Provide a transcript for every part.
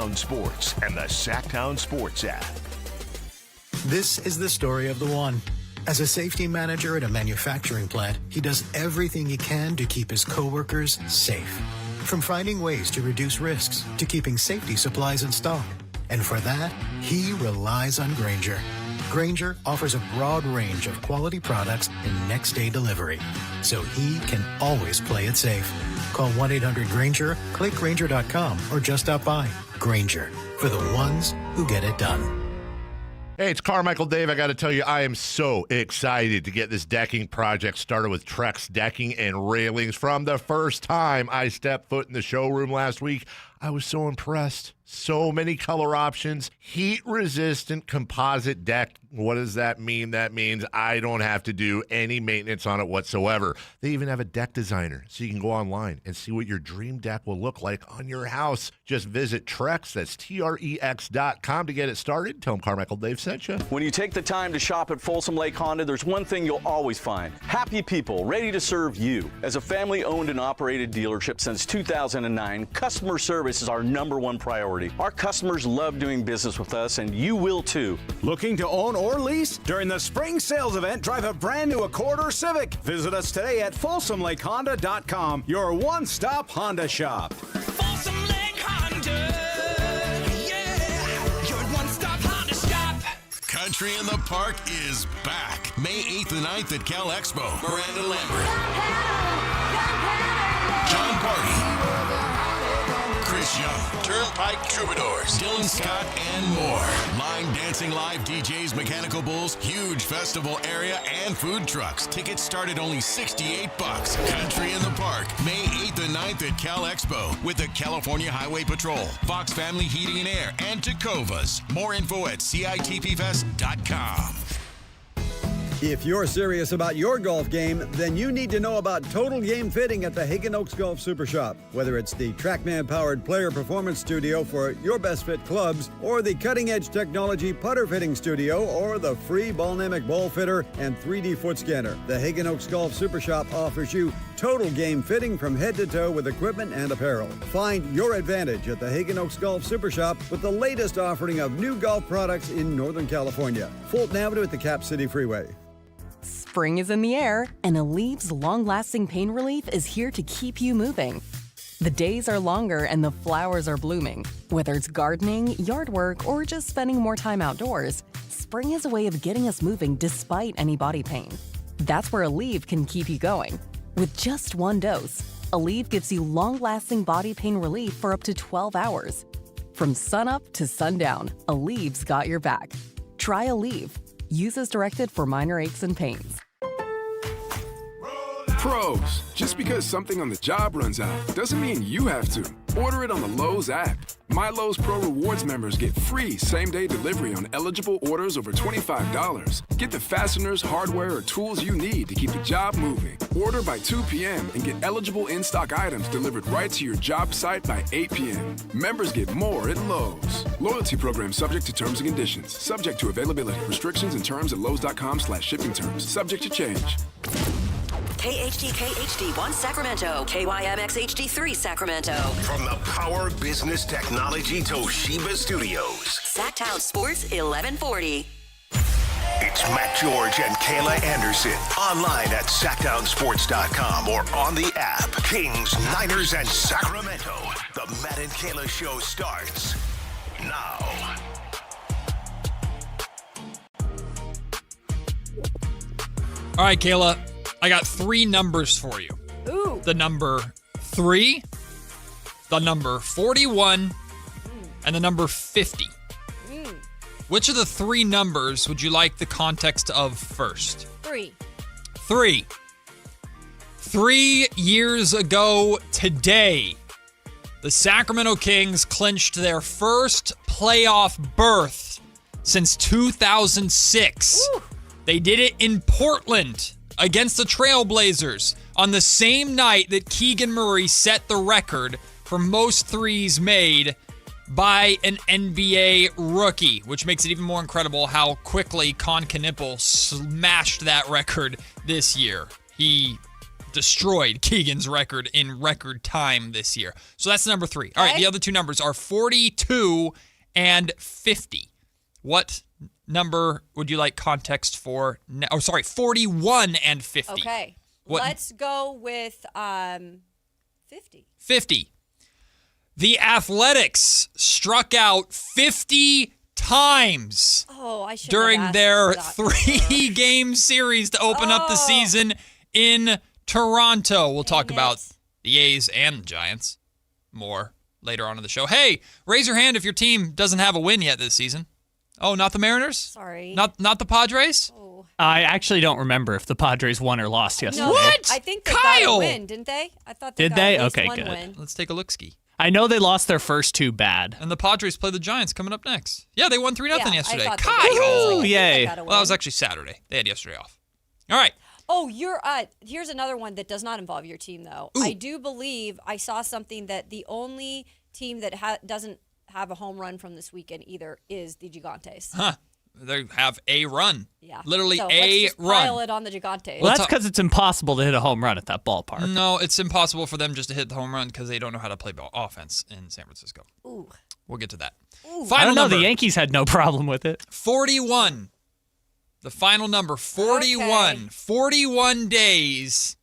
Sactown Sports and the Sactown Sports app. This is the story of the one. As a safety manager at a manufacturing plant, he does everything he can to keep his coworkers safe. From finding ways to reduce risks to keeping safety supplies in stock. And for that, he relies on Granger. Granger offers a broad range of quality products and next-day delivery, so he can always play it safe. Call 1-800-GRANGER, click Granger.com, or just stop by. Granger, for the ones who get it done. Hey, it's Carmichael Dave. I got to tell you, I am so excited to get this decking project started with Trex decking and railings. From the first time I stepped foot in the showroom last week, I was so impressed. So many color options, heat-resistant composite deck. What does that mean? That means I don't have to do any maintenance on it whatsoever. They even have a deck designer, so you can go online and see what your dream deck will look like on your house. Just visit Trex, that's Trex.com to get it started. Tell them Carmichael Dave sent you. When you take the time to shop at Folsom Lake Honda, there's one thing you'll always find. Happy people ready to serve you. As a family-owned and operated dealership since 2009, customer service is our #1 priority. Our customers love doing business with us, and you will too. Looking to own or lease? During the spring sales event, drive a brand new Accord or Civic. Visit us today at FolsomLakeHonda.com, your one-stop Honda shop. Folsom Lake Honda, yeah, your one-stop Honda shop. Country in the Park is back. May 8th and 9th at Cal Expo. Miranda Lambert, John Party, Chris Young, Turnpike Troubadours, Dylan Scott, and more. Line dancing live DJs, mechanical bulls, huge festival area, and food trucks. Tickets start at only $68. Country in the Park, May 8th and 9th at Cal Expo with the California Highway Patrol, Fox Family Heating and Air, and Tacovas. More info at CITPFest.com. If you're serious about your golf game, then you need to know about Total Game Fitting at the Hagen Oaks Golf Supershop. Whether it's the TrackMan-powered player performance studio for your best fit clubs, or the cutting-edge technology putter fitting studio, or the free Ballnamic ball fitter and 3D foot scanner, the Hagen Oaks Golf Supershop offers you total game fitting from head to toe with equipment and apparel. Find your advantage at the Hagen Oaks Golf Supershop with the latest offering of new golf products in Northern California. Fulton Avenue at the Cap City Freeway. Spring is in the air, and Aleve's long-lasting pain relief is here to keep you moving. The days are longer and the flowers are blooming. Whether it's gardening, yard work, or just spending more time outdoors, spring is a way of getting us moving despite any body pain. That's where Aleve can keep you going. With just one dose, Aleve gives you long-lasting body pain relief for up to 12 hours. From sunup to sundown, Aleve's got your back. Try Aleve. Use as directed for minor aches and pains. Pros, just because something on the job runs out doesn't mean you have to. Order it on the Lowe's app. My Lowe's Pro Rewards members get free same-day delivery on eligible orders over $25. Get the fasteners, hardware, or tools you need to keep the job moving. Order by 2 p.m. and get eligible in-stock items delivered right to your job site by 8 p.m. Members get more at Lowe's. Loyalty program subject to terms and conditions. Subject to availability. Restrictions and terms at Lowe's.com/shipping terms. Subject to change. KHD1 Sacramento, KYMX HD3 Sacramento. From the Power Business Technology Toshiba Studios. Sactown Sports 1140. It's Matt George and Kayla Anderson. Online at SactownSports.com or on the app. Kings, Niners, and Sacramento. The Matt and Kayla Show starts now. All right, Kayla. I got 3 numbers for you. Ooh. The number 3, the number 41, and the number 50. Which of the 3 numbers would you like the context of first? 3. 3. 3 years ago today, the Sacramento Kings clinched their first playoff berth since 2006. Ooh. They did it in Portland against the Trailblazers on the same night that Keegan Murray set the record for most threes made by an NBA rookie, which makes it even more incredible how quickly Con Knipple smashed that record this year. He destroyed Keegan's record in record time this year. So that's number 3. All right, the other 2 numbers are 42 and 50. What number would you like context for? 41 and 50. Okay. Let's go with 50. 50. The Athletics struck out 50 times during their 3-game series to open up the season in Toronto. We'll talk about the A's and the Giants more later on in the show. Hey, raise your hand if your team doesn't have a win yet this season. Oh, not the Mariners? Sorry. Not the Padres? Oh. I actually don't remember if the Padres won or lost yesterday. No, what? I think they got a win, didn't they? I thought they got at least one win. Let's take a look-ski. I know they lost their first 2 bad. And the Padres play the Giants coming up next. Yeah, they won 3-0 yesterday. Kyle! Yay. Well, that was actually Saturday. They had yesterday off. All right. Oh, here's another one that does not involve your team, though. Ooh. I do believe I saw something that the only team that doesn't have a home run from this weekend either is the Gigantes. Huh. They have a run. Yeah. Literally so a let's just run. pile it on the Gigantes. Well, that's because it's impossible to hit a home run at that ballpark. No, it's impossible for them just to hit the home run because they don't know how to play offense in San Francisco. Ooh. We'll get to that. Ooh. I don't know. The Yankees had no problem with it. 41. The final number, 41. Okay. 41 days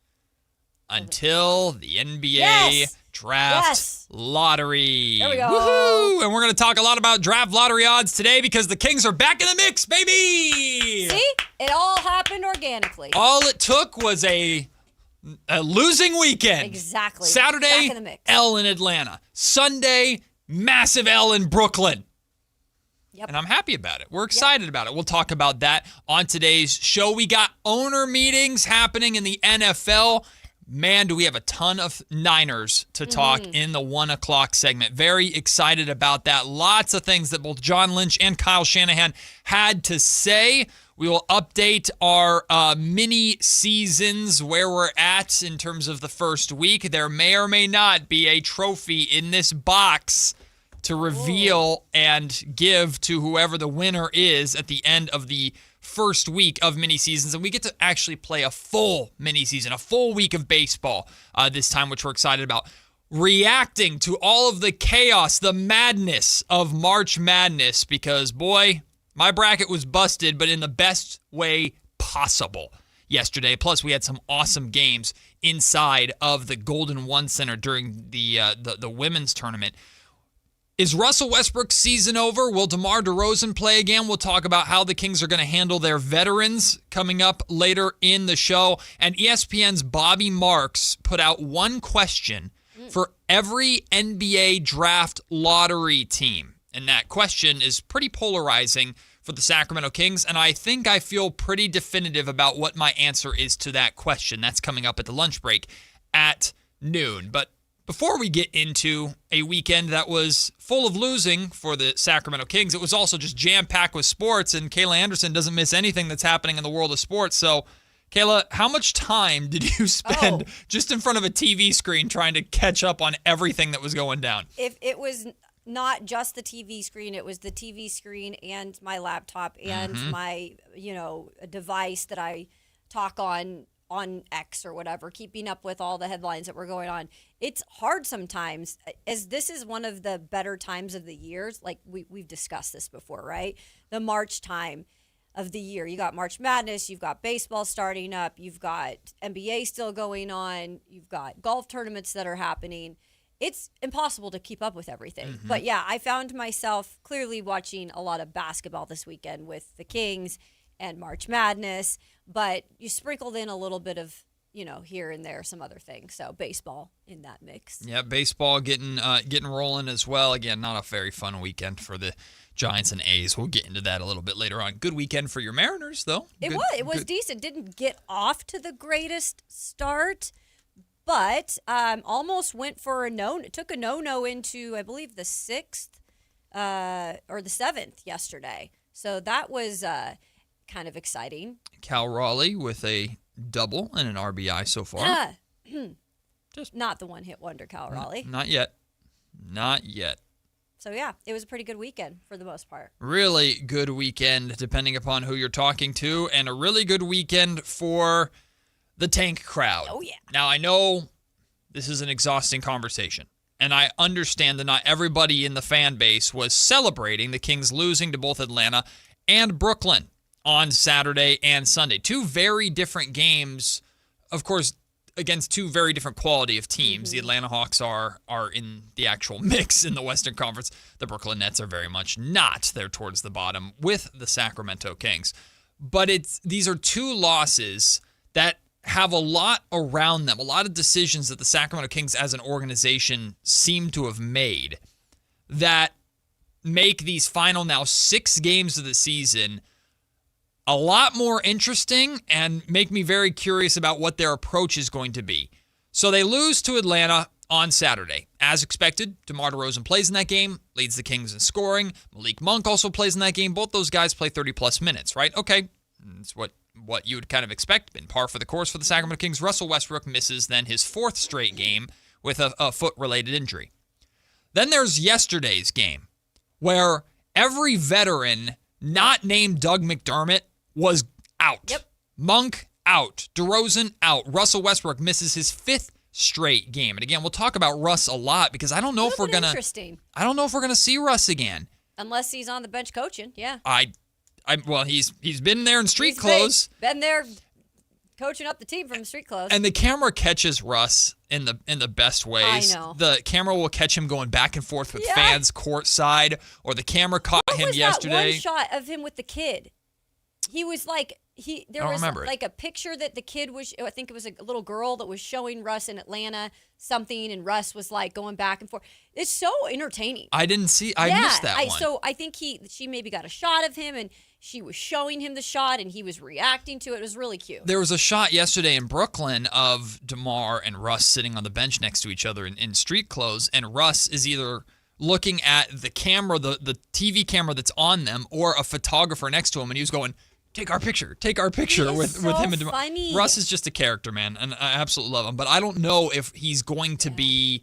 until the NBA draft lottery. There we go. Woohoo! And we're going to talk a lot about draft lottery odds today because the Kings are back in the mix, baby! See? It all happened organically. All it took was a losing weekend. Exactly. Saturday, back in the mix. L in Atlanta. Sunday, massive L in Brooklyn. Yep. And I'm happy about it. We're excited about it. We'll talk about that on today's show. We got owner meetings happening in the NFL. Man, do we have a ton of Niners to talk in the 1 o'clock segment. Very excited about that. Lots of things that both John Lynch and Kyle Shanahan had to say. We will update our mini seasons, where we're at in terms of the first week. There may or may not be a trophy in this box to reveal and give to whoever the winner is at the end of the first week of mini seasons, and we get to actually play a full mini season, a full week of baseball this time, which we're excited about. Reacting to all of the chaos, the madness of March Madness, because boy, my bracket was busted, but in the best way possible yesterday. Plus, we had some awesome games inside of the Golden One Center during the women's tournament. Is Russell Westbrook's season over? Will DeMar DeRozan play again? We'll talk about how the Kings are going to handle their veterans coming up later in the show. And ESPN's Bobby Marks put out one question for every NBA draft lottery team. And that question is pretty polarizing for the Sacramento Kings. And I think I feel pretty definitive about what my answer is to that question. That's coming up at the lunch break at noon. But before we get into a weekend that was full of losing for the Sacramento Kings, it was also just jam-packed with sports, and Kayla Anderson doesn't miss anything that's happening in the world of sports. So, Kayla, how much time did you spend just in front of a TV screen trying to catch up on everything that was going down? If it was not just the TV screen, it was the TV screen and my laptop and my, device that I talk on X or whatever, keeping up with all the headlines that were going on. It's hard sometimes, as this is one of the better times of the years. Like we've discussed this before, right? The March time of the year. You got March Madness, you've got baseball starting up, you've got NBA still going on, you've got golf tournaments that are happening. It's impossible to keep up with everything. But yeah, I found myself clearly watching a lot of basketball this weekend with the Kings and March Madness, but you sprinkled in a little bit of, here and there, some other things. So baseball in that mix. Yeah, baseball getting rolling as well. Again, not a very fun weekend for the Giants and A's. We'll get into that a little bit later on. Good weekend for your Mariners, though. It was decent. Didn't get off to the greatest start, but almost went for took a no into, I believe, the 6th or the 7th yesterday. So that was kind of exciting. Cal Raleigh with a double and an RBI so far. Just not the one-hit wonder, Cal Raleigh. Not yet. Not yet. So, yeah, it was a pretty good weekend for the most part. Really good weekend, depending upon who you're talking to, and a really good weekend for the tank crowd. Oh, yeah. Now, I know this is an exhausting conversation, and I understand that not everybody in the fan base was celebrating the Kings losing to both Atlanta and Brooklyn on Saturday and Sunday. Two very different games, of course, against two very different quality of teams. The Atlanta Hawks are in the actual mix in the Western Conference. The Brooklyn Nets are very much not. They're towards the bottom with the Sacramento Kings. But these are two losses that have a lot around them, a lot of decisions that the Sacramento Kings as an organization seem to have made that make these final now 6 games of the season a lot more interesting and make me very curious about what their approach is going to be. So they lose to Atlanta on Saturday. As expected, DeMar DeRozan plays in that game, leads the Kings in scoring. Malik Monk also plays in that game. Both those guys play 30-plus minutes, right? Okay, that's what you would kind of expect. Been par for the course for the Sacramento Kings. Russell Westbrook misses then his 4th straight game with a foot-related injury. Then there's yesterday's game where every veteran not named Doug McDermott was out. Yep. Monk out. DeRozan out. Russell Westbrook misses his 5th straight game. And again, we'll talk about Russ a lot because I don't know if we're gonna. Interesting. I don't know if we're gonna see Russ again. Unless he's on the bench coaching, yeah. Well, he's been there in street clothes. Been there coaching up the team from street clothes. And the camera catches Russ in the best ways. I know. The camera will catch him going back and forth with fans courtside, or the camera caught him yesterday. That one shot of him with the kid? He was like there was like a picture that the kid was. I think it was a little girl that was showing Russ in Atlanta something, and Russ was like going back and forth. It's so entertaining. I didn't see. I missed that one. So I think she maybe got a shot of him, and she was showing him the shot, and he was reacting to it. It was really cute. There was a shot yesterday in Brooklyn of DeMar and Russ sitting on the bench next to each other in street clothes, and Russ is either looking at the camera, the TV camera that's on them, or a photographer next to him, and he was going, Take our picture with him and DeMar. Funny. Russ is just a character, man, and I absolutely love him. But I don't know if he's going to be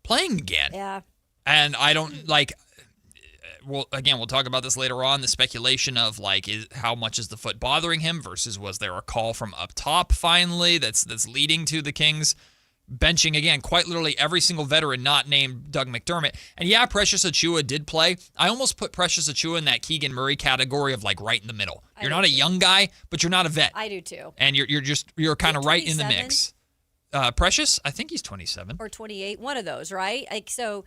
playing again. Yeah. And I don't like. Well, again, we'll talk about this later on. The speculation of how much is the foot bothering him versus was there a call from up top finally that's leading to the Kings benching again, quite literally every single veteran not named Doug McDermott. And yeah, Precious Achiuwa did play. I almost put Precious Achiuwa in that Keegan Murray category of right in the middle. You're not a young guy, but you're not a vet. I do too. And you're kind of right in the mix. Precious, I think he's 27 or 28, one of those, right? So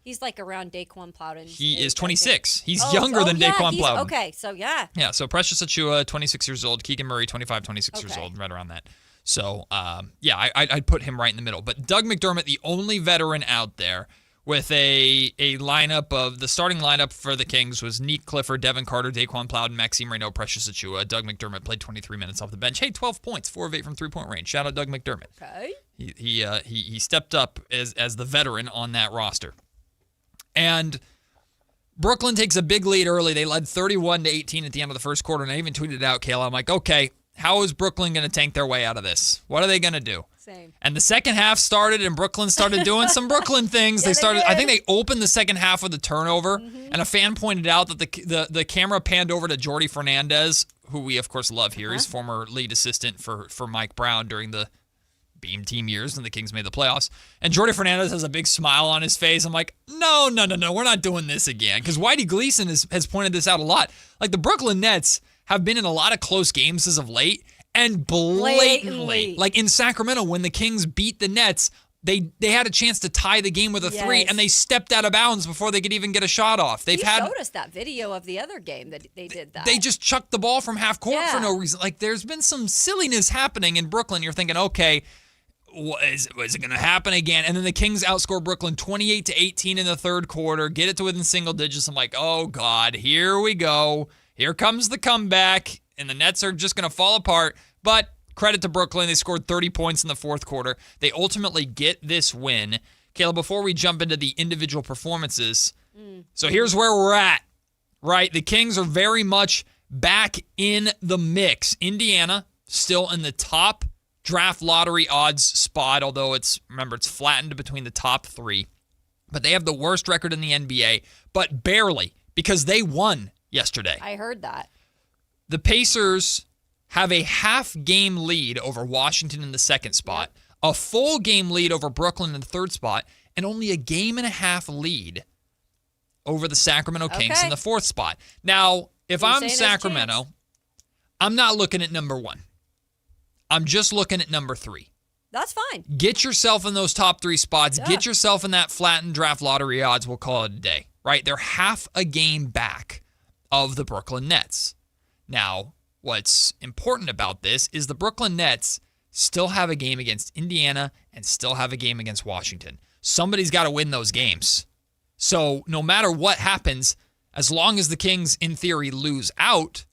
he's around Daquan Plowden's. He is 26. He's younger than Daquan Plowden. Okay, so yeah. Yeah, so Precious Achiuwa, 26 years old. Keegan Murray, 25, 26 years old, right around that. So, I'd put him right in the middle. But Doug McDermott, the only veteran out there with a lineup of the starting lineup for the Kings was Neek Clifford, Devin Carter, Daquan Plowden, Maxime Reynaud, Precious Achiuwa. Doug McDermott played 23 minutes off the bench. Hey, 12 points, 4 of 8 from three-point range. Shout out Doug McDermott. Okay. He stepped up as the veteran on that roster. And Brooklyn takes a big lead early. They led 31-18 at the end of the first quarter, and I even tweeted it out, Kayla. I'm like, okay, how is Brooklyn going to tank their way out of this? What are they going to do? Same. And the second half started, and Brooklyn started doing some Brooklyn things. Yeah, I think they opened the second half with a turnover, and a fan pointed out that the camera panned over to Jordy Fernandez, who we, of course, love here. He's former lead assistant for Mike Brown during the Beam team years when the Kings made the playoffs. And Jordy Fernandez has a big smile on his face. I'm like, no, we're not doing this again. Because Whitey Gleason has pointed this out a lot. The Brooklyn Nets have been in a lot of close games as of late, and blatantly. In Sacramento, when the Kings beat the Nets, they had a chance to tie the game with a 3, and they stepped out of bounds before they could even get a shot off. You showed us that video of the other game that they did that. They just chucked the ball from half court for no reason. There's been some silliness happening in Brooklyn. You're thinking, okay, is it going to happen again? And then the Kings outscore Brooklyn 28-18 in the third quarter, get it to within single digits. I'm like, oh, God, here we go. Here comes the comeback, and the Nets are just going to fall apart. But credit to Brooklyn. They scored 30 points in the fourth quarter. They ultimately get this win. Kayla, before we jump into the individual performances, so here's where we're at, right? The Kings are very much back in the mix. Indiana still in the top draft lottery odds spot, although it's flattened between the top 3. But they have the worst record in the NBA, but barely, because they won yesterday. I heard that. The Pacers have a half-game lead over Washington in the second spot, a full game lead over Brooklyn in the third spot, and only a game and a half lead over the Sacramento Kings in the fourth spot. Now, if I'm Sacramento, I'm not looking at number 1. I'm just looking at number 3. That's fine. Get yourself in those top 3 spots. Yeah. Get yourself in that flattened draft lottery odds. We'll call it a day, right? They're half a game back of the Brooklyn Nets. Now, what's important about this is the Brooklyn Nets still have a game against Indiana and still have a game against Washington. Somebody's got to win those games. So no matter what happens, as long as the Kings, in theory, lose out,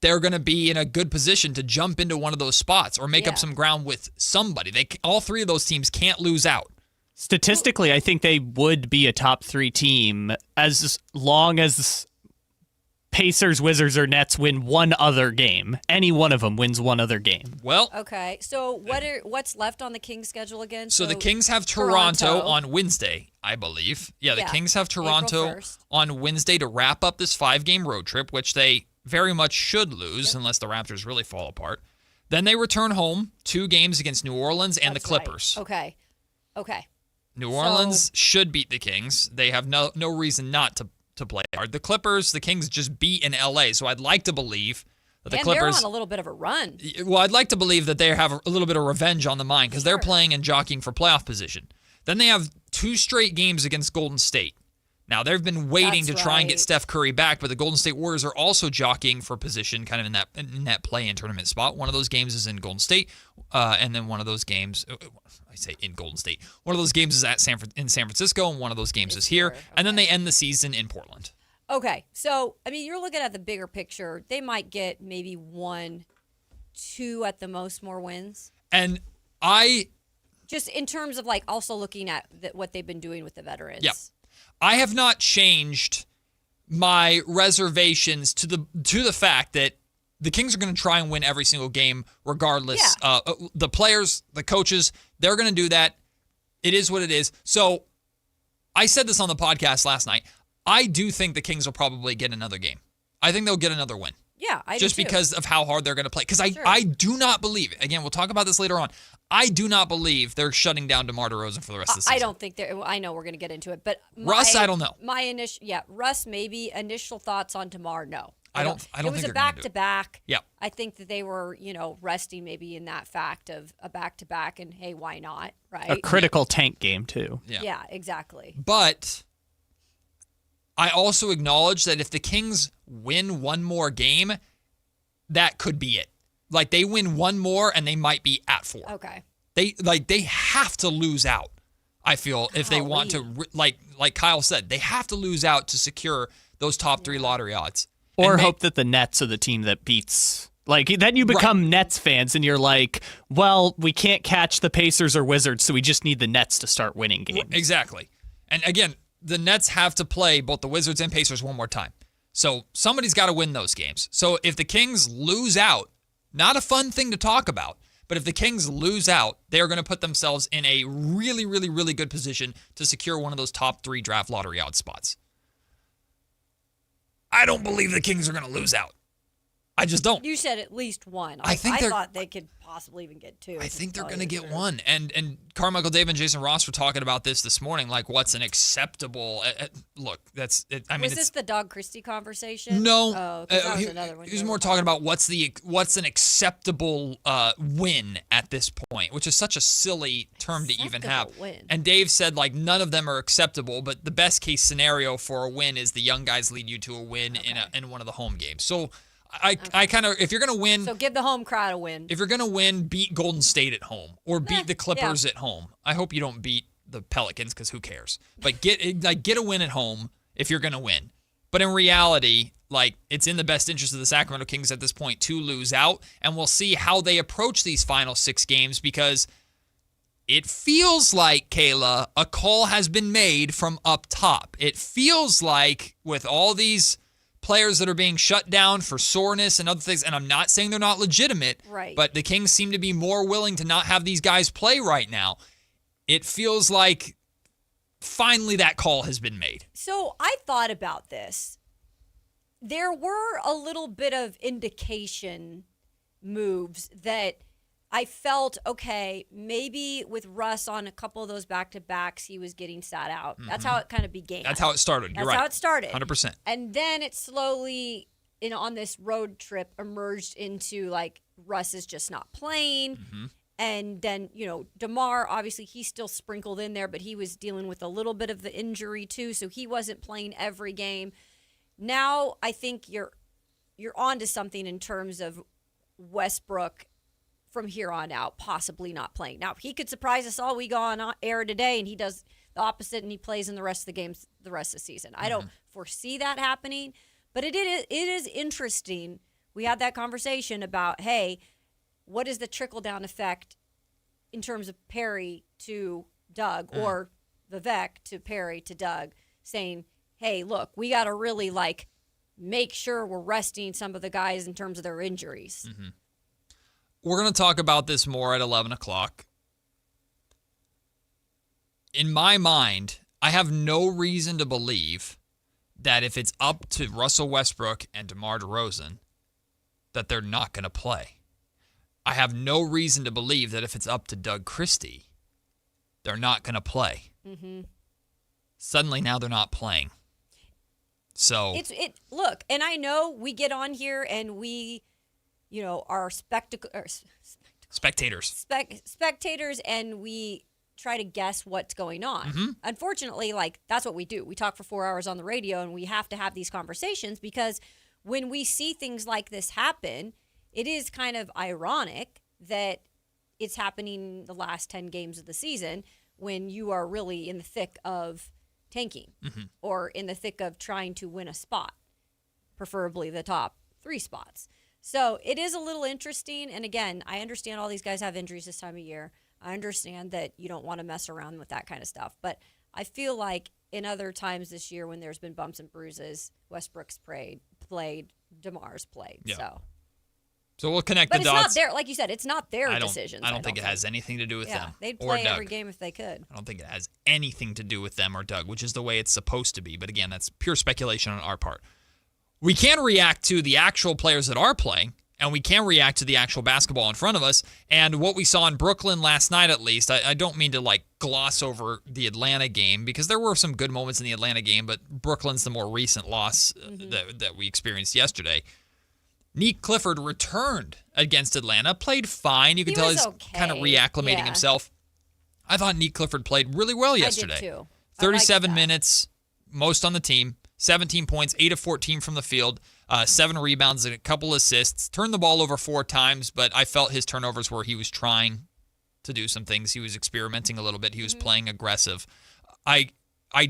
they're going to be in a good position to jump into one of those spots or make up some ground with somebody. All 3 of those teams can't lose out. Statistically, I think they would be a top 3 team as long as Pacers, Wizards, or Nets win one other game. Any one of them wins one other game. Well, okay. So what's left on the Kings schedule again? So the Kings have Toronto on Wednesday, I believe. Yeah, the Kings have Toronto on Wednesday to wrap up this 5-game road trip, which they very much should lose unless the Raptors really fall apart. Then they return home, 2 games against New Orleans and the Clippers. Right. Okay. New Orleans should beat the Kings. They have no reason not to play hard. The Clippers, the Kings just beat in LA, so I'd like to believe that the Clippers... they're on a little bit of a run. Well, I'd like to believe that they have a little bit of revenge on the mind because they're playing and jockeying for playoff position. Then they have 2 straight games against Golden State. Now, they've been waiting to try and get Steph Curry back, but the Golden State Warriors are also jockeying for position kind of in that play-in tournament spot. One of those games is in Golden State, and then one of those games... I say in Golden State. One of those games is in San Francisco, and one of those games is here. Okay. And then they end the season in Portland. Okay. So, I mean, you're looking at the bigger picture. They might get maybe 1, 2 at the most more wins. And just in terms of also looking at what they've been doing with the veterans. Yeah. I have not changed my reservations to the fact that the Kings are going to try and win every single game regardless. Yeah. The players, the coaches, they're going to do that. It is what it is. So I said this on the podcast last night. I do think the Kings will probably get another game. I think they'll get another win. Yeah, I do just too. Because of how hard they're going to play. Because I do not believe, again, we'll talk about this later on, I do not believe they're shutting down DeMar DeRozan for the rest of the season. I don't think they're, I know we're going to get into it, but Russ, I don't know. Russ, maybe initial thoughts on DeMar, no. I don't think it was they're a back-to-back. Yeah. I think that they were, resting maybe in that fact of a back-to-back, and hey, why not, right? A critical tank game, too. Yeah, exactly. But I also acknowledge that if the Kings win one more game, that could be it. Like, they win one more, and they might be at 4. Okay. They have to lose out, I feel, if they want to, like Kyle said, they have to lose out to secure those top 3 lottery odds. Or hope that the Nets are the team that beats. Then you become Nets fans, and you're like, well, we can't catch the Pacers or Wizards, so we just need the Nets to start winning games. Exactly. And again, the Nets have to play both the Wizards and Pacers one more time. So somebody's got to win those games. So if the Kings lose out, not a fun thing to talk about, but if the Kings lose out, they're going to put themselves in a really, really, really good position to secure one of those top 3 draft lottery odds spots. I don't believe the Kings are going to lose out. I just don't. You said at least 1. I thought they could possibly even get 2. I think they're going to get 1. And Carmichael Dave and Jason Ross were talking about this morning, like what's an acceptable look. Was this the Doug Christie conversation? No, that was another one. He was more talking about what's an acceptable win at this point, which is such a silly term to even have. Win. And Dave said none of them are acceptable, but the best case scenario for a win is the young guys lead you to a win in one of the home games. So. I kind of, if you're going to win... So give the home crowd a win. If you're going to win, beat Golden State at home or beat the Clippers at home. I hope you don't beat the Pelicans because who cares? But get a win at home if you're going to win. But in reality, it's in the best interest of the Sacramento Kings at this point to lose out. And we'll see how they approach these final 6 games because it feels like, Kayla, a call has been made from up top. It feels like with all these... players that are being shut down for soreness and other things, and I'm not saying they're not legitimate, right. But the Kings seem to be more willing to not have these guys play right now. It feels like finally that call has been made. So I thought about this. there were a little bit of indication moves that I felt, okay, maybe with Russ on a couple of those back-to-backs, he was getting sat out. Mm-hmm. That's how it kind of began. That's how it started. You're right. That's how it started. 100%. And then it slowly, on this road trip, emerged into, like, Russ is just not playing. Mm-hmm. And then, DeMar, obviously, he's still sprinkled in there, but he was dealing with a little bit of the injury, too, so he wasn't playing every game. Now, I think you're on to something in terms of Westbrook from here on out possibly not playing. Now, he could surprise us all. We go on air today, and he does the opposite, and he plays in the rest of the games the rest of the season. I don't foresee that happening, but it is interesting. We had that conversation about, hey, what is the trickle-down effect in terms of Perry to Doug or Vivek to Perry to Doug, saying, hey, look, we got to really, make sure we're resting some of the guys in terms of their injuries. Mm-hmm. We're going to talk about this more at 11 o'clock. In my mind, I have no reason to believe that if it's up to Russell Westbrook and DeMar DeRozan, that they're not going to play. I have no reason to believe that if it's up to Doug Christie, they're not going to play. Mm-hmm. Suddenly now they're not playing. So look, and I know we get on here and we, are spectators, and we try to guess what's going on. Mm-hmm. Unfortunately, that's what we do. We talk for 4 hours on the radio, and we have to have these conversations because when we see things like this happen, it is kind of ironic that it's happening the last 10 games of the season when you are really in the thick of tanking or in the thick of trying to win a spot, preferably the top 3 spots. So it is a little interesting. And again, I understand all these guys have injuries this time of year. I understand that you don't want to mess around with that kind of stuff. But I feel like in other times this year when there's been bumps and bruises, Westbrook's played, DeMar's played. Yeah. So we'll connect but the dots. But it's not their, like you said, it's not their decisions. I don't think it has anything to do with them. They'd or play Doug. every game if they could. I don't think it has anything to do with them or Doug, which is the way it's supposed to be. But again, that's pure speculation on our part. We can react to the actual players that are playing, and we can react to the actual basketball in front of us. And what we saw in Brooklyn last night, at least, I don't mean to gloss over the Atlanta game because there were some good moments in the Atlanta game, but Brooklyn's the more recent loss that we experienced yesterday. Nick Clifford returned against Atlanta, played fine. You could tell he's kind of reacclimating himself. I thought Nick Clifford played really well yesterday. I did too. 37 minutes, most on the team, 17 points, 8 of 14 from the field, 7 rebounds, and a couple assists. Turned the ball over 4 times, but I felt his turnovers were he was trying to do some things. He was experimenting a little bit. He was playing aggressive. I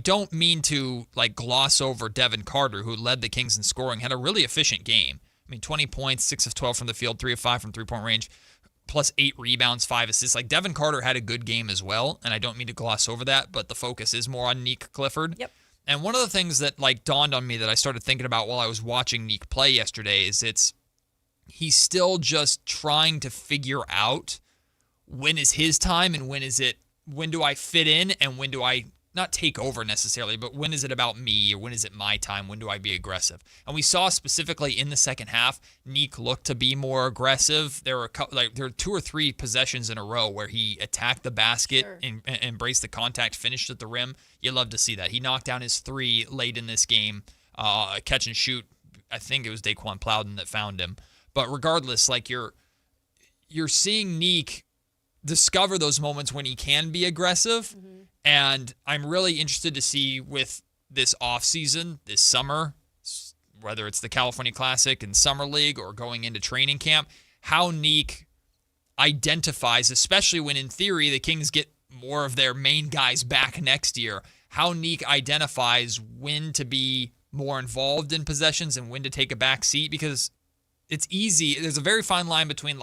don't mean to gloss over Devin Carter, who led the Kings in scoring, had a really efficient game. 20 points, 6 of 12 from the field, 3 of 5 from three-point range, plus 8 rebounds, 5 assists. Devin Carter had a good game as well, and I don't mean to gloss over that, but the focus is more on Nick Clifford. Yep. And one of the things that dawned on me that I started thinking about while I was watching Nick play yesterday is he's still just trying to figure out when is his time and when do I fit in and when do I not take over necessarily, but when is it about me or when is it my time? When do I be aggressive? And we saw specifically in the second half, Nick looked to be more aggressive. There were there were 2 or 3 possessions in a row where he attacked the basket and embraced the contact, finished at the rim. You love to see that. He knocked down his 3 late in this game, catch and shoot. I think it was Daquan Plowden that found him. But regardless, you're seeing Nick discover those moments when he can be aggressive. And I'm really interested to see with this offseason, this summer, whether it's the California Classic and Summer League or going into training camp, how Nick identifies, especially when in theory the Kings get more of their main guys back next year, how Nick identifies when to be more involved in possessions and when to take a back seat, because it's easy. There's a very fine line between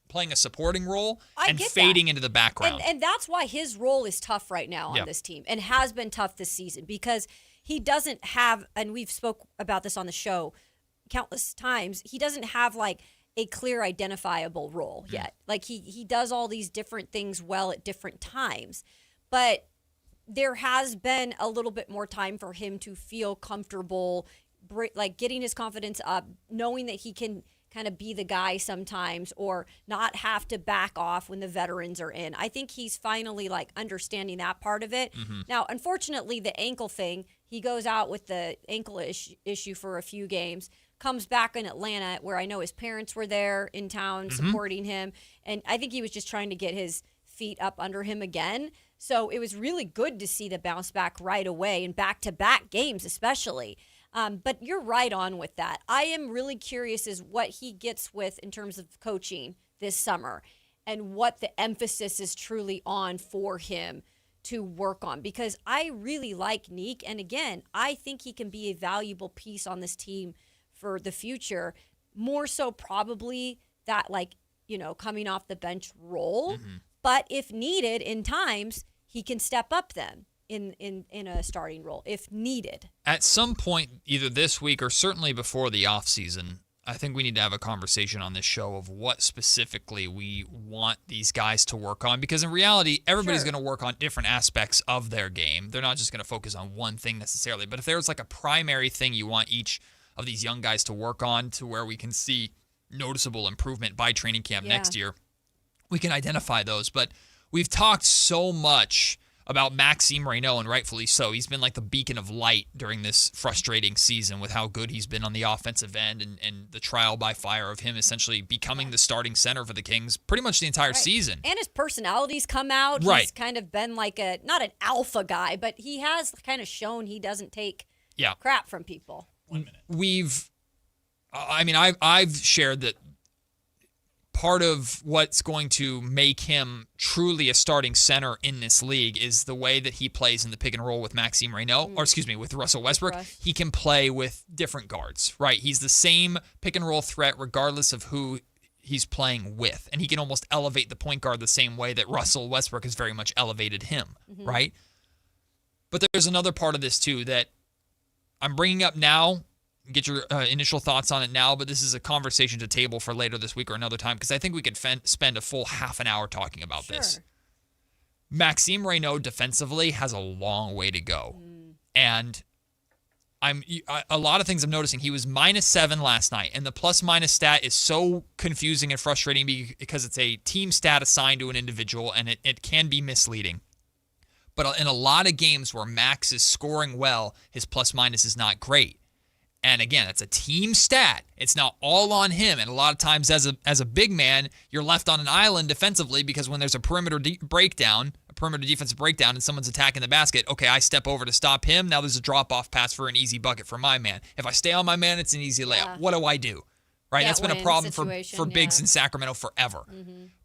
playing a supporting role and fading into the background. And that's why his role is tough right now on this team and has been tough this season because he doesn't have, and we've spoke about this on the show countless times, he doesn't have a clear identifiable role yet. He does all these different things well at different times, but there has been a little bit more time for him to feel comfortable getting his confidence up, knowing that he can kind of be the guy sometimes or not have to back off when the veterans are in. I think he's finally like understanding that part of it. Now, unfortunately, the ankle thing, he goes out with the ankle issue for a few games, comes back in Atlanta where I know his parents were there in town supporting him. And I think he was just trying to get his feet up under him again. So it was really good to see the bounce back right away in back-to-back games especially. But you're right on with that. I am really curious as what he gets with in terms of coaching this summer and what the emphasis is truly on for him to work on, because I really like Neek. And again, I think he can be a valuable piece on this team for the future, more so probably that coming off the bench role. But if needed in times, he can step up then in a starting role if needed. At some point, either this week or certainly before the offseason, I think we need to have a conversation on this show of what specifically we want these guys to work on, because in reality, everybody's going to work on different aspects of their game. They're not just going to focus on one thing necessarily. But if there's like a primary thing you want each of these young guys to work on to where we can see noticeable improvement by training camp next year, we can identify those. But we've talked so much about Maxime Reynaud, and rightfully so. He's been like the beacon of light during this frustrating season with how good he's been on the offensive end and the trial by fire of him essentially becoming the starting center for the Kings pretty much the entire season. And his personality's come out. Right. He's kind of been like not an alpha guy, but he has kind of shown he doesn't take crap from people. 1 minute. I've shared that part of what's going to make him truly a starting center in this league is the way that he plays in the pick and roll with Maxime Reynaud, with Russell Westbrook. He can play with different guards, right? He's the same pick and roll threat regardless of who he's playing with. And he can almost elevate the point guard the same way that Russell Westbrook has very much elevated him, right? But there's another part of this too that I'm bringing up now. Get your initial thoughts on it now, but this is a conversation to table for later this week or another time, because I think we could spend a full half an hour talking about this. Maxime Reynaud defensively has a long way to go. And a lot of things I'm noticing. He was -7 last night, and the plus-minus stat is so confusing and frustrating because it's a team stat assigned to an individual, and it can be misleading. But in a lot of games where Max is scoring well, his plus-minus is not great. And again, it's a team stat. It's not all on him. And a lot of times as a big man, you're left on an island defensively because when there's a perimeter defensive breakdown, and someone's attacking the basket, okay, I step over to stop him. Now there's a drop-off pass for an easy bucket for my man. If I stay on my man, it's an easy layup. What do I do? Right? That's been a problem for bigs in Sacramento forever.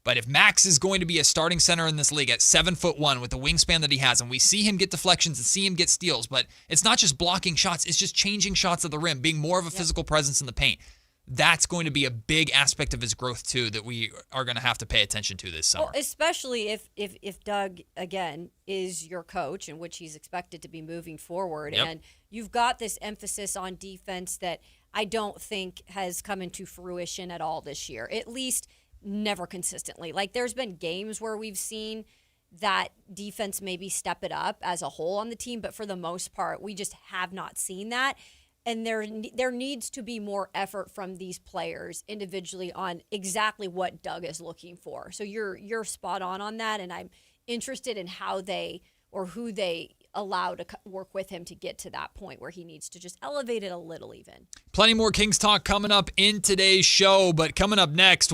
But if Max is going to be a starting center in this league at 7'1" with the wingspan that he has, and we see him get deflections and see him get steals, but it's not just blocking shots, it's just changing shots at the rim, being more of a physical presence in the paint. That's going to be a big aspect of his growth too that we are going to have to pay attention to this summer. Well, especially if Doug, again, is your coach, in which he's expected to be moving forward. And you've got this emphasis on defense that I don't think has come into fruition at all this year, at least never consistently. Like there's been games where we've seen that defense maybe step it up as a whole on the team, but for the most part, we just have not seen that. And there needs to be more effort from these players individually on exactly what Doug is looking for. So you're spot on that, and I'm interested in how they or who they allow to work with him to get to that point where he needs to just elevate it a little even. Plenty more Kings talk coming up in today's show, but coming up next,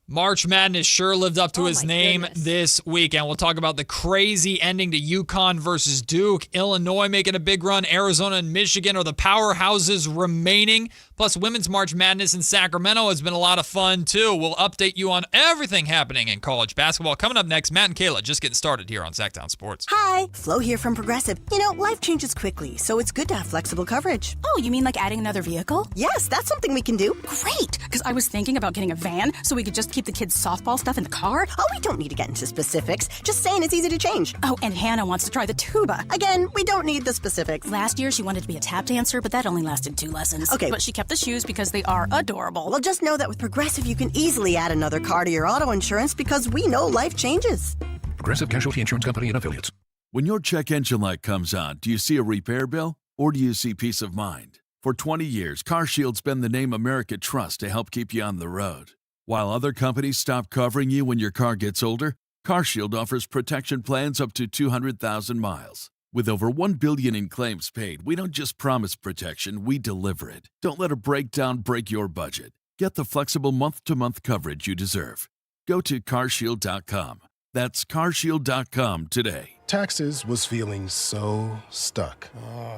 March Madness sure lived up to his name this weekend. We'll talk about the crazy ending to UConn versus Duke. Illinois making a big run. Arizona and Michigan are the powerhouses remaining. Plus, Women's March Madness in Sacramento has been a lot of fun, too. We'll update you on everything happening in college basketball. Coming up next, Matt and Kayla just getting started here on Sactown Sports. Hi, Flo here from Progressive. Life changes quickly, so it's good to have flexible coverage. Oh, you mean like adding another vehicle? Yes, that's something we can do. Great, because I was thinking about getting a van so we could just keep the kids' softball stuff in the car. Oh, we don't need to get into specifics. Just saying it's easy to change. Oh, and Hannah wants to try the tuba. Again, we don't need the specifics. Last year, she wanted to be a tap dancer, but that only lasted 2 lessons. Okay. But she kept the shoes because they are adorable. Well, just know that with Progressive, you can easily add another car to your auto insurance because we know life changes. Progressive Casualty Insurance Company and Affiliates. When your check engine light comes on, do you see a repair bill or do you see peace of mind? For 20 years, CarShield's been the name America trusts to help keep you on the road. While other companies stop covering you when your car gets older, CarShield offers protection plans up to 200,000 miles. With over $1 billion in claims paid, we don't just promise protection, we deliver it. Don't let a breakdown break your budget. Get the flexible month-to-month coverage you deserve. Go to carshield.com. That's carshield.com today. Taxes was feeling so stuck.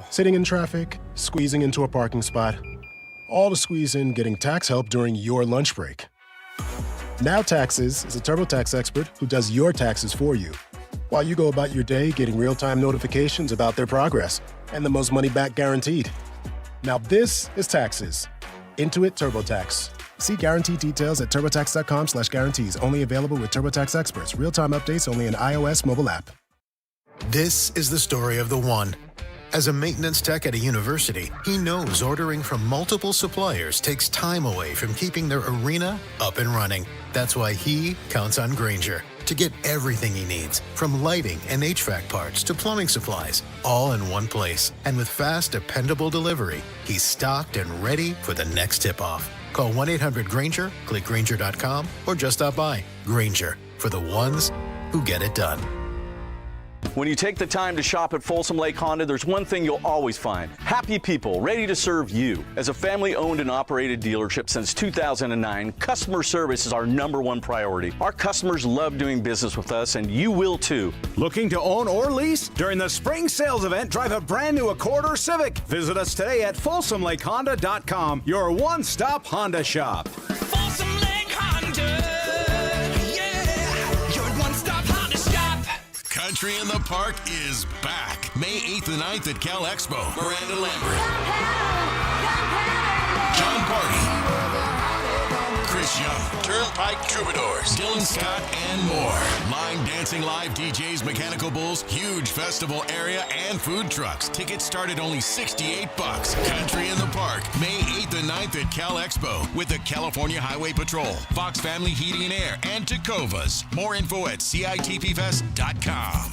Sitting in traffic, squeezing into a parking spot, all to squeeze in getting tax help during your lunch break. Now Taxes is a TurboTax expert who does your taxes for you, while you go about your day getting real-time notifications about their progress and the most money back guaranteed. Now this is Taxes. Intuit TurboTax. See guarantee details at turbotax.com/guarantees. Only available with TurboTax experts. Real-time updates only in iOS mobile app. This is the story of the one. As a maintenance tech at a university, he knows ordering from multiple suppliers takes time away from keeping their arena up and running. That's why he counts on Granger to get everything he needs, from lighting and HVAC parts to plumbing supplies, all in one place. And with fast, dependable delivery, he's stocked and ready for the next tip-off. Call 1-800-GRANGER, click Granger.com, or just stop by. Granger, for the ones who get it done. When you take the time to shop at Folsom Lake Honda, there's one thing you'll always find. Happy people ready to serve you. As a family-owned and operated dealership since 2009, customer service is our #1 priority. Our customers love doing business with us, and you will too. Looking to own or lease? During the spring sales event, drive a brand new Accord or Civic. Visit us today at FolsomLakeHonda.com, your one-stop Honda shop. Folsom Lake Honda. Yeah, your one-stop Honda shop. Country in the Park is back. May 8th and 9th at Cal Expo. Miranda Lambert. John Party. Chris Young. Turnpike Troubadours. Dylan Scott and more. Line dancing live DJs, Mechanical Bulls, huge festival area, and food trucks. Tickets start at only $68. Country in the Park. May 8th and 9th at Cal Expo with the California Highway Patrol, Fox Family Heating and Air, and Tacovas. More info at CITPFest.com.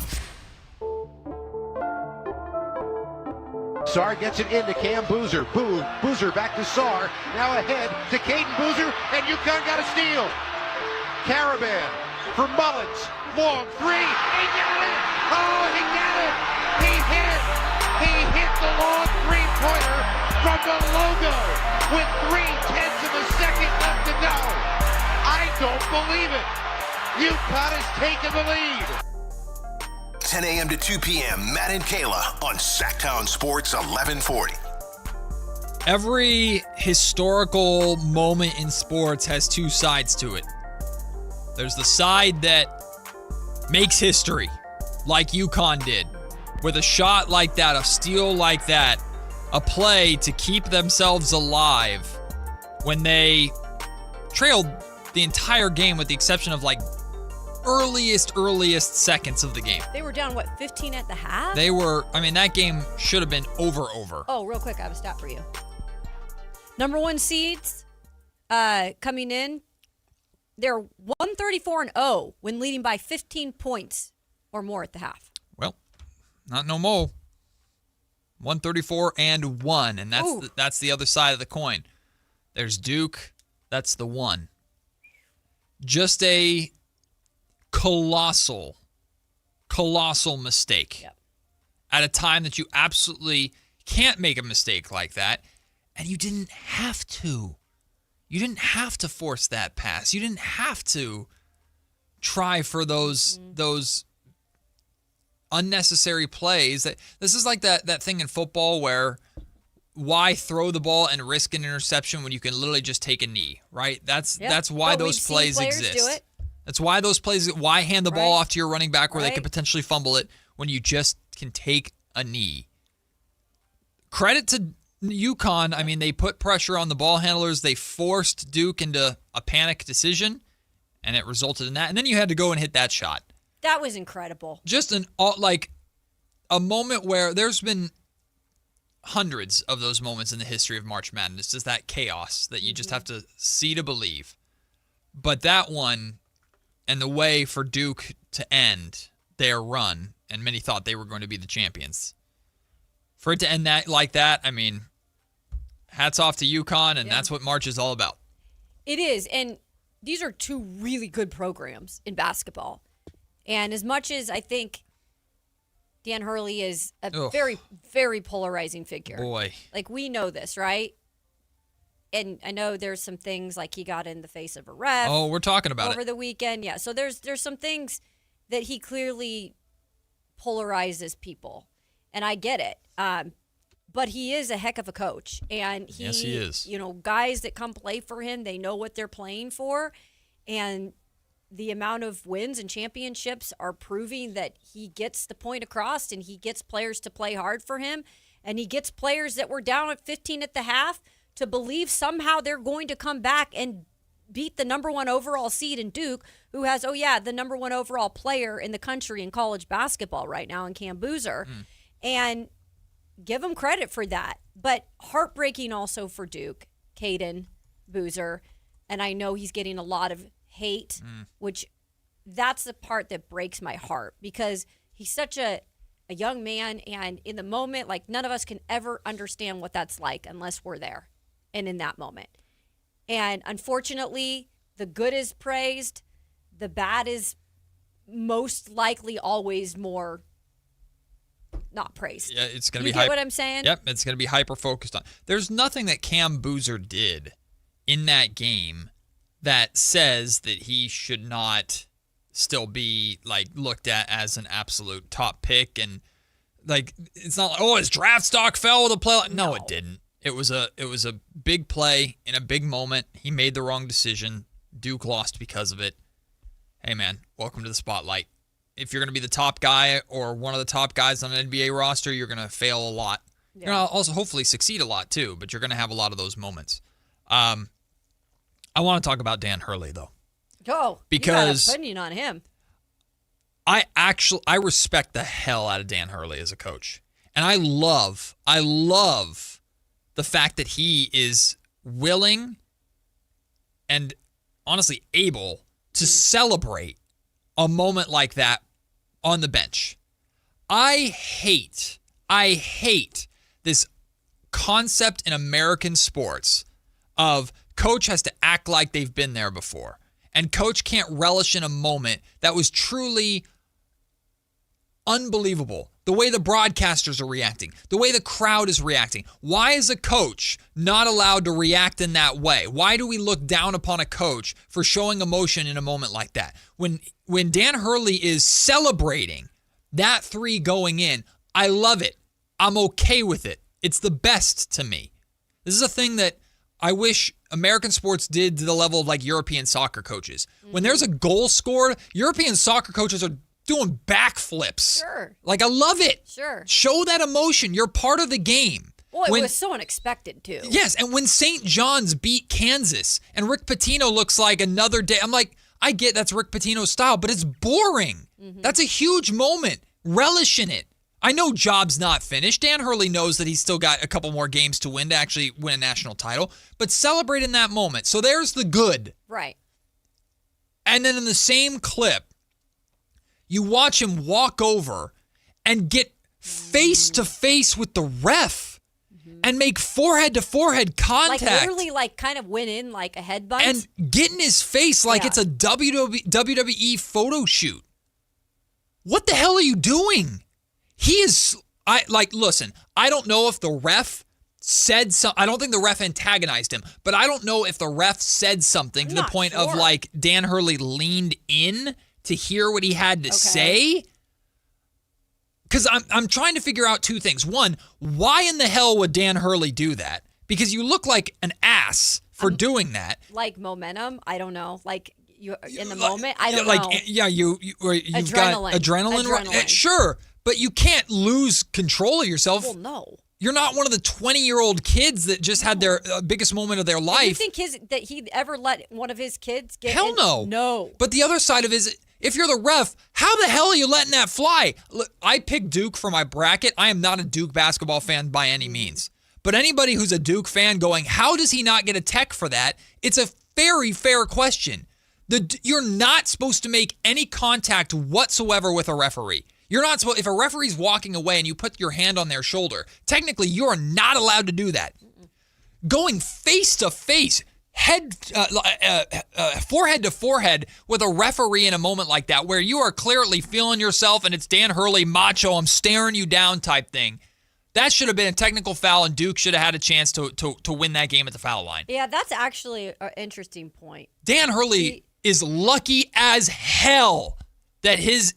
Sarr gets it into Cam Boozer. Boozer back to Sarr. Now ahead to Caden Boozer, and UConn got a steal. Caravan for Mullins. Long three. He got it. Oh, he got it. He hit it. He hit the long three-pointer from the logo with 3/10 of a second left to go. I don't believe it. UConn has taken the lead. 10 a.m. to 2 p.m. Matt and Kayla on Sactown Sports 1140. Every historical moment in sports has two sides to it. There's the side that makes history, like UConn did, with a shot like that, a steal like that, a play to keep themselves alive when they trailed the entire game with the exception of like earliest seconds of the game. They were down, 15 at the half? That game should have been over. Oh, real quick, I have a stat for you. #1 seeds coming in, they're 134-0 when leading by 15 points or more at the half. Well, not no more. 134-1, and that's the other side of the coin. There's Duke, that's the one. Just a colossal mistake at a time that you absolutely can't make a mistake like that, and you didn't have to. You didn't have to force that pass. You didn't have to try for those unnecessary plays. This is like that thing in football where why throw the ball and risk an interception when you can literally just take a knee, right? That's why those plays exist. Do it. That's why those plays, why hand the ball off to your running back where they could potentially fumble it when you just can take a knee. Credit to UConn. They put pressure on the ball handlers. They forced Duke into a panic decision, and it resulted in that. And then you had to go and hit that shot. That was incredible. Just a moment where there's been hundreds of those moments in the history of March Madness. Just that chaos that you just have to see to believe. But that one, and the way for Duke to end their run, and many thought they were going to be the champions. For it to end that like that, hats off to UConn, and that's what March is all about. It is, and these are two really good programs in basketball. And as much as I think Dan Hurley is a very, very polarizing figure. Boy. Like, we know this, right? And I know there's some things like he got in the face of a ref. Oh, we're talking about over the weekend. Yeah, so there's some things that he clearly polarizes people, and I get it. But he is a heck of a coach, and yes, he is. You know, guys that come play for him, they know what they're playing for, and the amount of wins and championships are proving that he gets the point across, and he gets players to play hard for him, and he gets players that were down at 15 at the half to believe somehow they're going to come back and beat the number 1 overall seed in Duke, who has, the number 1 overall player in the country in college basketball right now in Cam Boozer. And give him credit for that. But heartbreaking also for Duke, Caden Boozer. And I know he's getting a lot of hate, which that's the part that breaks my heart, because he's such a young man, and in the moment, like, none of us can ever understand what that's like unless we're there and in that moment. And unfortunately, the good is praised, the bad is most likely always more not praised. Yeah, it's going to be You get what I'm saying? Yep, it's going to be hyper focused on. There's nothing that Cam Boozer did in that game that says that he should not still be like looked at as an absolute top pick, and like, it's not like, his draft stock fell with a play. No, it didn't. It was a big play in a big moment. He made the wrong decision. Duke lost because of it. Hey, man, welcome to the spotlight. If you're going to be the top guy or one of the top guys on an NBA roster, you're going to fail a lot. You're going to also hopefully succeed a lot too, but you're going to have a lot of those moments. I want to talk about Dan Hurley, though. Because you got an opinion on him. I respect the hell out of Dan Hurley as a coach. And I love the fact that he is willing and honestly able to celebrate a moment like that on the bench. I hate this concept in American sports of coach has to act like they've been there before. And coach can't relish in a moment that was truly unbelievable. The way the broadcasters are reacting, the way the crowd is reacting. Why is a coach not allowed to react in that way? Why do we look down upon a coach for showing emotion in a moment like that? When Dan Hurley is celebrating that 3 going in, I love it. I'm okay with it. It's the best to me. This is a thing that I wish American sports did to the level of like European soccer coaches. When there's a goal scored, European soccer coaches are doing backflips. Sure. Like, I love it. Sure. Show that emotion. You're part of the game. Well, it was so unexpected, too. Yes, and when St. John's beat Kansas and Rick Pitino looks like another day, I'm like, I get that's Rick Pitino's style, but it's boring. That's a huge moment. Relish in it. I know job's not finished. Dan Hurley knows that he's still got a couple more games to win to actually win a national title, but celebrate in that moment. So there's the good. Right. And then in the same clip, you watch him walk over and get face to face with the ref and make forehead to forehead contact. Like, literally, like, kind of went in like a headbutt. And get in his face like it's a WWE photo shoot. What the hell are you doing? Listen, I don't know if the ref said something. I don't think the ref antagonized him, but I don't know if the ref said something to the point of like Dan Hurley leaned in to hear what he had to say. Because I'm trying to figure out 2 things. One, why in the hell would Dan Hurley do that? Because you look like an ass for doing that. Like momentum, I don't know. Like, you in the moment, I don't know. Yeah, you've got adrenaline. Right? Sure, but you can't lose control of yourself. Well, no. You're not one of the 20-year-old kids that just had their biggest moment of their life. Do you think that he'd ever let one of his kids get Hell no. No. But the other side of it is, if you're the ref, how the hell are you letting that fly? Look, I picked Duke for my bracket. I am not a Duke basketball fan by any means. But anybody who's a Duke fan going, how does he not get a tech for that? It's a very fair question. You're not supposed to make any contact whatsoever with a referee. You're not supposed. If a referee's walking away and you put your hand on their shoulder, technically you are not allowed to do that. going face to face, forehead to forehead with a referee in a moment like that, where you are clearly feeling yourself and it's Dan Hurley, macho, I'm staring you down type thing. That should have been a technical foul, and Duke should have had a chance to win that game at the foul line. Yeah, that's actually an interesting point. Dan Hurley is lucky as hell that his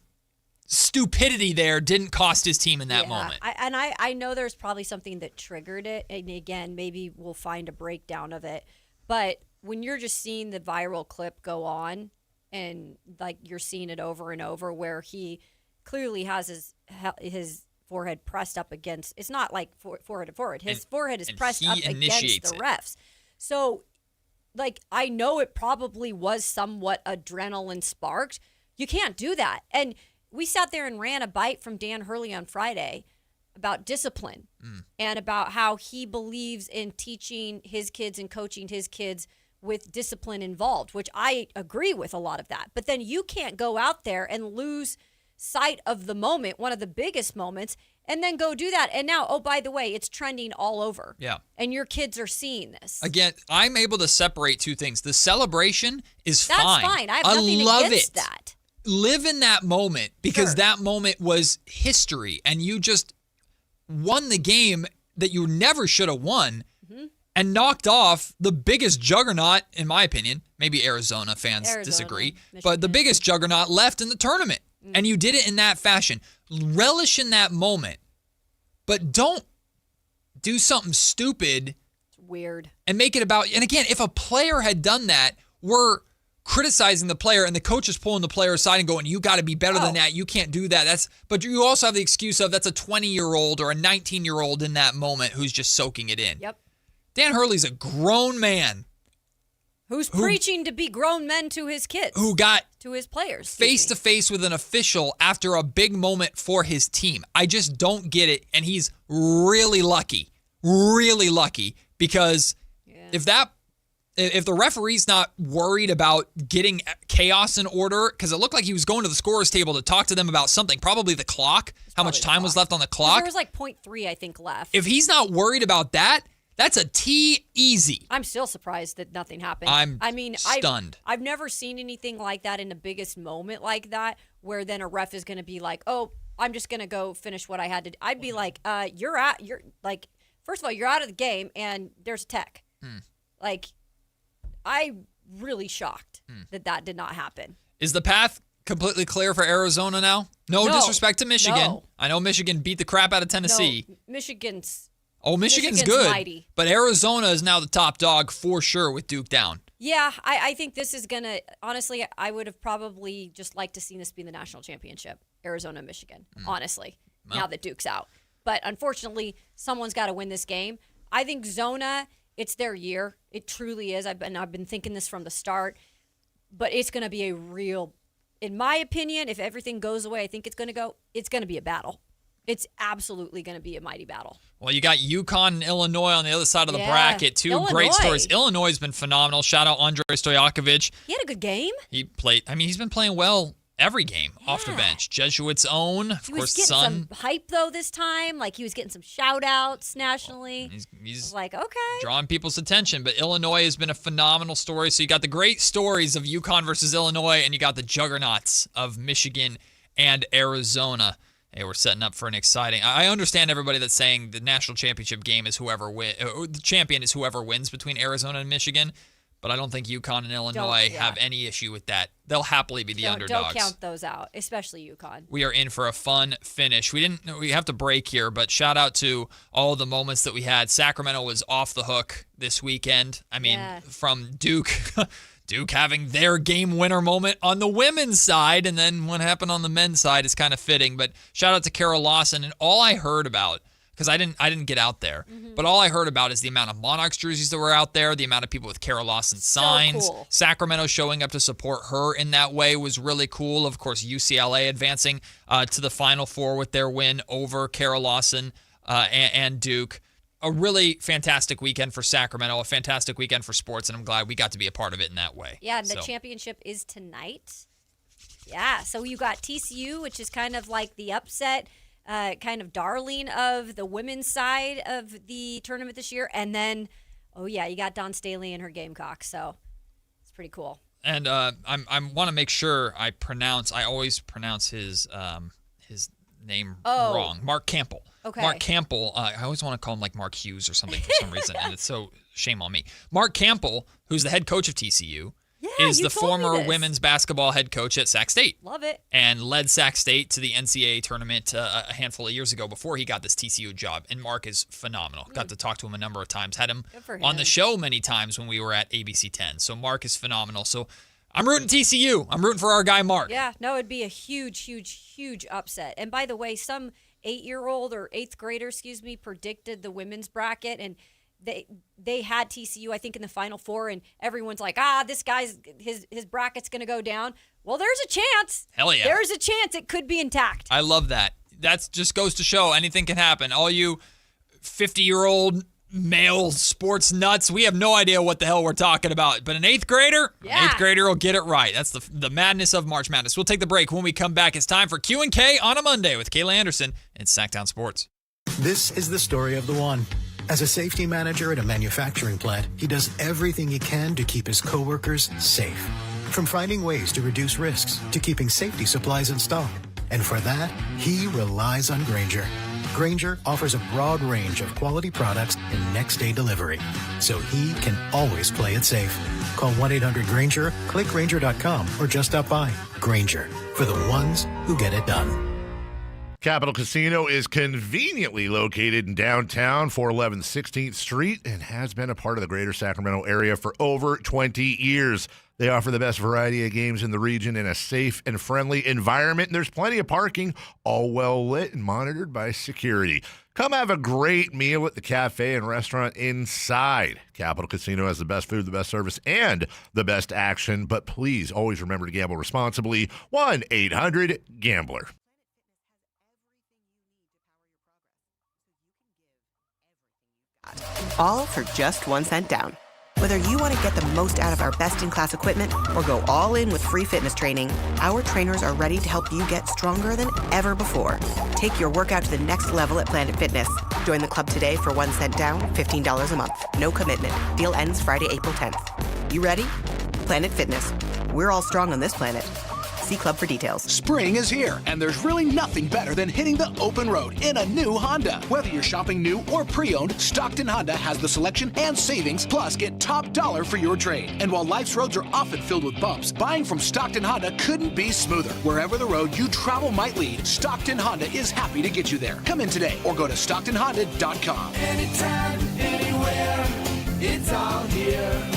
stupidity there didn't cost his team in that moment. I know there's probably something that triggered it, and again, maybe we'll find a breakdown of it. But when you're just seeing the viral clip go on, and like you're seeing it over and over, where he clearly has his forehead pressed up against, it's not like forehead to forehead. His forehead is pressed up against the refs. So, like, I know it probably was somewhat adrenaline sparked. You can't do that. And we sat there and ran a bite from Dan Hurley on Friday about discipline and about how he believes in teaching his kids and coaching his kids with discipline involved, which I agree with a lot of that. But then you can't go out there and lose sight of the moment, one of the biggest moments, and then go do that. And now, oh, by the way, it's trending all over. Yeah. And your kids are seeing this. Again, I'm able to separate two things. The celebration is That's fine. fine. I have nothing love against it. that. Live in that moment, because that moment was history, and you just won the game that you never should have won and knocked off the biggest juggernaut, in my opinion. Maybe Arizona fans disagree, but the biggest juggernaut left in the tournament. And you did it in that fashion. Relish in that moment, but don't do something stupid. It's weird. And make it about, and again, if a player had done that, we're criticizing the player, and the coach is pulling the player aside and going, you got to be better than that. You can't do that. But you also have the excuse of that's a 20-year-old or a 19-year-old in that moment who's just soaking it in. Yep. Dan Hurley's a grown man. Who's preaching to be grown men to his kids. Who got to his players. Face-to-face with an official after a big moment for his team. I just don't get it, and he's really lucky. Really lucky, because if the referee's not worried about getting chaos in order, because it looked like he was going to the scorer's table to talk to them about something, probably the clock, how much time was left on the clock. There was like 0.3, I think, left. If he's not worried about that, that's a T easy. I'm still surprised that nothing happened. I mean, stunned. I've never seen anything like that in the biggest moment like that, where then a ref is going to be like, oh, I'm just going to go finish what I had to do. I'd be like, you're like, first of all, you're out of the game, and there's tech. Like, I'm really shocked that did not happen. Is the path completely clear for Arizona now? No disrespect to Michigan. No. I know Michigan beat the crap out of Tennessee. No, Michigan's good. Mighty. But Arizona is now the top dog for sure with Duke down. Yeah, I think this is going to, honestly, I would have probably just liked to see this be the national championship, Arizona, Michigan, honestly, now that Duke's out. But unfortunately, someone's got to win this game. I think Zona, it's their year. It truly is. I've been thinking this from the start. But it's going to be a real, in my opinion, if everything goes away, I think it's going to be a battle. It's absolutely going to be a mighty battle. Well, you got UConn and Illinois on the other side of the bracket. Two great stories. Illinois has been phenomenal. Shout out Andrei Stojakovic. He had a good game. He played. I mean, he's been playing well every game off the bench. Jesuits' own, of course, getting son. some hype though this time. Like he was getting some shout outs nationally. He's like, okay, drawing people's attention. But Illinois has been a phenomenal story. So you got the great stories of UConn versus Illinois, and you got the juggernauts of Michigan and Arizona. Hey, we're setting up for an exciting. I understand everybody that's saying the national championship game is whoever wins. The champion is whoever wins between Arizona and Michigan. But I don't think UConn and Illinois have any issue with that. They'll happily be the underdogs. Don't count those out, especially UConn. We are in for a fun finish. We have to break here, but shout out to all the moments that we had. Sacramento was off the hook this weekend. I mean, from Duke. Duke having their game winner moment on the women's side, and then what happened on the men's side is kind of fitting. But shout out to Carol Lawson, and all I heard about, because I didn't get out there, but all I heard about is the amount of Monarchs jerseys that were out there, the amount of people with Carol Lawson signs. So cool. Sacramento showing up to support her in that way was really cool. Of course, UCLA advancing to the Final Four with their win over Carol Lawson and Duke. A really fantastic weekend for Sacramento, a fantastic weekend for sports, and I'm glad we got to be a part of it in that way. Yeah, and the championship is tonight. Yeah, so you got TCU, which is kind of like the upset, kind of darling of the women's side of the tournament this year, and then, Oh, yeah, you got Dawn Staley and her Gamecock, so it's pretty cool. And I want to make sure I always pronounce his name wrong. Mark Campbell. Okay. Mark Campbell, I always want to call him like Mark Hughes or something for some reason, and it's so shame on me. Mark Campbell, who's the head coach of TCU, is the former women's basketball head coach at Sac State. Love it. And led Sac State to the NCAA tournament a handful of years ago before he got this TCU job. And Mark is phenomenal. Got to talk to him a number of times. Had him on the show many times when we were at ABC 10. So Mark is phenomenal. So I'm rooting TCU. I'm rooting for our guy Mark. Yeah, no, it'd be a huge, huge, huge upset. And by the way, some 8-year-old or 8th grader, predicted the women's bracket, and they had TCU, I think, in the Final Four, and everyone's like, this guy's his bracket's going to go down. Well, there's a chance. Hell yeah. There's a chance it could be intact. I love that. That just goes to show anything can happen. All you 50-year-old male sports nuts, we have no idea what the hell we're talking about. But an 8th grader, will get it right. That's the madness of March Madness. We'll take the break. When we come back, it's time for Q&K on a Monday with Kayla Anderson and Sactown Sports. This is the story of the one. As a safety manager at a manufacturing plant, he does everything he can to keep his coworkers safe. From finding ways to reduce risks to keeping safety supplies in stock. And for that, he relies on Granger. Granger offers a broad range of quality products and next-day delivery, so he can always play it safe. Call 1-800-GRANGER, click Granger.com, or just stop by. Granger, for the ones who get it done. Capital Casino is conveniently located in downtown, 411 16th Street, and has been a part of the greater Sacramento area for over 20 years. They offer the best variety of games in the region in a safe and friendly environment, and there's plenty of parking, all well lit and monitored by security. Come have a great meal at the cafe and restaurant inside. Capital Casino has the best food, the best service, and the best action, but please always remember to gamble responsibly. 1-800-GAMBLER. All for just 1 cent down. Whether you want to get the most out of our best-in-class equipment or go all in with free fitness training, our trainers are ready to help you get stronger than ever before. Take your workout to the next level at Planet Fitness. Join the club today for 1 cent down, $15 a month. No commitment. Deal ends Friday, April 10th. You ready? Planet Fitness. We're all strong on this planet. See Club for details. Spring is here, and there's really nothing better than hitting the open road in a new Honda. Whether you're shopping new or pre-owned, Stockton Honda has the selection and savings, plus get top dollar for your trade. And while life's roads are often filled with bumps, buying from Stockton Honda couldn't be smoother. Wherever the road you travel might lead, Stockton Honda is happy to get you there. Come in today or go to StocktonHonda.com. Anytime, anywhere, it's all here.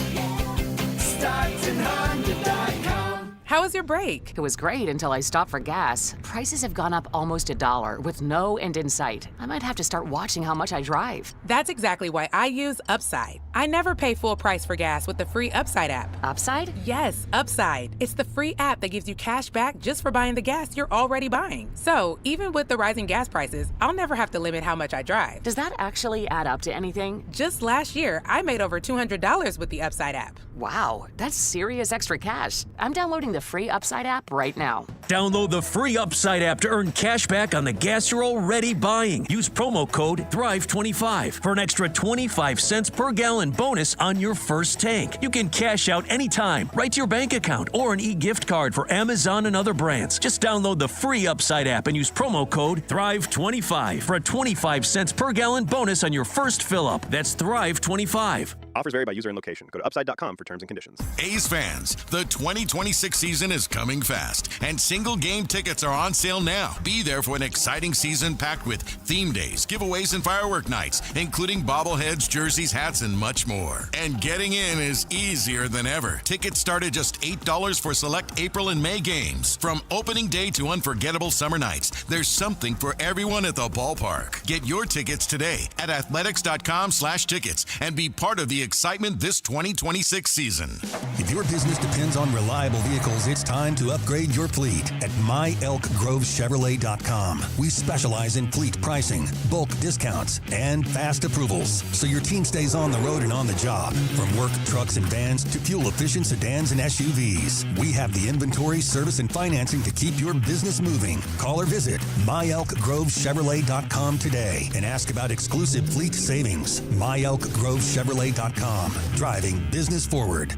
StocktonHonda.com. How was your break? It was great until I stopped for gas. Prices have gone up almost $1 with no end in sight. I might have to start watching how much I drive. That's exactly why I use Upside. I never pay full price for gas with the free Upside app. Upside? Yes, Upside. It's the free app that gives you cash back just for buying the gas you're already buying. So even with the rising gas prices, I'll never have to limit how much I drive. Does that actually add up to anything? Just last year, I made over $200 with the Upside app. Wow, that's serious extra cash. I'm downloading the free Upside app right now. Download the free Upside app to earn cash back on the gas you're already buying. Use promo code THRIVE25 for an extra 25 cents per gallon bonus on your first tank. You can cash out anytime, right to your bank account, or an e-gift card for Amazon and other brands. Just download the free Upside app and use promo code THRIVE25 for a 25 cents per gallon bonus on your first fill-up. That's THRIVE25. Offers vary by user and location. Go to upside.com for terms and conditions. A's fans, the 2026 season is coming fast, and single game tickets are on sale now. Be there for an exciting season packed with theme days, giveaways, and firework nights, including bobbleheads, jerseys, hats, and much more. And getting in is easier than ever. Tickets start at just $8 for select April and May games. From opening day to unforgettable summer nights, there's something for everyone at the ballpark. Get your tickets today at athletics.com/tickets and be part of the excitement this 2026 season. If your business depends on reliable vehicles, it's time to upgrade your fleet at myelkgrovechevrolet.com. We specialize in fleet pricing, bulk discounts, and fast approvals, so your team stays on the road and on the job. From work trucks and vans to fuel-efficient sedans and SUVs, we have the inventory, service, and financing to keep your business moving. Call or visit myelkgrovechevrolet.com today and ask about exclusive fleet savings. myelkgrovechevrolet.com. Sactown.com. Driving business forward.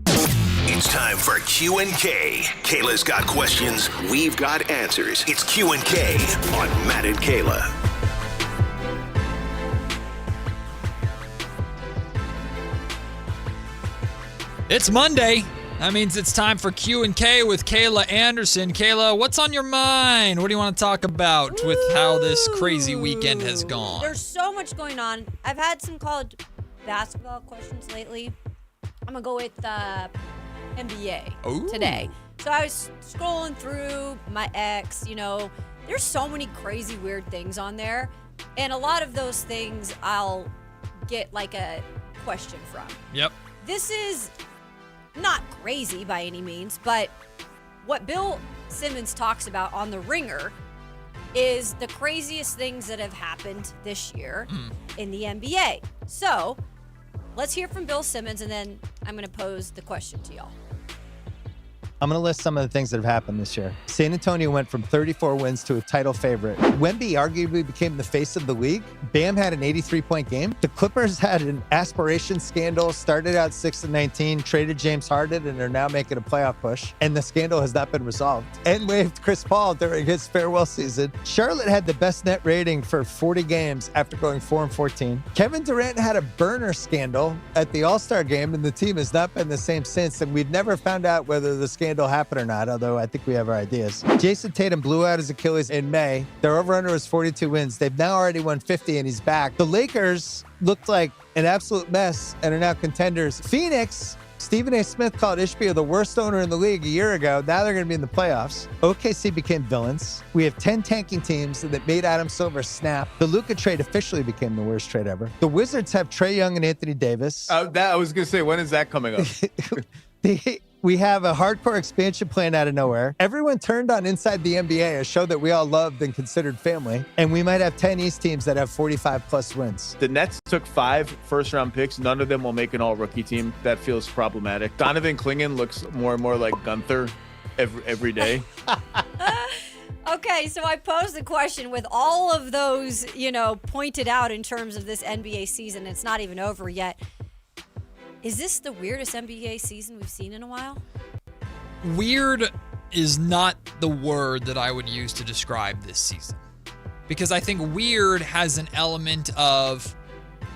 It's time for Q&K. Kayla's got questions. We've got answers. It's Q&K on Matt and Kayla. It's Monday. That means it's time for Q&K with Kayla Anderson. Kayla, what's on your mind? What do you want to talk about with how this crazy weekend has gone? There's so much going on. I've had some college basketball questions lately. I'm going to go with NBA today. So I was scrolling through my ex, there's so many crazy, weird things on there. And a lot of those things I'll get like a question from. Yep. This is not crazy by any means, but what Bill Simmons talks about on The Ringer is the craziest things that have happened this year in the NBA. So let's hear from Bill Simmons, and then I'm going to pose the question to y'all. I'm going to list some of the things that have happened this year. San Antonio went from 34 wins to a title favorite. Wemby arguably became the face of the league. Bam had an 83-point game. The Clippers had an aspiration scandal, started out 6-19, traded James Harden, and are now making a playoff push. And the scandal has not been resolved. And waived Chris Paul during his farewell season. Charlotte had the best net rating for 40 games after going 4-14. Kevin Durant had a burner scandal at the All-Star game, and the team has not been the same since. And we've never found out whether the scandal happen or not, although I think we have our ideas. Jason Tatum blew out his Achilles in May. Their over-under was 42 wins. They've now already won 50 and he's back. The Lakers looked like an absolute mess and are now contenders. Phoenix, Stephen A. Smith called Ishbia the worst owner in the league a year ago. Now they're going to be in the playoffs. OKC became villains. We have 10 tanking teams that made Adam Silver snap. The Luka trade officially became the worst trade ever. The Wizards have Trae Young and Anthony Davis. I was going to say, when is that coming up? We have a hardcore expansion plan out of nowhere. Everyone turned on Inside the NBA, a show that we all loved and considered family. And we might have 10 East teams that have 45-plus wins. The Nets took 5 first-round picks. None of them will make an all-rookie team. That feels problematic. Donovan Clingan looks more and more like Gunther every day. Okay, so I posed the question with all of those, pointed out in terms of this NBA season. It's not even over yet. Is this the weirdest NBA season we've seen in a while? Weird is not the word that I would use to describe this season. Because I think weird has an element of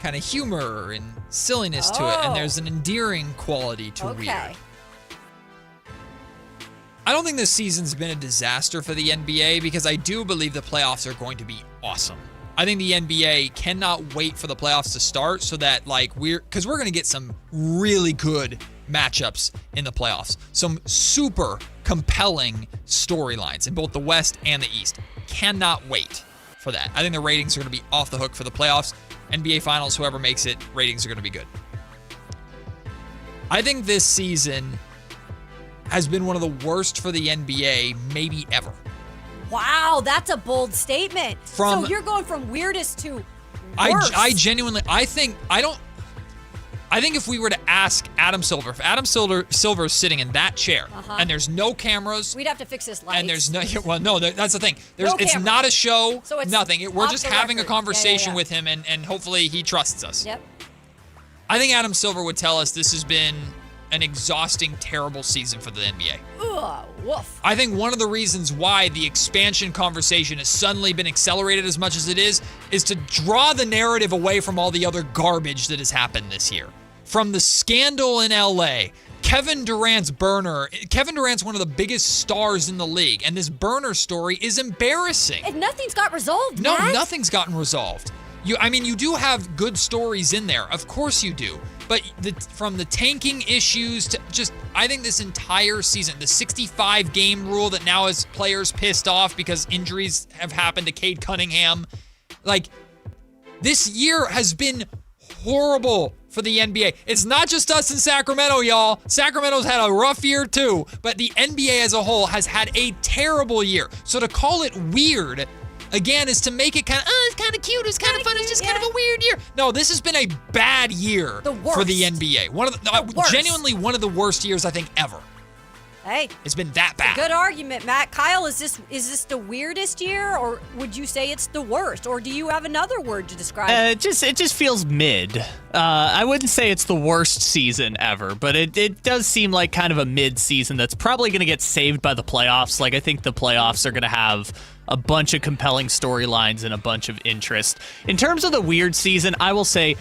kind of humor and silliness to it, and there's an endearing quality to weird. I don't think this season's been a disaster for the NBA because I do believe the playoffs are going to be awesome. I think the NBA cannot wait for the playoffs to start so that we're going to get some really good matchups in the playoffs. Some super compelling storylines in both the West and the East. Cannot wait for that. I think the ratings are going to be off the hook for the playoffs. NBA Finals, whoever makes it, ratings are going to be good. I think this season has been one of the worst for the NBA maybe ever. Wow, that's a bold statement. So you're going from weirdest to worst. I genuinely, I think if we were to ask Adam Silver, if Adam Silver is sitting in that chair and there's no cameras. We'd have to fix this lights. And there's no, that's the thing. It's not a show, so it's nothing. We're just having a conversation with him and hopefully he trusts us. Yep. I think Adam Silver would tell us this has been an exhausting, terrible season for the NBA. Ugh, woof. I think one of the reasons why the expansion conversation has suddenly been accelerated as much as it is to draw the narrative away from all the other garbage that has happened this year. From the scandal in LA, Kevin Durant's burner. Kevin Durant's one of the biggest stars in the league, and this burner story is embarrassing. And nothing's got resolved, No, Matt. Nothing's gotten resolved. You do have good stories in there. Of course you do. But from the tanking issues to I think this entire season, the 65-game rule that now has players pissed off because injuries have happened to Cade Cunningham. This year has been horrible for the NBA. It's not just us in Sacramento, y'all. Sacramento's had a rough year too, but the NBA as a whole has had a terrible year. So to call it weird, again, is to make it it's kind of cute, it's kind of fun, it's just kind of a weird year. No, this has been a bad year for the NBA. Genuinely one of the worst years I think ever. Hey, it's been that bad. Good argument, Matt. Kyle, is this the weirdest year, or would you say it's the worst, or do you have another word to describe it? It just feels mid. I wouldn't say it's the worst season ever, but it does seem like kind of a mid season that's probably going to get saved by the playoffs. Like, I think the playoffs are going to have a bunch of compelling storylines and a bunch of interest. In terms of the weird season, I will say,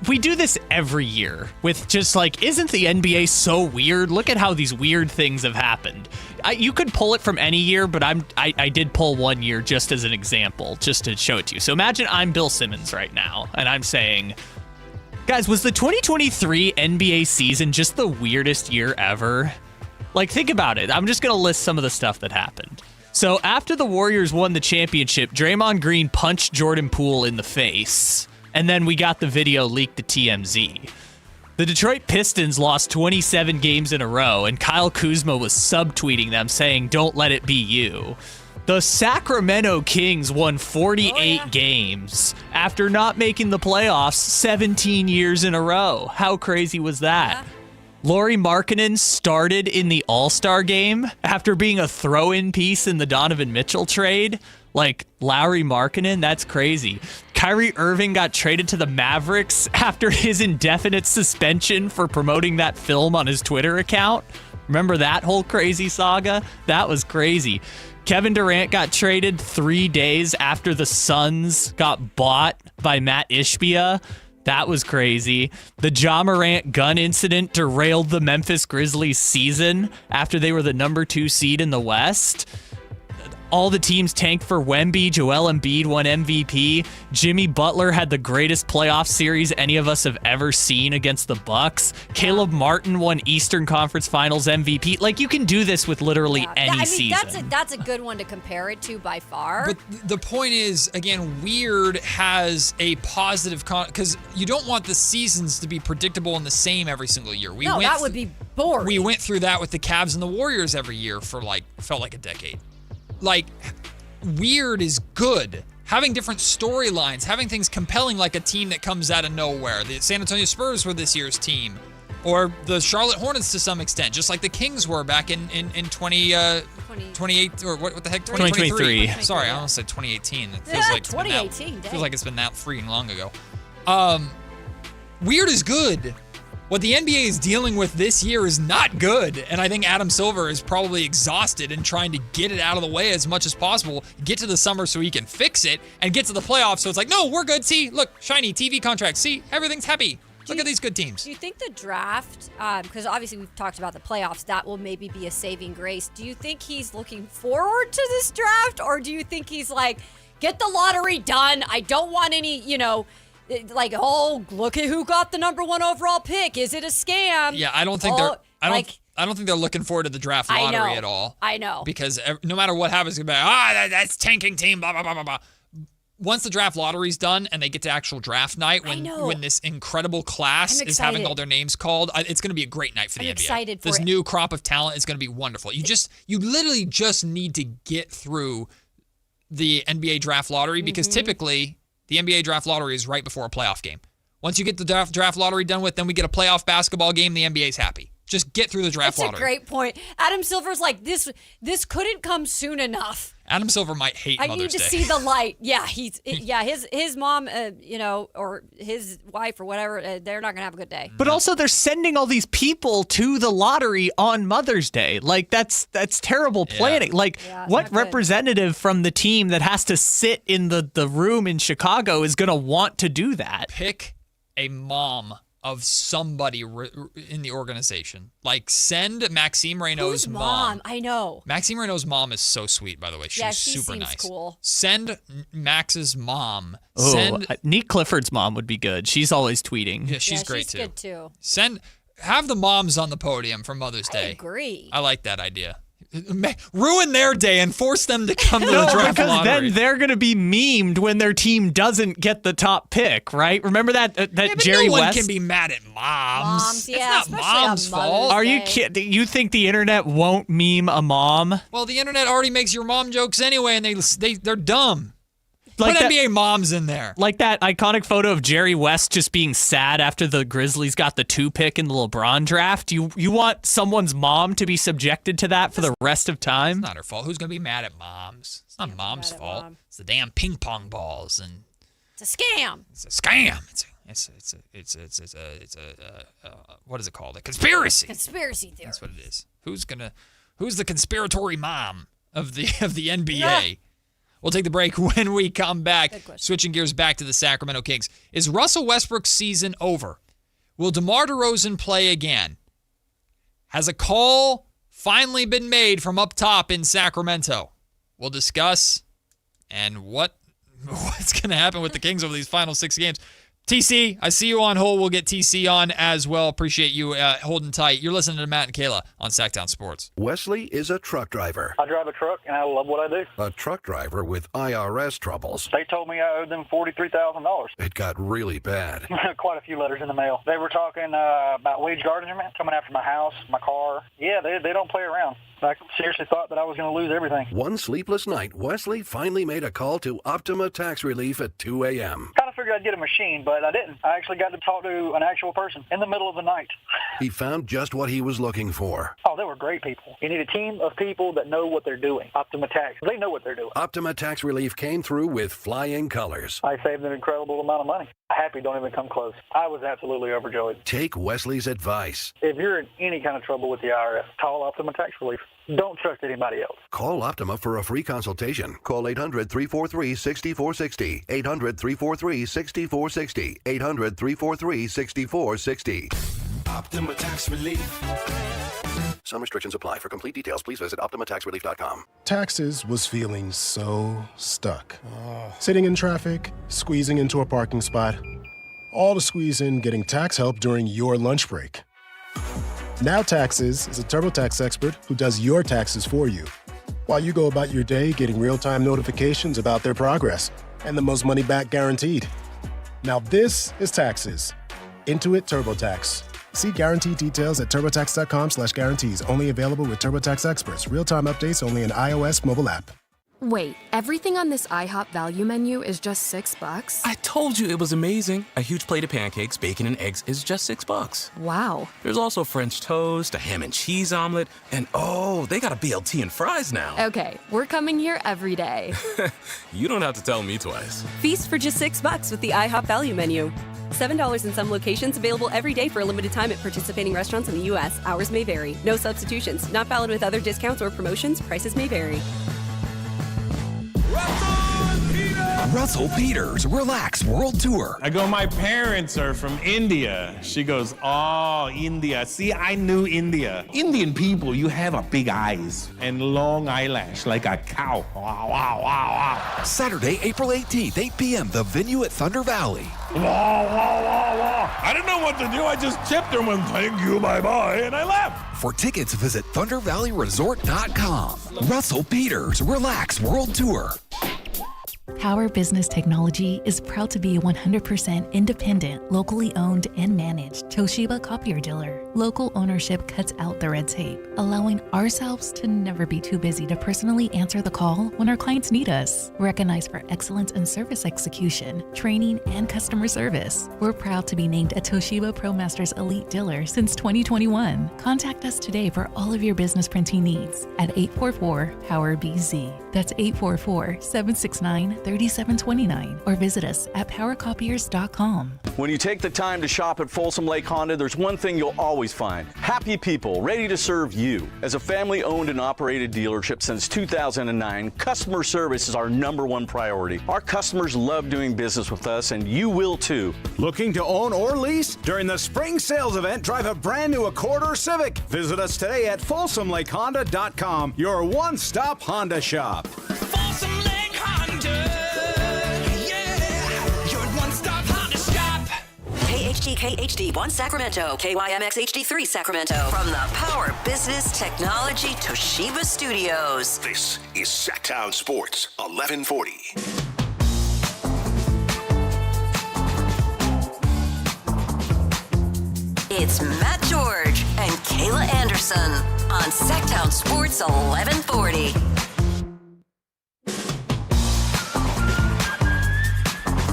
we do this every year with just like, isn't the NBA so weird? Look at how these weird things have happened. You could pull it from any year, but I did pull one year just as an example, just to show it to you. So imagine I'm Bill Simmons right now, and I'm saying, guys, was the 2023 NBA season just the weirdest year ever? Like, think about it. I'm just going to list some of the stuff that happened. So after the Warriors won the championship, Draymond Green punched Jordan Poole in the face. And then we got the video leaked to TMZ. The Detroit Pistons lost 27 games in a row, and Kyle Kuzma was subtweeting them saying, "Don't let it be you." The Sacramento Kings won 48 games after not making the playoffs 17 years in a row. How crazy was that? Lauri Markkanen started in the All-Star game after being a throw-in piece in the Donovan Mitchell trade. Like, Lauri Markkanen, that's crazy. Kyrie Irving got traded to the Mavericks after his indefinite suspension for promoting that film on his Twitter account. Remember that whole crazy saga? That was crazy. Kevin Durant got traded 3 days after the Suns got bought by Matt Ishbia. That was crazy. The Ja Morant gun incident derailed the Memphis Grizzlies season after they were the number 2 seed in the West. All the teams tanked for Wemby. Joel Embiid won MVP. Jimmy Butler had the greatest playoff series any of us have ever seen against the Bucks. Caleb Martin won Eastern Conference Finals MVP. Like, you can do this with literally any season. That's a good one to compare it to by far. But the point is, again, weird has a positive because you don't want the seasons to be predictable and the same every single year. That would be boring. We went through that with the Cavs and the Warriors every year for felt like a decade. Like, weird is good. Having different storylines, having things compelling, like a team that comes out of nowhere. The San Antonio Spurs were this year's team, or the Charlotte Hornets to some extent, just like the Kings were back in 28 or what the heck 2023. Sorry, I almost said 2018. It feels like 2018. Feels like it's been that freaking long ago. Weird is good. What the NBA is dealing with this year is not good, and I think Adam Silver is probably exhausted and trying to get it out of the way as much as possible, get to the summer so he can fix it, and get to the playoffs so it's like, no, we're good. See, look, shiny TV contracts. See, everything's happy. Look at these good teams. Do you think the draft, because obviously we've talked about the playoffs, that will maybe be a saving grace. Do you think he's looking forward to this draft, or do you think he's like, get the lottery done. I don't want any, like, oh, look at who got the number 1 overall pick. Is it a scam? Yeah, I don't think I don't think they're looking forward to the draft lottery at all. I know. Because no matter what happens, it's going to be that's tanking team, blah, blah, blah, blah, blah. Once the draft lottery's done and they get to actual draft night, when this incredible class is having all their names called, it's going to be a great night for the NBA. Excited for this new crop of talent is going to be wonderful. You literally just need to get through the NBA draft lottery because typically the NBA draft lottery is right before a playoff game. Once you get the draft lottery done with, then we get a playoff basketball game. The NBA's happy. Just get through the draft lottery. That's a great point. Adam Silver's like, this couldn't come soon enough. Adam Silver might hate Mother's Day. I need to see the light. Yeah, his mom, or his wife or whatever, they're not gonna have a good day. But also, they're sending all these people to the lottery on Mother's Day. Like, that's terrible planning. Yeah. Like, what representative from the team that has to sit in the room in Chicago is gonna want to do that? Pick a mom of somebody in the organization. Like, send Maxime Reynaud's mom. I know. Maxime Reynaud's mom is so sweet, by the way. She's super nice. Cool. Send Max's mom. Neat Clifford's mom would be good. She's always tweeting. Yeah, she's great too. Good too. Have the moms on the podium for Mother's Day. I agree. I like that idea. Ruin their day and force them to come to the draft because lottery. Then they're going to be memed when their team doesn't get the top pick, right? Remember that Jerry no one West can be mad at moms. Yeah, it's not mom's fault. Are you kidding? You think the internet won't meme a mom? Well, the internet already makes your mom jokes anyway, and they're dumb. Like Put NBA moms in there. Like that iconic photo of Jerry West just being sad after the Grizzlies got the 2 pick in the LeBron draft. You want someone's mom to be subjected to that for the rest of time? It's not her fault. Who's going to be mad at moms? It's not mom's fault. It's the damn ping pong balls, and it's a scam. It's a scam. It's a what is it called? A conspiracy. Conspiracy theory. That's what it is. Who's the conspiratory mom of the NBA? We'll take the break. When we come back. Switching gears back to the Sacramento Kings. Is Russell Westbrook's season over? Will DeMar DeRozan play again? Has a call finally been made from up top in Sacramento? We'll discuss and what's going to happen with the Kings over these final 6 games. TC, I see you on hold. We'll get TC on as well. Appreciate you holding tight. You're listening to Matt and Kayla on Sactown Sports. Wesley is a truck driver. I drive a truck, and I love what I do. A truck driver with IRS troubles. They told me I owed them $43,000. It got really bad. Quite a few letters in the mail. They were talking about wage garnishment, coming after my house, my car. Yeah, they don't play around. I seriously thought that I was going to lose everything. One sleepless night, Wesley finally made a call to Optima Tax Relief at 2 a.m. Kind of figured I'd get a machine, but I didn't. I actually got to talk to an actual person in the middle of the night. He found just what he was looking for. Oh, they were great people. You need a team of people that know what they're doing. Optima Tax. They know what they're doing. Optima Tax Relief came through with flying colors. I saved an incredible amount of money. Happy don't even come close. I was absolutely overjoyed. Take Wesley's advice. If you're in any kind of trouble with the IRS, call Optima Tax Relief. Don't trust anybody else. Call Optima for a free consultation. Call 800-343-6460. 800-343-6460. 800-343-6460. Optima Tax Relief. Some restrictions apply. For complete details, please visit OptimaTaxRelief.com. Taxes was feeling so stuck. Sitting in traffic, squeezing into a parking spot, all to squeeze in getting tax help during your lunch break. Now Taxes is a TurboTax expert who does your taxes for you, while you go about your day getting real-time notifications about their progress and the most money back guaranteed. Now this is Taxes. Intuit TurboTax. See guarantee details at TurboTax.com/guarantees. Only available with TurboTax experts. Real-time updates only in iOS mobile app. Wait, everything on this IHOP value menu is just $6? I told you it was amazing. A huge plate of pancakes, bacon, and eggs is just $6. Wow. There's also French toast, a ham and cheese omelet, and oh, they got a BLT and fries now. Okay, we're coming here every day. You don't have to tell me twice. Feast for just $6 with the IHOP value menu. $7 in some locations, available every day for a limited time at participating restaurants in the U.S. Hours may vary. No substitutions. Not valid with other discounts or promotions. Prices may vary. Russell Peters, Relax World Tour. I go, my parents are from India. She goes, oh, India. See, I knew India. Indian people, you have a big eyes and long eyelash like a cow. Wow, wow, wow, wow. Saturday, April 18th, 8 p.m., the venue at Thunder Valley. Wow, wow, wow, wow. I didn't know what to do. I just tipped her and went, thank you, bye-bye, and I left. For tickets, visit ThunderValleyResort.com. Russell Peters, Relax World Tour. Power Business Technology is proud to be a 100% independent, locally owned and managed Toshiba copier dealer. Local ownership cuts out the red tape, allowing ourselves to never be too busy to personally answer the call when our clients need us. Recognized for excellence in service execution, training, and customer service, we're proud to be named a Toshiba ProMasters Elite Dealer since 2021. Contact us today for all of your business printing needs at 844-POWER-BZ. That's 844-769-3729, or visit us at powercopiers.com. When you take the time to shop at Folsom Lake Honda, there's one thing you'll always find: happy people ready to serve you. As a family-owned and operated dealership since 2009, customer service is our #1 priority. Our customers love doing business with us, and you will too. Looking to own or lease? During the spring sales event, drive a brand new Accord or Civic. Visit us today at FolsomLakeHonda.com, your one-stop Honda shop. Folsom Lake Honda, yeah, your one-stop Honda shop. KHD HD1 Sacramento, KYMX HD3 Sacramento. From the Power Business Technology Toshiba Studios. This is Sactown Sports 1140. It's Matt George and Kayla Anderson on Sactown Sports 1140.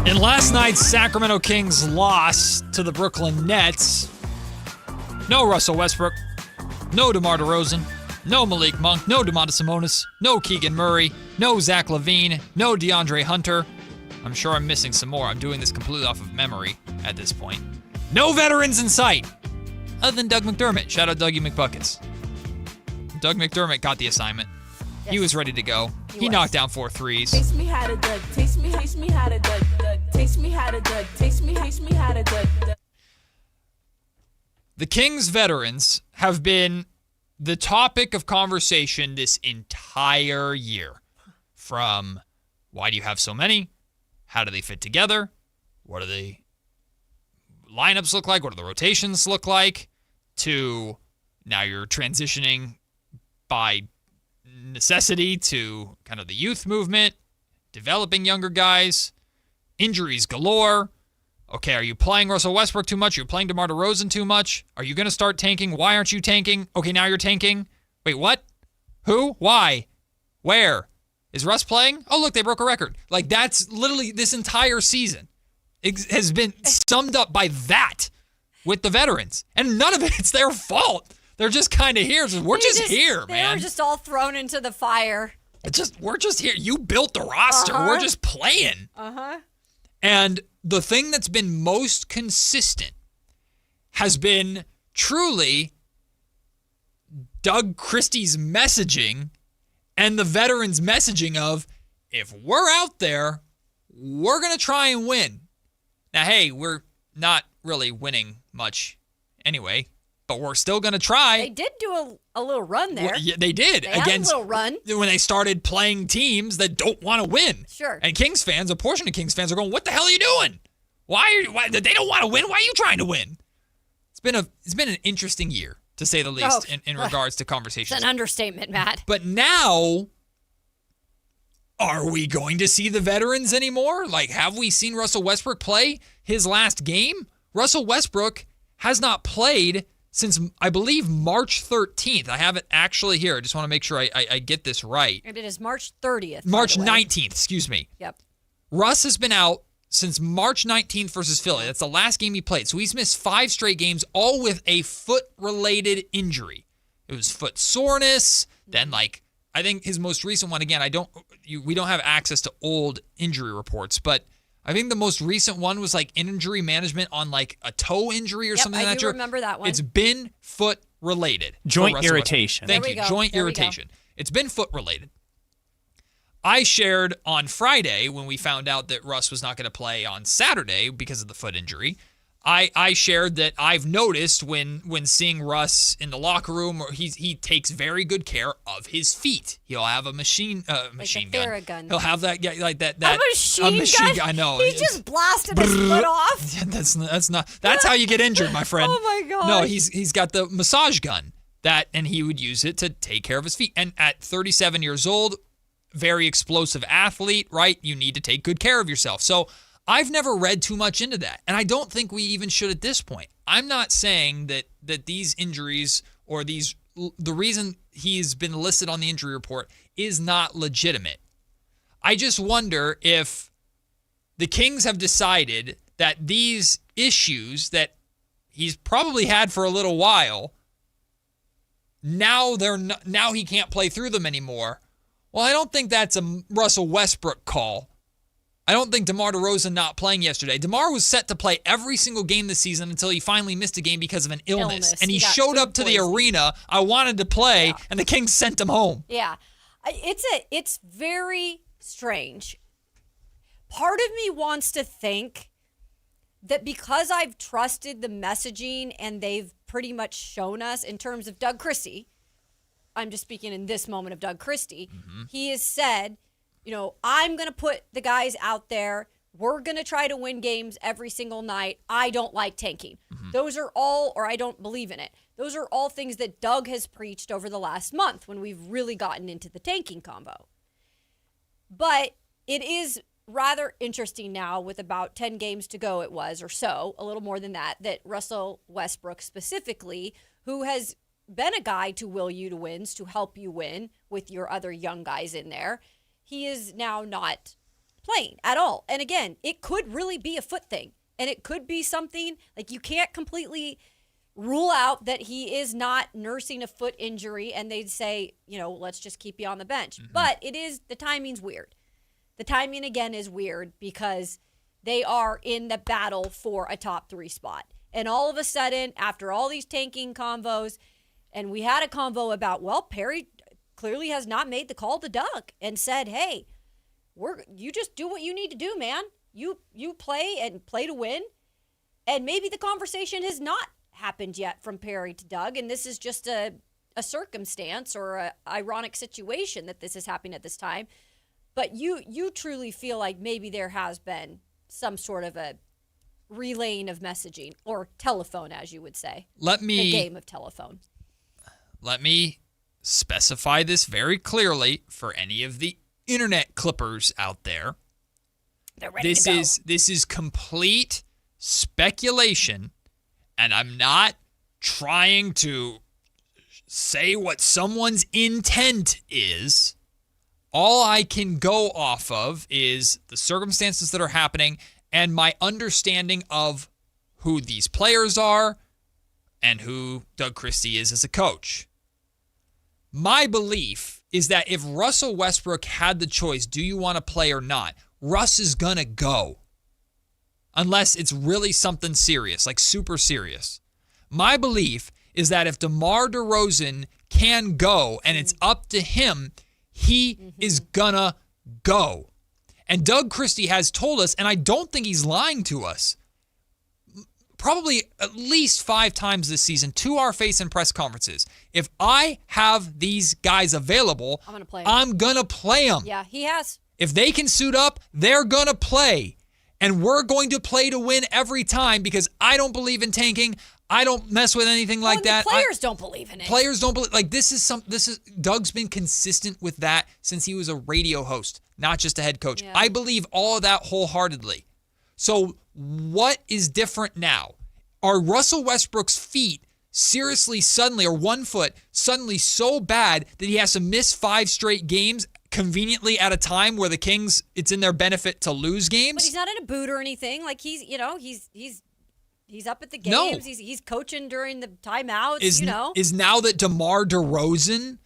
In last night's Sacramento Kings loss to the Brooklyn Nets, no Russell Westbrook, no DeMar DeRozan, no Malik Monk, no Domantas Sabonis, no Keegan Murray, no Zach LaVine, no DeAndre Hunter. I'm sure I'm missing some more. I'm doing this completely off of memory at this point. No veterans in sight, other than Doug McDermott. Shout out Dougie McBuckets. Doug McDermott got the assignment. Yes. He was ready to go. He knocked down 4 threes. Taste me how to Doug. Taste me how to Doug. Taste me how to Doug. Taste me how to Doug. The Kings veterans have been the topic of conversation this entire year. From why do you have so many? How do they fit together? What do the lineups look like? What do the rotations look like? To now you're transitioning by necessity to kind of the youth movement, developing younger guys, injuries galore. Okay, are you playing Russell Westbrook too much? Are you playing DeMar DeRozan too much? Are you going to start tanking? Why aren't you tanking? Okay, now you're tanking. Wait, what? Who? Why? Where? Is Russ playing? Oh, look, they broke a record. Like, that's literally this entire season. It has been summed up by that with the veterans. And none of it's their fault. They're just kind of here. We're just here, man. They were just all thrown into the fire. We're just here. You built the roster. Uh-huh. We're just playing. Uh-huh. And the thing that's been most consistent has been truly Doug Christie's messaging and the veterans' messaging of, if we're out there, we're going to try and win. Now, hey, we're not really winning much anyway, but we're still going to try. They did do a little run there. Well, yeah, they did. They had a little run. When they started playing teams that don't want to win. Sure. And Kings fans, a portion of Kings fans are going, what the hell are you doing? Why they don't want to win? Why are you trying to win? It's been an interesting year, to say the least, in regards to conversations. It's an understatement, Matt. But now, are we going to see the veterans anymore? Like, have we seen Russell Westbrook play his last game? Russell Westbrook has not played since, I believe, March 13th. I have it actually here. I just want to make sure I get this right. And it is March 30th. March 19th, excuse me. Yep. Russ has been out since March 19th versus Philly. That's the last game he played. So he's missed 5 straight games, all with a foot-related injury. It was foot soreness. Then, I think his most recent one, again, we don't have access to old injury reports, but I think the most recent one was injury management on a toe injury or something like that. I do remember that one. It's been foot-related. Joint irritation. Thank you. Joint irritation. It's been foot-related. I shared on Friday when we found out that Russ was not going to play on Saturday because of the foot injury. I shared that I've noticed when seeing Russ in the locker room, or he takes very good care of his feet. He'll have a machine gun. He'll have that a machine gun. I know. He just blasted his foot off. Yeah, that's how you get injured, my friend. Oh my god. No, he's got the massage gun and he would use it to take care of his feet. And at 37 years old, very explosive athlete, right? You need to take good care of yourself. So I've never read too much into that, and I don't think we even should at this point. I'm not saying that these injuries or the reason he's been listed on the injury report is not legitimate. I just wonder if the Kings have decided that these issues that he's probably had for a little while, now he can't play through them anymore. Well, I don't think that's a Russell Westbrook call. I don't think DeMar DeRozan not playing yesterday. DeMar was set to play every single game this season until he finally missed a game because of an illness. And he showed up to the arena. I wanted to play, and the Kings sent him home. Yeah. It's very strange. Part of me wants to think that because I've trusted the messaging and they've pretty much shown us in terms of Doug Christie, I'm just speaking in this moment of Doug Christie, he has said, I'm going to put the guys out there. We're going to try to win games every single night. I don't like tanking. Those are all, or I don't believe in it. Those are all things that Doug has preached over the last month when we've really gotten into the tanking combo. But it is rather interesting now with about 10 games to go it was, or so, a little more than that Russell Westbrook specifically, who has been a guy to will you to wins, to help you win with your other young guys in there, he is now not playing at all. And again, it could really be a foot thing. And it could be something like you can't completely rule out that he is not nursing a foot injury and they'd say, let's just keep you on the bench. Mm-hmm. But the timing's weird. The timing again is weird because they are in the battle for a top 3 spot. And all of a sudden, after all these tanking convos, and we had a convo about, Perry clearly has not made the call to Doug and said, hey, you just do what you need to do, man. You play and play to win. And maybe the conversation has not happened yet from Perry to Doug, and this is just a circumstance or a ironic situation that this is happening at this time. But you truly feel like maybe there has been some sort of a relaying of messaging or telephone, as you would say. The game of telephone. Let me specify this very clearly for any of the internet clippers out there. They're ready to go. This is complete speculation, and I'm not trying to say what someone's intent is. All I can go off of is the circumstances that are happening and my understanding of who these players are and who Doug Christie is as a coach. My belief is that if Russell Westbrook had the choice, do you want to play or not, Russ is going to go. Unless it's really something serious, like super serious. My belief is that if DeMar DeRozan can go and it's up to him, he is gonna go. And Doug Christie has told us, and I don't think he's lying to us, probably at least 5 times this season to our face in press conferences. If I have these guys available, I'm gonna play them. Yeah, he has. If they can suit up, they're gonna play. And we're going to play to win every time because I don't believe in tanking. I don't mess with anything like that. Players don't believe in it. Players don't believe. Like this is Doug's been consistent with that since he was a radio host, not just a head coach. Yeah. I believe all of that wholeheartedly. So what is different now? Are Russell Westbrook's feet seriously suddenly, or 1 foot suddenly so bad that he has to miss 5 straight games conveniently at a time where the Kings, it's in their benefit to lose games? But he's not in a boot or anything. Like he's up at the games. No. He's coaching during the timeouts. Is now that DeMar DeRozan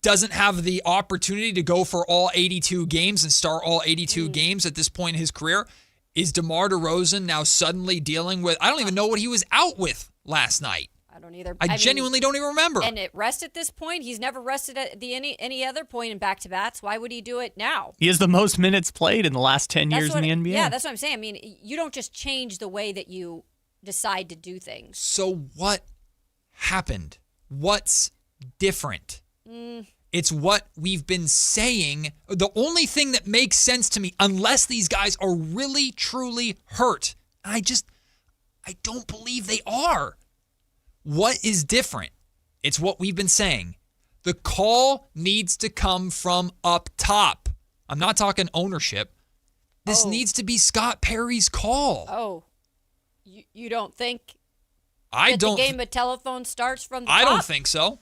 doesn't have the opportunity to go for all 82 games and start all 82 games at this point in his career, is DeMar DeRozan now suddenly dealing with, I don't even know what he was out with last night. I don't either. I genuinely don't even remember. And at rest at this point, he's never rested at any other point in back-to-backs. Why would he do it now? He has the most minutes played in the last 10 years in the NBA. Yeah, that's what I'm saying. I mean, you don't just change the way that you decide to do things. So what happened? What's different? It's what we've been saying. The only thing that makes sense to me, unless these guys are really, truly hurt, and I don't believe they are. What is different? It's what we've been saying. The call needs to come from up top. I'm not talking ownership. This needs to be Scott Perry's call. Oh, you don't think the game of telephone starts from the top? I don't think so.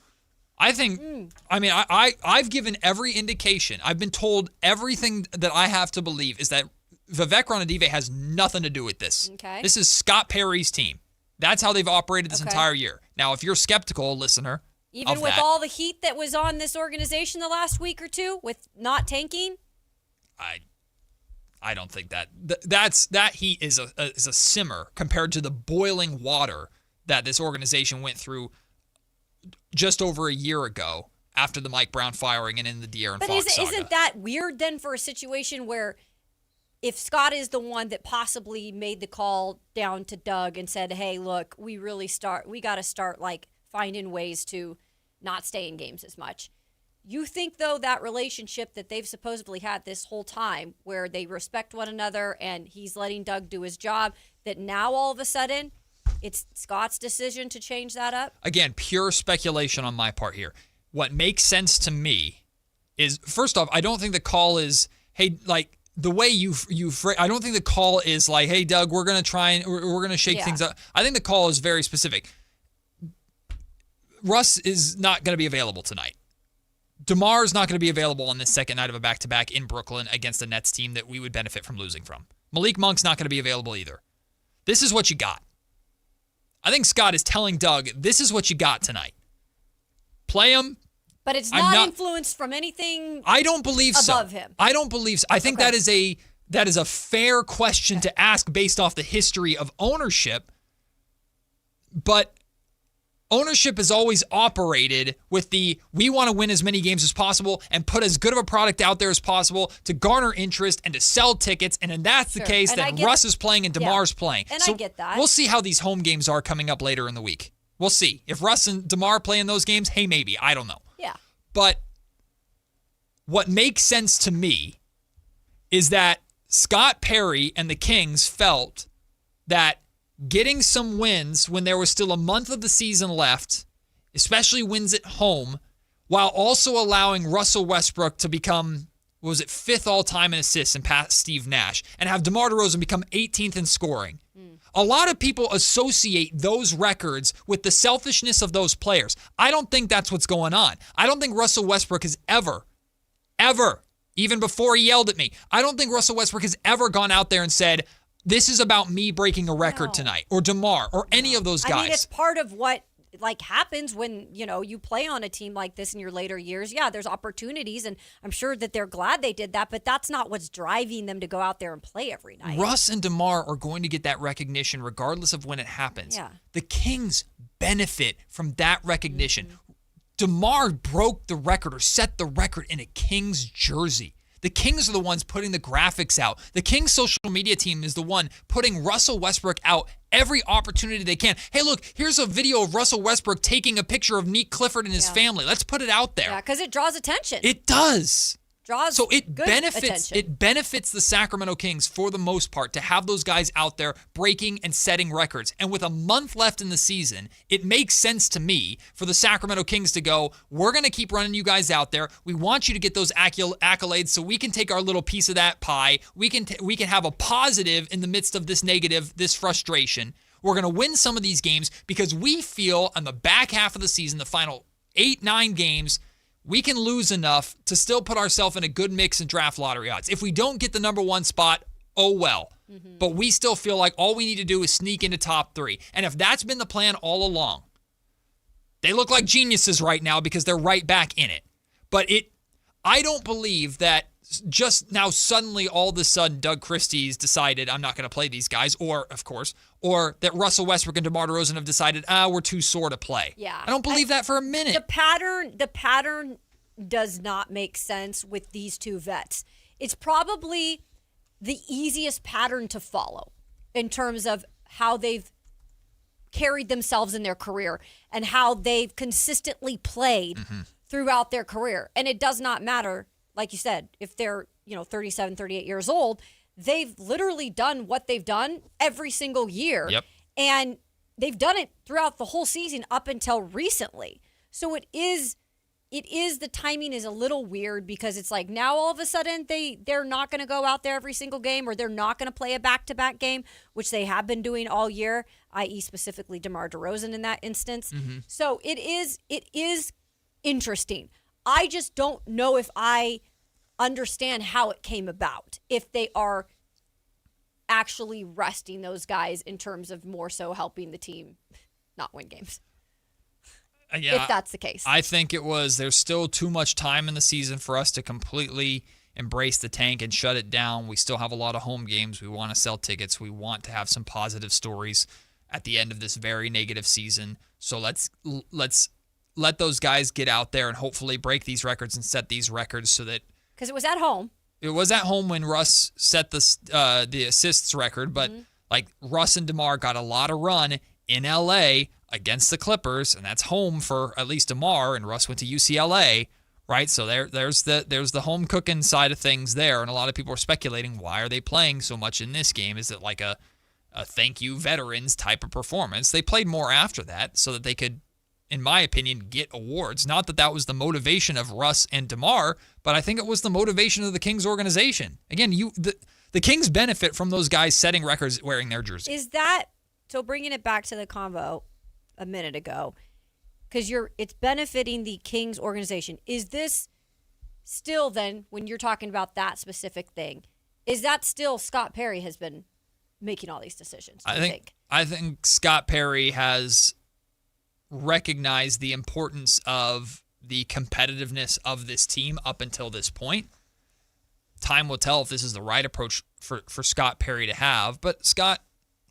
I think, I mean, I've given every indication. I've been told everything that I have to believe is that Vivek Ranadive has nothing to do with this. Okay. This is Scott Perry's team. That's how they've operated this entire year. Now, if you're skeptical, listener, even with all the heat that was on this organization the last week or two with not tanking, I don't think that heat is a simmer compared to the boiling water that this organization went through just over a year ago after the Mike Brown firing and in the De'Aaron Fox saga. Isn't that weird then for a situation where if Scott is the one that possibly made the call down to Doug and said, hey, look, we got to start like finding ways to not stay in games as much. You think, though, that relationship that they've supposedly had this whole time where they respect one another and he's letting Doug do his job, that now all of a sudden it's Scott's decision to change that up? Again, pure speculation on my part here. What makes sense to me is, first off, I don't think the call is, hey, like, the way I don't think the call is like, hey, Doug, we're going to try and we're going to shake things up. I think the call is very specific. Russ is not going to be available tonight. DeMar's not going to be available on this second night of a back-to-back in Brooklyn against a Nets team that we would benefit from losing from. Malik Monk's not going to be available either. This is what you got. I think Scott is telling Doug, this is what you got tonight. Play him. But it's not influenced from anything I don't believe above so. him. I don't believe so. I think that is a fair question to ask based off the history of ownership. But ownership has always operated with we want to win as many games as possible and put as good of a product out there as possible to garner interest and to sell tickets. And if that's the case, then Russ is playing and DeMar's playing. And so I get that. We'll see how these home games are coming up later in the week. We'll see. If Russ and DeMar play in those games, hey, maybe. I don't know. Yeah. But what makes sense to me is that Scott Perry and the Kings felt that getting some wins when there was still a month of the season left, especially wins at home, while also allowing Russell Westbrook to become, fifth all-time in assists and pass Steve Nash, and have DeMar DeRozan become 18th in scoring. A lot of people associate those records with the selfishness of those players. I don't think that's what's going on. I don't think Russell Westbrook has ever, even before he yelled at me, I don't think Russell Westbrook has ever gone out there and said, this is about me breaking a record tonight, or DeMar, or any of those guys. I mean, it's part of what happens when, you play on a team like this in your later years. Yeah, there's opportunities, and I'm sure that they're glad they did that, but that's not what's driving them to go out there and play every night. Russ and DeMar are going to get that recognition regardless of when it happens. Yeah. The Kings benefit from that recognition. DeMar broke the record or set the record in a Kings jersey. The Kings are the ones putting the graphics out. The Kings social media team is the one putting Russell Westbrook out every opportunity they can. Hey, look, here's a video of Russell Westbrook taking a picture of Neat Clifford and his family. Let's put it out there. Yeah, because it draws attention. It does. So it benefits the Sacramento Kings for the most part to have those guys out there breaking and setting records. And with a month left in the season, it makes sense to me for the Sacramento Kings to go, we're going to keep running you guys out there. We want you to get those accolades so we can take our little piece of that pie. We can have a positive in the midst of this negative, this frustration. We're going to win some of these games because we feel on the back half of the season, the final 8-9 games, we can lose enough to still put ourselves in a good mix in draft lottery odds. If we don't get the number one spot, oh well. But we still feel like all we need to do is sneak into top 3. And if that's been the plan all along, they look like geniuses right now because they're right back in it. But I don't believe that just now suddenly all of a sudden Doug Christie's decided I'm not going to play these guys, or that Russell Westbrook and DeMar DeRozan have decided, we're too sore to play. Yeah. I don't believe that for a minute. The pattern does not make sense with these two vets. It's probably the easiest pattern to follow in terms of how they've carried themselves in their career and how they've consistently played throughout their career. And it does not matter, like you said, if they're 37, 38 years old, they've literally done what they've done every single year. Yep. And they've done it throughout the whole season up until recently. So it is the timing is a little weird because it's like now all of a sudden they're not going to go out there every single game, or they're not going to play a back-to-back game, which they have been doing all year, i.e. specifically DeMar DeRozan in that instance. So it is interesting. I just don't know if I understand how it came about, if they are actually resting those guys in terms of more so helping the team not win games. Yeah, if that's the case. I think there's still too much time in the season for us to completely embrace the tank and shut it down. We still have a lot of home games. We want to sell tickets. We want to have some positive stories at the end of this very negative season. So let's let those guys get out there and hopefully break these records and set these records so that... Because it was at home. It was at home when Russ set the assists record, but Russ and DeMar got a lot of run in L.A. against the Clippers, and that's home for at least DeMar, and Russ went to UCLA, right? So there's the home cooking side of things there, and a lot of people are speculating, why are they playing so much in this game? Is it like a thank you veterans type of performance? They played more after that so that they could, in my opinion, get awards. Not that was the motivation of Russ and DeMar, but I think it was the motivation of the Kings organization. Again, the Kings benefit from those guys setting records wearing their jersey. So bringing it back to the convo a minute ago, because it's benefiting the Kings organization. Is this still then, when you're talking about that specific thing, is that still Scott Perry has been making all these decisions? I think Scott Perry has recognized the importance of the competitiveness of this team up until this point. Time will tell if this is the right approach for Scott Perry to have, but Scott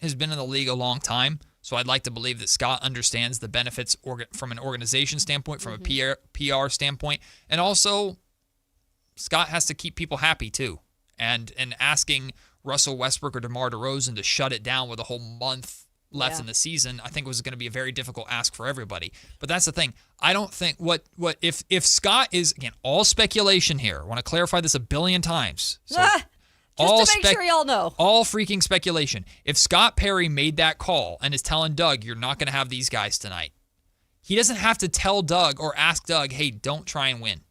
has been in the league a long time, so I'd like to believe that Scott understands the benefits from an organization standpoint, from a PR standpoint, and also Scott has to keep people happy too. And asking Russell Westbrook or DeMar DeRozan to shut it down with a whole month left in the season, I think was going to be a very difficult ask for everybody. But that's the thing. I don't think if Scott is, again, all speculation here. I want to clarify this a billion times. So just to make sure y'all know. All freaking speculation. If Scott Perry made that call and is telling Doug, you're not going to have these guys tonight, he doesn't have to tell Doug or ask Doug, hey, don't try and win.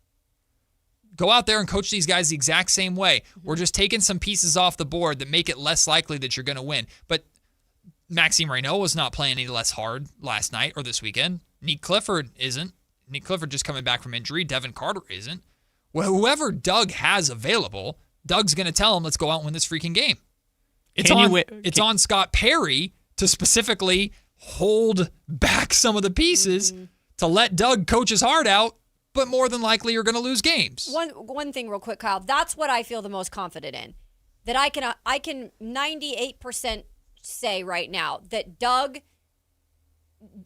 Go out there and coach these guys the exact same way. We're just taking some pieces off the board that make it less likely that you're going to win. But Maxime Reynaud was not playing any less hard last night or this weekend. Nick Clifford isn't. Nick Clifford just coming back from injury. Devin Carter isn't. Well, whoever Doug has available, Doug's going to tell him, let's go out and win this freaking game. It's on Scott Perry to specifically hold back some of the pieces to let Doug coach his heart out, but more than likely you're going to lose games. One thing real quick, Kyle. That's what I feel the most confident in. That I can 98% say right now that Doug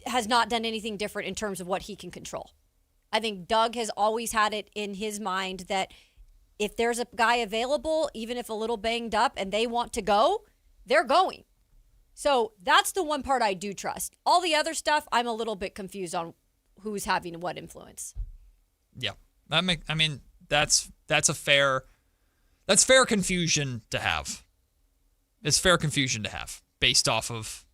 has not done anything different in terms of what he can control. I think Doug has always had it in his mind that if there's a guy available, even if a little banged up, and they want to go, they're going. So that's the one part I do trust. All the other stuff, I'm a little bit confused on who's having what influence. Yeah, that's fair confusion to have. It's fair confusion to have based off of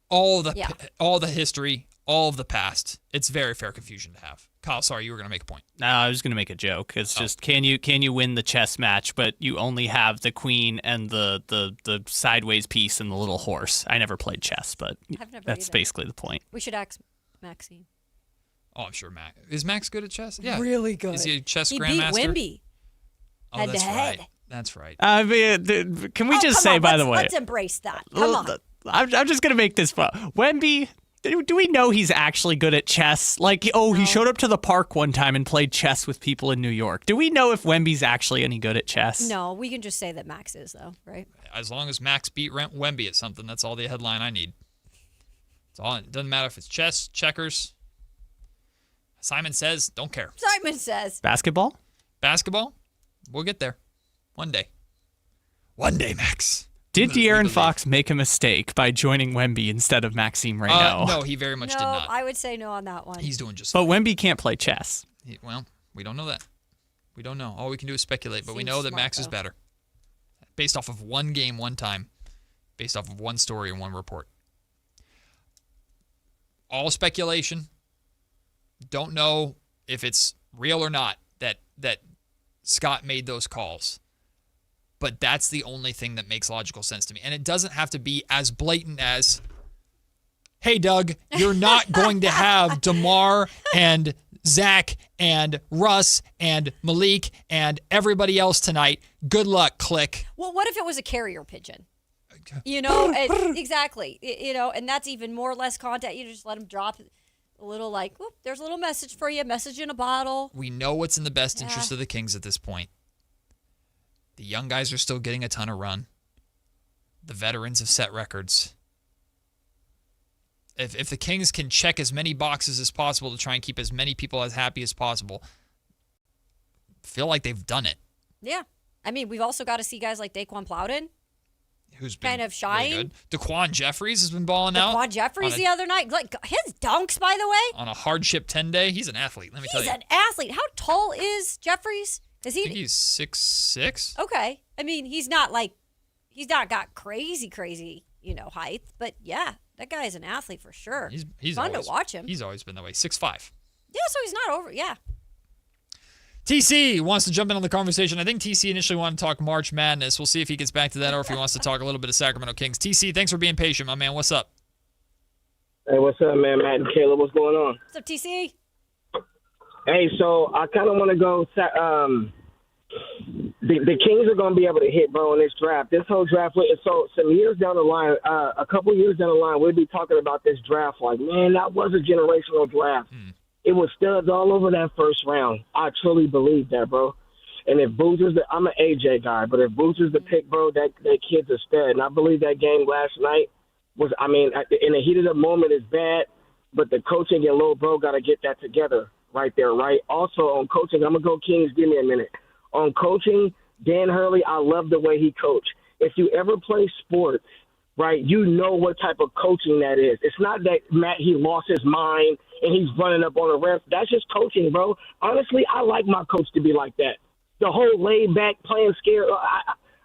all the history, all of the past. It's very fair confusion to have. Kyle, sorry, you were going to make a point. No, I was going to make a joke. It's just can you win the chess match, but you only have the queen and the sideways piece and the little horse. I never played chess, but that's basically the point. We should ask Maxine. Oh, I'm sure Max. Is Max good at chess? Yeah. Really good. Is he a chess he grandmaster? Beat Wemby. Oh, head that's to right. head. That's right. Can we just say, by the way, let's embrace that. Come on. I'm just going to make this fun. Wemby, do we know he's actually good at chess? He showed up to the park one time and played chess with people in New York. Do we know if Wemby's actually any good at chess? No, we can just say that Max is, though, right? As long as Max beat Wemby at something, that's all the headline I need. It doesn't matter if it's chess, checkers. Simon says, don't care. Simon says. Basketball? We'll get there. One day. One day, Max. Did De'Aaron Fox make a mistake by joining Wemby instead of Maxime Reynaud? No, he very much did not. I would say no on that one. He's doing just fine. But Wemby can't play chess. Well, we don't know that. We don't know. All we can do is speculate, but we know that Max is better. Based off of one game, one time. Based off of one story and one report. All speculation. Don't know if it's real or not that Scott made those calls. But that's the only thing that makes logical sense to me. And it doesn't have to be as blatant as, hey, Doug, you're not going to have DeMar and Zach and Russ and Malik and everybody else tonight. Good luck, click. Well, what if it was a carrier pigeon? Exactly. And that's even more or less contact. You just let them drop a little there's a little message for you, message in a bottle. We know what's in the best interest of the Kings at this point. The young guys are still getting a ton of run. The veterans have set records. If the Kings can check as many boxes as possible to try and keep as many people as happy as possible, feel like they've done it. Yeah. I mean, we've also got to see guys like Daquan Plowden. Who's been kind of shine. Really good. Daquan Jeffries has been balling out. Daquan Jeffries the other night. His dunks, by the way. On a hardship 10 day. He's an athlete, let me tell you. He's an athlete. How tall is Jeffries? I think he's 6'6". Okay. I mean, he's not got crazy, height. But yeah, that guy is an athlete for sure. He's fun to watch him. He's always been that way. 6'5". Yeah, so he's not over. Yeah. TC wants to jump in on the conversation. I think TC initially wanted to talk March Madness. We'll see if he gets back to that or if he wants to talk a little bit of Sacramento Kings. TC, thanks for being patient, my man. What's up? Hey, what's up, man? Matt and Kayla, what's going on? What's up, TC? Hey, so I kind of want to go. The Kings are going to be able to hit, bro, in this draft. This whole draft, so some years down the line, a couple years down the line, we'll be talking about this draft like, man, that was a generational draft. It was studs all over that first round. I truly believe that, bro. And if Boozer's I'm an AJ guy, but if Boozer's the pick, bro, that kid's a stud. And I believe that game last night was, I mean, in the heat of the moment is bad, but the coaching and Lowe, bro, got to get that together right there, right? Also, on coaching, I'm going to go Kings. Give me a minute. On coaching, Dan Hurley, I love the way he coached. If you ever play sports, right, you know what type of coaching that is. It's not that, Matt, he lost his mind and he's running up on the ref. That's just coaching, bro. Honestly, I like my coach to be like that. The whole laid-back, playing scared,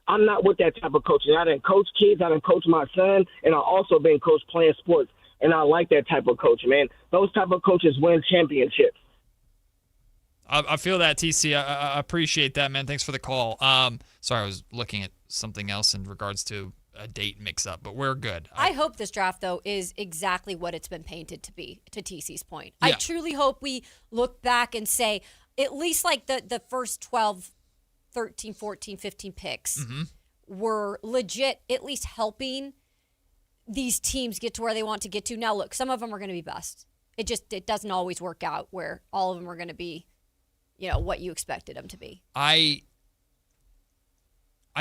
I'm not with that type of coaching. I didn't coach kids. I didn't coach my son, and I also been coached playing sports, and I like that type of coach, man. Those type of coaches win championships. I feel that, TC. I appreciate that, man. Thanks for the call. Sorry, I was looking at something else in regards to a date mix-up, but we're good. I hope this draft, though, is exactly what it's been painted to be, to TC's point. Yeah. I truly hope we look back and say, at least like the first 12, 13, 14, 15 picks were legit, at least helping these teams get to where they want to get to. Now, look, some of them are going to be bust. It doesn't always work out where all of them are going to be, what you expected them to be. I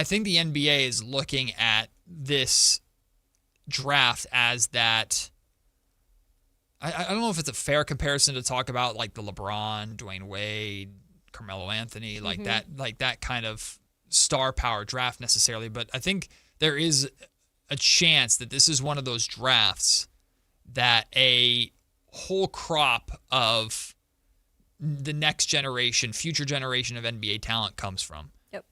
think the NBA is looking at this draft as that. I don't know if it's a fair comparison to talk about like the LeBron, Dwayne Wade, Carmelo Anthony, like that kind of star power draft necessarily. But I think there is a chance that this is one of those drafts that a whole crop of the next generation, future generation of NBA talent comes from. Yep.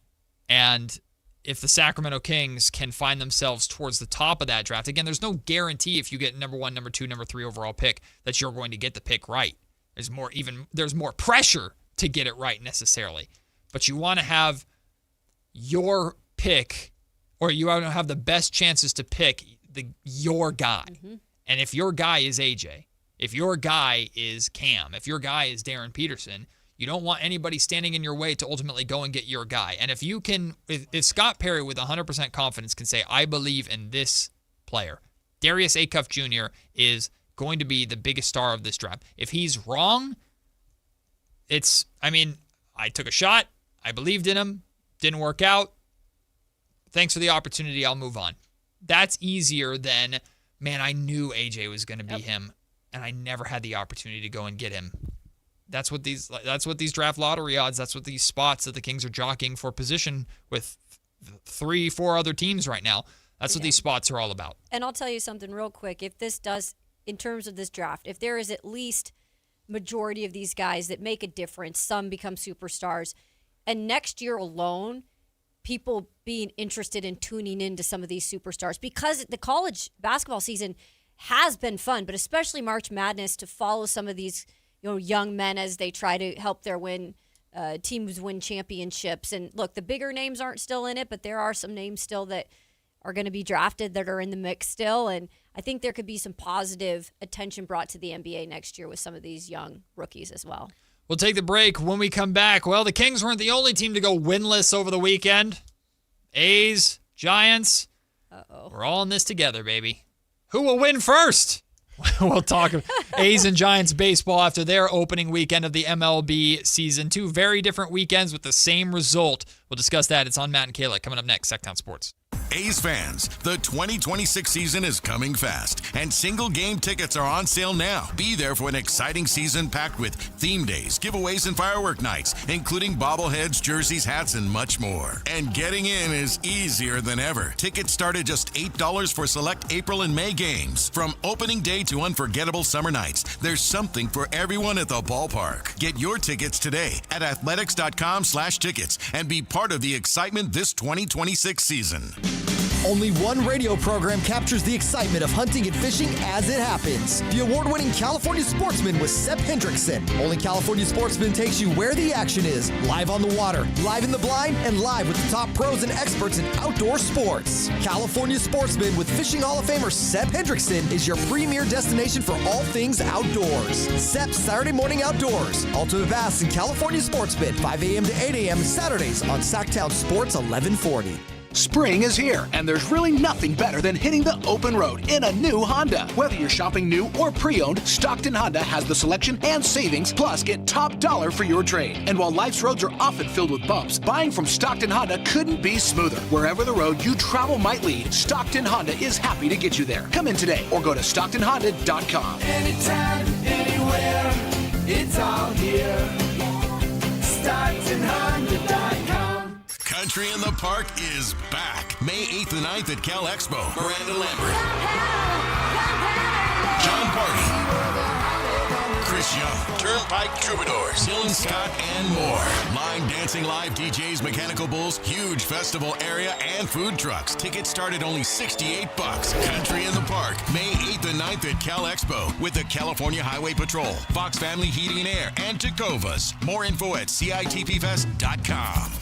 And if the Sacramento Kings can find themselves towards the top of that draft, again, there's no guarantee if you get number 1, number 2, number 3 overall pick that you're going to get the pick right. There's more pressure to get it right necessarily. But you want to have your pick, or you want to have the best chances to pick your guy. And if your guy is AJ, if your guy is Cam, if your guy is Darren Peterson, you don't want anybody standing in your way to ultimately go and get your guy. And if you can, if Scott Perry with 100% confidence can say, I believe in this player, Darius Acuff Jr. is going to be the biggest star of this draft. If he's wrong, I took a shot. I believed in him. Didn't work out. Thanks for the opportunity. I'll move on. That's easier than, man, I knew AJ was going to be him, and I never had the opportunity to go and get him. That's what these draft lottery odds, that's what these spots that the Kings are jockeying for position with 3-4 other teams right now. That's what these spots are all about. And I'll tell you something real quick. If this does, in terms of this draft, if there is at least majority of these guys that make a difference, some become superstars, and next year alone, people being interested in tuning into some of these superstars, because the college basketball season has been fun, but especially March Madness, to follow some of these young men as they try to help their teams win championships. And look, the bigger names aren't still in it, but there are some names still that are going to be drafted that are in the mix still. And I think there could be some positive attention brought to the NBA next year with some of these young rookies as well. We'll take the break. When we come back, well, the Kings weren't the only team to go winless over the weekend. A's, Giants, we're all in this together, baby. Who will win first? We'll talk A's and Giants baseball after their opening weekend of the MLB season. 2 very different weekends with the same result. We'll discuss that. It's on Matt and Kayla coming up next. Sactown Sports. A's fans, the 2026 season is coming fast, and single game tickets are on sale now. Be there for an exciting season packed with theme days, giveaways, and firework nights, including bobbleheads, jerseys, hats, and much more. And getting in is easier than ever. Tickets start at just $8 for select April and May games. From opening day to unforgettable summer nights, there's something for everyone at the ballpark. Get your tickets today at athletics.com/tickets and be part of the excitement this 2026 season. Only one radio program captures the excitement of hunting and fishing as it happens. The award-winning California Sportsman with Sepp Hendrickson. Only California Sportsman takes you where the action is. Live on the water, live in the blind, and live with the top pros and experts in outdoor sports. California Sportsman with Fishing Hall of Famer Sepp Hendrickson is your premier destination for all things outdoors. Sepp's Saturday Morning Outdoors. Ultimate Bass and California Sportsman, 5 a.m. to 8 a.m. Saturdays on Sactown Sports 1140. Spring is here, and there's really nothing better than hitting the open road in a new Honda. Whether you're shopping new or pre-owned, Stockton Honda has the selection and savings, plus get top dollar for your trade. And while life's roads are often filled with bumps, buying from Stockton Honda couldn't be smoother. Wherever the road you travel might lead, Stockton Honda is happy to get you there. Come in today or go to StocktonHonda.com. Anytime, anywhere, it's all here. StocktonHonda.com. Country in the Park is back. May 8th and 9th at Cal Expo. Miranda Lambert. John Party. Chris Young. Turnpike Troubadours. Dylan Scott and more. Line dancing live DJs, Mechanical Bulls, huge festival area, and food trucks. Tickets start at only $68. Country in the Park. May 8th and 9th at Cal Expo with the California Highway Patrol, Fox Family Heating and Air, and Tecovas. More info at CITPFest.com.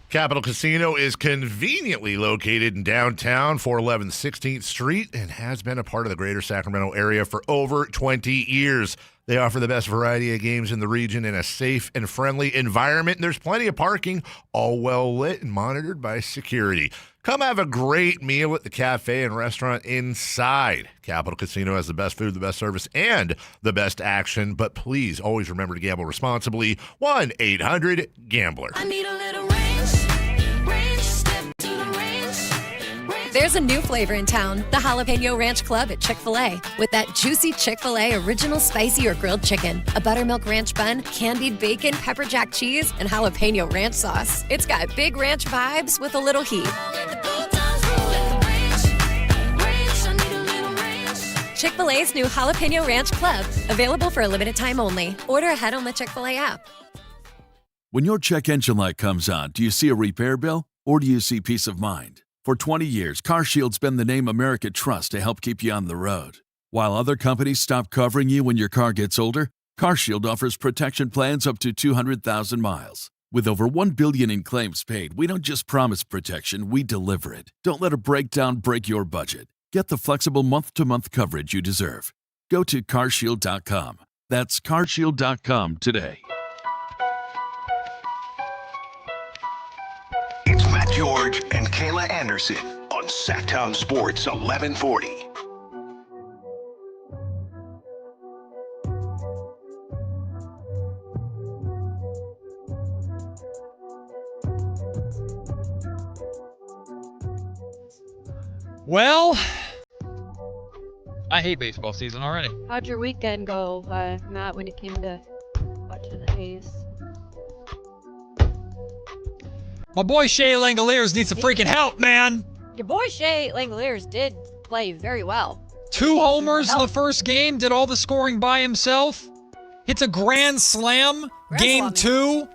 Capital Casino is conveniently located in downtown, 411 16th Street, and has been a part of the greater Sacramento area for over 20 years. They offer the best variety of games in the region in a safe and friendly environment, and there's plenty of parking, all well lit and monitored by security. Come have a great meal at the cafe and restaurant inside. Capital Casino has the best food, the best service, and the best action, but please always remember to gamble responsibly. 1-800-GAMBLER. I need a little range, step to the range. There's a new flavor in town, the Jalapeno Ranch Club at Chick-fil-A. With that juicy Chick-fil-A original spicy or grilled chicken, a buttermilk ranch bun, candied bacon, pepper jack cheese, and jalapeno ranch sauce. It's got big ranch vibes with a little heat. Chick-fil-A's new Jalapeno Ranch Club, available for a limited time only. Order ahead on the Chick-fil-A app. When your check engine light comes on, do you see a repair bill or do you see peace of mind? For 20 years, CarShield's been the name America trusts to help keep you on the road. While other companies stop covering you when your car gets older, CarShield offers protection plans up to 200,000 miles. With over $1 billion in claims paid, we don't just promise protection, we deliver it. Don't let a breakdown break your budget. Get the flexible month-to-month coverage you deserve. Go to CarShield.com. That's CarShield.com today. It's Matt George and Kayla Anderson on Sactown Sports 1140. Well, I hate baseball season already. How'd your weekend go, Matt, when it came to watching the A's? My boy Shea Langoliers needs some freaking help, man. Your boy Shea Langoliers did play very well. 2 homers in the first game, did all the scoring by himself. Hits a grand slam, game 2.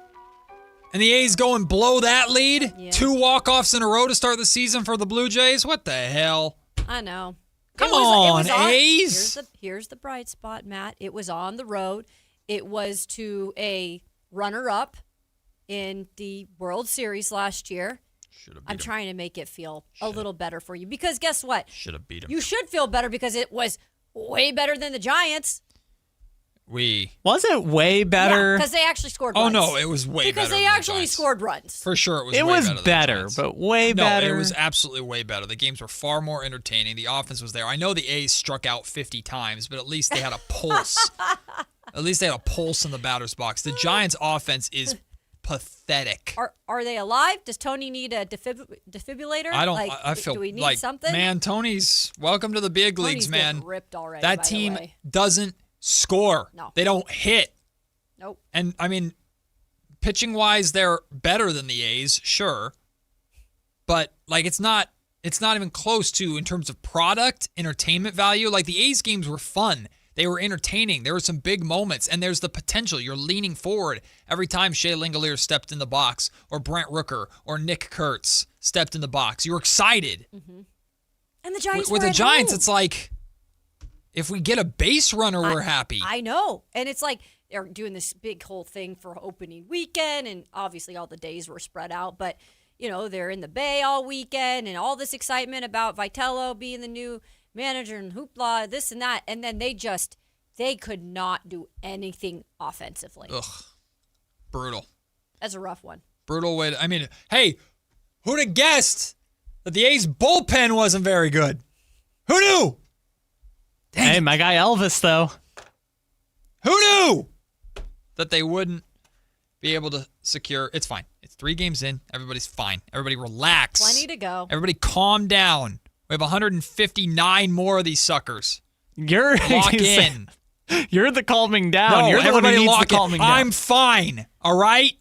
And the A's go and blow that lead. Yeah. 2 walk-offs in a row to start the season for the Blue Jays. What the hell? I know. Come on, A's. Here's the bright spot, Matt. It was on the road. It was to a runner-up in the World Series last year. I'm trying to make it feel a little better for you. Because guess what? Should have beat him. You should feel better because it was way better than the Giants. Was it way better? Yeah, because they actually scored runs. Oh, no, it was way better. Because they actually scored runs. For sure, it was way better. It was better, but way better. No, it was absolutely way better. The games were far more entertaining. The offense was there. I know the A's struck out 50 times, but at least they had a pulse. At least they had a pulse in the batter's box. The Giants' offense is pathetic. Are they alive? Does Tony need a defibrillator? I don't. Like, I feel do we need like something? Man, Tony's welcome to the big leagues, man. Getting ripped already. That team doesn't score. No. They don't hit. Nope. And I mean, pitching wise, they're better than the A's, sure. But like, it's not even close to in terms of product, entertainment value. Like the A's games were fun. They were entertaining. There were some big moments, and there's the potential. You're leaning forward every time Shea Langoliers stepped in the box, or Brent Rooker, or Nick Kurtz stepped in the box. You were excited. Mm-hmm. And the Giants With were the at Giants, home. it's like, if we get a base runner, we're happy. I know. And it's like they're doing this big whole thing for opening weekend, and obviously all the days were spread out, but they're in the Bay all weekend and all this excitement about Vitello being the new manager and hoopla, this and that. And then they could not do anything offensively. Ugh. Brutal. That's a rough one. Brutal way hey, who'd have guessed that the A's bullpen wasn't very good? Who knew? Hey, my guy Elvis, though. Who knew that they wouldn't be able to secure? It's fine. It's 3 games in. Everybody's fine. Everybody relax. Plenty to go. Everybody calm down. We have 159 more of these suckers. You're lock in. You're the calming down. No, You're the one who everybody needs lock the calming in. down. I'm fine. All right?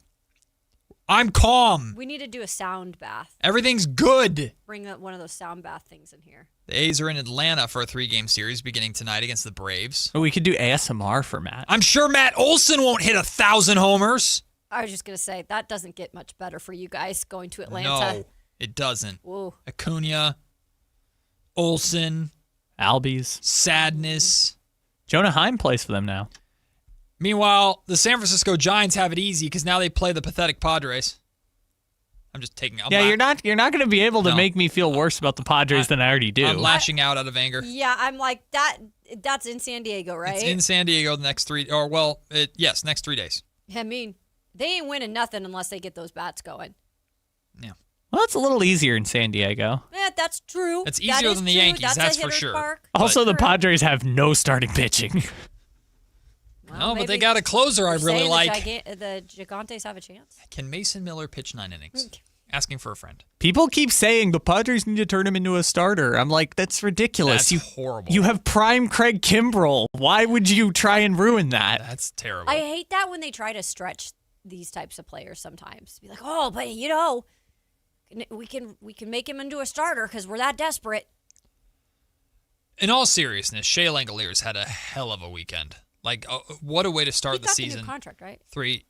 I'm calm. We need to do a sound bath. Everything's good. Bring one of those sound bath things in here. The A's are in Atlanta for a 3-game series beginning tonight against the Braves. We could do ASMR for Matt. I'm sure Matt Olson won't hit 1,000 homers. I was just going to say, that doesn't get much better for you guys going to Atlanta. No, it doesn't. Whoa. Acuna, Olson, Albies, sadness. Jonah Heim plays for them now. Meanwhile, the San Francisco Giants have it easy because now they play the pathetic Padres. I'm just taking out. You're not going to be able to make me feel worse about the Padres than I already do. I'm lashing out of anger. Yeah, I'm like, that's in San Diego, right? It's in San Diego the next 3 next 3 days. I mean, they ain't winning nothing unless they get those bats going. Yeah. Well, it's a little easier in San Diego. Yeah, that's true. It's easier than the Yankees, that's for sure. Park. Also, the Padres have no starting pitching. No, but they got a closer I really like. The Gigantes have a chance. Can Mason Miller pitch 9 innings? Asking for a friend. People keep saying the Padres need to turn him into a starter. I'm like, that's ridiculous. That's horrible. You have prime Craig Kimbrell. Why would you try and ruin that? That's terrible. I hate that when they try to stretch these types of players sometimes. Be like, oh, but we can make him into a starter because we're that desperate. In all seriousness, Shea Langoliers had a hell of a weekend. Like, what a way to start the season. He got the new contract, right? 3.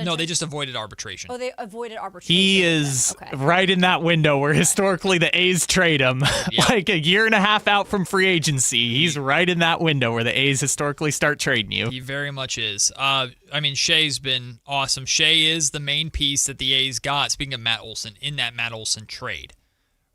No, they just avoided arbitration. Oh, they avoided arbitration. He is right in that window where historically the A's trade him. Like a year and a half out from free agency. He's right in that window where the A's historically start trading you. He very much is. Shea's been awesome. Shea is the main piece that the A's got, speaking of Matt Olson, in that Matt Olson trade.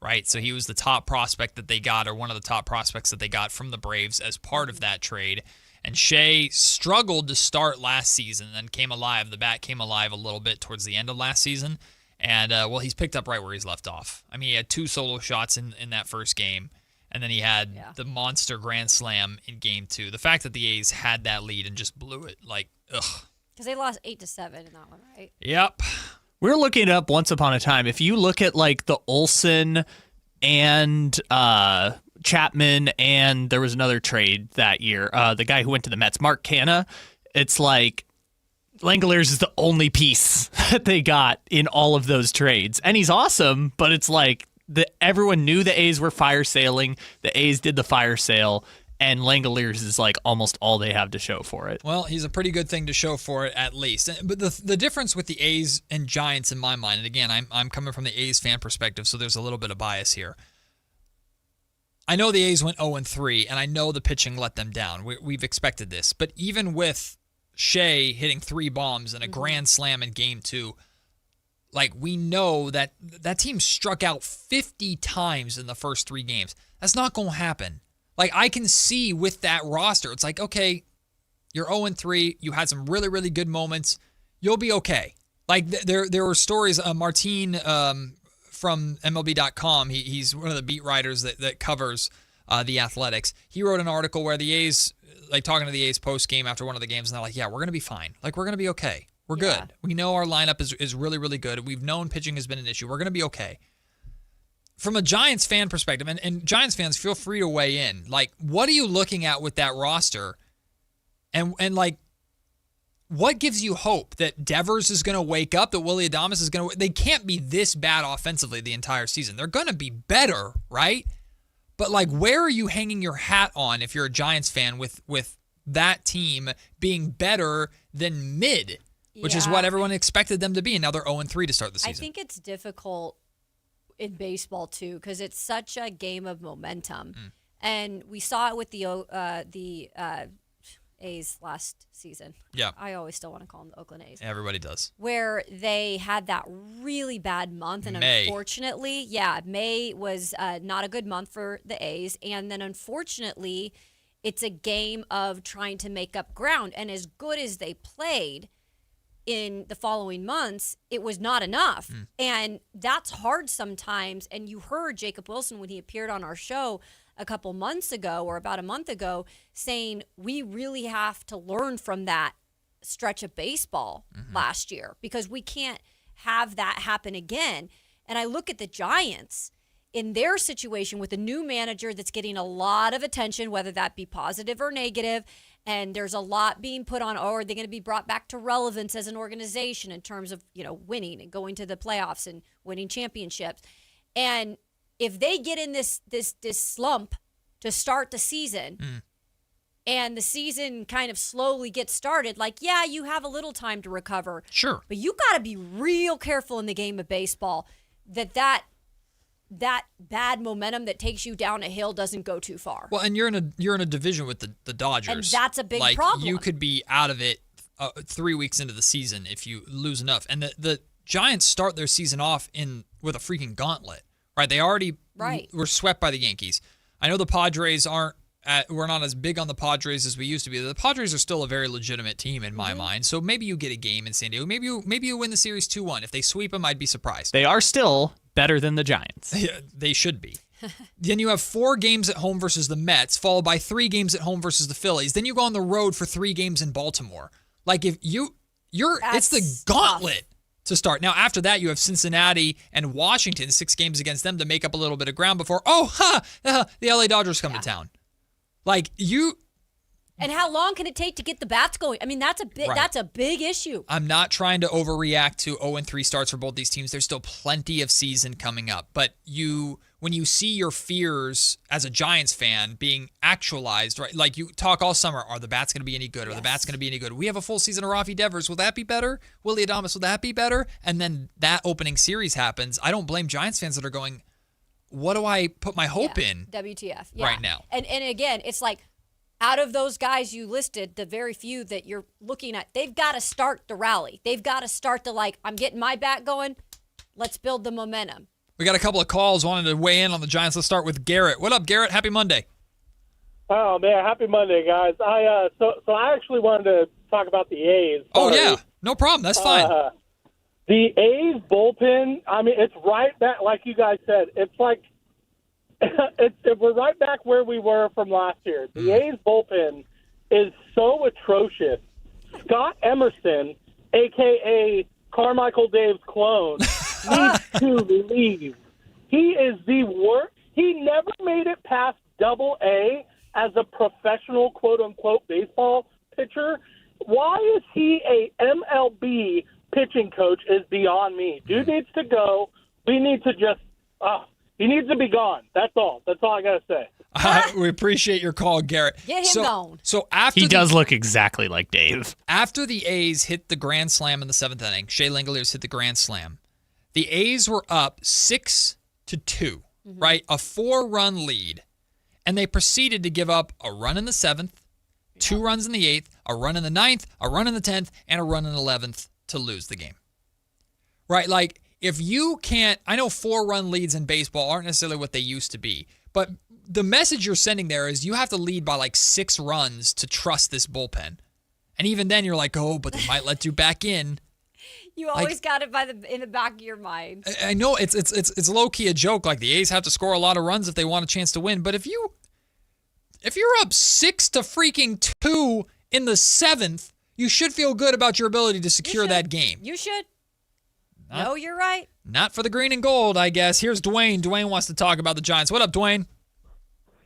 Right? So he was the top prospect that they got, or one of the top prospects that they got from the Braves as part of that trade. And Shea struggled to start last season, then came alive. The bat came alive a little bit towards the end of last season. And, he's picked up right where he's left off. I mean, he had 2 solo shots in that first game, and then he had the monster grand slam in game 2. The fact that the A's had that lead and just blew it, like, ugh. Because they lost 8-7 in that one, right? Yep. We were looking it up once upon a time. If you look at, like, the Olsen and Chapman, and there was another trade that year, the guy who went to the Mets, Mark Canha, it's like Langoliers is the only piece that they got in all of those trades. And he's awesome, but it's like everyone knew the A's were fire sailing. The A's did the fire sale, and Langoliers is like almost all they have to show for it. Well, he's a pretty good thing to show for it, at least. But the difference with the A's and Giants in my mind, and again, I'm coming from the A's fan perspective, so there's a little bit of bias here. I know the A's went 0-3, and I know the pitching let them down. We've expected this. But even with Shea hitting 3 bombs and a grand slam in game 2, like, we know that team struck out 50 times in the first 3 games. That's not going to happen. Like, I can see with that roster, it's like, okay, you're 0-3. You had some really, really good moments. You'll be okay. Like, there were stories, Martin from MLB.com, he's one of the beat writers that covers the Athletics. He wrote an article where the A's, like, talking to the A's post-game after one of the games, and they're like, yeah, we're going to be fine. Like, we're going to be okay. We're good. We know our lineup is really, really good. We've known pitching has been an issue. We're going to be okay. From a Giants fan perspective, and Giants fans, feel free to weigh in. Like, what are you looking at with that roster? And like, what gives you hope that Devers is going to wake up, that Willy Adames is going to... They can't be this bad offensively the entire season. They're going to be better, right? But like, where are you hanging your hat on if you're a Giants fan with that team being better than mid, which is what everyone expected them to be, and now they're 0-3 to start the season? I think it's difficult in baseball too because it's such a game of momentum, and we saw it with the A's last season. Yeah, I always still want to call them the Oakland A's. Everybody does. Where they had that really bad month, and unfortunately, May was not a good month for the A's, and then unfortunately, it's a game of trying to make up ground, and as good as they played in the following months, it was not enough. And that's hard sometimes. And you heard Jacob Wilson when he appeared on our show a couple months ago or about a month ago saying we really have to learn from that stretch of baseball last year because we can't have that happen again. And I look at the Giants in their situation with a new manager that's getting a lot of attention, whether that be positive or negative. And there's a lot being put on, are they going to be brought back to relevance as an organization in terms of, winning and going to the playoffs and winning championships. And if they get in this slump to start the season and the season kind of slowly gets started, you have a little time to recover. Sure. But you got to be real careful in the game of baseball that bad momentum that takes you down a hill doesn't go too far. Well, and you're in a division with the Dodgers. And that's a big problem. You could be out of it 3 weeks into the season if you lose enough. And the Giants start their season off with a freaking gauntlet, right? They already were swept by the Yankees. I know the Padres we're not as big on the Padres as we used to be. The Padres are still a very legitimate team in my mind. So maybe you get a game in San Diego. Maybe you win the series 2-1. If they sweep them, I'd be surprised. They are still better than the Giants. They should be. Then you have 4 games at home versus the Mets, followed by 3 games at home versus the Phillies. Then you go on the road for 3 games in Baltimore. Like if it's the gauntlet to start. Now after that, you have Cincinnati and Washington, 6 games against them to make up a little bit of ground before the LA Dodgers come to town. And how long can it take to get the bats going? I mean, that's a big issue. I'm not trying to overreact to 0-3 starts for both these teams. There's still plenty of season coming up. But when you see your fears as a Giants fan being actualized, right? Like you talk all summer, are the bats going to be any good? Are the bats going to be any good? We have a full season of Rafi Devers. Will that be better? Willie Adames, will that be better? And then that opening series happens. I don't blame Giants fans that are going, what do I put my hope in WTF right now? And again, it's like, out of those guys you listed, the very few that you're looking at, they've got to start the rally. They've got to start I'm getting my bat going. Let's build the momentum. We got a couple of calls wanted to weigh in on the Giants. Let's start with Garrett. What up, Garrett? Happy Monday. Oh, man. Happy Monday, guys. So I actually wanted to talk about the A's. Oh, yeah. No problem. That's fine. The A's bullpen, I mean, it's right back, like you guys said. It's like, we're right back where we were from last year. The A's bullpen is so atrocious. Scott Emerson, a.k.a. Carmichael Dave's clone, needs to leave. He is the worst. He never made it past Double-A as a professional, quote-unquote, baseball pitcher. Why is he a MLB pitching coach is beyond me. Dude needs to go. We need to just he needs to be gone. That's all. That's all I got to say. We appreciate your call, Garrett. Get him gone. So after he does look exactly like Dave. After the A's hit the grand slam in the 7th inning, Shea Langoliers hit the grand slam. The A's were up 6-2, right? A 4-run lead. And they proceeded to give up a run in the 7th, 2 runs in the 8th, a run in the 9th, a run in the 10th, and a run in the 11th to lose the game. Right? Like, if you can't, I know 4-run leads in baseball aren't necessarily what they used to be, but the message you're sending there is you have to lead by like 6 runs to trust this bullpen. And even then you're like, but they might let you back in. You always got it in the back of your mind. I know it's low-key a joke. Like the A's have to score a lot of runs if they want a chance to win. But if you're up 6-2 in the 7th, you should feel good about your ability to secure that game. You should. No, you're right. Not for the green and gold, I guess. Here's Dwayne. Dwayne wants to talk about the Giants. What up, Dwayne?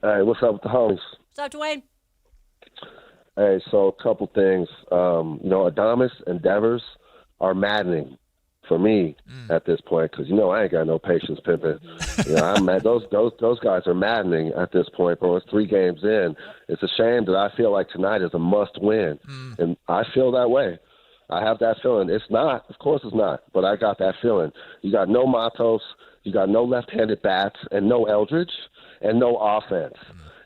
Hey, what's up with the homies? What's up, Dwayne? Hey, so a couple things. Adames and Devers are maddening for me at this point, because I ain't got no patience pimping. I'm mad. Those guys are maddening at this point, bro. It's 3 games in. It's a shame that I feel like tonight is a must win, and I feel that way. I have that feeling. It's not, of course, it's not, but I got that feeling. You got no Matos, you got no left-handed bats, and no Eldridge, and no offense.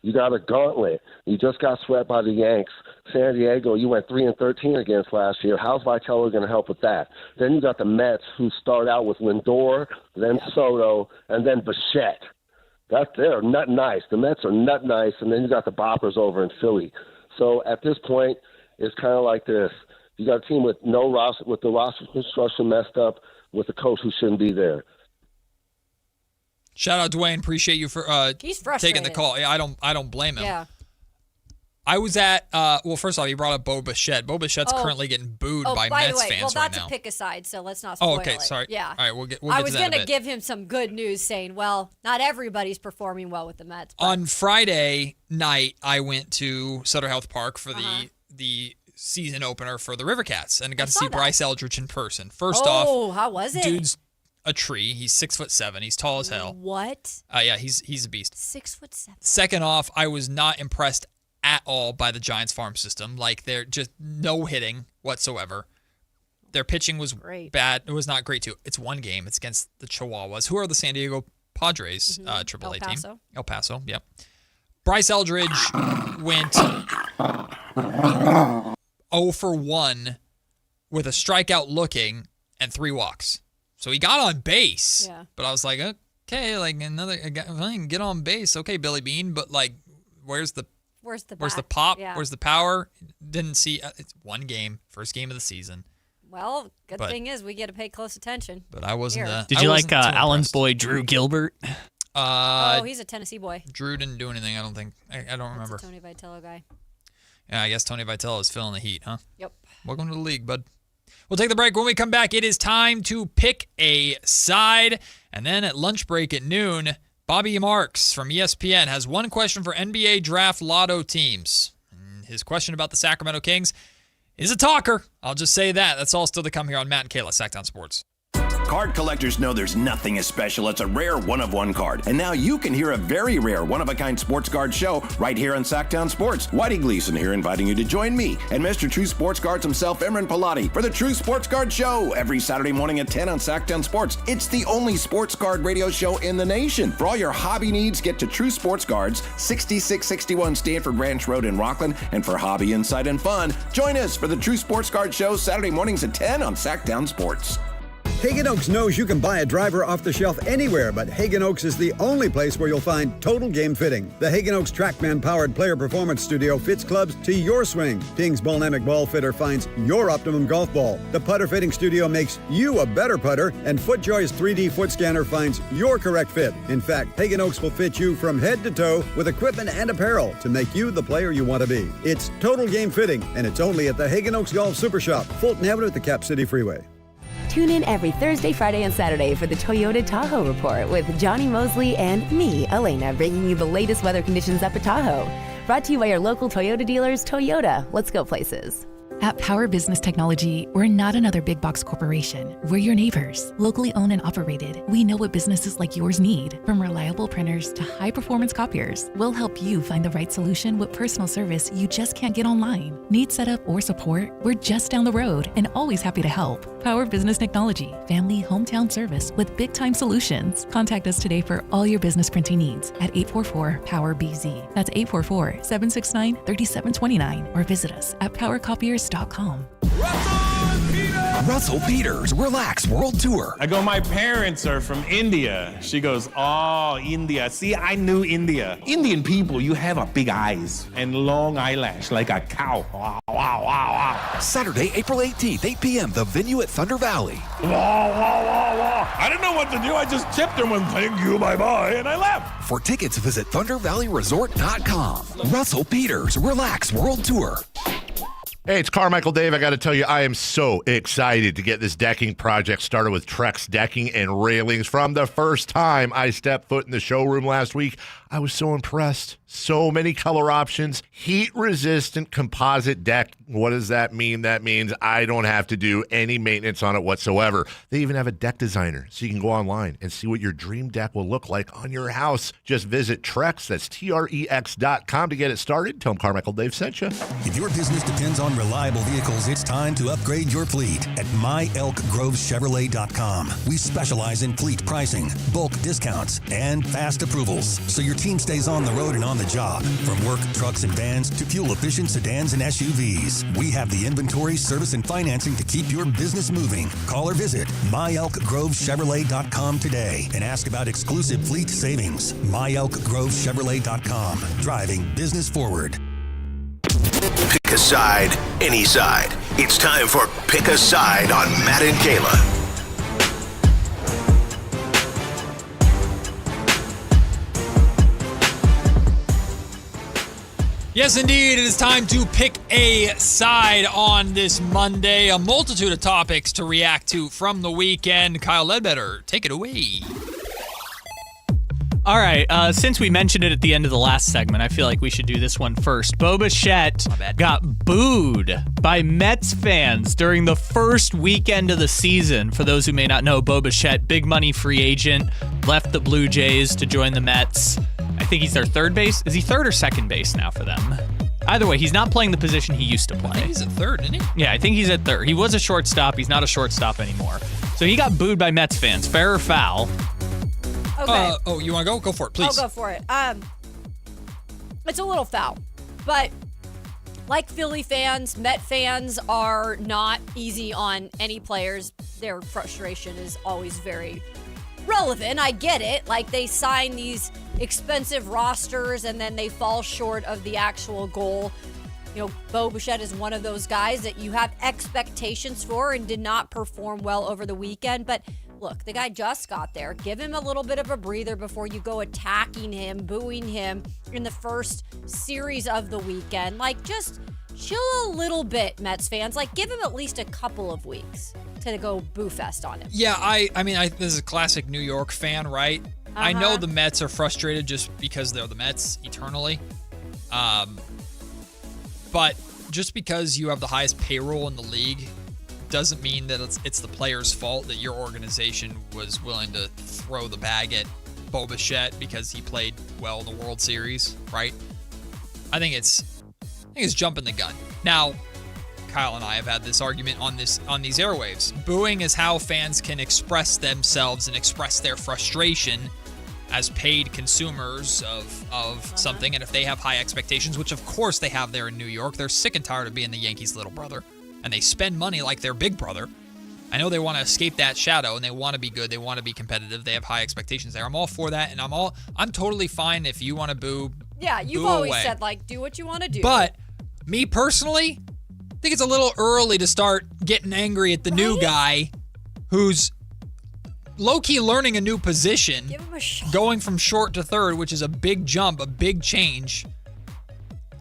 You got a gauntlet. You just got swept by the Yanks. San Diego, you went 3-13 against last year. How's Vitello going to help with that? Then you got the Mets, who start out with Lindor, then Soto, and then Bichette. They're nut nice. The Mets are nut nice, and then you got the Boppers over in Philly. So at this point, it's kind of like this. You got a team with no roster, with the roster construction messed up, with a coach who shouldn't be there. Shout out Dwayne, appreciate you for He's taking the call. Yeah, I don't blame him. Yeah. I was at first off, you brought up Bo Bichette. Bo Bichette's currently getting booed by Mets fans right now. Well, that's a pick aside, so let's not spoil it. Oh, okay, sorry. Yeah. All right, we'll get I was to that going to give him some good news saying, well, not everybody's performing well with the Mets. But. On Friday night, I went to Sutter Health Park for the season opener for the River Cats and got to see Bryce Eldridge in person. First off, how was it? Dude's a tree. He's 6'7". He's tall as hell. What? Yeah, he's a beast. 6'7". Second off, I was not impressed at all by the Giants farm system. Like, they're just no hitting whatsoever. Their pitching was bad. It was not great too. It's one game. It's against the Chihuahuas, who are the San Diego Padres AAA team. El Paso. Yep. Bryce Eldridge went 0 for 1 with a strikeout looking and 3 walks. So he got on base. Yeah. But I was like, okay, like get on base. Okay, Billy Bean, but like, where's the pop? Yeah. Where's the power? Didn't see. It's one game, first game of the season. Well, good thing is we get to pay close attention. But I wasn't. Did you like Allen's boy Drew Gilbert? He's a Tennessee boy. Drew didn't do anything. I don't think. I don't remember. That's a Tony Vitello guy. Yeah, I guess Tony Vitello is feeling the heat, huh? Yep. Welcome to the league, bud. We'll take the break. When we come back, it is time to pick a side. And then at lunch break at noon, Bobby Marks from ESPN has one question for NBA Draft Lotto teams. And his question about the Sacramento Kings is a talker. I'll just say that. That's all still to come here on Matt and Kayla, Sactown Sports. Card collectors know there's nothing as special as a rare one-of-one card. And now you can hear a very rare one-of-a-kind sports card show right here on Sactown Sports. Whitey Gleason here inviting you to join me and Mr. True Sports Cards himself, Imran Pilati, for the True Sports Card Show every Saturday morning at 10 on Sactown Sports. It's the only sports card radio show in the nation. For all your hobby needs, get to True Sports Cards, 6661 Stanford Ranch Road in Rockland. And for hobby insight and fun, join us for the True Sports Card Show Saturday mornings at 10 on Sactown Sports. Hagen Oaks knows you can buy a driver off the shelf anywhere, but Hagen Oaks is the only place where you'll find total game fitting. The Hagen Oaks TrackMan-powered player performance studio fits clubs to your swing. Ting's Ballnamic Ball Fitter finds your optimum golf ball. The putter fitting studio makes you a better putter, and FootJoy's 3D foot scanner finds your correct fit. In fact, Hagen Oaks will fit you from head to toe with equipment and apparel to make you the player you want to be. It's total game fitting, and it's only at the Hagen Oaks Golf Supershop, Fulton Avenue at the Cap City Freeway. Tune in every Thursday, Friday, and Saturday for the Toyota Tahoe Report with Johnny Mosley and me, Elena, bringing you the latest weather conditions up at Tahoe. Brought to you by your local Toyota dealers. Toyota, let's go places. At Power Business Technology, we're not another big box corporation. We're your neighbors, locally owned and operated. We know what businesses like yours need, from reliable printers to high-performance copiers. We'll help you find the right solution with personal service you just can't get online. Need setup or support? We're just down the road and always happy to help. Power Business Technology, family hometown service with big-time solutions. Contact us today for all your business printing needs at 844-POWER-BZ. That's 844-769-3729, or visit us at powercopiers.com. Russell Peters, Relax World Tour. I go, my parents are from India. She goes, oh, India. See, I knew India. Indian people, you have a big eyes and long eyelash like a cow. Wow, wow, wow, wow. Saturday, April 18th, 8 p.m., the venue at Thunder Valley. Wow, wow, wow, wow. I didn't know what to do. I just tipped her and thank you, bye-bye, and I left. For tickets, visit ThunderValleyResort.com. Russell Peters, Relax World Tour. Hey, it's Carmichael Dave. I got to tell you, I am so excited to get this decking project started with Trex Decking and Railings. From the first time I stepped foot in the showroom last week, I was so impressed. So many color options. Heat-resistant composite deck. What does that mean? That means I don't have to do any maintenance on it whatsoever. They even have a deck designer, so you can go online and see what your dream deck will look like on your house. Just visit Trex, that's Trex.com to get it started. Tell them Carmichael Dave sent you. If your business depends on reliable vehicles, it's time to upgrade your fleet at myelkgrovechevrolet.com. We specialize in fleet pricing, bulk discounts, and fast approvals, so your team stays on the road and on the job. From work trucks and vans to fuel-efficient sedans and SUVs, we have the inventory, service, and financing to keep your business moving. Call or visit myelkgrovechevrolet.com today and ask about exclusive fleet savings. myelkgrovechevrolet.com, driving business forward. Pick a side, any side. It's time for Pick a Side on Matt and Kayla. Yes, indeed. It is time to pick a side on this Monday. A multitude of topics to react to from the weekend. Kyle Ledbetter, take it away. All right, since we mentioned it at the end of the last segment, I feel like we should do this one first. Boba Fett got booed by Mets fans during the first weekend of the season. For those who may not know, Boba Fett, big money free agent, left the Blue Jays to join the Mets. I think he's their third base. Is he third or second base now for them? Either way, he's not playing the position he used to play. I think he's at third, isn't he? Yeah, I think he's at third. He was a shortstop. He's not a shortstop anymore. So he got booed by Mets fans. Fair or foul? Okay. You want to go? Go for it, please. I'll go for it. It's a little foul, but like Philly fans, Met fans are not easy on any players. Their frustration is always very relevant. I get it. Like, they sign these expensive rosters and then they fall short of the actual goal. You know, Boba Fett is one of those guys that you have expectations for and did not perform well over the weekend. But look, the guy just got there. Give him a little bit of a breather before you go attacking him, booing him in the first series of the weekend. Like, just chill a little bit, Mets fans. Like, give him at least a couple of weeks to go boo fest on him. Yeah, I mean, this is a classic New York fan, right? I know the Mets are frustrated just because they're the Mets eternally. But just because you have the highest payroll in the league doesn't mean that it's the player's fault that your organization was willing to throw the bag at Boba Fett because he played well in the World Series, right? I think it's jumping the gun. Now, Kyle and I have had this argument on these airwaves. Booing is how fans can express themselves and express their frustration as paid consumers of something, and if they have high expectations, which of course they have there in New York, they're sick and tired of being the Yankees' little brother, and they spend money like their big brother. I know they want to escape that shadow, and they want to be good, they want to be competitive, they have high expectations there. I'm all for that, and I'm totally fine if you want to boo. Yeah, you've always said, like, do what you want to do. But me personally, I think it's a little early to start getting angry at the new guy who's low-key learning a new position, give him a shot. Going from short to third, which is a big jump, a big change.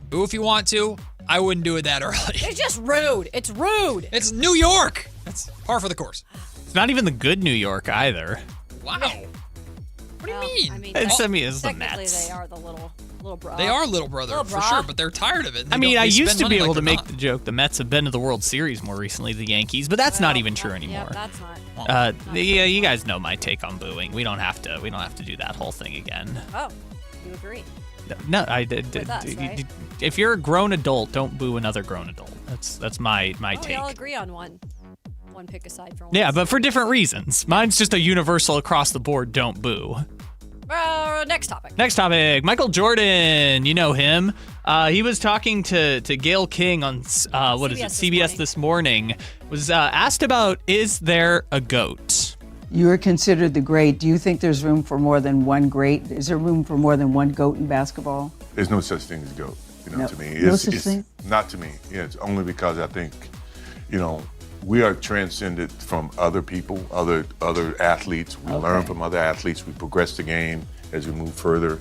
Boo if you want to. I wouldn't do it that early. It's just rude. It's rude. It's New York. That's par for the course. It's not even the good New York either. Wow. What do you mean? I mean, it's the Mets. they are the little brother. They are little brother for sure, but they're tired of it. I mean, I used to be able to make the joke the Mets have been to the World Series more recently than the Yankees, but that's not even true anymore. Yeah, that's not. Yeah, you guys know my take on booing. We don't have to do that whole thing again. Oh, you agree? No, I did. Right? If you're a grown adult, don't boo another grown adult. That's my take. We all agree on one pick aside for one. Yeah, but for different reasons. Mine's just a universal across the board. Don't boo. Next topic. Next topic. Michael Jordan. You know him. He was talking to Gayle King on CBS this morning. Was asked about, is there a GOAT? You are considered the GREAT. Do you think there's room for more than one GREAT? Is there room for more than one GOAT in basketball? There's no such thing as GOAT. To me, no such thing. Not to me. Yeah, it's only because I think, we are transcended from other people, other athletes. We learn from other athletes. We progress the game as we move further.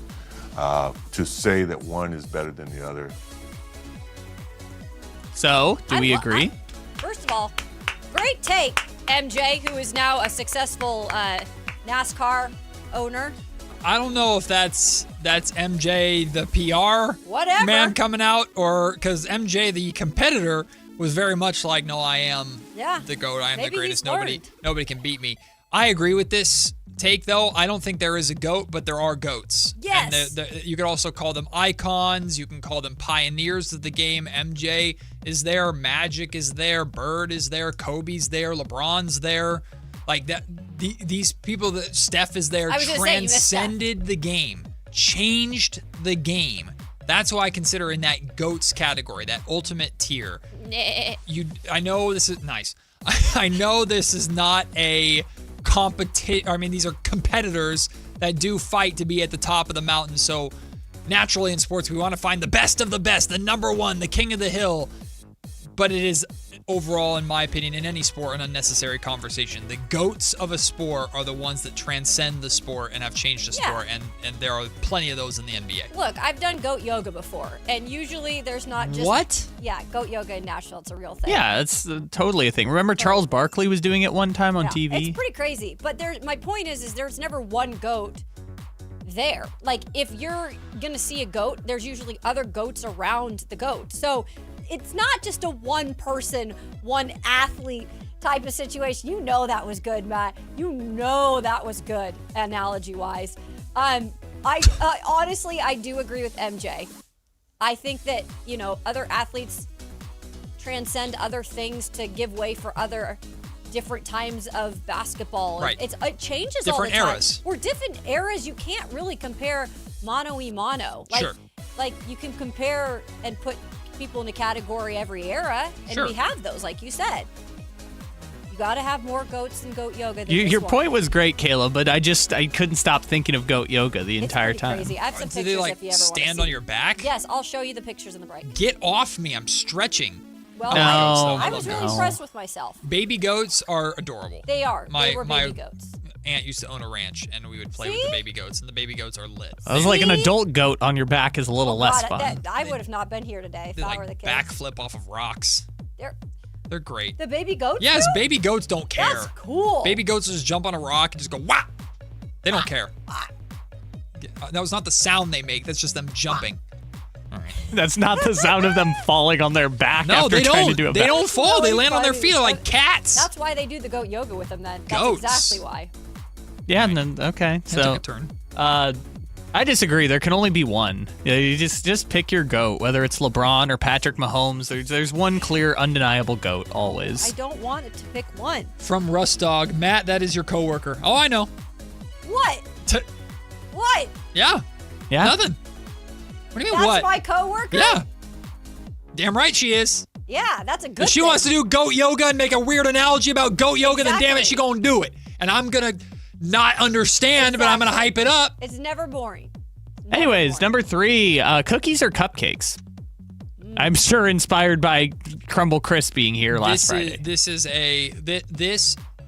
To say that one is better than the other. So, do we agree? First of all, great take, MJ, who is now a successful NASCAR owner. I don't know if that's MJ, the PR Whatever. man coming out, or because MJ, the competitor, was very much like, no, I am the GOAT. I am the greatest. Nobody can beat me. I agree with this take, though. I don't think there is a GOAT, but there are GOATs. Yes. And you could also call them icons. You can call them pioneers of the game. MJ is there. Magic is there. Bird is there. Kobe's there. LeBron's there. Like that. These people, that Steph is there, transcended the game, changed the game. That's who I consider in that GOATs category, that ultimate tier. I know this is nice. I know this is not a competition. I mean, these are competitors that do fight to be at the top of the mountain. So naturally in sports, we want to find the best of the best, the number one, the king of the hill. But it is overall, in my opinion, in any sport, an unnecessary conversation. The GOATs of a sport are the ones that transcend the sport and have changed the sport, and there are plenty of those in the NBA. Look, I've done goat yoga before, and usually there's not just... What? Yeah, goat yoga in Nashville, it's a real thing. Yeah, it's totally a thing. Remember Charles Barkley was doing it one time on TV? It's pretty crazy, but my point is there's never one goat there. Like, if you're gonna see a goat, there's usually other goats around the goat. So it's not just a one person, one athlete type of situation. You know that was good, Matt. You know that was good, analogy-wise. I honestly, I do agree with MJ. I think that, other athletes transcend other things to give way for other different times of basketball. Right. It changes different all the time. eras. We're different eras. You can't really compare mano-y-mano. Like, you can compare and put people in a category every era, and we have those, like you said. You got to have more goats and goat yoga than Your point was great, Kayla, but I couldn't stop thinking of goat yoga the entire time. Crazy. I have some Do pictures they if you ever stand on your back? Yes, I'll show you the pictures in the break. Get off me! I'm stretching. Well, No. I was really impressed with myself. Baby goats are adorable. They are. My They were baby goats. aunt used to own a ranch, and we would play with the baby goats, and the baby goats are lit. I was like an adult goat on your back is a little less God, fun. I would have not been here today if They I were the kid. backflip off of rocks. They're great. The baby goats? Yes, do? baby goats don't care. That's cool. Baby goats just jump on a rock and just go wah. They don't care. That was not the sound they make. That's just them jumping. All right. That's not the sound of them falling on their back No, after they trying don't. to do a They back. don't fall. They Really land on their funny. feet like cats. That's why they do the goat yoga with them then. That's Goats. exactly why. Yeah, and then, okay. That So, took a turn. I disagree. There can only be one. You just pick your GOAT, whether it's LeBron or Patrick Mahomes. There's one clear, undeniable GOAT always. I don't want it to pick one. From Rust Dog, Matt, that is your coworker. Oh, I know. What? What? Yeah. Yeah. Nothing. What do you mean That's what? my coworker? Yeah. Damn right she is. Yeah, that's a good If she thing. wants to do goat yoga and make a weird analogy about goat yoga, then damn it, Exactly. she gonna do it. And I'm gonna not understand, but I'm gonna hype it up. It's never boring. Anyways, number 3, cookies or cupcakes? I'm sure inspired by Crumble Crisp being here last Friday.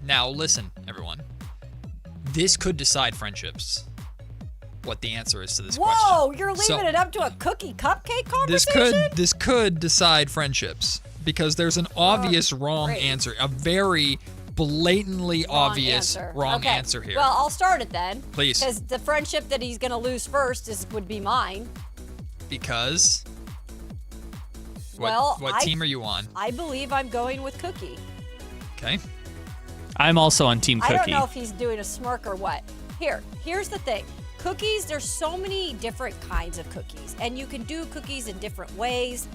Now listen, everyone. This could decide friendships. What the answer is to this question. Whoa, you're leaving So- it up to a cookie cupcake conversation? This could decide friendships because there's an obvious wrong great. answer, a very blatantly obvious wrong Okay. answer here. Well, I'll start it then. Please. Because the friendship that he's going to lose first would be mine. Because Well, what team are you on? I believe I'm going with Cookie. Okay. I'm also on Team Cookie. I don't know if he's doing a smirk or what. Here's the thing. Cookies, there's so many different kinds of cookies, and you can do cookies in different ways.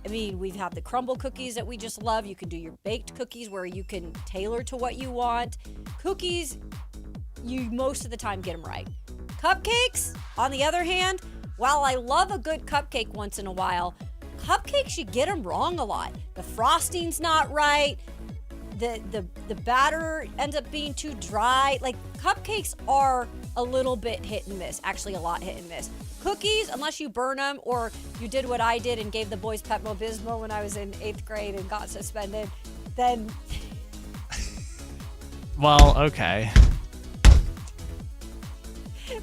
I mean, we have the crumble cookies that we just love. You can do your baked cookies where you can tailor to what you want. Cookies, you most of the time get them right. Cupcakes, on the other hand, while I love a good cupcake once in a while, cupcakes, you get them wrong a lot. The frosting's not right. The batter ends up being too dry. Like, cupcakes are a little bit hit and miss. Actually, a lot hit and miss. Cookies, unless you burn them or you did what I did and gave the boys Pepto-Bismol when I was in 8th grade and got suspended, then... Well, okay.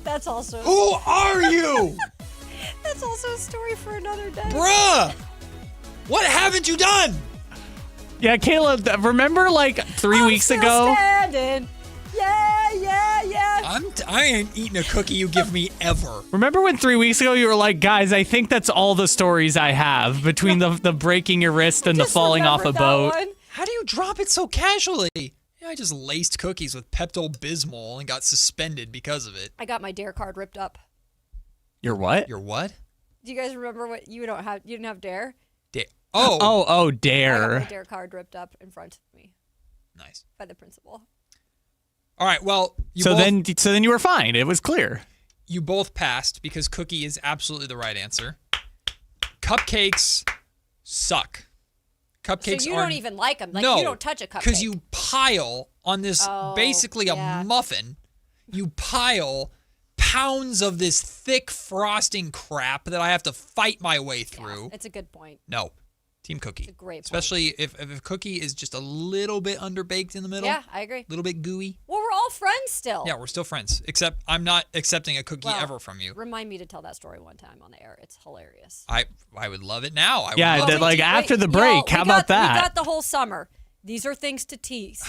That's also... Who are you? That's also a story for another day. Bruh! What haven't you done? Yeah, Kayla, remember like 3 weeks ago? Standing. Yeah. I ain't eating a cookie you give me ever. Remember when 3 weeks ago you were like, guys, I think that's all the stories I have between the breaking your wrist and the falling off a boat. How do you drop it so casually? Yeah, I just laced cookies with Pepto-Bismol and got suspended because of it. I got my dare card ripped up. Your what? Your what? Do you guys remember what you don't have? You didn't have dare? Oh, I got dare. my dare card ripped up in front of me. Nice. By the principal. All right, well, So then you were fine. It was clear. You both passed because cookie is absolutely the right answer. Cupcakes suck. Cupcakes So you are don't even like them. Like, no, you don't touch a cupcake. because you pile on this basically a muffin. You pile pounds of this thick frosting crap that I have to fight my way through. Yeah, it's a good point. No. Team cookie. It's a great point. Especially if a cookie is just a little bit underbaked in the middle. Yeah, I agree. A little bit gooey. Well, we're all friends still. Yeah, we're still friends. Except I'm not accepting a cookie ever from you. Remind me to tell that story one time on the air. It's hilarious. I would love it now. I would Yeah, love like it. after the break, how about that? We got the whole summer. These are things to tease.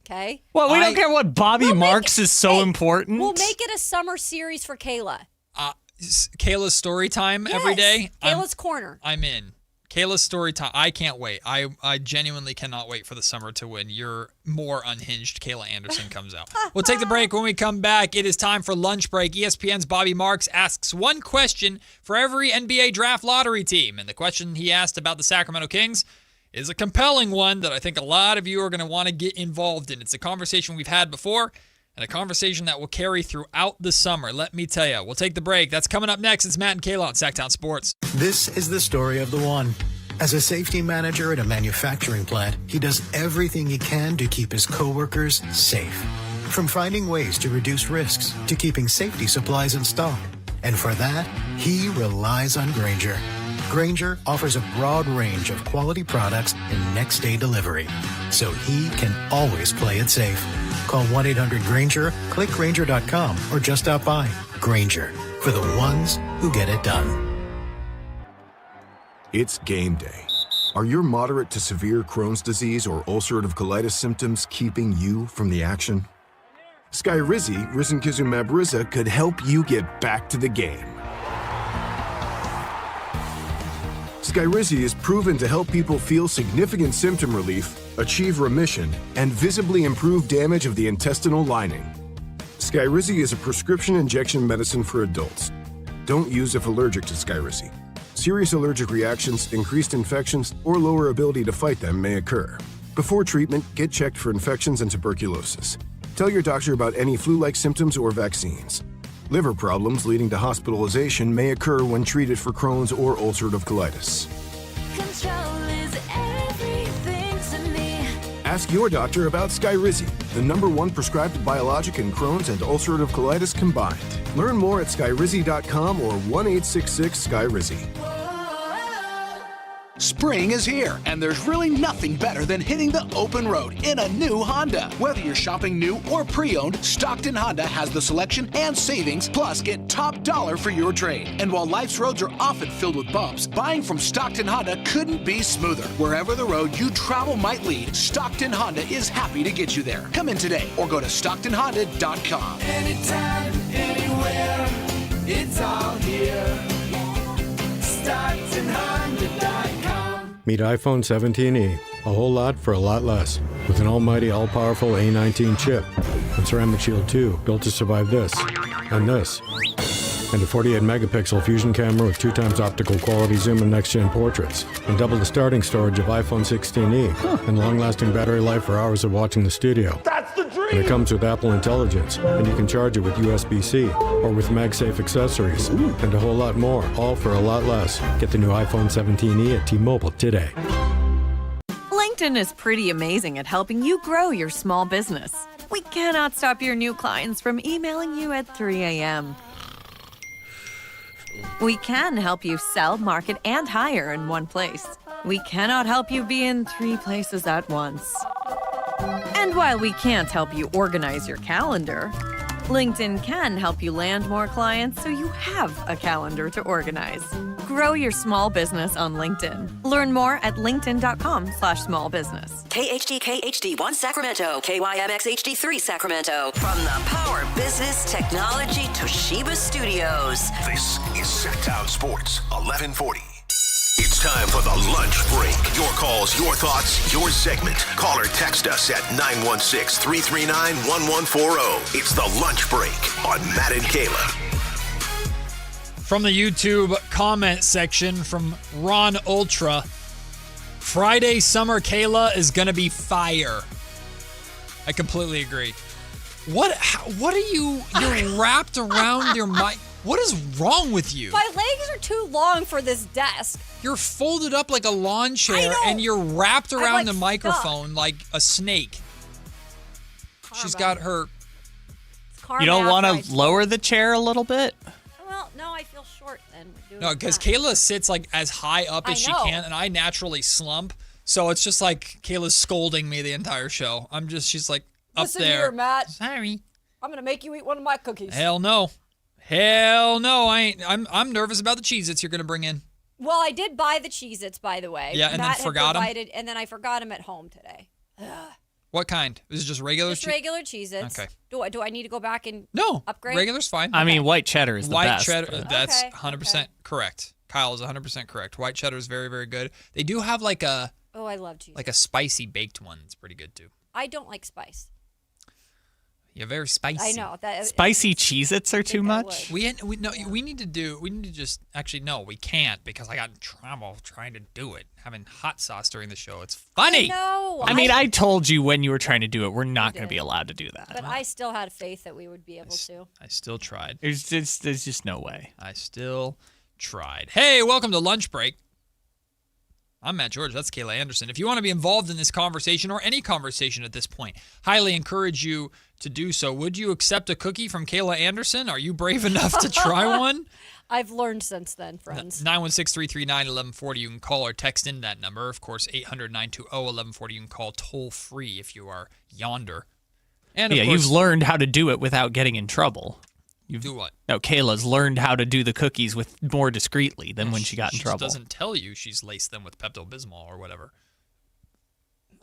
Okay? Well, we don't care what Bobby Marks is so important. We'll make it a summer series for Kayla. Kayla's story time every day. Kayla's Corner. I'm in. Kayla's story time. I can't wait. I genuinely cannot wait for the summer to when your more unhinged Kayla Anderson comes out. We'll take the break. When we come back, it is time for lunch break. ESPN's Bobby Marks asks one question for every NBA draft lottery team. And the question he asked about the Sacramento Kings is a compelling one that I think a lot of you are going to want to get involved in. It's a conversation we've had before and a conversation that will carry throughout the summer. Let me tell you. We'll take the break. That's coming up next. It's Matt and Kayla on Sactown Sports. This is the story of the one. As a safety manager at a manufacturing plant, he does everything he can to keep his coworkers safe. From finding ways to reduce risks to keeping safety supplies in stock. And for that, he relies on Granger. Granger offers a broad range of quality products and next-day delivery, so he can always play it safe. Call 1-800-GRANGER, click Granger.com, or just stop by. Granger, for the ones who get it done. It's game day. Are your moderate to severe Crohn's disease or ulcerative colitis symptoms keeping you from the action? Skyrizi, risankizumab Riza, could help you get back to the game. Skyrizi is proven to help people feel significant symptom relief, achieve remission, and visibly improve damage of the intestinal lining. Skyrizi is a prescription injection medicine for adults. Don't use if allergic to Skyrizi. Serious allergic reactions, increased infections, or lower ability to fight them may occur. Before treatment, get checked for infections and tuberculosis. Tell your doctor about any flu-like symptoms or vaccines. Liver problems leading to hospitalization may occur when treated for Crohn's or ulcerative colitis. Control is everything to me. Ask your doctor about Skyrizi, the #1 prescribed biologic in Crohn's and ulcerative colitis combined. Learn more at skyrizi.com or 1-866-SKYRIZI. Spring is here, and there's really nothing better than hitting the open road in a new Honda. Whether you're shopping new or pre-owned, Stockton Honda has the selection and savings, plus get top dollar for your trade. And while life's roads are often filled with bumps, buying from Stockton Honda couldn't be smoother. Wherever the road you travel might lead, Stockton Honda is happy to get you there. Come in today or go to StocktonHonda.com. Anytime, anywhere, it's all here. StocktonHonda.com. Meet iPhone 17e. A whole lot for a lot less. With an almighty, all-powerful A19 chip. And Ceramic Shield 2, built to survive this. And this. And a 48-megapixel fusion camera with 2x optical quality zoom and next-gen portraits. And double the starting storage of iPhone 16e. And long-lasting battery life for hours of watching the studio. That's the dream! And it comes with Apple Intelligence. And you can charge it with USB-C. Or with MagSafe accessories. And a whole lot more. All for a lot less. Get the new iPhone 17e at T-Mobile today. LinkedIn is pretty amazing at helping you grow your small business. We cannot stop your new clients from emailing you at 3 a.m. We can help you sell, market, and hire in one place. We cannot help you be in 3 places at once. And while we can't help you organize your calendar, LinkedIn can help you land more clients so you have a calendar to organize. Grow your small business on LinkedIn. Learn more at linkedin.com/small business. KHD1 Sacramento, KYMX HD3 Sacramento. From the Power Business Technology Toshiba Studios. This is Sactown Sports 1140. It's time for the lunch break. Your calls, your thoughts, your segment. Call or text us at 916-339-1140. It's the lunch break on Matt and Kayla. From the YouTube comment section from Ron Ultra, Friday Summer Kayla is going to be fire. I completely agree. What are you, you're wrapped around your mic. What is wrong with you? My legs are too long for this desk. You're folded up like a lawn chair and you're wrapped around the microphone like a snake. She's got her. You don't want to lower the chair a little bit? Well, no, I feel short then. No, because Kayla sits like as high up as she can, and I naturally slump. So it's just like Kayla's scolding me the entire show. She's like up Listen there. here, Matt. Sorry. I'm gonna make you eat one of my cookies. Hell no. Hell no. I'm nervous about the Cheez-Its you're gonna bring in. Well, I did buy the Cheez-Its, by the way. Yeah, and Matt then forgot them? And then I forgot them at home today. What kind? Is it just regular? Just regular Cheez-Its. Okay. Do I need to go back and No. upgrade? Regular's fine. I mean, white cheddar is the White best. cheddar, but- that's Okay, 100% correct. Kyle is 100% correct. White cheddar is very, very good. They do have like a Oh, I love cheese. like a spicy baked one. It's pretty good too. I don't like spice. You're very spicy. I know that. Spicy Cheez-Its are too much? We need to just actually no, we can't because I got in trouble trying to do it. Having hot sauce during the show. It's funny. No. I mean, I told you when you were trying to do it, we're not going to be allowed to do that. But I still had faith that we would be able to. I still tried. There's just no way. I still tried. Hey, welcome to Lunch Break. I'm Matt George. That's Kayla Anderson. If you want to be involved in this conversation or any conversation at this point, highly encourage you to do so. Would you accept a cookie from Kayla Anderson? Are you brave enough to try one? I've learned since then, friends. 916-339-1140. You can call or text in that number. Of course, 800-920-1140. You can call toll free if you are yonder. And of course, you've learned how to do it without getting in trouble. Do what? No, Kayla's learned how to do the cookies with more discreetly than when she got in trouble. She doesn't tell you she's laced them with Pepto-Bismol or whatever.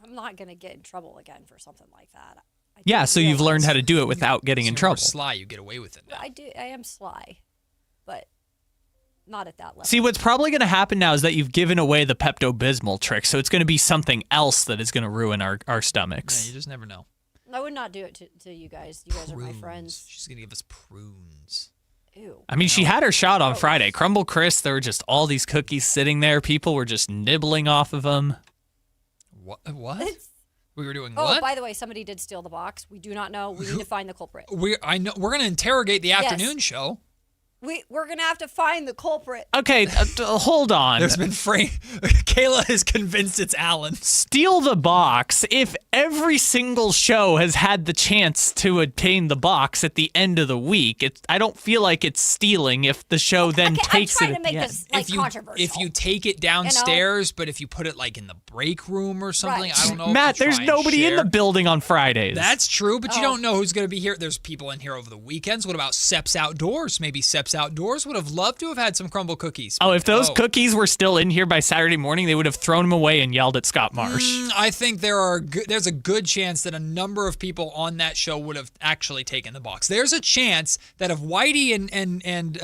I'm not going to get in trouble again for something like that. Yeah, so you've learned how to do it without getting in trouble. Sly, you get away with it now. I am sly, but not at that level. See, what's probably going to happen now is that you've given away the Pepto-Bismol trick, so it's going to be something else that is going to ruin our stomachs. Yeah, you just never know. I would not do it to you guys. You guys are my friends. She's going to give us prunes. Ew. I mean, she had her shot on Friday. Crumble Chris, there were just all these cookies sitting there. People were just nibbling off of them. What? We were doing Oh, what? by the way, somebody did steal the box. We do not know. We need to find the culprit. I know we're going to interrogate the Yes. afternoon show. We're going to have to find the culprit. Okay, hold on. There's been Kayla is convinced it's Alan. Steal the box. If every single show has had the chance to obtain the box at the end of the week, I don't feel like it's stealing if the show then takes I'm it trying to make at the end. this controversial. If you take it downstairs, but if you put it like in the break room or something, Right. I don't know. if Matt, you there's try and nobody in share. the building on Fridays. That's true, but you Oh. don't know who's going to be here. There's people in here over the weekends. What about Seps Outdoors? Maybe Seps Outdoors would have loved to have had some crumble cookies. Oh, if those Oh. cookies were still in here by Saturday morning, they would have thrown them away and yelled at Scott Marsh. I think there's a good chance that a number of people on that show would have actually taken the box. There's a chance that if Whitey and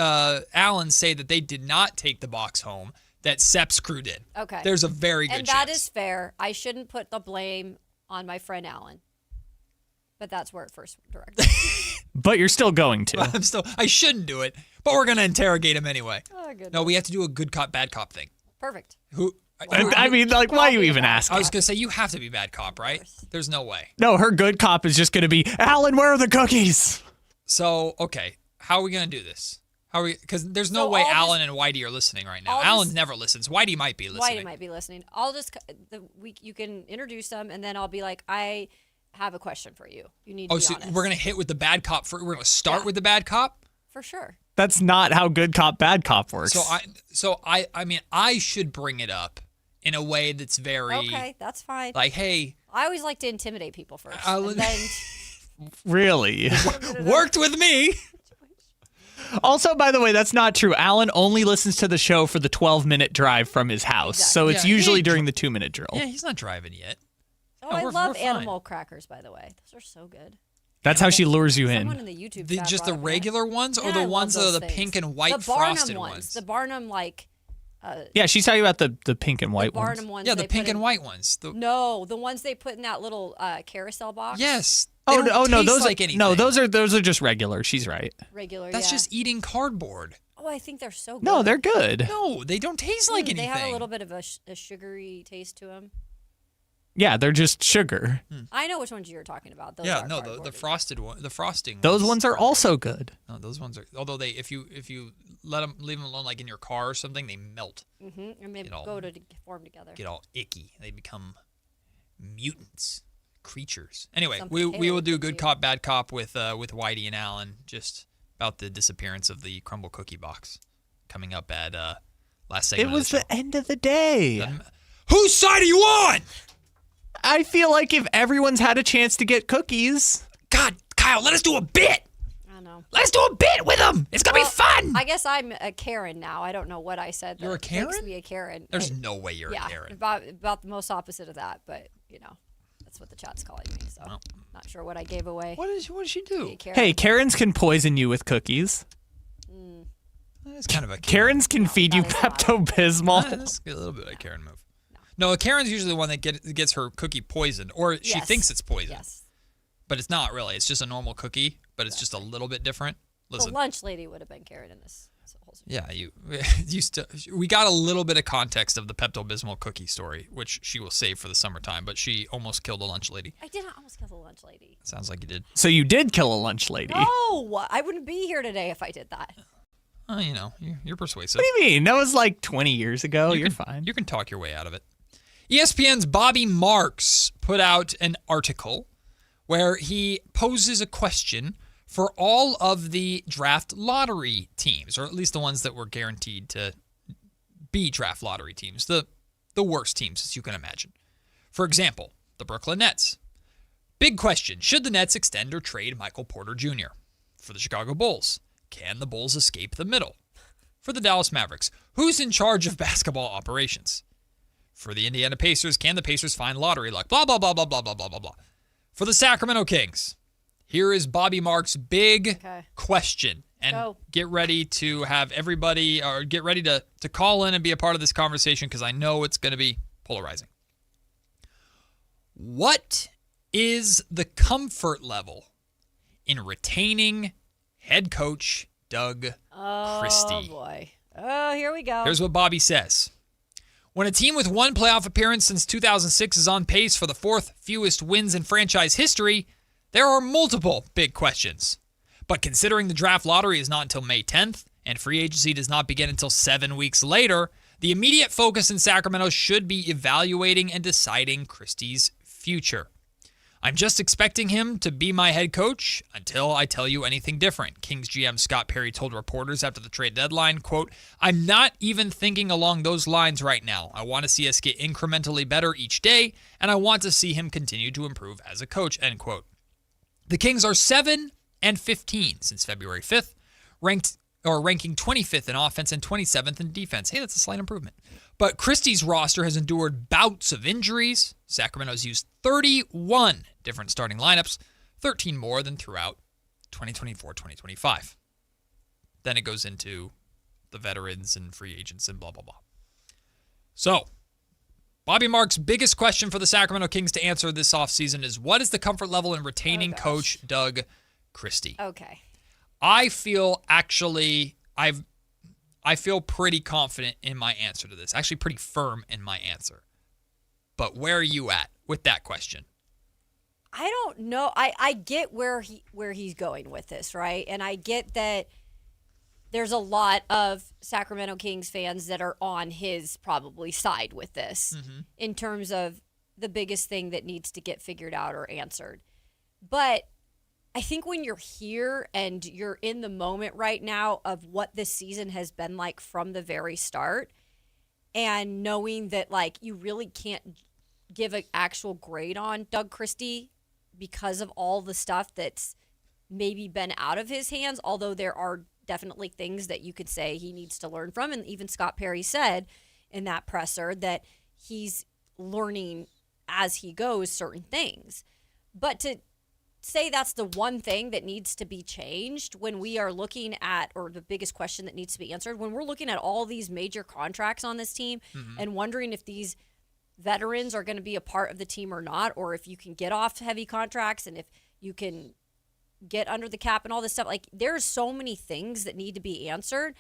Alan say that they did not take the box home, that Seps crew did. Okay. There's a very good And chance. that is fair. I shouldn't put the blame on my friend Alan. But that's where it first directed. But you're still going to. I shouldn't do it, but we're going to interrogate him anyway. Oh, goodness. No, we have to do a good cop, bad cop thing. Perfect. I mean, like, why are you even asking? I was going to say, you have to be bad cop, right? There's no way. No, her good cop is just going to be, Alan, where are the cookies? So, okay, how are we going to do this? Because there's no So way I'll Alan and Whitey are listening right now. I'll Alan just- never listens. Whitey might be listening. Whitey might be listening. I'll just you can introduce them, and then I'll be like, I have a question for you. You need to be so honest. we're going to hit with the bad cop. We're going to start with the bad cop? For sure. That's not how good cop, bad cop works. So I mean, I should bring it up in a way that's very Okay, that's fine. like, hey, I always like to intimidate people first. I'll- And then Really? worked with me. Also, by the way, that's not true. Alan only listens to the show for the 12-minute drive from his house, so it's usually during the 2-minute drill. Yeah, he's not driving yet. Oh, I love animal crackers, by the way. Those are so good. That's how she lures you Someone in. in the YouTube The, chat just the brought them regular ones, or Yeah, the I love ones that are those the things. pink and white the Barnum frosted ones. The Barnum Yeah, she's talking about the pink and white ones. Barnum ones. Yeah, the they pink put and in- white ones. No, the ones they put in that little carousel box. Yes. Oh, They don't no, taste those like are anything. no, those are just regular. She's right. Regular. That's yeah. just eating cardboard. Oh, I think they're so good. No, they're good. No, they don't taste like anything. They have a little bit of a sugary taste to them. Yeah, they're just sugar. I know which ones you're talking about. Those Yeah, are no, cardboard. the frosted one, the frosting. Those ones are also good. No, those ones are. Although they, if you leave them alone, like in your car or something, they melt. And they go to form together. Get all icky. They become mutants, creatures. Anyway, Something we Kayla will do would good do. cop, bad cop with Whitey and Alan just about the disappearance of the crumble cookie box coming up at last segment. It was the end of the day. Whose side are you on? I feel like if everyone's had a chance to get cookies. God, Kyle, let us do a bit. I know. Let's do a bit with them. It's gonna be fun. I guess I'm a Karen now. I don't know what I said. You're a that makes Karen? me a Karen. There's no way you're a Karen. About the most opposite of that, but that's what the chat's calling me. So not sure what I gave away. What did she do? Hey, Karens can poison you with cookies. It's kind of a Karens can feed you Pepto-Bismol. That's a little bit of a Karen move. No, a Karen's usually the one that gets her cookie poisoned, or she Yes. thinks it's poison. Yes. But it's not really. It's just a normal cookie, but it's just a little bit different. Listen. The lunch lady would have been Karen in this. Yeah, we got a little bit of context of the Pepto-Bismol cookie story, which she will save for the summertime, but she almost killed a lunch lady. I did not almost kill the lunch lady. Sounds like you did. So you did kill a lunch lady. No, I wouldn't be here today if I did that. You're persuasive. What do you mean? That was like 20 years ago. You're fine. You can talk your way out of it. ESPN's Bobby Marks put out an article where he poses a question for all of the draft lottery teams, or at least the ones that were guaranteed to be draft lottery teams, the worst teams, as you can imagine. For example, the Brooklyn Nets. Big question, should the Nets extend or trade Michael Porter Jr.? For the Chicago Bulls, can the Bulls escape the middle? For the Dallas Mavericks, who's in charge of basketball operations? For the Indiana Pacers, can the Pacers find lottery luck? Blah, blah, blah, blah, blah, blah, blah, blah, blah. For the Sacramento Kings, here is Bobby Marks' big question. And get ready to have everybody, or get ready to call in and be a part of this conversation, because I know it's going to be polarizing. What is the comfort level in retaining head coach Doug Christie? Oh, boy. Oh, here we go. Here's what Bobby says. When a team with one playoff appearance since 2006 is on pace for the fourth fewest wins in franchise history, there are multiple big questions. But considering the draft lottery is not until May 10th, and free agency does not begin until 7 weeks later, the immediate focus in Sacramento should be evaluating and deciding Christie's future. I'm just expecting him to be my head coach until I tell you anything different. Kings GM Scott Perry told reporters after the trade deadline, quote, I'm not even thinking along those lines right now. I want to see us get incrementally better each day, and I want to see him continue to improve as a coach, end quote. The Kings are 7-15 since February 5th, ranking 25th in offense and 27th in defense. Hey, that's a slight improvement. But Christie's roster has endured bouts of injuries. Sacramento's used 31 different starting lineups, 13 more than throughout 2024-2025. Then it goes into the veterans and free agents and blah, blah, blah. So, Bobby Marks' biggest question for the Sacramento Kings to answer this offseason is, what is the comfort level in retaining coach Doug Christie? Okay. I feel pretty confident in my answer to this. Actually, pretty firm in my answer. But where are you at with that question? I don't know. I get where he's going with this, right? And I get that there's a lot of Sacramento Kings fans that are on his probably side with this in terms of the biggest thing that needs to get figured out or answered. But I think when you're here and you're in the moment right now of what this season has been like from the very start, and knowing that like you really can't give an actual grade on Doug Christie because of all the stuff that's maybe been out of his hands, although there are definitely things that you could say he needs to learn from. And even Scott Perry said in that presser that he's learning as he goes certain things. But to say that's the one thing that needs to be changed when we are looking at, or the biggest question that needs to be answered, when we're looking at all these major contracts on this team and wondering if these veterans are going to be a part of the team or not, or if you can get off heavy contracts and if you can get under the cap and all this stuff. Like, there's so many things that need to be answered.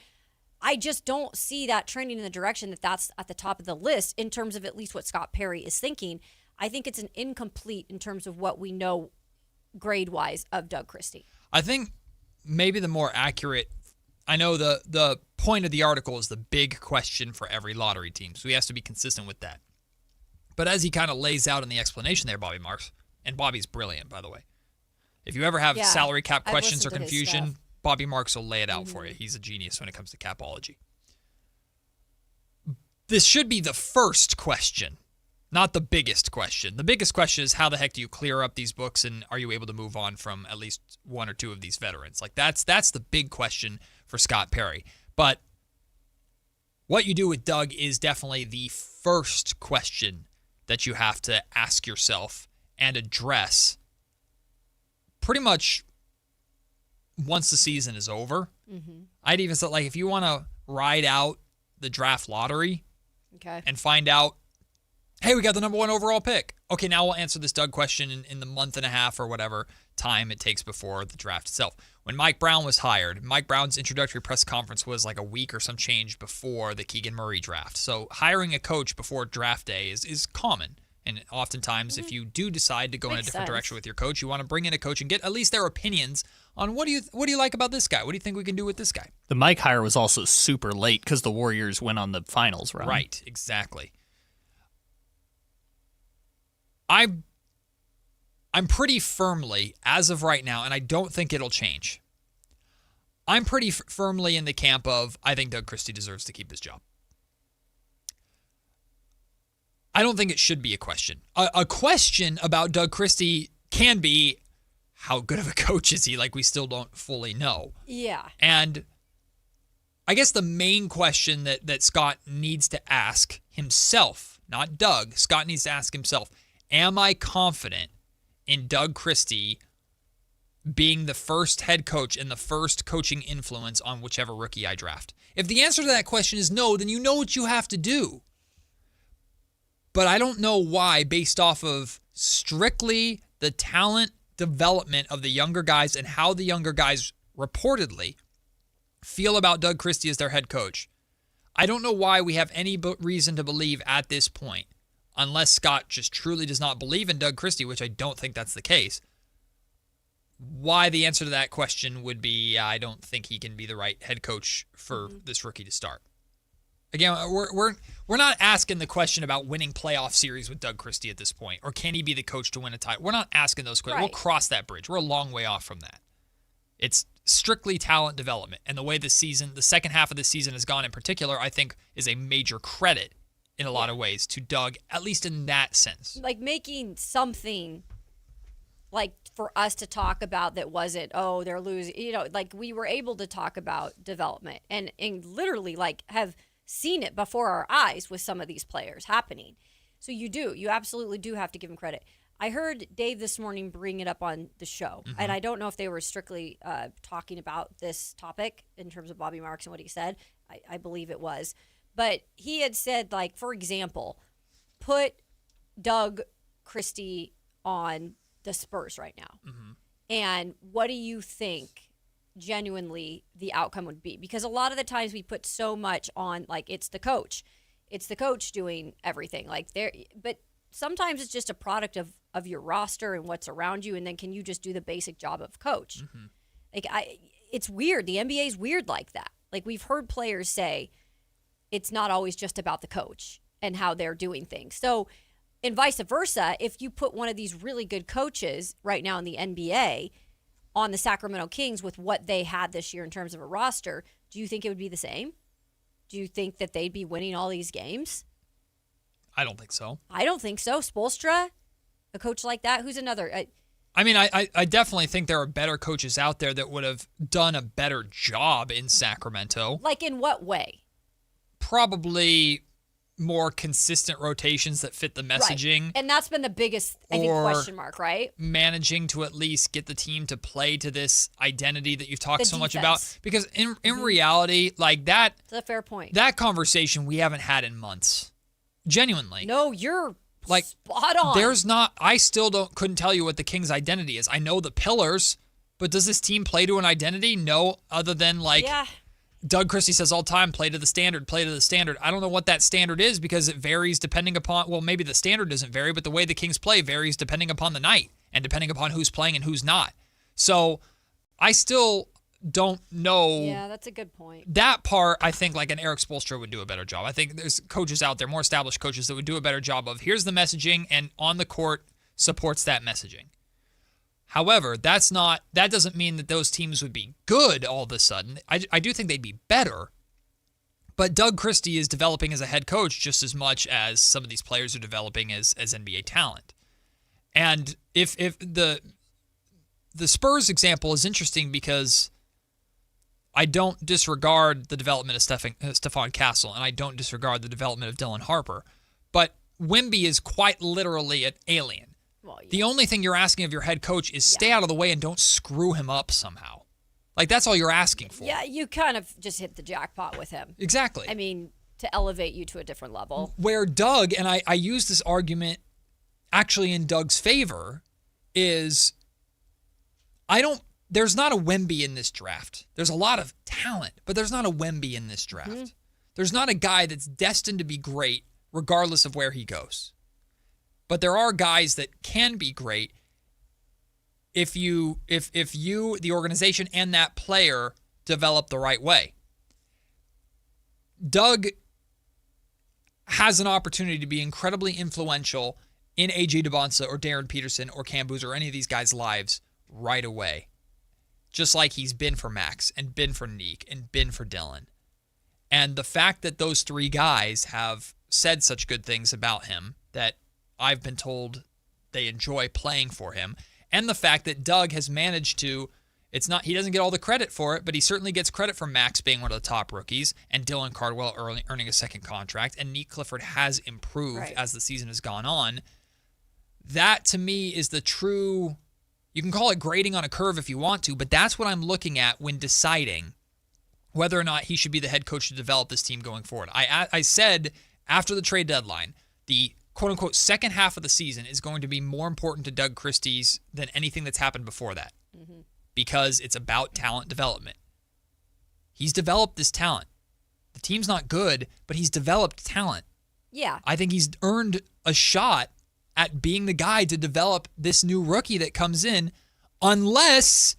I just don't see that trending in the direction that that's at the top of the list in terms of at least what Scott Perry is thinking. I think it's an incomplete in terms of what we know grade-wise of Doug Christie. I think maybe the more accurate, I know the point of the article is the big question for every lottery team, so he has to be consistent with that. But as he kind of lays out in the explanation there, Bobby Marks, and Bobby's brilliant, by the way. If you ever have salary cap questions or confusion, Bobby Marks will lay it out for you. He's a genius when it comes to capology. This should be the first question, not the biggest question. The biggest question is how the heck do you clear up these books, and are you able to move on from at least one or two of these veterans? Like, that's the big question for Scott Perry. But what you do with Doug is definitely the first question that you have to ask yourself and address pretty much once the season is over. I'd even say, like, if you want to ride out the draft lottery and find out, hey, we got the number 1 overall pick. Okay, now we'll answer this Doug question in the month and a half or whatever time it takes before the draft itself. When Mike Brown was hired, Mike Brown's introductory press conference was like a week or some change before the Keegan Murray draft. So hiring a coach before draft day is common. And oftentimes, if you do decide to go in a different direction with your coach, you want to bring in a coach and get at least their opinions on what do you like about this guy? What do you think we can do with this guy? The Mike hire was also super late because the Warriors went on the finals run. Right, exactly. I'm pretty firmly, as of right now, and I don't think it'll change, I'm pretty firmly in the camp of I think Doug Christie deserves to keep his job. I don't think it should be a question. A question about Doug Christie can be, how good of a coach is he? Like, we still don't fully know. Yeah. And I guess the main question that Scott needs to ask himself, not Doug, Scott needs to ask himself, am I confident in Doug Christie being the first head coach and the first coaching influence on whichever rookie I draft? If the answer to that question is no, then you know what you have to do. But I don't know why, based off of strictly the talent development of the younger guys and how the younger guys reportedly feel about Doug Christie as their head coach. I don't know why we have any reason to believe at this point, unless Scott just truly does not believe in Doug Christie, which I don't think that's the case, why the answer to that question would be, I don't think he can be the right head coach for this rookie to start. Again, we're not asking the question about winning playoff series with Doug Christie at this point, or can he be the coach to win a title? We're not asking those questions. Right. We'll cross that bridge. We're a long way off from that. It's strictly talent development, and the way the second half of the season has gone in particular, I think is a major credit in a lot of ways to Doug, at least in that sense. Like making something like for us to talk about that wasn't, oh, they're losing, like we were able to talk about development and literally like have seen it before our eyes with some of these players happening. So you absolutely do have to give him credit. I heard Dave this morning bring it up on the show, and I don't know if they were strictly talking about this topic in terms of Bobby Marks and what he said. I believe it was. But he had said, like, for example, put Doug Christie on the Spurs right now. And what do you think genuinely the outcome would be? Because a lot of the times we put so much on, like, it's the coach doing everything, like but sometimes it's just a product of your roster and what's around you, and then can you just do the basic job of coach? Like, it's weird. The NBA is weird like that. Like, we've heard players say it's not always just about the coach and how they're doing things. So, and vice versa, if you put one of these really good coaches right now in the NBA on the Sacramento Kings with what they had this year in terms of a roster, do you think it would be the same? Do you think that they'd be winning all these games? I don't think so. I don't think so. Spoelstra, a coach like that, who's another? I mean, I definitely think there are better coaches out there that would have done a better job in Sacramento. Like in what way? Probably more consistent rotations that fit the messaging. Right. And that's been the biggest, I think, question mark, right? Managing to at least get the team to play to this identity that you've talked so much about. Because in reality, like that... That's a fair point. That conversation we haven't had in months. Genuinely. No, you're spot on. There's not... I still couldn't tell you what the Kings' identity is. I know the pillars, but does this team play to an identity? No, other than Yeah. Doug Christie says all the time, play to the standard, play to the standard. I don't know what that standard is because it varies depending upon, well, maybe the standard doesn't vary, but the way the Kings play varies depending upon the night and depending upon who's playing and who's not. So I still don't know. Yeah, that's a good point. That part, I think like an Eric Spoelstra would do a better job. I think there's coaches out there, more established coaches that would do a better job of here's the messaging and on the court supports that messaging. However, that doesn't mean that those teams would be good all of a sudden. I do think they'd be better. But Doug Christie is developing as a head coach just as much as some of these players are developing as NBA talent. And if the Spurs example is interesting because I don't disregard the development of Stephon Castle, and I don't disregard the development of Dylan Harper. But Wemby is quite literally an alien. Well, yeah. The only thing you're asking of your head coach is stay out of the way and don't screw him up somehow. Like, that's all you're asking for. Yeah, you kind of just hit the jackpot with him. Exactly. I mean, to elevate you to a different level. Where Doug, and I use this argument actually in Doug's favor, is there's not a Wemby in this draft. There's a lot of talent, but there's not a Wemby in this draft. Mm-hmm. There's not a guy that's destined to be great regardless of where he goes. But there are guys that can be great if you, the organization, and that player develop the right way. Doug has an opportunity to be incredibly influential in A.J. DeBonsa or Darren Peterson or Cam Boozer or any of these guys' lives right away. Just like he's been for Max and been for Neek and been for Dylan. And the fact that those three guys have said such good things about him that I've been told they enjoy playing for him. And the fact that Doug has managed to, he doesn't get all the credit for it, but he certainly gets credit for Max being one of the top rookies and Dylan Cardwell earning a second contract. And Neek Clifford has improved as the season has gone on. That to me is the true, you can call it grading on a curve if you want to, but that's what I'm looking at when deciding whether or not he should be the head coach to develop this team going forward. I said after the trade deadline, the quote-unquote second half of the season is going to be more important to Doug Christie's than anything that's happened before that because it's about talent development. He's developed this talent. The team's not good, but he's developed talent. Yeah. I think he's earned a shot at being the guy to develop this new rookie that comes in unless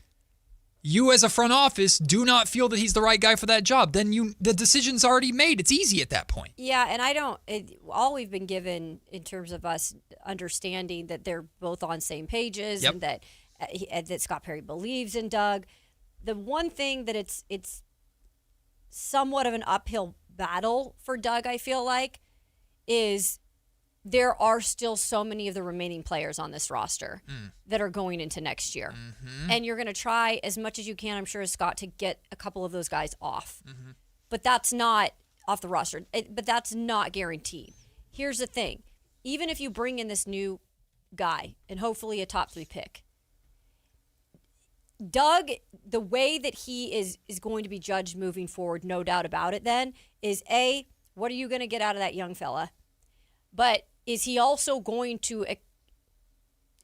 you as a front office do not feel that he's the right guy for that job. Then the decision's already made. It's easy at that point. Yeah, and all we've been given in terms of us understanding that they're both on same pages and that Scott Perry believes in Doug. The one thing that it's somewhat of an uphill battle for Doug, I feel like, is there are still so many of the remaining players on this roster that are going into next year. Mm-hmm. And you're going to try as much as you can, I'm sure, as Scott, to get a couple of those guys off. Mm-hmm. But that's not off the roster. But that's not guaranteed. Here's the thing. Even if you bring in this new guy and hopefully a top 3 pick, Doug, the way that he is going to be judged moving forward, no doubt about it then, is A, what are you going to get out of that young fella? But is he also going to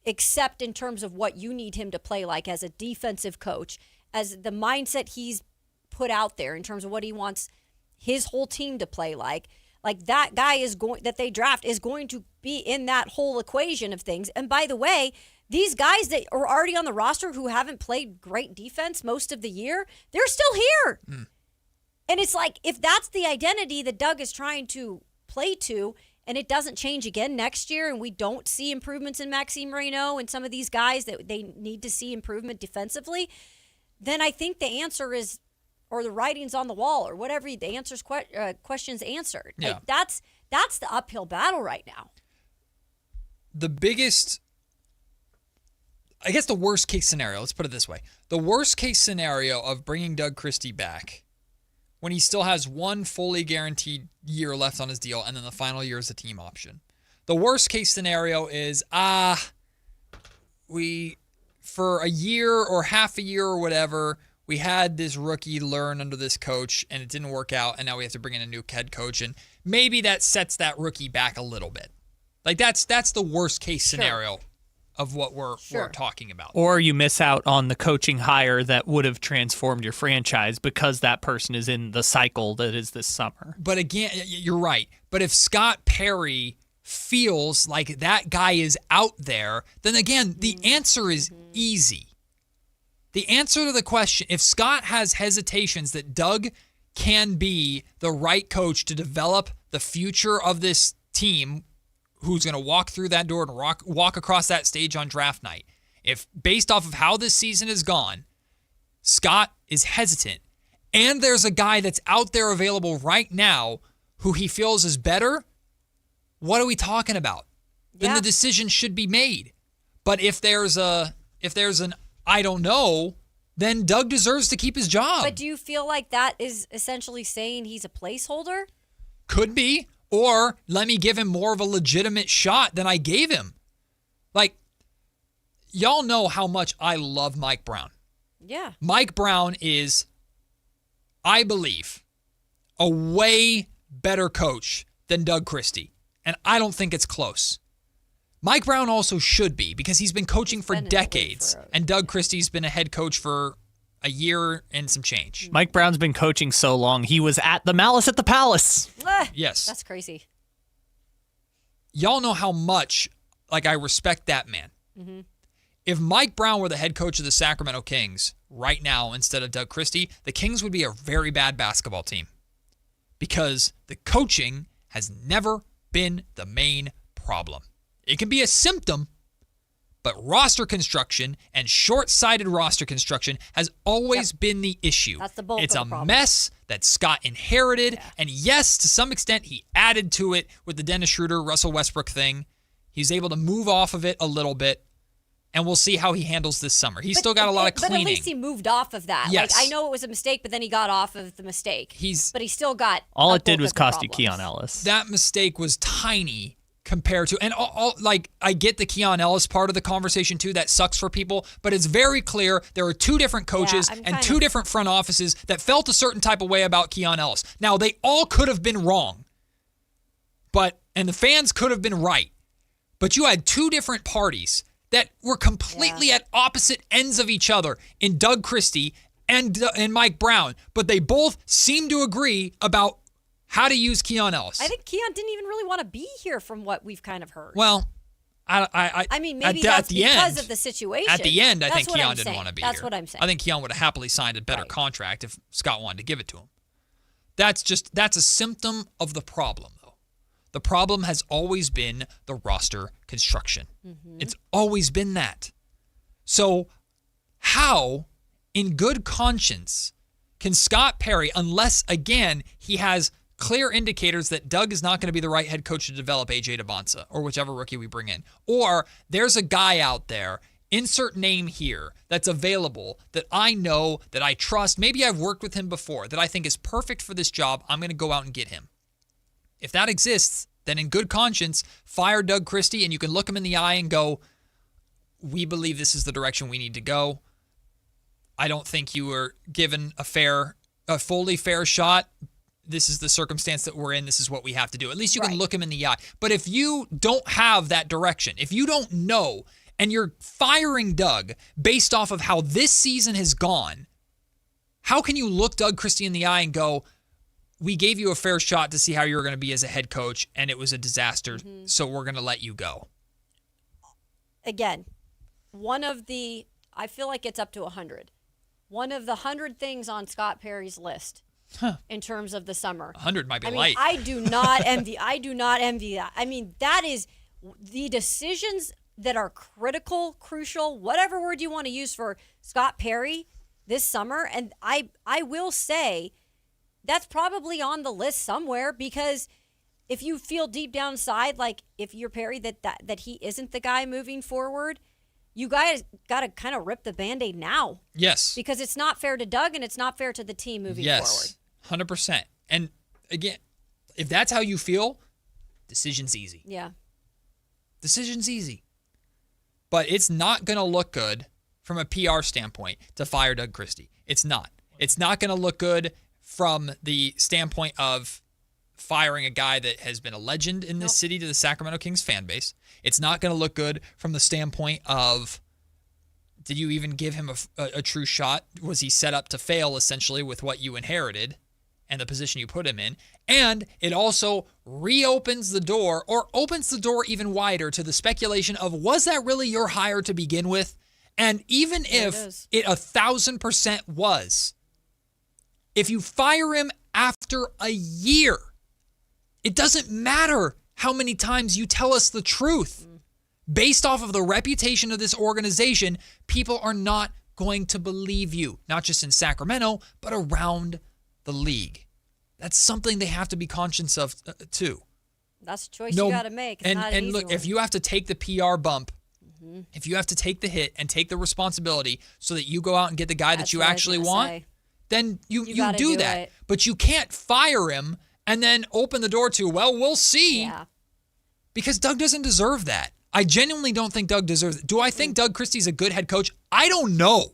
accept in terms of what you need him to play like as a defensive coach, as the mindset he's put out there in terms of what he wants his whole team to play like that guy that they draft is going to be in that whole equation of things. And by the way, these guys that are already on the roster who haven't played great defense most of the year, they're still here. And it's like, if that's the identity that Doug is trying to play to, and it doesn't change again next year, and we don't see improvements in Maxime Reynaud and some of these guys that they need to see improvement defensively, then I think the answer is, or the writing's on the wall, or whatever the answer's questions answered. Yeah. Like that's the uphill battle right now. The biggest, I guess the worst case scenario, let's put it this way. The worst case scenario of bringing Doug Christie back when he still has one fully guaranteed year left on his deal and then the final year is a team option. The worst case scenario is, we, for a year or half a year or whatever, we had this rookie learn under this coach and it didn't work out and now we have to bring in a new head coach and maybe that sets that rookie back a little bit. Like that's the worst case scenario of what we're talking about. Or you miss out on the coaching hire that would have transformed your franchise because that person is in the cycle that is this summer. But again, you're right. But if Scott Perry feels like that guy is out there, then again, the answer is easy. The answer to the question, if Scott has hesitations that Doug can be the right coach to develop the future of this team, who's going to walk through that door and walk across that stage on draft night, if based off of how this season has gone, Scott is hesitant, and there's a guy that's out there available right now who he feels is better, what are we talking about? Then the decision should be made. But if there's an I don't know, then Doug deserves to keep his job. But do you feel like that is essentially saying he's a placeholder? Could be. Or let me give him more of a legitimate shot than I gave him. Like, y'all know how much I love Mike Brown. Yeah. Mike Brown is, I believe, a way better coach than Doug Christie. And I don't think it's close. Mike Brown also should be because he's been coaching for decades. And Doug Christie's been a head coach for a year and some change. Mike Brown's been coaching so long, he was at the Malice at the Palace. Yes. That's crazy. Y'all know how much, I respect that man. Mm-hmm. If Mike Brown were the head coach of the Sacramento Kings right now instead of Doug Christie, the Kings would be a very bad basketball team because the coaching has never been the main problem. It can be a symptom, but roster construction and short-sighted roster construction has always been the issue. That's the bulk It's of a the problem. mess that Scott inherited, and yes, to some extent, he added to it with the Dennis Schroeder, Russell Westbrook thing. He's able to move off of it a little bit, and we'll see how he handles this summer. He's still got a lot of cleaning. But at least he moved off of that. Yes. I know it was a mistake, but then he got off of the mistake. But he still got All a it did bulk was of the cost you problems. Keon Ellis. That mistake was tiny compared to, and I get the Keon Ellis part of the conversation too. That sucks for people, but it's very clear there are two different coaches and two different front offices that felt a certain type of way about Keon Ellis. Now, they all could have been wrong, and the fans could have been right, but you had two different parties that were completely at opposite ends of each other in Doug Christie and Mike Brown, but they both seemed to agree about how to use Keon Ellis. I think Keon didn't even really want to be here from what we've kind of heard. Well, I mean, maybe at that's the because end, of the situation. At the end, I That's think what Keon I'm didn't saying. want to be That's here. what I'm saying. I think Keon would have happily signed a better contract if Scott wanted to give it to him. That's a symptom of the problem, though. The problem has always been the roster construction. Mm-hmm. It's always been that. So how, in good conscience, can Scott Perry, unless, again, he has clear indicators that Doug is not going to be the right head coach to develop A.J. DeBonsa or whichever rookie we bring in, or there's a guy out there, insert name here, that's available that I know, that I trust, maybe I've worked with him before, that I think is perfect for this job, I'm going to go out and get him. If that exists, then in good conscience, fire Doug Christie and you can look him in the eye and go, we believe this is the direction we need to go. I don't think you were given a fully fair shot. This is the circumstance that we're in. This is what we have to do. At least you can look him in the eye. But if you don't have that direction, if you don't know, and you're firing Doug based off of how this season has gone, how can you look Doug Christie in the eye and go, we gave you a fair shot to see how you were going to be as a head coach, and it was a disaster, so we're going to let you go? Again, I feel like it's up to 100. One of the 100 things on Scott Perry's list in terms of the summer. 100 might be light. I do not envy that. I mean, that is the decisions that are critical, crucial, whatever word you want to use for Scott Perry this summer. And I will say that's probably on the list somewhere, because if you feel deep down inside, like if you're Perry, that he isn't the guy moving forward, you guys got to kind of rip the Band-Aid now. Yes. Because it's not fair to Doug and it's not fair to the team moving forward. 100%. And again, if that's how you feel, decision's easy. Yeah. Decision's easy. But it's not going to look good from a PR standpoint to fire Doug Christie. It's not. It's not going to look good from the standpoint of firing a guy that has been a legend in this city to the Sacramento Kings fan base. It's not going to look good from the standpoint of, did you even give him a true shot? Was he set up to fail, essentially, with what you inherited and the position you put him in? And it also reopens the door, or opens the door even wider, to the speculation of, was that really your hire to begin with? And even if it 1,000% was, if you fire him after a year, it doesn't matter how many times you tell us the truth. Based off of the reputation of this organization, people are not going to believe you, not just in Sacramento, but around the league. That's something they have to be conscious of, too. That's a choice you got to make. It's not an easy look, one. if you have to take the PR bump, if you have to take the hit and take the responsibility so that you go out and get the guy that you actually want, then you do that. But you can't fire him and then open the door to, well, we'll see. Yeah. Because Doug doesn't deserve that. I genuinely don't think Doug deserves it. Do I think Doug Christie's a good head coach? I don't know.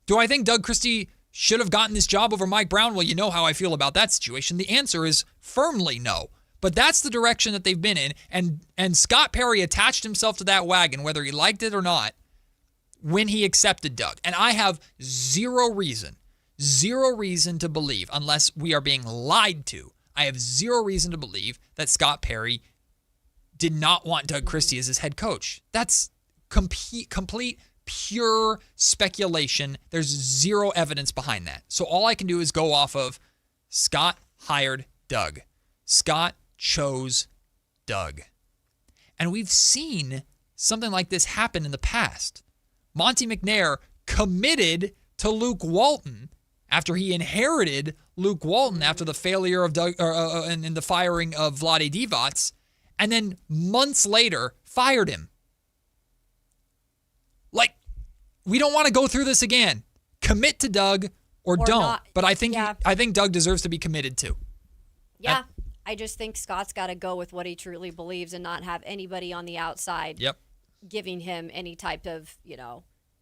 Do I think Doug Christie should have gotten this job over Mike Brown? Well, you know how I feel about that situation. The answer is firmly no. But that's the direction that they've been in. And Scott Perry attached himself to that wagon, whether he liked it or not, when he accepted Doug. And I have zero reason to believe, unless we are being lied to, I have zero reason to believe that Scott Perry did not want Doug Christie as his head coach. That's complete, pure speculation. There's zero evidence behind that. So all I can do is go off of Scott hired Doug. Scott chose Doug. And we've seen something like this happen in the past. Monty McNair committed to Luke Walton after he inherited Luke Walton after the failure of Doug and the firing of Vlade Divac, and then months later fired him. Like, we don't want to go through this again. Commit to Doug or don't. Not. But I think Doug deserves to be committed to. Yeah. I just think Scott's got to go with what he truly believes and not have anybody on the outside giving him any type of,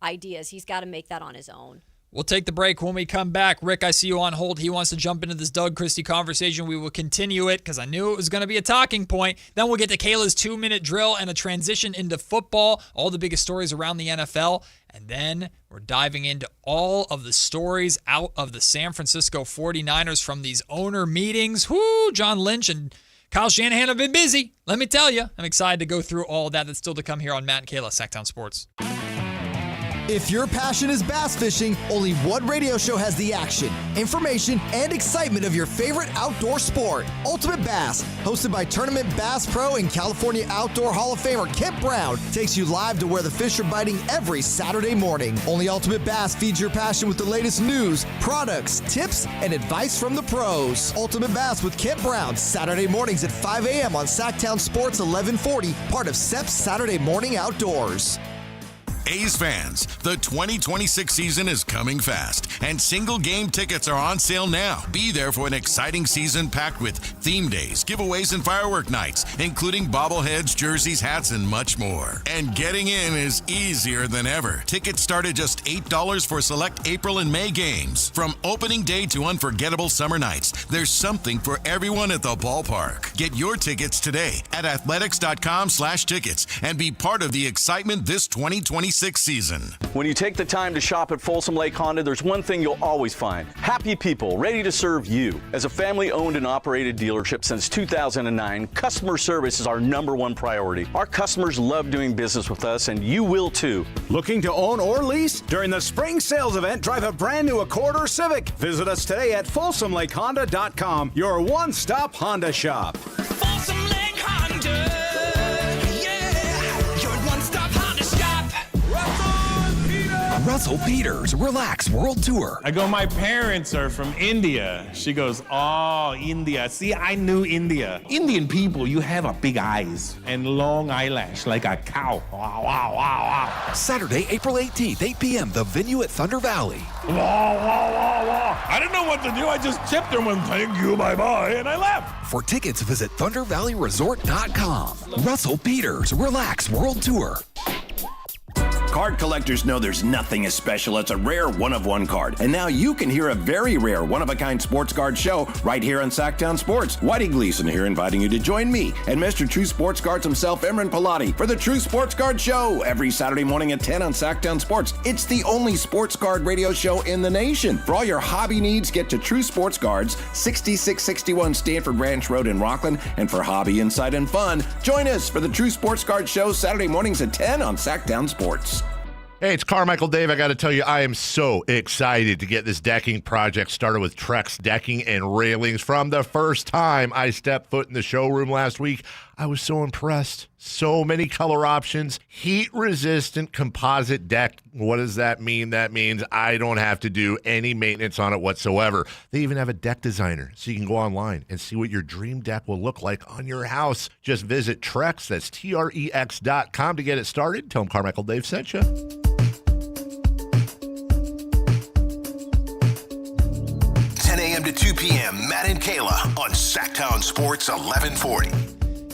ideas. He's got to make that on his own. We'll take the break. When we come back, Rick, I see you on hold. He wants to jump into this Doug Christie conversation. We will continue it because I knew it was going to be a talking point. Then we'll get to Kayla's 2-minute drill and a transition into football, all the biggest stories around the NFL. And then we're diving into all of the stories out of the San Francisco 49ers from these owner meetings. Whoo, John Lynch and Kyle Shanahan have been busy. Let me tell you, I'm excited to go through all that that's still to come here on Matt and Kayla, Sactown Sports. If your passion is bass fishing, only one radio show has the action, information, and excitement of your favorite outdoor sport. Ultimate Bass, hosted by Tournament Bass Pro and California Outdoor Hall of Famer Kent Brown, takes you live to where the fish are biting every Saturday morning. Only Ultimate Bass feeds your passion with the latest news, products, tips, and advice from the pros. Ultimate Bass with Kent Brown, Saturday mornings at 5 a.m. on Sactown Sports 1140, part of SEP's Saturday Morning Outdoors. A's fans, the 2026 season is coming fast, and single game tickets are on sale now. Be there for an exciting season packed with theme days, giveaways, and firework nights, including bobbleheads, jerseys, hats, and much more. And getting in is easier than ever. Tickets start at just $8 for select April and May games. From opening day to unforgettable summer nights, there's something for everyone at the ballpark. Get your tickets today at athletics.com/tickets and be part of the excitement this 2026 season. When you take the time to shop at Folsom Lake Honda, there's one thing you'll always find: happy people ready to serve you. As a family-owned and operated dealership since 2009, customer service is our #1 priority. Our customers love doing business with us, and you will too. Looking to own or lease? During the spring sales event, drive a brand new Accord or Civic. Visit us today at FolsomLakeHonda.com, your one-stop Honda shop. Folsom Lake Honda. Russell Peters Relax World Tour. I go, my parents are from India. She goes, oh, India. See, I knew India. Indian people, you have a big eyes and long eyelash like a cow. Wow, wow, wow, wow. Saturday, April 18th, 8 p.m., the venue at Thunder Valley. Wow, wow, wow, wow. I didn't know what to do. I just tipped her one thank you, bye-bye, and I left. For tickets, visit ThunderValleyResort.com. Russell Peters Relax World Tour. Card collectors know there's nothing as special as a rare one-of-one card. And now you can hear a very rare one-of-a-kind sports card show right here on Sactown Sports. Whitey Gleason here inviting you to join me and Mr. True Sports Cards himself, Emran Pilati, for the True Sports Card Show every Saturday morning at 10 on Sactown Sports. It's the only sports card radio show in the nation. For all your hobby needs, get to True Sports Cards, 6661 Stanford Ranch Road in Rockland. And for hobby, insight, and fun, join us for the True Sports Card Show Saturday mornings at 10 on Sactown Sports. Hey, it's Carmichael Dave. I got to tell you, I am so excited to get this decking project started with Trex decking and railings. From the first time I stepped foot in the showroom last week, I was so impressed. So many color options. Heat-resistant composite deck. What does that mean? That means I don't have to do any maintenance on it whatsoever. They even have a deck designer, so you can go online and see what your dream deck will look like on your house. Just visit Trex, that's Trex.com to get it started. Tell them Carmichael Dave sent you. 10 a.m. to 2 p.m., Matt and Kayla on Sactown Sports 1140.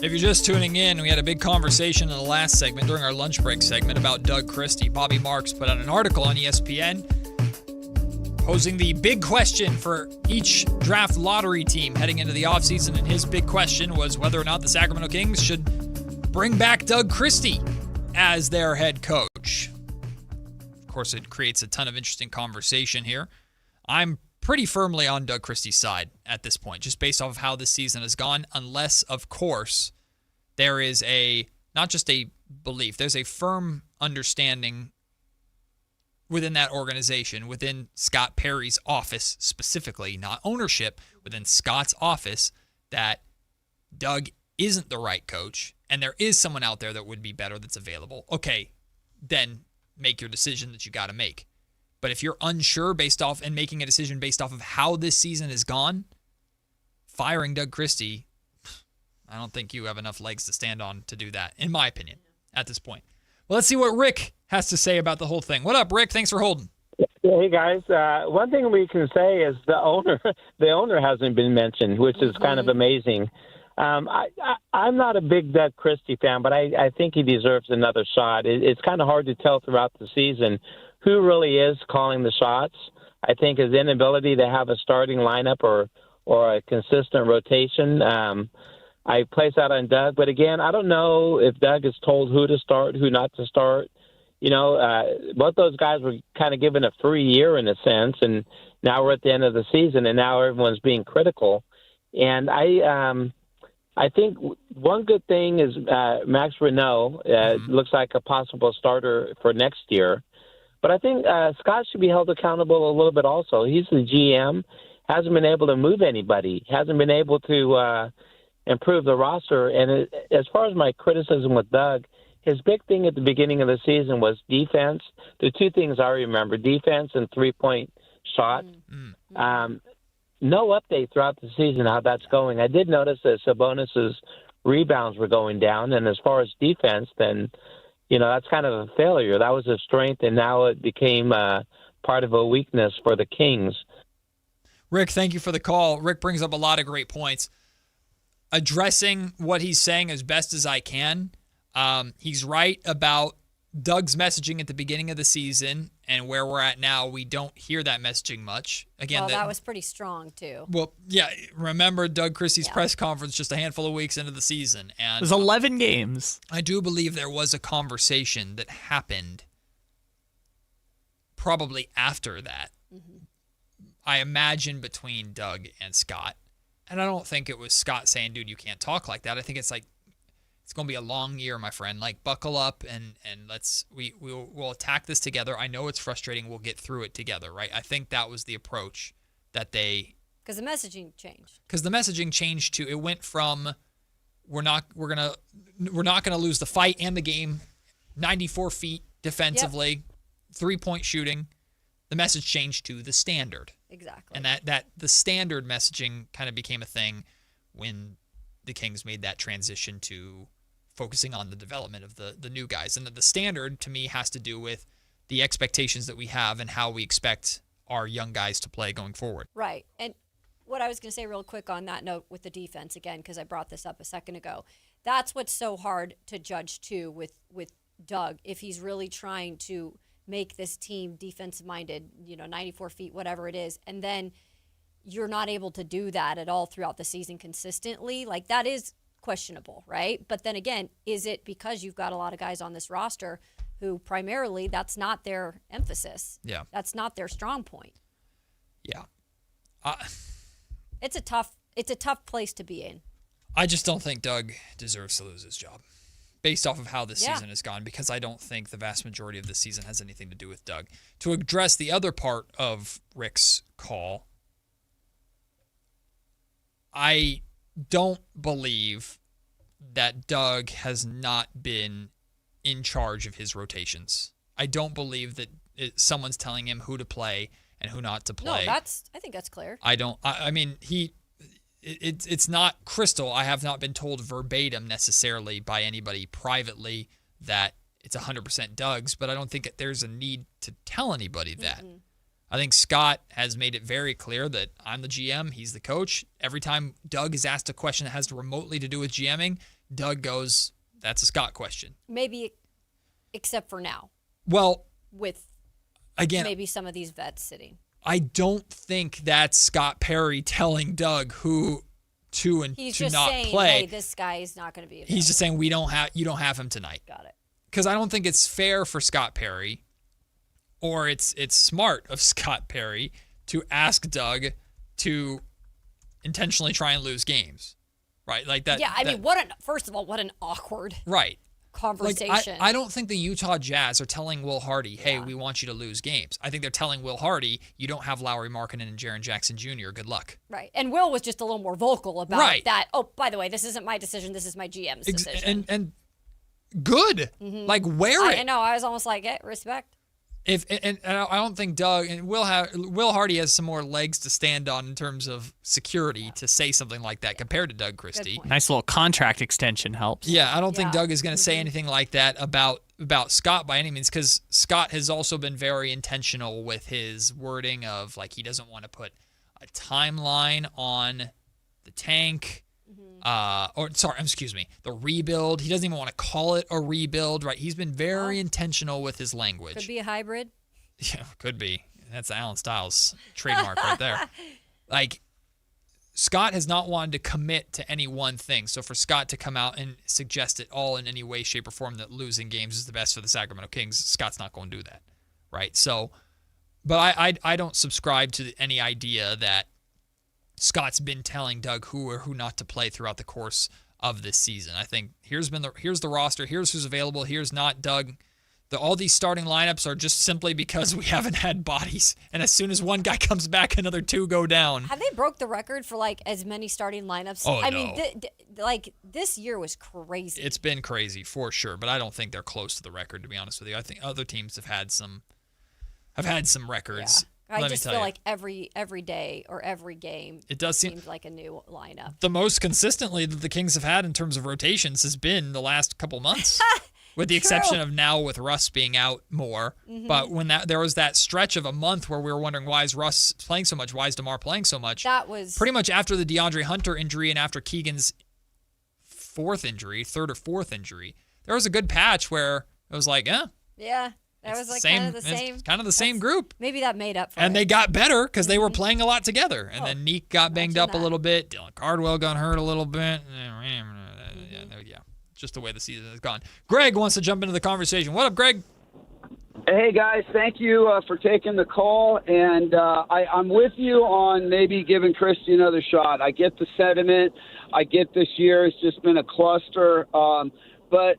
If you're just tuning in, we had a big conversation in the last segment, during our lunch break segment, about Doug Christie. Bobby Marks put out an article on ESPN posing the big question for each draft lottery team heading into the offseason, and his big question was whether or not the Sacramento Kings should bring back Doug Christie as their head coach. Of course, it creates a ton of interesting conversation here. I'm pretty firmly on Doug Christie's side at this point, just based off of how this season has gone, unless, of course, there is not just a belief, there's a firm understanding within that organization, within Scott Perry's office specifically, not ownership, within Scott's office, that Doug isn't the right coach, and there is someone out there that would be better that's available. Okay, then make your decision that you got to make. But if you're unsure and making a decision based off of how this season has gone, firing Doug Christie, I don't think you have enough legs to stand on to do that, in my opinion, at this point. Well, let's see what Rick has to say about the whole thing. What up, Rick? Thanks for holding. Hey, guys. One thing we can say is the owner hasn't been mentioned, which is kind of amazing. I'm not a big Doug Christie fan, but I think he deserves another shot. It's kind of hard to tell throughout the season who really is calling the shots. I think his inability to have a starting lineup or a consistent rotation, I place that on Doug. But again, I don't know if Doug is told who to start, who not to start. You know, both those guys were kind of given a free year in a sense, and now we're at the end of the season, and now everyone's being critical. And I think one good thing is Max Renault looks like a possible starter for next year. But I think Scott should be held accountable a little bit also. He's the GM, hasn't been able to move anybody, hasn't been able to improve the roster. And as far as my criticism with Doug, his big thing at the beginning of the season was defense. The two things I remember, defense and three-point shot. No update throughout the season how that's going. I did notice that Sabonis's rebounds were going down. And as far as defense, then – you know, that's kind of a failure. That was a strength, and now it became part of a weakness for the Kings. Rick, thank you for the call. Rick brings up a lot of great points. Addressing what he's saying as best as I can, he's right about Doug's messaging at the beginning of the season, and where we're at now, we don't hear that messaging much. Again, that was pretty strong, too. Well, yeah, remember Doug Christie's press conference just a handful of weeks into the season. And it was 11 games. I do believe there was a conversation that happened probably after that. I imagine between Doug and Scott. And I don't think it was Scott saying, dude, you can't talk like that. I think it's like, it's going to be a long year, my friend. Like, buckle up and we'll attack this together. I know it's frustrating. We'll get through it together, right? I think that was the approach that they... Because the messaging changed. Because the messaging changed to, it went from we're not gonna lose the fight and the game, 94 feet defensively. 3-point shooting, the message changed to the standard. Exactly. And that the standard messaging kind of became a thing when the Kings made that transition to focusing on the development of the new guys. And the standard, to me, has to do with the expectations that we have and how we expect our young guys to play going forward. Right. And what I was going to say real quick on that note with the defense, again, because I brought this up a second ago, that's what's so hard to judge, too, with Doug, if he's really trying to make this team defensive-minded, 94 feet, whatever it is, and then you're not able to do that at all throughout the season consistently. Like, that is questionable, right? But then again, is it because you've got a lot of guys on this roster who primarily that's not their emphasis? Yeah. That's not their strong point. Yeah. It's a tough place to be in. I just don't think Doug deserves to lose his job based off of how this season has gone, because I don't think the vast majority of this season has anything to do with Doug. To address the other part of Rick's call, I don't believe that Doug has not been in charge of his rotations. I don't believe that someone's telling him who to play and who not to play. No, I think that's clear. I mean, it's not crystal. I have not been told verbatim necessarily by anybody privately that it's 100% Doug's, but I don't think there's a need to tell anybody that. Mm-hmm. I think Scott has made it very clear that I'm the GM, he's the coach. Every time Doug is asked a question that has remotely to do with GMing, Doug goes, that's a Scott question. Maybe except for now. Well, with again, maybe some of these vets sitting. I don't think that's Scott Perry telling Doug who to and He's to just not saying, play. Hey, this guy is not going to be available. He's just saying you don't have him tonight. Got it. Because I don't think it's fair for Scott Perry, or it's smart of Scott Perry to ask Doug to intentionally try and lose games, right? Like that. Yeah, I mean, first of all, what an awkward conversation. Like, I don't think the Utah Jazz are telling Will Hardy, hey, we want you to lose games. I think they're telling Will Hardy, you don't have Lauri Markkanen and Jaren Jackson Jr. Good luck. Right. And Will was just a little more vocal about that. Oh, by the way, this isn't my decision. This is my GM's decision. And good. Mm-hmm. Like, wear it. I know. I was almost like, respect. And I don't think Doug and Will Hardy has some more legs to stand on in terms of security to say something like that compared to Doug Christie. Nice little contract extension helps. Yeah, I don't think Doug is going to say anything like that about Scott by any means, because Scott has also been very intentional with his wording of, like, he doesn't want to put a timeline on the tank. The rebuild. He doesn't even want to call it a rebuild, right? He's been very intentional with his language. Could be a hybrid. Yeah, could be. That's Alan Stiles' trademark right there. Like, Scott has not wanted to commit to any one thing. So for Scott to come out and suggest at all in any way, shape, or form that losing games is the best for the Sacramento Kings, Scott's not going to do that, right? So, but I don't subscribe to any idea that Scott's been telling Doug who or who not to play throughout the course of this season. I think here's the roster, here's who's available, here's not. Doug, all these starting lineups are just simply because we haven't had bodies. And as soon as one guy comes back, another two go down. Have they broke the record for like as many starting lineups? Oh, I mean, like this year was crazy. It's been crazy for sure, but I don't think they're close to the record, to be honest with you. I think other teams have had some records. Yeah. I just feel like every day or every game it does seems like a new lineup. The most consistently that the Kings have had in terms of rotations has been the last couple months, with the exception of now with Russ being out more. Mm-hmm. But when there was that stretch of a month where we were wondering, why is Russ playing so much? Why is DeMar playing so much? That was pretty much after the DeAndre Hunter injury and after Keegan's third or fourth injury. There was a good patch where it was like, yeah. That was like kind of the same. Kind of the same group. Maybe that made up for it. And they got better because they were Mm-hmm. playing a lot together. And then Neek got banged up a little bit. Dylan Cardwell got hurt a little bit. Yeah, just the way the season has gone. Greg wants to jump into the conversation. What up, Greg? Hey, guys. Thank you for taking the call. And I'm with you on maybe giving Christie another shot. I get the sentiment. I get this year. It's just been a cluster. But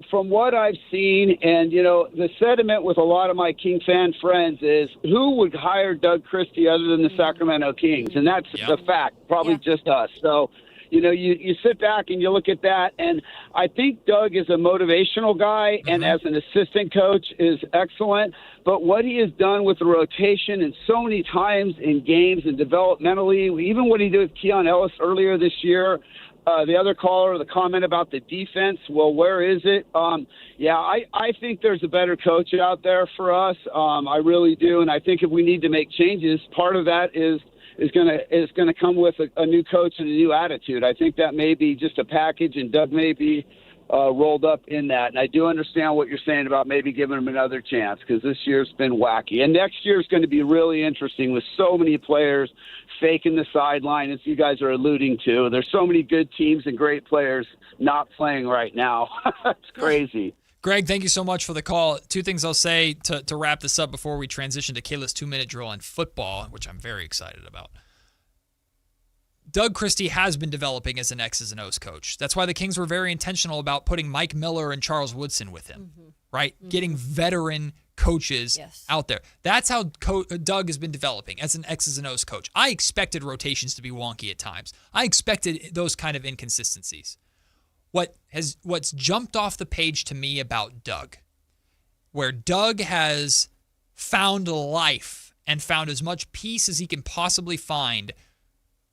from what I've seen, and, the sentiment with a lot of my King fan friends is, who would hire Doug Christie other than the Sacramento Kings? And that's the fact, probably just us. So, you sit back and you look at that, and I think Doug is a motivational guy, and as an assistant coach is excellent. But what he has done with the rotation and so many times in games and developmentally, even what he did with Keon Ellis earlier this year, the other caller, the comment about the defense, well, where is it? I think there's a better coach out there for us. I really do, and I think if we need to make changes, part of that is going to come with a new coach and a new attitude. I think that may be just a package, and Doug may be rolled up in that. And I do understand what you're saying about maybe giving him another chance, because this year's been wacky. And next year's going to be really interesting with so many players faking the sideline, as you guys are alluding to. There's so many good teams and great players not playing right now. It's crazy. Greg, thank you so much for the call. Two things I'll say to wrap this up before we transition to Kayla's 2-minute drill on football, which I'm very excited about. Doug Christie has been developing as an X's and O's coach. That's why the Kings were very intentional about putting Mike Miller and Charles Woodson with him, right? Getting veteran coaches out there. That's how Doug has been developing as an X's and O's coach. I expected rotations to be wonky at times. I expected those kind of inconsistencies. What's jumped off the page to me about Doug, where Doug has found life and found as much peace as he can possibly find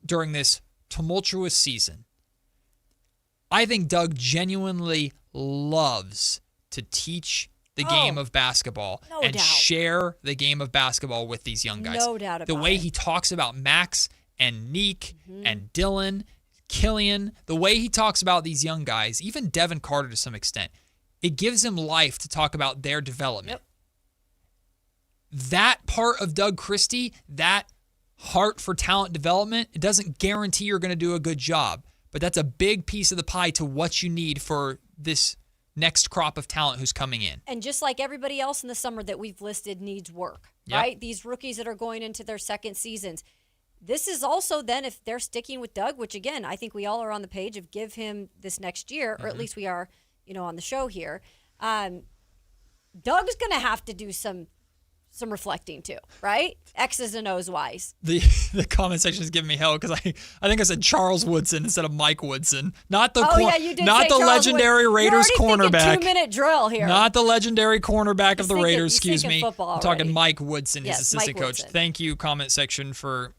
during this tumultuous season. I think Doug genuinely loves to teach the game of basketball and share the game of basketball with these young guys. No doubt about it. The way he talks about Max and Neek and Dylan, Killian, the way he talks about these young guys, even Devin Carter to some extent, it gives him life to talk about their development. That part of Doug Christie, that heart for talent development, it doesn't guarantee you're going to do a good job, but that's a big piece of the pie to what you need for this next crop of talent who's coming in. And just like everybody else in the summer that we've listed needs work, right? These rookies that are going into their second seasons. This is also then, if they're sticking with Doug, which again, I think we all are on the page of give him this next year, or at least we are, on the show here. Doug's going to have to do some reflecting too, right? X's and O's wise. The comment section is giving me hell because I think I said Charles Woodson instead of Mike Woodson, not the legendary Raiders cornerback. 2-minute drill here. Not the legendary cornerback of the Raiders. Excuse me. Football I'm talking Mike Woodson, his assistant coach. Woodson. Thank you, comment section, for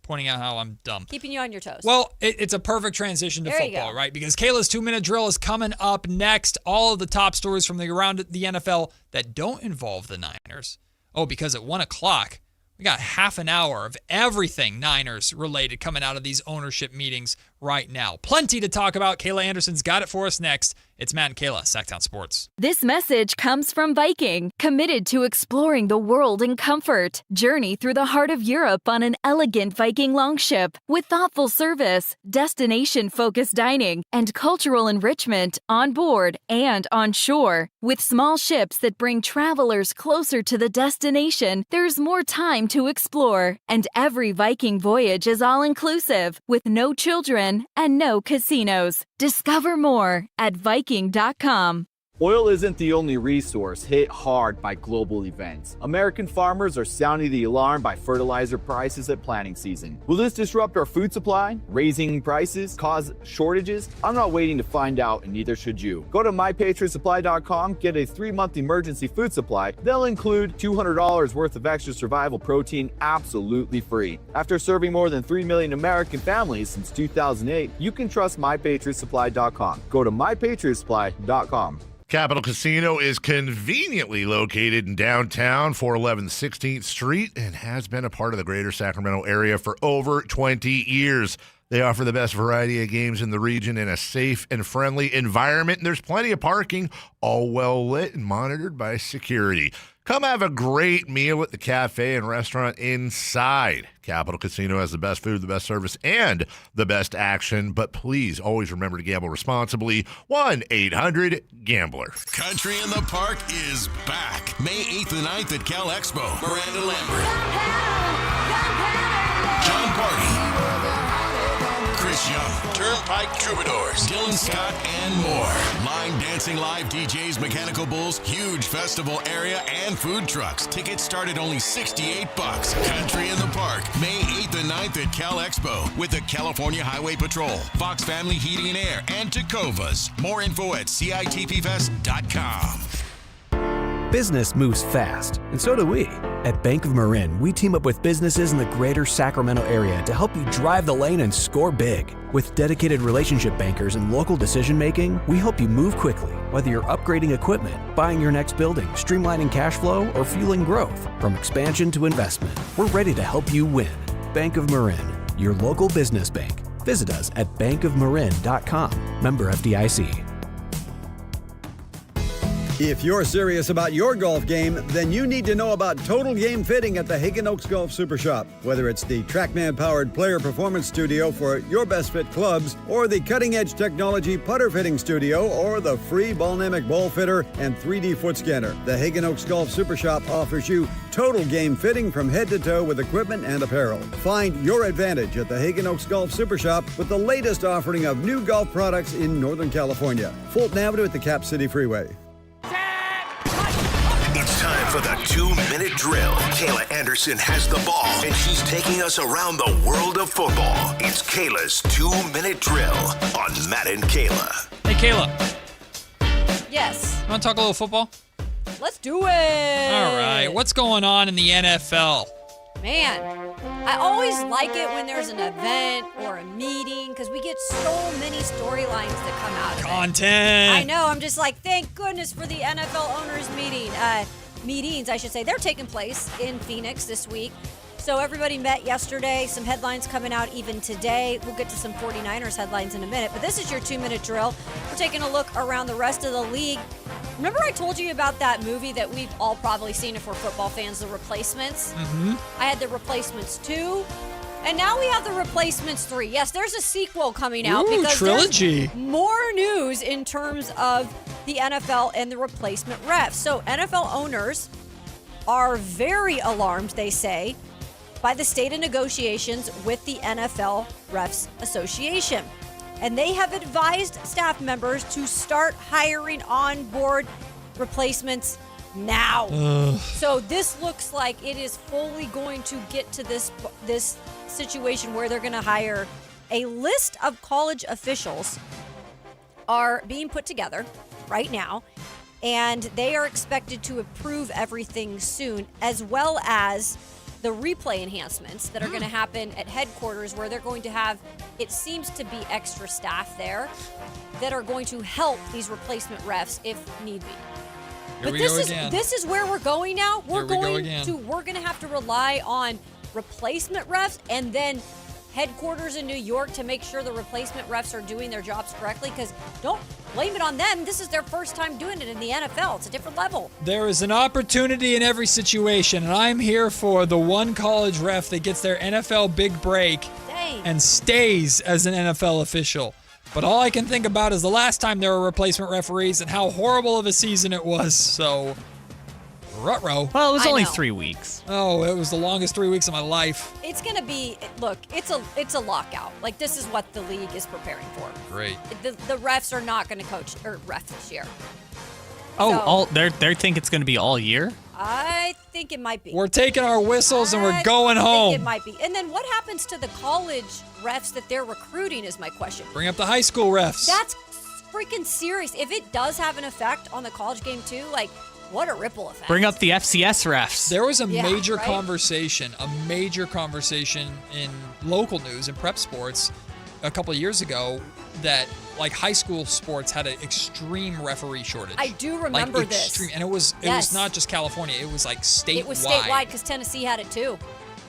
pointing out how I'm dumb. Keeping you on your toes. Well, it's a perfect transition to football, right? Because Kayla's 2-minute drill is coming up next. All of the top stories from around the NFL that don't involve the Niners. Oh, because at 1 o'clock, we got half an hour of everything Niners related coming out of these ownership meetings right now. Plenty to talk about. Kayla Anderson's got it for us next. It's Matt and Kayla, Sactown Sports. This message comes from Viking, committed to exploring the world in comfort. Journey through the heart of Europe on an elegant Viking longship with thoughtful service, destination-focused dining, and cultural enrichment on board and on shore. With small ships that bring travelers closer to the destination, there's more time to explore. And every Viking voyage is all-inclusive, with no children and no casinos. Discover more at Viking.com. Oil isn't the only resource hit hard by global events. American farmers are sounding the alarm by fertilizer prices at planting season. Will this disrupt our food supply? Raising prices cause shortages? I'm not waiting to find out, and neither should you. Go to MyPatriotSupply.com, get a 3-month emergency food supply. They'll include $200 worth of extra survival protein absolutely free. After serving more than 3 million American families since 2008, you can trust MyPatriotSupply.com. Go to MyPatriotSupply.com. Capital Casino is conveniently located in downtown, 411 16th Street, and has been a part of the greater Sacramento area for over 20 years. They offer the best variety of games in the region in a safe and friendly environment, and there's plenty of parking, all well lit and monitored by security. Come have a great meal at the cafe and restaurant inside. Capital Casino has the best food, the best service, and the best action. But please always remember to gamble responsibly. 1-800-GAMBLER. Country in the Park is back. May 8th and 9th at Cal Expo. Miranda Lambert, John Party, Chris Young, Turnpike Troubadours, Dylan Scott, and more. Line dancing live DJs, mechanical bulls, huge festival area, and food trucks. Tickets start at only $68. Country in the Park, May 8th and 9th at Cal Expo with the California Highway Patrol, Fox Family Heating and Air, and Tacovas. More info at CITPFest.com. Business moves fast, and so do we. At Bank of Marin, we team up with businesses in the greater Sacramento area to help you drive the lane and score big. With dedicated relationship bankers and local decision making, we help you move quickly, whether you're upgrading equipment, buying your next building, streamlining cash flow, or fueling growth. From expansion to investment, we're ready to help you win. Bank of Marin, your local business bank. Visit us at bankofmarin.com. Member FDIC. If you're serious about your golf game, then you need to know about Total Game Fitting at the Hagen Oaks Golf Supershop. Whether it's the TrackMan-powered player performance studio for your best fit clubs, or the cutting-edge technology putter fitting studio, or the free Ballnamic ball fitter and 3D foot scanner, the Hagen Oaks Golf Supershop offers you total game fitting from head to toe with equipment and apparel. Find your advantage at the Hagen Oaks Golf Supershop with the latest offering of new golf products in Northern California. Fulton Avenue at the Cap City Freeway. It's time for the 2-minute drill. Kayla Anderson has the ball, and she's taking us around the world of football. It's Kayla's 2-minute drill on Matt and Kayla. Hey, Kayla. Yes. Want to talk a little football? Let's do it. All right. What's going on in the NFL? Man, I always like it when there's an event or a meeting because we get so many storylines that come out of Content. it. I know. I'm just like, thank goodness for the NFL owners meetings, I should say. They're taking place in Phoenix this week. So everybody met yesterday. Some headlines coming out even today. We'll get to some 49ers headlines in a minute. But this is your 2-minute drill. We're taking a look around the rest of the league. Remember I told you about that movie that we've all probably seen if we're football fans, The Replacements? Mm-hmm. I had The Replacements 2, and now we have The Replacements 3. Yes, there's a sequel coming out because trilogy. There's more news in terms of the NFL and the replacement refs. So NFL owners are very alarmed, they say, by the state of negotiations with the NFL Refs Association. And they have advised staff members to start hiring on-board replacements now. So this looks like it is fully going to get to this situation where they're going to hire a list of college officials are being put together right now, and they are expected to approve everything soon, as well as the replay enhancements that are going to happen at headquarters, where they're going to have, it seems to be extra staff there that are going to help these replacement refs if need be. This is where we're going now. We're going to have to rely on replacement refs and then headquarters in New York to make sure the replacement refs are doing their jobs correctly, because don't blame it on them. This is their first time doing it in the NFL. It's a different level. There is an opportunity in every situation, and I'm here for the one college ref that gets their NFL big break and stays as an NFL official. But all I can think about is the last time there were replacement referees and how horrible of a season it was. So, ruh-roh. Well, it was only 3 weeks. Oh, it was the longest 3 weeks of my life. It's going to be, look, it's a lockout. Like, this is what the league is preparing for. Great. The refs are not going to coach or ref this year. Oh, they think it's going to be all year? I think it might be. We're taking our whistles and we're going home. I think it might be. And then what happens to the college refs that they're recruiting is my question. Bring up the high school refs. That's freaking serious. If it does have an effect on the college game too, like, what a ripple effect. Bring up the FCS refs. There was a major conversation in local news and prep sports a couple of years ago that like high school sports had an extreme referee shortage. I do remember this. And it was not just California, it was like statewide. It was statewide because Tennessee had it too.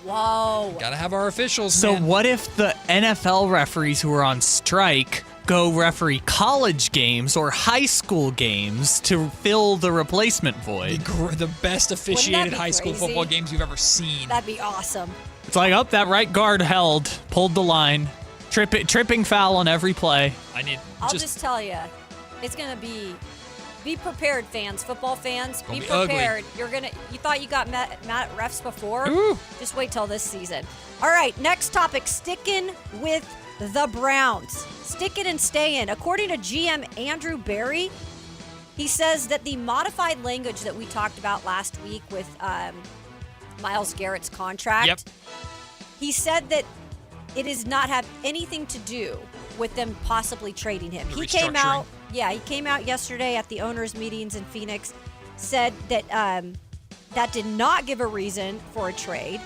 Whoa. Gotta have our officials, So man. what if the NFL referees who are on strike go referee college games or high school games to fill the replacement void? The best officiated high school football games you've ever seen. That'd be awesome. It's like, oh, that right guard held, pulled the line, tripping foul on every play. I'll just tell you, it's gonna be prepared, fans, football fans. Be ugly. prepared. You thought you got Matt at refs before? Ooh. Just wait till this season. All right, next topic. Sticking with the Browns. Stick it and stay in. According to GM Andrew Berry, he says that the modified language that we talked about last week with Myles Garrett's contract, he said that it does not have anything to do with them possibly trading him. He came out yesterday at the owners' meetings in Phoenix, said that that did not give a reason for a trade.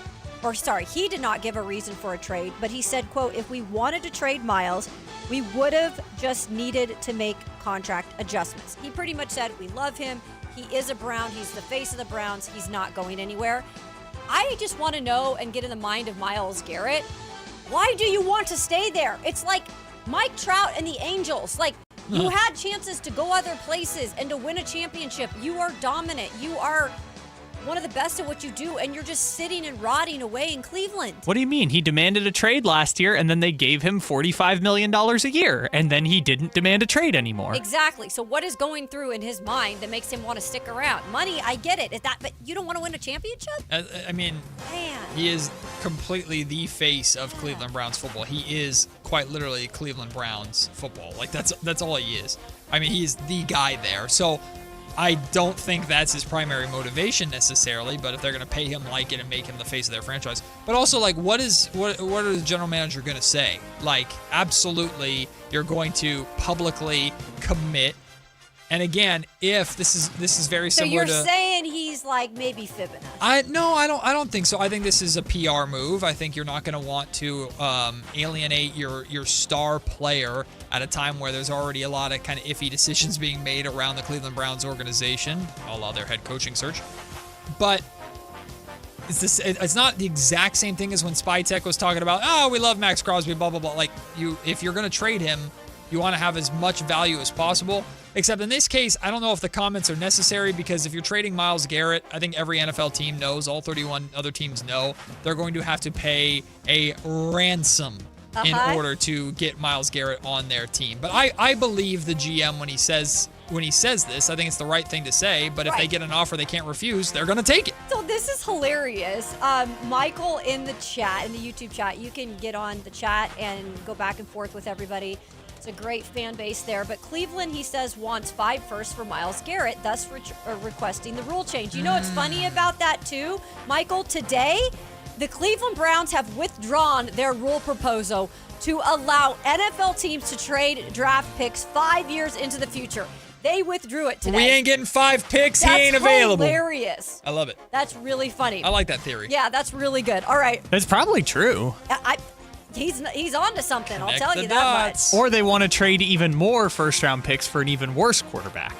He did not give a reason for a trade, but he said, quote, if we wanted to trade Myles, we would have just needed to make contract adjustments. He pretty much said, we love him. He is a Brown. He's the face of the Browns. He's not going anywhere. I just want to know and get in the mind of Myles Garrett. Why do you want to stay there? It's like Mike Trout and the Angels. Like, you had chances to go other places and to win a championship. You are dominant. You are one of the best at what you do, and you're just sitting and rotting away in Cleveland. What do you mean? He demanded a trade last year, and then they gave him $45 million a year, and then he didn't demand a trade anymore. Exactly. So what is going through in his mind that makes him want to stick around? Money, I get it. But you don't want to win a championship? I mean, he is completely the face of Cleveland Browns football. He is quite literally Cleveland Browns football. Like, that's all he is. I mean, he's the guy there. So I don't think that's his primary motivation necessarily, but if they're going to pay him like it and make him the face of their franchise. But also, like, what are the general manager going to say? Like, absolutely, you're going to publicly commit. And again, if this is very similar to... So you're saying he's like maybe fibbing us? No, I don't think so. I think this is a PR move. I think you're not going to want to alienate your star player at a time where there's already a lot of kind of iffy decisions being made around the Cleveland Browns organization, a la their head coaching search. But it's not the exact same thing as when Spytek was talking about, oh, we love Max Crosby, blah, blah, blah. Like, if you're going to trade him, you want to have as much value as possible. Except in this case, I don't know if the comments are necessary, because if you're trading Myles Garrett, I think every NFL team knows, all 31 other teams know, they're going to have to pay a ransom in order to get Myles Garrett on their team. But I believe the GM when he says this. I think it's the right thing to say, but if they get an offer they can't refuse, they're going to take it. So this is hilarious. Michael in the chat, in the YouTube chat, you can get on the chat and go back and forth with everybody. It's a great fan base there. But Cleveland, he says, wants 5 firsts for Myles Garrett, thus requesting the rule change. You know what's funny about that, too, Michael? Today, the Cleveland Browns have withdrawn their rule proposal to allow NFL teams to trade draft picks 5 years into the future. They withdrew it today. We ain't getting 5 picks. He ain't available. That's hilarious. I love it. That's really funny. I like that theory. Yeah, that's really good. All right. It's probably true. He's on to something, I'll tell you that much. Or they want to trade even more first-round picks for an even worse quarterback.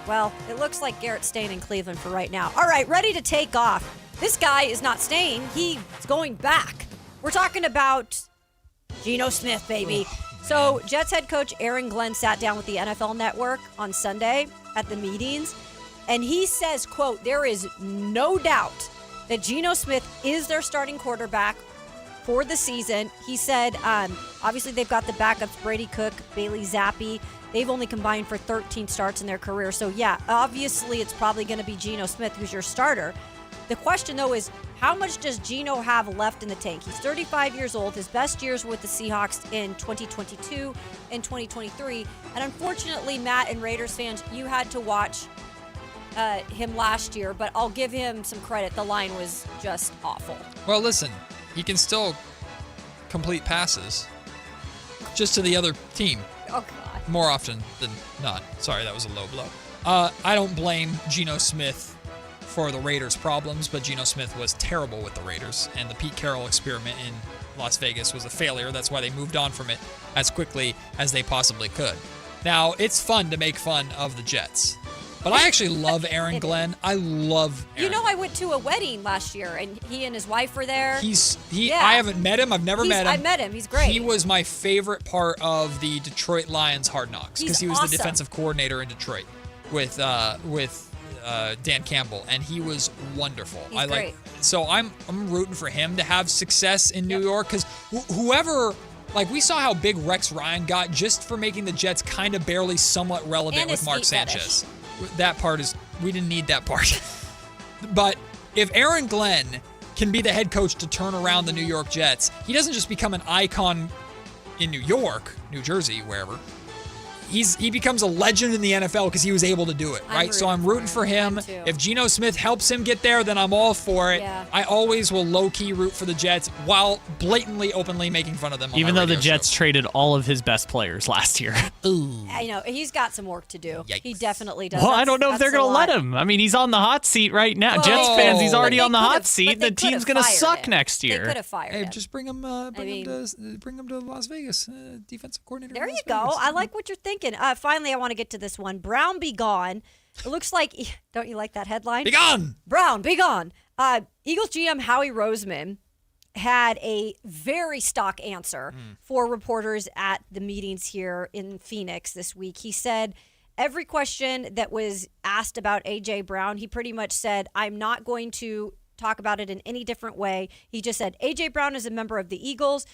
Well, it looks like Garrett's staying in Cleveland for right now. All right, ready to take off. This guy is not staying. He's going back. We're talking about Gino Smith, baby. So Jets head coach Aaron Glenn sat down with the NFL Network on Sunday at the meetings, and he says, quote, there is no doubt that Gino Smith is their starting quarterback for the season. He said, obviously they've got the backups, Brady Cook, Bailey Zappi. They've only combined for 13 starts in their career. So yeah, obviously it's probably going to be Gino Smith who's your starter. The question though is, how much does Gino have left in the tank? He's 35 years old. His best years were with the Seahawks in 2022 and 2023. And unfortunately, Matt and Raiders fans, you had to watch him last year, but I'll give him some credit. The line was just awful. Well, listen, he can still complete passes just to the other team. Oh, God. More often than not. Sorry, that was a low blow. I don't blame Gino Smith for the Raiders' problems, but Gino Smith was terrible with the Raiders, and the Pete Carroll experiment in Las Vegas was a failure. That's why they moved on from it as quickly as they possibly could. Now, it's fun to make fun of the Jets, but I actually love Aaron Glenn. I love Aaron. You know, I went to a wedding last year, and he and his wife were there. I haven't met him. I've never met him. I met him. He's great. He was my favorite part of the Detroit Lions Hard Knocks because he was awesome. the defensive coordinator in Detroit with Dan Campbell, and he was wonderful. He's great. So I'm rooting for him to have success in New York, because whoever, like, we saw how big Rex Ryan got just for making the Jets kind of barely somewhat relevant with Mark Sanchez. That part is, we didn't need that part. But if Aaron Glenn can be the head coach to turn around the New York Jets, he doesn't just become an icon in New York, New Jersey, wherever, he becomes a legend in the NFL because he was able to do it, right? So I'm rooting for him. If Gino Smith helps him get there, then I'm all for it. Yeah. I always will low-key root for the Jets while blatantly, openly making fun of them. Even though the Jets traded all of his best players last year. Ooh. I know. He's got some work to do. Yikes. He definitely does. Well, I don't know if they're going to let him. I mean, he's on the hot seat right now. Well, Jets fans, he's already on the hot but seat. they The team's going to fired suck him. next year. They could have fired him. Just bring him to Las Vegas, defensive coordinator. There in you Las go. Vegas. I like what you're thinking. Finally, I want to get to this one. Brown be gone. It looks like, don't you like that headline? Be gone. Brown be gone. Eagles GM Howie Roseman had a very stock answer for reporters at the meetings here in Phoenix this week. He said every question that was asked about A.J. Brown, he pretty much said, I'm not going to talk about it in any different way. He just said, A.J. Brown is a member of the Eagles.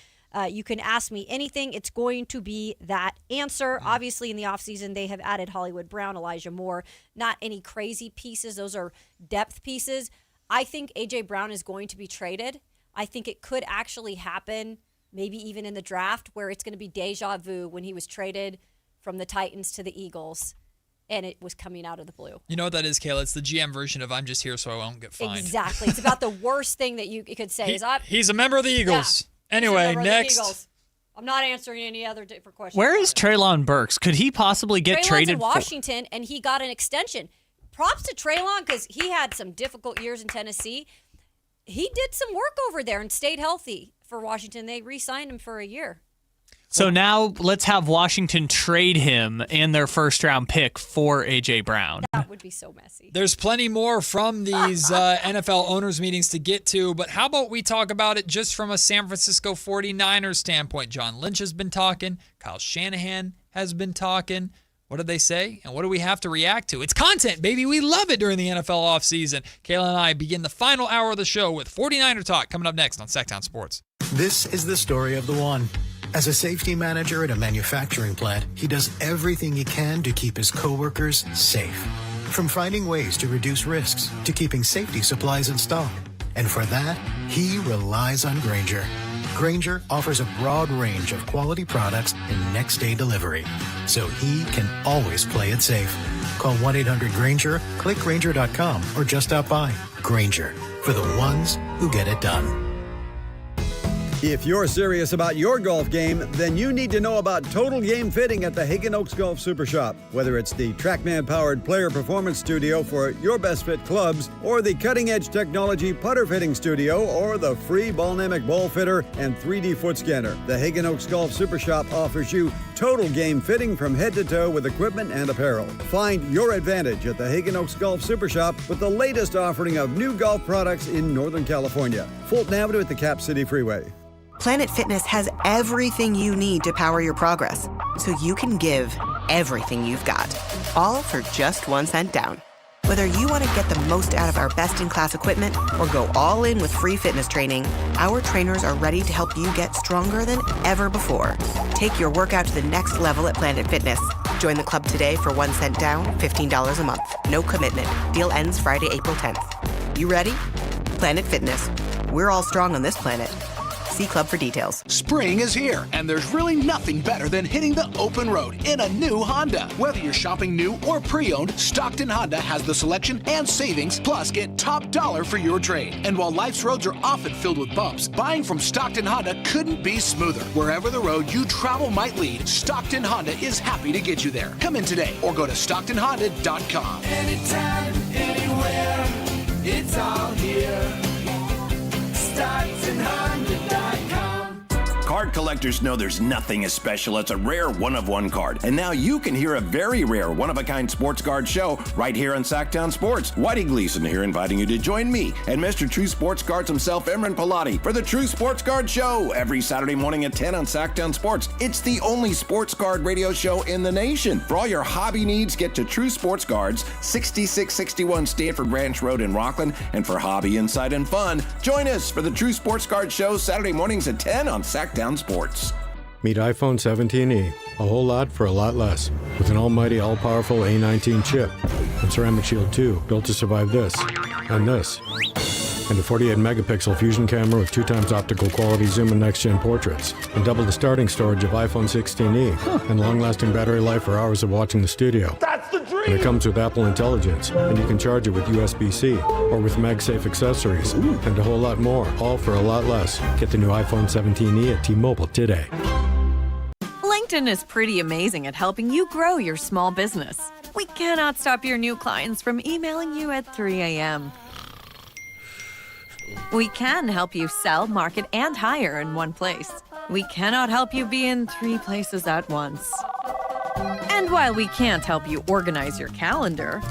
You can ask me anything. It's going to be that answer. Obviously, in the offseason, they have added Hollywood Brown, Elijah Moore. Not any crazy pieces. Those are depth pieces. I think A.J. Brown is going to be traded. I think it could actually happen maybe even in the draft where it's going to be deja vu when he was traded from the Titans to the Eagles and it was coming out of the blue. You know what that is, Kayla? It's the GM version of I'm just here so I won't get fined. Exactly. It's about the worst thing that you could say. He's a member of the Eagles. Yeah. Anyway, next. I'm not answering any other different questions. Where is Treylon Burks? Could he possibly get Treylon's traded in Washington, and he got an extension. Props to Treylon because he had some difficult years in Tennessee. He did some work over there and stayed healthy for Washington. They re-signed him for a year. So now let's have Washington trade him and their first-round pick for A.J. Brown. That would be so messy. There's plenty more from these NFL owners meetings to get to, but how about we talk about it just from a San Francisco 49ers standpoint? John Lynch has been talking. Kyle Shanahan has been talking. What did they say? And what do we have to react to? It's content, baby. We love it during the NFL offseason. Kayla and I begin the final hour of the show with 49er Talk coming up next on Sactown Sports. This is the story of the one. As a safety manager at a manufacturing plant, he does everything he can to keep his coworkers safe. From finding ways to reduce risks to keeping safety supplies in stock. And for that, he relies on Grainger. Grainger offers a broad range of quality products and next-day delivery, so he can always play it safe. Call 1-800-GRAINGER, click Grainger.com, or just stop by. Grainger, for the ones who get it done. If you're serious about your golf game, then you need to know about Total Game Fitting at the Hagen Oaks Golf Supershop. Whether it's the TrackMan-powered player performance studio for your best fit clubs, or the cutting-edge technology putter fitting studio, or the free Ballnamic ball fitter and 3D foot scanner, the Hagen Oaks Golf Supershop offers you total game fitting from head to toe with equipment and apparel. Find your advantage at the Hagen Oaks Golf Supershop with the latest offering of new golf products in Northern California. Fulton Avenue at the Cap City Freeway. Planet Fitness has everything you need to power your progress, so you can give everything you've got, all for just 1 cent down. Whether you want to get the most out of our best-in-class equipment or go all in with free fitness training, our trainers are ready to help you get stronger than ever before. Take your workout to the next level at Planet Fitness. Join the club today for 1 cent down, $15 a month. No commitment. Deal ends Friday, April 10th. You ready? Planet Fitness. We're all strong on this planet. See Club for details. Spring is here, and there's really nothing better than hitting the open road in a new Honda. Whether you're shopping new or pre-owned, Stockton Honda has the selection and savings, plus get top dollar for your trade. And while life's roads are often filled with bumps, buying from Stockton Honda couldn't be smoother. Wherever the road you travel might lead, Stockton Honda is happy to get you there. Come in today or go to StocktonHonda.com. Anytime, anywhere, it's all here. StocktonHonda.com. Card collectors know there's nothing as special as a rare one-of-one card. And now you can hear a very rare one-of-a-kind sports card show right here on Sactown Sports. Whitey Gleason here inviting you to join me and Mr. True Sports Cards himself, Emran Pilati, for the True Sports Card Show every Saturday morning at 10 on Sactown Sports. It's the only sports card radio show in the nation. For all your hobby needs, get to True Sports Cards, 6661 Stanford Ranch Road in Rockland. And for hobby, insight, and fun, join us for the True Sports Card Show Saturday mornings at 10 on Sactown Sports. Meet iPhone 17e. A whole lot for a lot less. With an almighty, all-powerful A19 chip. And Ceramic Shield 2, built to survive this. And this. and a 48-megapixel fusion camera with 2x optical quality zoom and next-gen portraits, and double the starting storage of iPhone 16e, and long-lasting battery life for hours of watching the studio. That's the dream! And it comes with Apple Intelligence, and you can charge it with USB-C or with MagSafe accessories, and a whole lot more, all for a lot less. Get the new iPhone 17e at T-Mobile today. LinkedIn is pretty amazing at helping you grow your small business. We cannot stop your new clients from emailing you at 3 a.m. We can help you sell, market, and hire in one place. We cannot help you be in 3 places at once. And while we can't help you organize your calendar,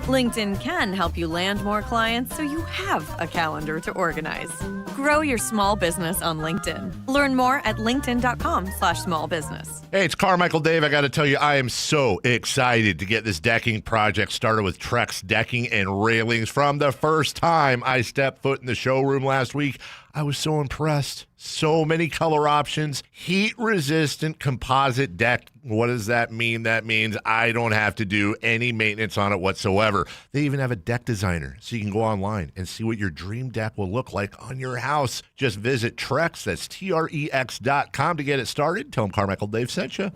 LinkedIn can help you land more clients so you have a calendar to organize. Grow your small business on LinkedIn. Learn more at linkedin.com/smallbusiness. Hey, it's Carmichael Dave. I got to tell you, I am so excited to get this decking project started with Trex decking and railings. From the first time I stepped foot in the showroom last week, I was so impressed. So many color options, heat-resistant composite deck. What does that mean? That means I don't have to do any maintenance on it whatsoever. They even have a deck designer, so you can go online and see what your dream deck will look like on your house. Just visit Trex, that's Trex.com to get it started. Tell them Carmichael Dave sent you.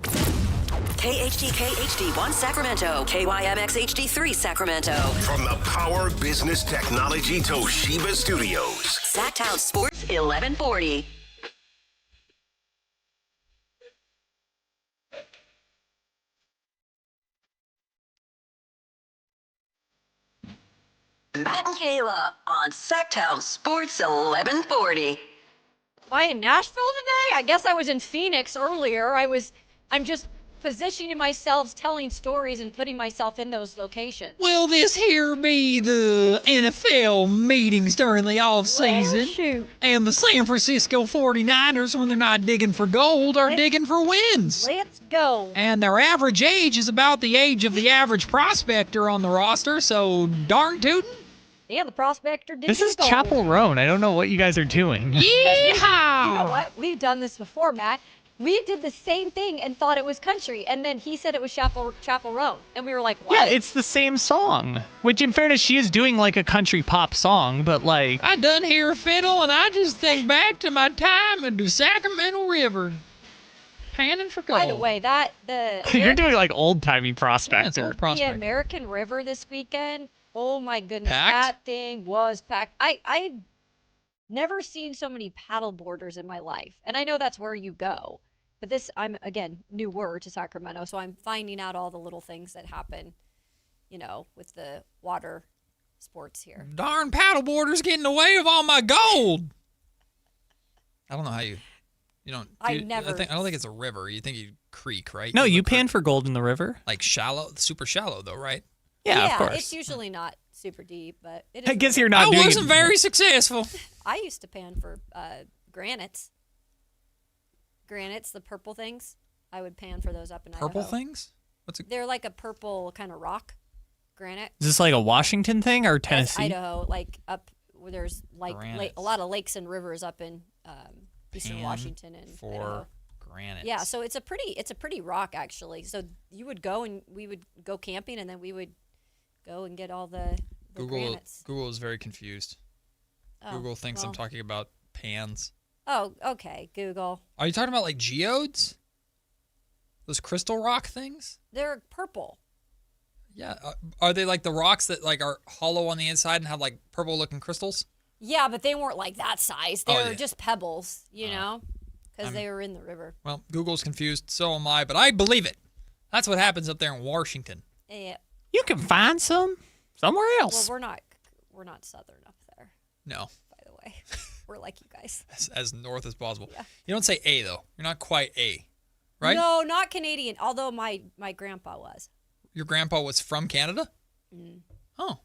KHTK HD1 Sacramento, KYMX HD3 Sacramento. From the Power Business Technology Toshiba Studios. Sactown Sports 1140. Matt and Kayla on Sactown Sports 1140. Am I in Nashville today? I guess I was in Phoenix earlier. I'm just positioning myself, telling stories, and putting myself in those locations. Will this here be the NFL meetings during the offseason? Shoot. And the San Francisco 49ers, when they're not digging for gold, are digging for wins. Let's go. And their average age is about the age of the average prospector on the roster, so darn tootin'. Yeah, the prospector did. This is Chapel Roan. I don't know what you guys are doing. Yeehaw! You know what? We've done this before, Matt. We did the same thing and thought it was country, and then he said it was Chapel Roan, and we were like, what? Yeah, it's the same song. Which, in fairness, she is doing like a country pop song, but like... I done hear a fiddle, and I just think back to my time at the Sacramento River. Panning for gold. By the way, You're doing like old-timey prospector. Old prospector. The American River this weekend, oh my goodness, Packed? that thing was packed. I've never seen so many paddle boarders in my life, and I know that's where you go. But this, I'm, again, newer to Sacramento, so I'm finding out all the little things that happen, with the water sports here. Darn paddleboarders getting in the way of all my gold. I don't know how you don't. I don't think it's a river. You think you creek, right? No, you pan for gold in the river. Like shallow, super shallow though, right? Yeah, of course. It's usually not super deep, but it is. I guess you're not doing I wasn't very successful. I used to pan for granites. Granites, the purple things. I would pan for those up in Purple Idaho. things? They're like a purple kind of rock granite. Is this like a Washington thing or That's Tennessee? Idaho, like up where there's like a lot of lakes and rivers up in eastern Washington and for Idaho. granite. Yeah, so it's a pretty rock actually. So you would go and we would go camping, and then we would go and get all the granites. Google is very confused. Oh, Google thinks I'm talking about pans. Oh, okay, Google. Are you talking about like geodes? Those crystal rock things? They're purple. Yeah. Are they like the rocks that like are hollow on the inside and have like purple looking crystals? Yeah, but they weren't like that size. They Oh, were yeah. just pebbles, because they were in the river. Well, Google's confused, so am I, but I believe it. That's what happens up there in Washington. Yeah. You can find some somewhere else. Well, we're not southern up there. No. By the way, we're like you guys. As north as possible. Yeah. You don't say A though. You're not quite A, right? No, not Canadian. Although my grandpa was. Your grandpa was from Canada? Mm. Oh.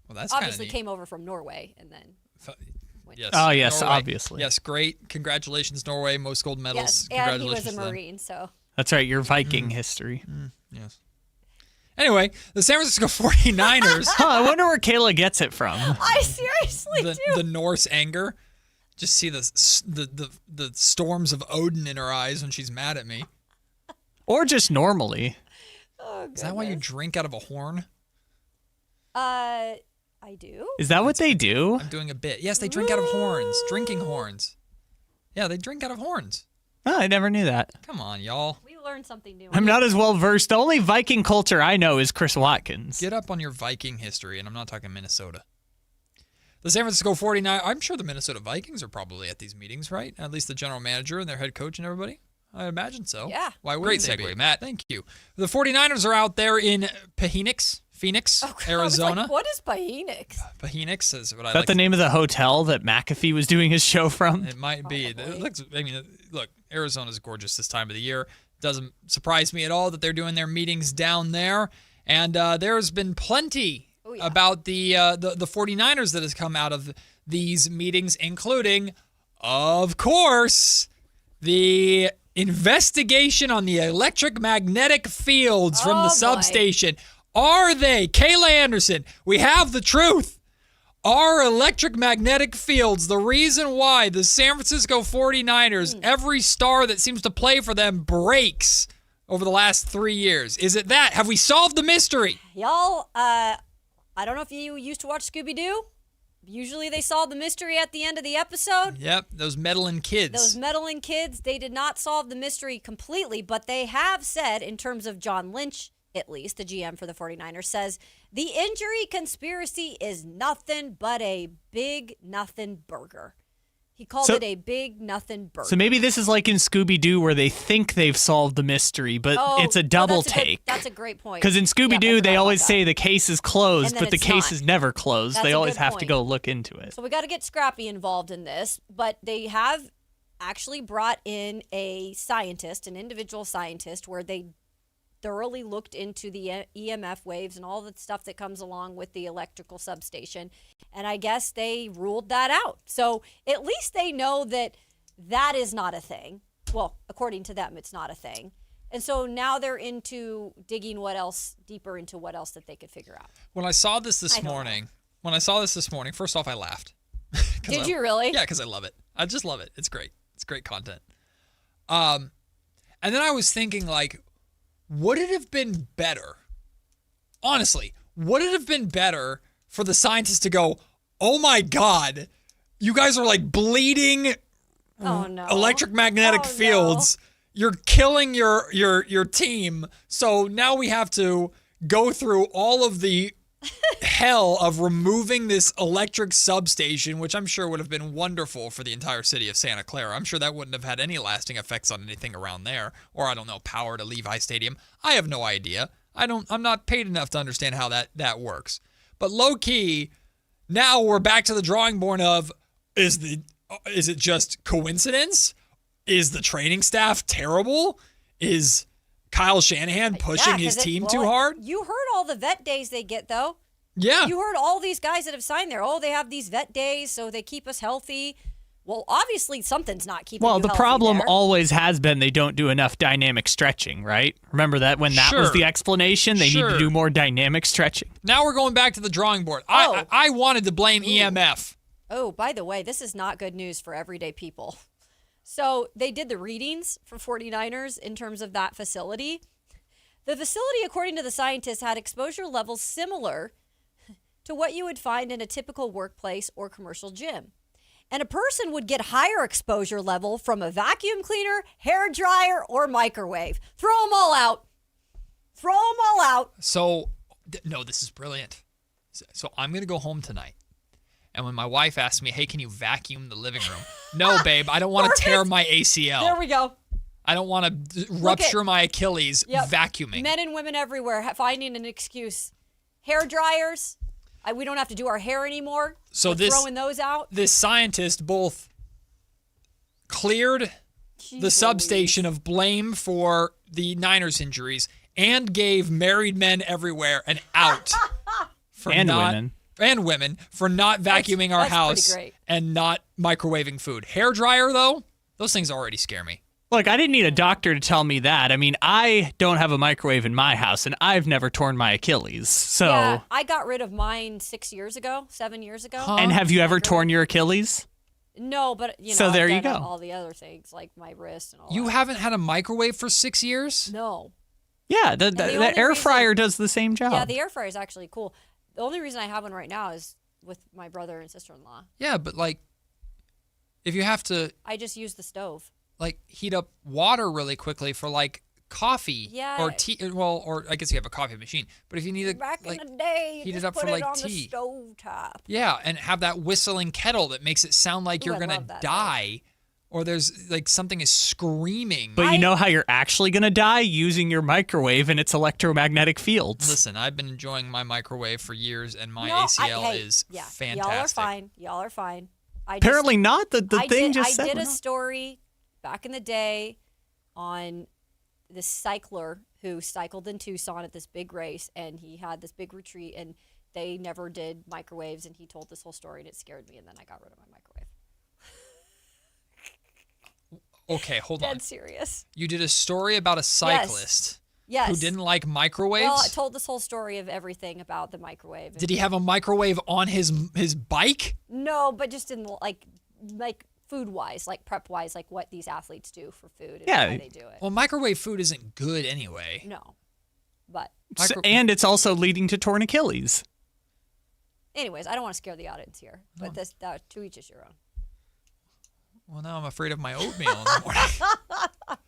Well, that's obviously kinda neat. came over from Norway and then. Yes. Oh, yes, Norway. obviously. Yes, great. Congratulations, Norway. Most gold medals. Yes, and he Congratulations was a to them. Marine, so. That's right, your Viking history. Yes. Anyway, the San Francisco 49ers. I wonder where Kayla gets it from. I seriously do. The Norse anger. Just see the storms of Odin in her eyes when she's mad at me. Or just normally. Oh, Is that why you drink out of a horn? I I do. Is that what they do? I'm doing a bit. Yes, they drink out of horns. Drinking horns. Yeah, they drink out of horns. Oh, I never knew that. Come on, y'all. We learned something new. I'm not as well versed. The only Viking culture I know is Chris Watkins. Get up on your Viking history, and I'm not talking Minnesota. The San Francisco 49, I'm sure the Minnesota Vikings are probably at these meetings, right? At least the general manager and their head coach and everybody? I imagine so. Yeah. Why wouldn't they be? Matt. Thank you. The 49ers are out there in Phoenix, Arizona. Like, what is Phoenix? Phoenix is what I Is that like. the name of the hotel that McAfee was doing his show from? It might be. It looks, look, Arizona's gorgeous this time of the year. Doesn't surprise me at all that they're doing their meetings down there. And there's been plenty about the 49ers that has come out of these meetings, including, of course, the investigation on the electromagnetic fields from the substation. Are they, Kayla Anderson, we have the truth. Are electromagnetic fields the reason why the San Francisco 49ers, every star that seems to play for them breaks over the last 3 years? Is it that? Have we solved the mystery? Y'all, I don't know if you used to watch Scooby-Doo. Usually they solve the mystery at the end of the episode. Yep, those meddling kids. They did not solve the mystery completely, but they have said, in terms of John Lynch, at least, the GM for the 49ers, says the injury conspiracy is nothing but a big nothing burger. He called it a big nothing burger. So maybe this is like in Scooby-Doo where they think they've solved the mystery, but it's a double take. That's a great point. Because in Scooby-Doo, they always say the case is closed, but the case is never closed. That's They a always good have to point. go look into it. So we got to get Scrappy involved in this, but they have actually brought in a scientist, an individual scientist, where they thoroughly looked into the EMF waves and all the stuff that comes along with the electrical substation. And I guess they ruled that out. So at least they know that that is not a thing. Well, according to them, it's not a thing. And so now they're into digging deeper into what else that they could figure out. When I saw this morning, first off, I laughed. Did you really? Yeah, because I love it. I just love it. It's great. It's great content. And then I was thinking, like, would it have been better? Honestly, would it have been better for the scientists to go, oh my God, you guys are like bleeding electromagnetic fields. You're killing your team. So now we have to go through all of the hell of removing this electric substation, which I'm sure would have been wonderful for the entire city of Santa Clara. I'm sure that wouldn't have had any lasting effects on anything around there, or I don't know, power to Levi Stadium. I have no idea. I'm not paid enough to understand how that works. But low key, now we're back to the drawing board of is it just coincidence? Is the training staff terrible? Is Kyle Shanahan pushing his team too hard? You heard all the vet days they get, though. Yeah. You heard all these guys that have signed there. Oh, they have these vet days, so they keep us healthy. Well, obviously something's not keeping Well, you the healthy problem there. always has been they don't do enough dynamic stretching, right? Remember that when that was the explanation? They need to do more dynamic stretching. Now we're going back to the drawing board. I wanted to blame EMF. Oh, by the way, this is not good news for everyday people. So they did the readings for 49ers in terms of that facility. The facility, according to the scientists, had exposure levels similar to what you would find in a typical workplace or commercial gym. And a person would get higher exposure level from a vacuum cleaner, hair dryer, or microwave. Throw them all out. Throw them all out. So, no, this is brilliant. So I'm going to go home tonight. And when my wife asks me, hey, can you vacuum the living room? No, babe, I don't want to tear my ACL. There we go. I don't want to rupture my Achilles vacuuming. Men and women everywhere finding an excuse. Hair dryers. We don't have to do our hair anymore. So We're throwing those out. This scientist both cleared the substation of blame for the Niners injuries and gave married men everywhere an out for women for not vacuuming our house pretty great. and not microwaving food. Hair dryer though, those things already scare me. Look, I didn't need a doctor to tell me that. I mean, I don't have a microwave in my house, and I've never torn my Achilles. So, Yeah, I got rid of mine 7 years ago. And have you ever torn your Achilles? No, but So there I've you done go. all the other things like my wrist and all You that. haven't had a microwave for 6 years? No. Yeah, the only air reason- fryer does the same job. Yeah, the air fryer is actually cool. The only reason I have one right now is with my brother and sister-in-law. Yeah, but like, if you have to, I just use the stove. like, heat up water really quickly for like coffee or tea. Well, or I guess you have a coffee machine. But if you need Back like in the day, you heat it just up put for like it on tea. the stove top. Yeah, and have that whistling kettle that makes it sound like Ooh, you're I gonna love that, die, or there's like something is screaming. But you know how you're actually going to die? Using your microwave and its electromagnetic fields. Listen, I've been enjoying my microwave for years, and my No, ACL is fantastic. Y'all are fine. Apparently not. The thing just said I did we're a not. story back in the day on this cycler who cycled in Tucson at this big race, and he had this big retreat, and they never did microwaves, and he told this whole story, and it scared me, and then I got rid of my microwave. Okay, hold on. Dead serious. You did a story about a cyclist Yes. who didn't like microwaves? Well, I told this whole story of everything about the microwave. Did he have a microwave on his bike? No, but just in like food-wise, like prep-wise, like what these athletes do for food and Yeah. why they do it. Well, microwave food isn't good anyway. No, but And it's also leading to torn Achilles. anyways, I don't want to scare the audience here, but that to each is your own. Well, now I'm afraid of my oatmeal in the morning.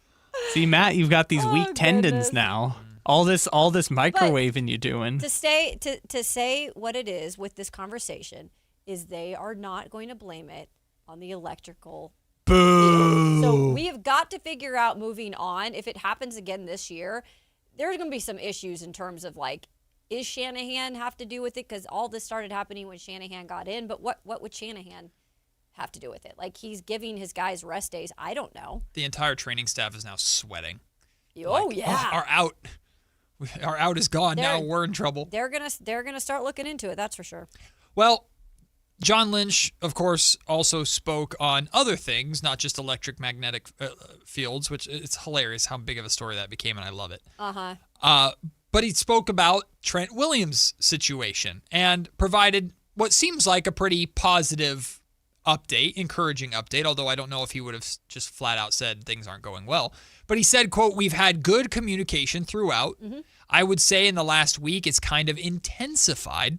See, Matt, you've got these Oh, weak tendons goodness. now. All this microwaving you doing. To say what it is with this conversation is they are not going to blame it on the electrical. Boo. So we have got to figure out moving on. If it happens again this year, there's going to be some issues in terms of like, is Shanahan have to do with it? Because all this started happening when Shanahan got in. But what would Shanahan have to do with it? Like, he's giving his guys rest days. I don't know. The entire training staff is now sweating. Oh, yeah. Our out is gone. Now They're- we're in trouble. They're gonna start looking into it. That's for sure. Well, John Lynch, of course, also spoke on other things, not just electric-magnetic fields, which it's hilarious how big of a story that became, and I love it. But he spoke about Trent Williams' situation and provided what seems like a pretty positive update, encouraging update, although I don't know if he would have just flat out said things aren't going well. But he said, quote, "We've had good communication throughout. I would say in the last week it's kind of intensified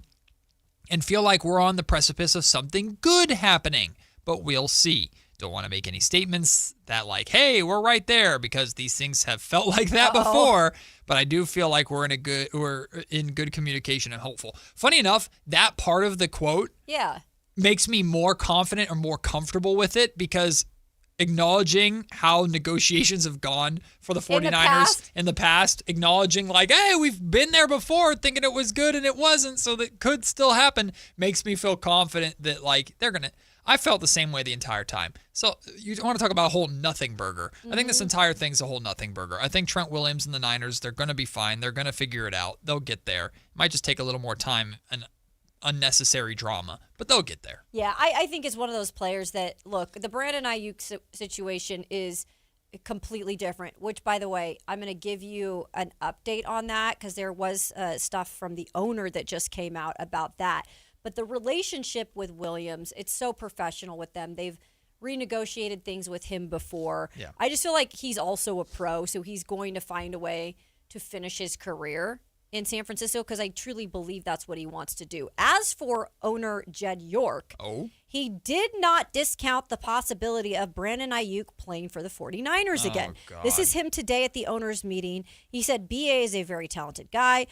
and feel like we're on the precipice of something good happening, but we'll see. Don't want to make any statements that like, hey, we're right there, because these things have felt like that before, but I do feel like we're in good communication and hopeful." Funny enough, that part of the quote makes me more confident or more comfortable with it, because acknowledging how negotiations have gone for the 49ers in the past, acknowledging like, hey, we've been there before thinking it was good and it wasn't, so that could still happen, makes me feel confident that like I felt the same way the entire time. So you want to talk about a whole nothing burger. I think this entire thing's a whole nothing burger. I think Trent Williams and the Niners, they're going to be fine. They're going to figure it out. They'll get there. It might just take a little more time and unnecessary drama, but they'll get there. Yeah, I think it's one of those players that, look, the Brandon Aiyuk situation is completely different, which, by the way, I'm going to give you an update on that because there was stuff from the owner that just came out about that. But the relationship with Williams, it's so professional with them. They've renegotiated things with him before. Yeah. I just feel like he's also a pro, so he's going to find a way to finish his career in San Francisco, because I truly believe that's what he wants to do. As for owner Jed York, he did not discount the possibility of Brandon Aiyuk playing for the 49ers again. God. This is him today at the owners meeting. He said BA is a very talented guy,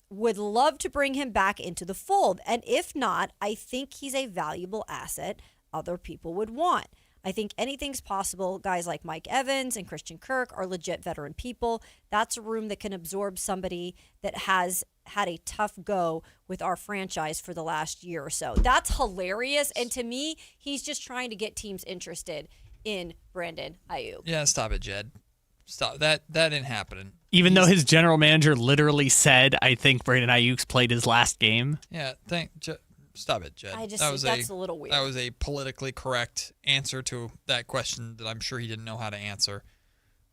would love to bring him back into the fold. And if not, I think he's a valuable asset other people would want. I think anything's possible. Guys like Mike Evans and Christian Kirk are legit veteran people. That's a room that can absorb somebody that has had a tough go with our franchise for the last year or so. That's hilarious. And to me, he's just trying to get teams interested in Brandon Aiyuk. Yeah, stop it, Jed. Stop. That ain't happening. Even though his general manager literally said, I think Brandon Ayuk's played his last game. Yeah, stop it, Jed. I just think that's a little weird. That was a politically correct answer to that question that I'm sure he didn't know how to answer.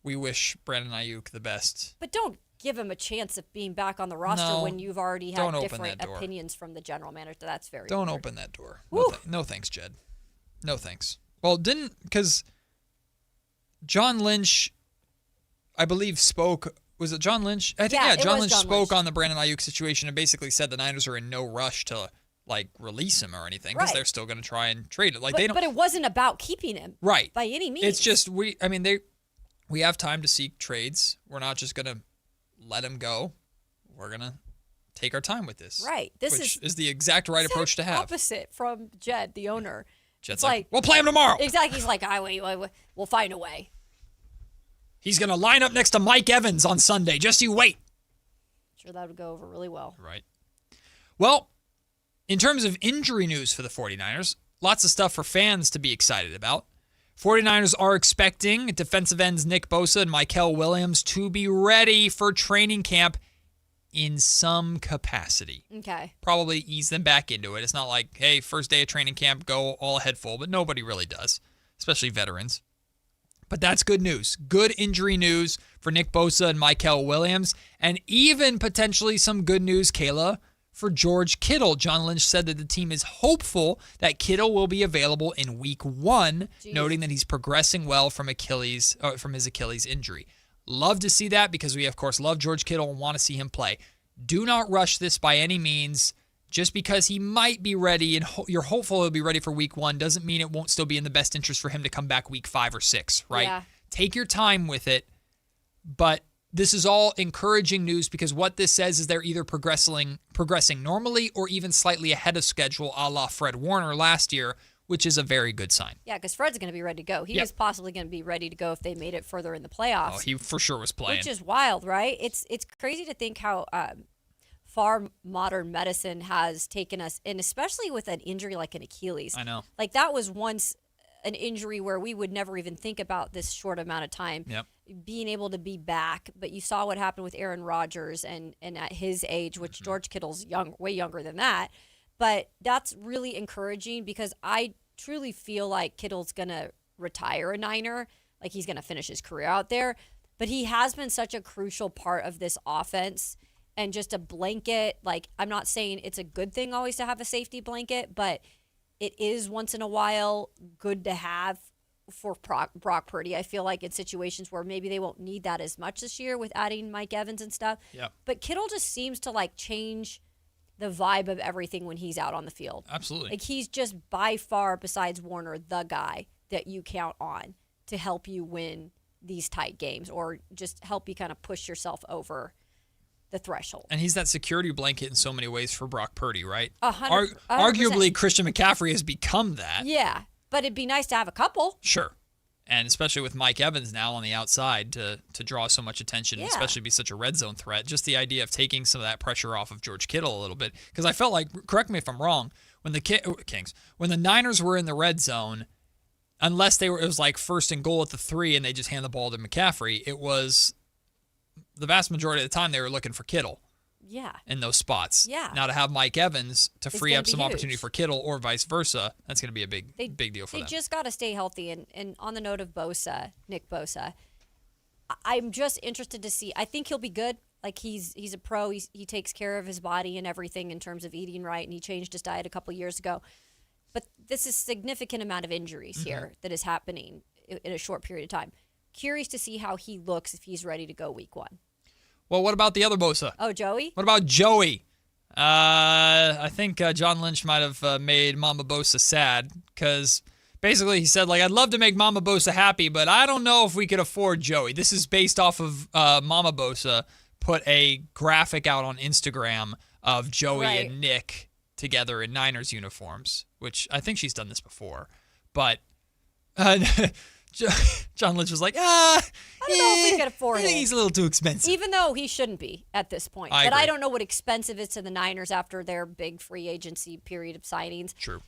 We wish Brandon Aiyuk the best. But don't give him a chance of being back on the roster when you've already had different opinions from the general manager. That's very Don't weird. open that door. No thanks, Jed. No thanks. Well, because John Lynch, I believe, spoke Was it John Lynch? I think, Yeah, yeah, it John was Lynch John spoke Lynch. on the Brandon Aiyuk situation and basically said the Niners are in no rush to, release him or anything because Right. they're still going to try and trade it. but, They don't. but it wasn't about keeping him. Right. By any means. It's just, we have time to seek trades. We're not just going to let him go. We're going to take our time with this. Right. This which is the exact right approach to have. opposite from Jed, the owner. Jed's It's like, we'll play him tomorrow. Exactly. He's like, wait, we'll find a way. He's going to line up next to Mike Evans on Sunday. Just you wait. Sure, that would go over really well. Right. Well, in terms of injury news for the 49ers, lots of stuff for fans to be excited about. 49ers are expecting defensive ends Nick Bosa and Trent Williams to be ready for training camp in some capacity. Okay. Probably ease them back into it. It's not like, hey, first day of training camp, go all ahead full, but nobody really does, especially veterans. But that's good news. Good injury news for Nick Bosa and Trent Williams, and even potentially some good news, Kayla, for George Kittle. John Lynch said that the team is hopeful that Kittle will be available in week 1, noting that he's progressing well from his Achilles injury. Love to see that because we, of course, love George Kittle and want to see him play. Do not rush this by any means. Just because he might be ready and you're hopeful he'll be ready for week 1 doesn't mean it won't still be in the best interest for him to come back week 5 or 6, right? Yeah. Take your time with it. But this is all encouraging news because what this says is they're either progressing normally or even slightly ahead of schedule, a la Fred Warner last year, which is a very good sign. Yeah, because Fred's going to be ready to go. He was possibly going to be ready to go if they made it further in the playoffs. Oh, he for sure was playing. Which is wild, right? It's crazy to think how far modern medicine has taken us, and especially with an injury like an Achilles. I know. Like that was once an injury where we would never even think about this short amount of time being able to be back. But you saw what happened with Aaron Rodgers and at his age, which George Kittle's way younger than that. But that's really encouraging because I truly feel like Kittle's going to retire a Niner. Like he's going to finish his career out there. But he has been such a crucial part of this offense and just a blanket. Like, I'm not saying it's a good thing always to have a safety blanket, but it is once in a while good to have for Brock Purdy. I feel like in situations where maybe they won't need that as much this year with adding Mike Evans and stuff. Yeah. But Kittle just seems to like change the vibe of everything when he's out on the field. Absolutely. Like he's just by far, besides Warner, the guy that you count on to help you win these tight games or just help you kind of push yourself over the threshold. And he's that security blanket in so many ways for Brock Purdy, right? 100%. Arguably, Christian McCaffrey has become that. Yeah, but it'd be nice to have a couple. Sure. And especially with Mike Evans now on the outside to draw so much attention, and especially be such a red zone threat. Just the idea of taking some of that pressure off of George Kittle a little bit. Because I felt like, correct me if I'm wrong, when the Kings, when the Niners were in the red zone, unless it was like 1st and goal at the 3 and they just hand the ball to McCaffrey, it was the vast majority of the time they were looking for Kittle. Yeah. In those spots. Yeah. Now to have Mike Evans to free gonna up be some huge. opportunity for Kittle or vice versa, that's going to be a big deal for They them. just got to stay healthy. And on the note of Bosa, Nick Bosa, I'm just interested to see. I think he'll be good. Like he's a pro. He takes care of his body and everything in terms of eating right, and he changed his diet a couple years ago. But this is a significant amount of injuries here that is happening in a short period of time. Curious to see how he looks if he's ready to go week 1. Well, what about the other Bosa? Oh, Joey? What about Joey? I think John Lynch might have made Mama Bosa sad because basically he said, like, I'd love to make Mama Bosa happy, but I don't know if we could afford Joey. This is based off of Mama Bosa put a graphic out on Instagram of Joey and Nick together in Niners uniforms, which I think she's done this before. But John Lynch was like, I don't know if we could afford I him. think he's a little too expensive. Even though he shouldn't be at this point. I But agree. I don't know what expensive is to the Niners after their big free agency period of signings. True.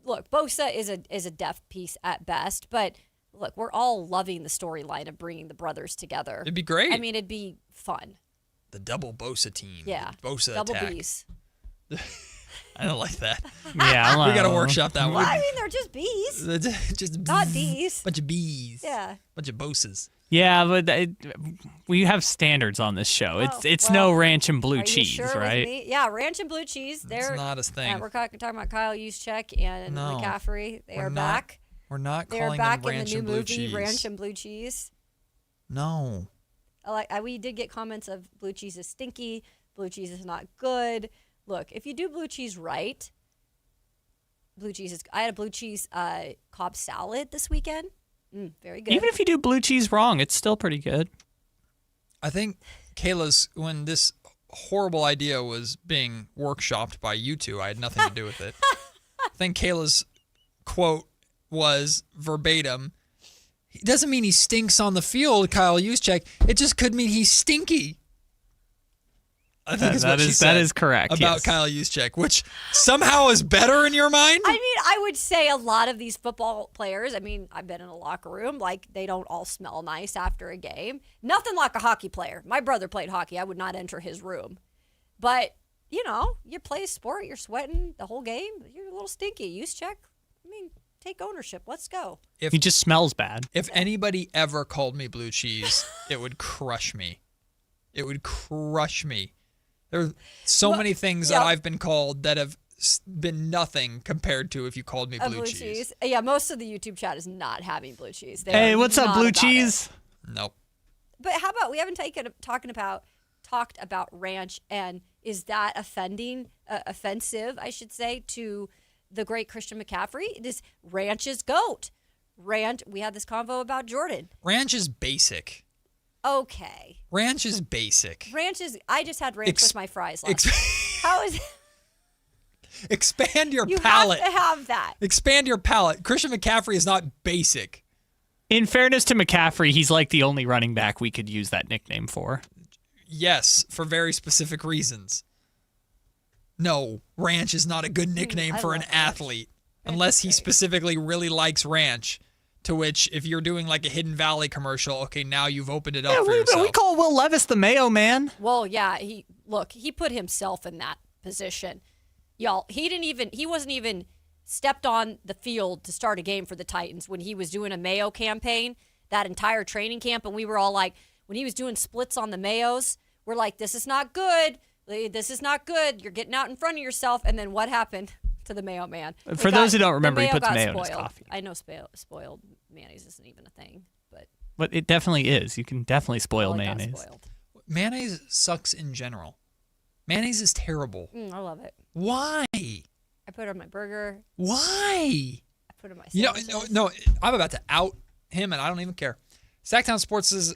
Look, Bosa is a depth piece at best, but look, we're all loving the storyline of bringing the brothers together. It'd be great. I mean, it'd be fun. The double Bosa team. Yeah. The Bosa Double attack. B's. I don't like that. Yeah, we got to workshop that Well, one. I mean, they're just bees. Just Not D's. bunch of bees. Yeah. Bunch of Bosas. Yeah, but we have standards on this show. It's well, no ranch and blue Are you cheese, sure with right? me? Yeah, ranch and blue cheese. They're not a thing. We're talking about Kyle Juszczyk and No, McCaffrey. They we're are not- back. We're not They're calling back them in ranch the new and blue movie cheese. Ranch and Blue Cheese. No. We did get comments of blue cheese is stinky, blue cheese is not good. Look, if you do blue cheese right, blue cheese is. I had a blue cheese Cobb salad this weekend. Very good. Even if you do blue cheese wrong, it's still pretty good. I think Kayla's, when this horrible idea was being workshopped by you two, I had nothing to do with it. I think Kayla's quote was verbatim, "It doesn't mean he stinks on the field, Kyle Juszczyk. It just could mean he's stinky." I think is what she said. That is correct. About yes. Kyle Juszczyk, which somehow is better in your mind? I mean, I would say a lot of these football players, I've been in a locker room, like, they don't all smell nice after a game. Nothing like a hockey player. My brother played hockey. I would not enter his room. But, you play a sport, you're sweating the whole game, you're a little stinky. Juszczyk, take ownership. Let's go. He just smells bad. If anybody ever called me blue cheese, it would crush me. It would crush me. There are so many things that I've been called that have been nothing compared to if you called me blue cheese. Yeah, most of the YouTube chat is not having blue cheese. Hey, what's up, blue cheese? Nope. But how about we haven't talked about ranch, and is that offensive, I should say, to the great Christian McCaffrey? It is ranch's GOAT. Ranch. We had this convo about Jordan. Ranch is basic. Okay. Ranch is basic. I just had ranch with my fries last night. How is Expand your you palate. You have to have that. Expand your palate. Christian McCaffrey is not basic. In fairness to McCaffrey, he's like the only running back we could use that nickname for. Yes, for very specific reasons. No, ranch is not a good nickname for an athlete unless he specifically really likes ranch. To which, if you're doing like a Hidden Valley commercial, okay, now you've opened it up for yourself. We call Will Levis the Mayo Man. Well, yeah, he put himself in that position. Y'all, he wasn't even stepped on the field to start a game for the Titans when he was doing a Mayo campaign, that entire training camp, and we were all like, when he was doing splits on the Mayos, we're like, this is not good. This is not good. You're getting out in front of yourself. And then what happened to the Mayo Man? For those who don't remember, he puts mayo in his spoiled. coffee. I know spoiled mayonnaise isn't even a thing, but it definitely is. You can definitely spoil mayonnaise. Mayonnaise sucks in general. Mayonnaise is terrible. I love it. Why? I put it on my burger. Why? I put it on my sandwiches. No, I'm about to out him, and I don't even care. Sactown Sports'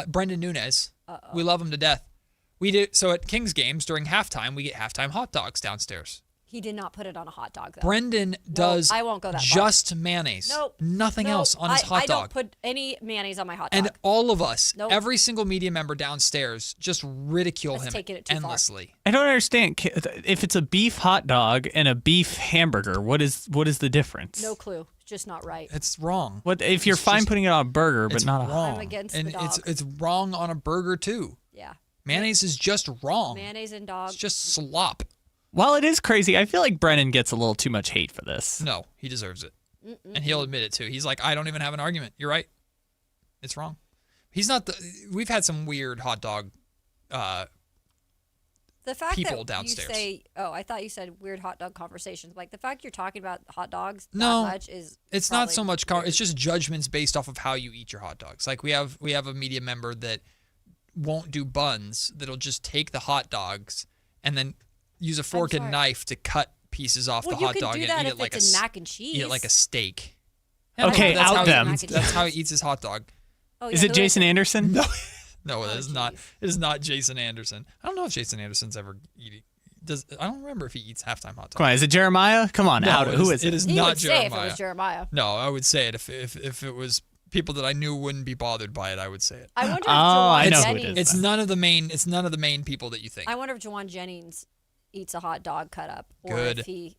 Brendan Nunez. Uh-oh. We love him to death. We do. So at Kings games during halftime, we get halftime hot dogs downstairs. He did not put it on a hot dog, though. Brendan does I won't go that just far. Mayonnaise. Nope. Nothing else on his hot dog. I don't put any mayonnaise on my hot dog. And all of us, Nope. every single media member downstairs, just ridicule That's him taking it too endlessly. I don't understand. If it's a beef hot dog and a beef hamburger, what is the difference? No clue. Just not right. It's wrong. What if you're fine putting it on a burger, but not wrong. I'm against and the dog. it's wrong on a burger too. Yeah. Mayonnaise is just wrong. Mayonnaise and dog. It's just slop. While it is crazy, I feel like Brennan gets a little too much hate for this. No, he deserves it. And he'll admit it too. He's like, I don't even have an argument. You're right. It's wrong. He's not we've had some weird hot dog the fact people that downstairs. You say, I thought you said weird hot dog conversations. Like, the fact you're talking about hot dogs that much is it's not so much it's just judgments based off of how you eat your hot dogs. Like we have a media member that won't do buns, that'll just take the hot dogs and then use a fork and knife to cut pieces off the hot dog and eat it like a mac and cheese. Eat it like a steak. Okay, out them. That's how he eats his hot dog. Oh, is it Jason Anderson? No, it is not. It is not Jason Anderson. I don't know if Jason Anderson's ever eating. I don't remember if he eats halftime hot dogs. Come on, is it Jeremiah? Come on, no, who is it? It is he not would Jeremiah. Say if it was Jeremiah. No, I would say it if it was people that I knew wouldn't be bothered by it. I would say it. I wonder if Jawan Jennings. It's none of the main people that you think. I wonder if Jawan Jennings eats a hot dog cut up, or Good if he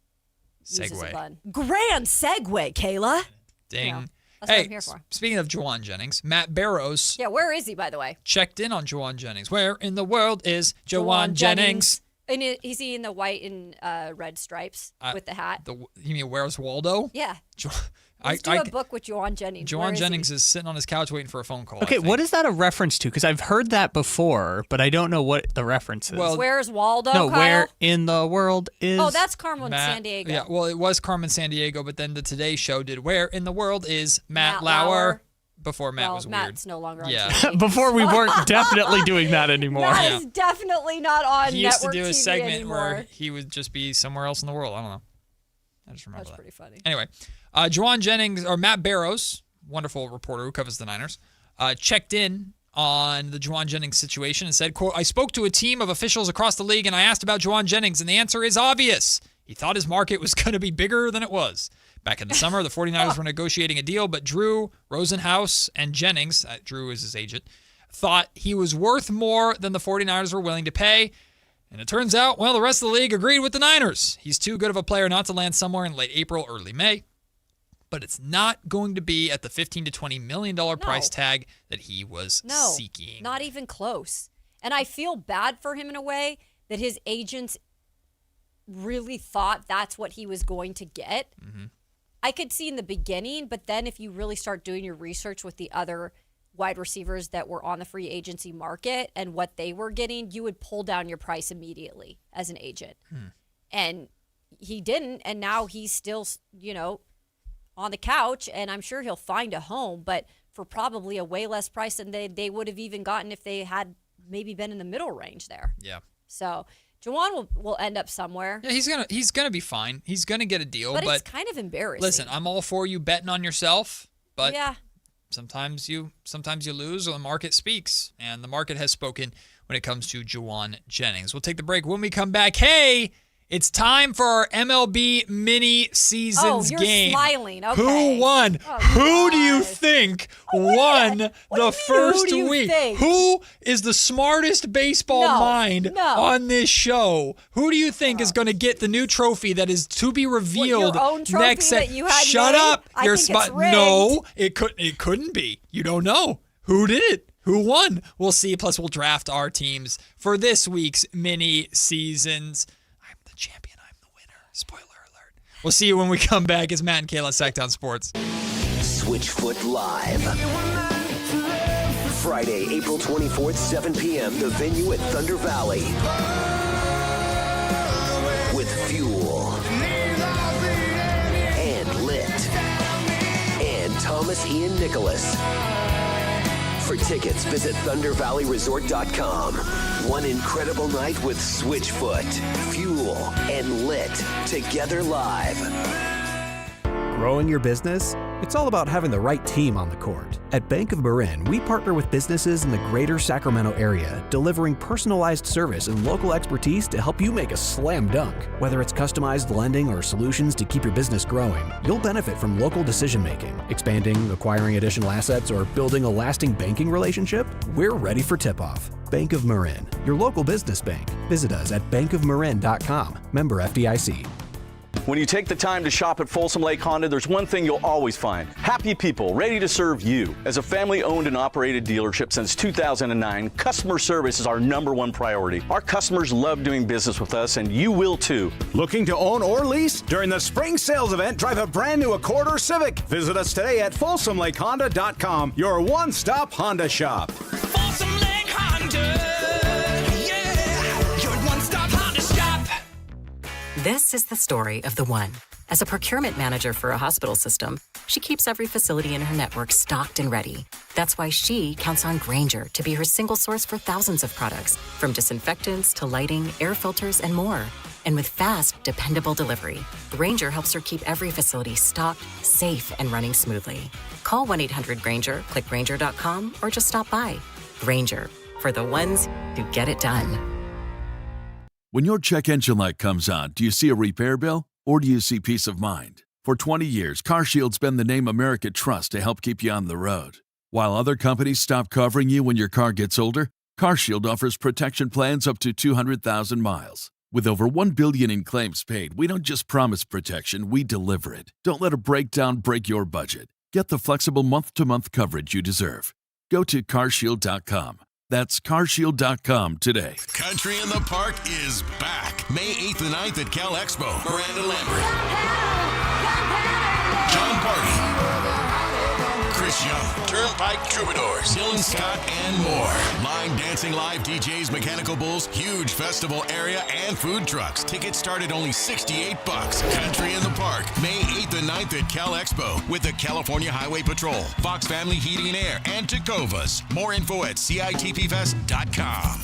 uses a bun. Grand segue, Kayla. Ding. Yeah, that's what I'm here for. Speaking of Jawan Jennings, Matt Barrows. Yeah, where is he, by the way? Checked in on Jawan Jennings. Where in the world is Jawan Jennings? And is he in the white and red stripes with the hat? You mean Where's Waldo? Yeah. Let's do a book with Jawan Jennings. Jawan Jennings is sitting on his couch waiting for a phone call. Okay, what is that a reference to? Because I've heard that before, but I don't know what the reference is. Well, Where's Waldo? No, Kyle? where in the world is? Oh, that's Carmen Sandiego. Yeah, well, it was Carmen Sandiego, but then the Today Show did Where in the World is Matt Lauer? before Matt was weird. Matt's no longer on Yeah. TV. Before we weren't definitely doing that anymore. Matt is definitely not on He used to network do a TV segment anymore. where he would just be somewhere else in the world. I don't know. I just remember That's that. pretty funny. Anyway, Jawan Jennings, or Matt Barrows, wonderful reporter who covers the Niners, checked in on the Jawan Jennings situation and said, quote, I spoke to a team of officials across the league and I asked about Jawan Jennings, and the answer is obvious. He thought his market was going to be bigger than it was. Back in the summer, the 49ers were negotiating a deal, but Drew Rosenhaus and Jennings, Drew is his agent, thought he was worth more than the 49ers were willing to pay. And it turns out, well, the rest of the league agreed with the Niners. He's too good of a player not to land somewhere in late April, early May. But it's not going to be at the $15 to $20 million price tag that he was seeking. Not even close. And I feel bad for him in a way that his agents really thought that's what he was going to get. Mm-hmm. I could see in the beginning, but then if you really start doing your research with the other wide receivers that were on the free agency market and what they were getting, you would pull down your price immediately as an agent. And he didn't, and now he's still, on the couch, and I'm sure he'll find a home, but for probably a way less price than they would have even gotten if they had maybe been in the middle range there. Yeah. So Jawan will end up somewhere. Yeah, he's gonna be fine. He's gonna get a deal, But it's kind of embarrassing. Listen, I'm all for you betting on yourself, but yeah. sometimes you lose or the market speaks, and the market has spoken when it comes to Jawan Jennings. We'll take the break. When we come back, hey, it's time for our MLB mini seasons you're game. Smiling. Okay. Who won? Who do you think won the first week? Who is the smartest baseball mind on this show? Who do you think is going to get the new trophy that is to be revealed your own trophy next? that you had Shut made? up! I think it's rigged. No, it couldn't be. You don't know who did it. Who won? We'll see. Plus, we'll draft our teams for this week's mini seasons. Champion, I'm the winner. Spoiler alert. We'll see you when we come back. It's Matt and Kayla, Sactown Sports. Switchfoot Live. Friday, April 24th, 7 p.m. The venue at Thunder Valley. With Fuel. And Lit. And Thomas Ian Nicholas. For tickets, visit ThunderValleyResort.com. One incredible night with Switchfoot, Fuel, and Lit together live. Growing your business? It's all about having the right team on the court. At Bank of Marin, we partner with businesses in the greater Sacramento area, delivering personalized service and local expertise to help you make a slam dunk. Whether it's customized lending or solutions to keep your business growing, you'll benefit from local decision making, expanding, acquiring additional assets, or building a lasting banking relationship. We're ready for tip-off. Bank of Marin, your local business bank. Visit us at bankofmarin.com. Member FDIC. When you take the time to shop at Folsom Lake Honda, there's one thing you'll always find. Happy people ready to serve you. As a family-owned and operated dealership since 2009, customer service is our #1 priority. Our customers love doing business with us, and you will too. Looking to own or lease? During the spring sales event, drive a brand new Accord or Civic. Visit us today at FolsomLakeHonda.com, your one-stop Honda shop. Folsom Lake Honda. Yeah, your one-stop Honda shop. This is the story of the one. As a procurement manager for a hospital system, she keeps every facility in her network stocked and ready. That's why she counts on Granger to be her single source for thousands of products, from disinfectants to lighting, air filters, and more. And with fast, dependable delivery, Granger helps her keep every facility stocked, safe, and running smoothly. Call 1-800-GRANGER, click Granger.com, or just stop by. Granger, for the ones who get it done. When your check engine light comes on, do you see a repair bill or do you see peace of mind? For 20 years, CarShield's been the name America trusts to help keep you on the road. While other companies stop covering you when your car gets older, CarShield offers protection plans up to 200,000 miles. With over $1 billion in claims paid, we don't just promise protection, we deliver it. Don't let a breakdown break your budget. Get the flexible month-to-month coverage you deserve. Go to carshield.com. That's carshield.com today. Country in the Park is back. May 8th and 9th at Cal Expo. Miranda Lambert. John Party. Chris Young. Turnpike Troubadours. Dylan Scott and more. Line dancing live DJs, Mechanical Bulls, huge festival area, and food trucks. Tickets start at only $68. Country in the Park. May 8th and 9th at Cal Expo with the California Highway Patrol, Fox Family Heating and Air, and Tecovas. More info at CITPFest.com.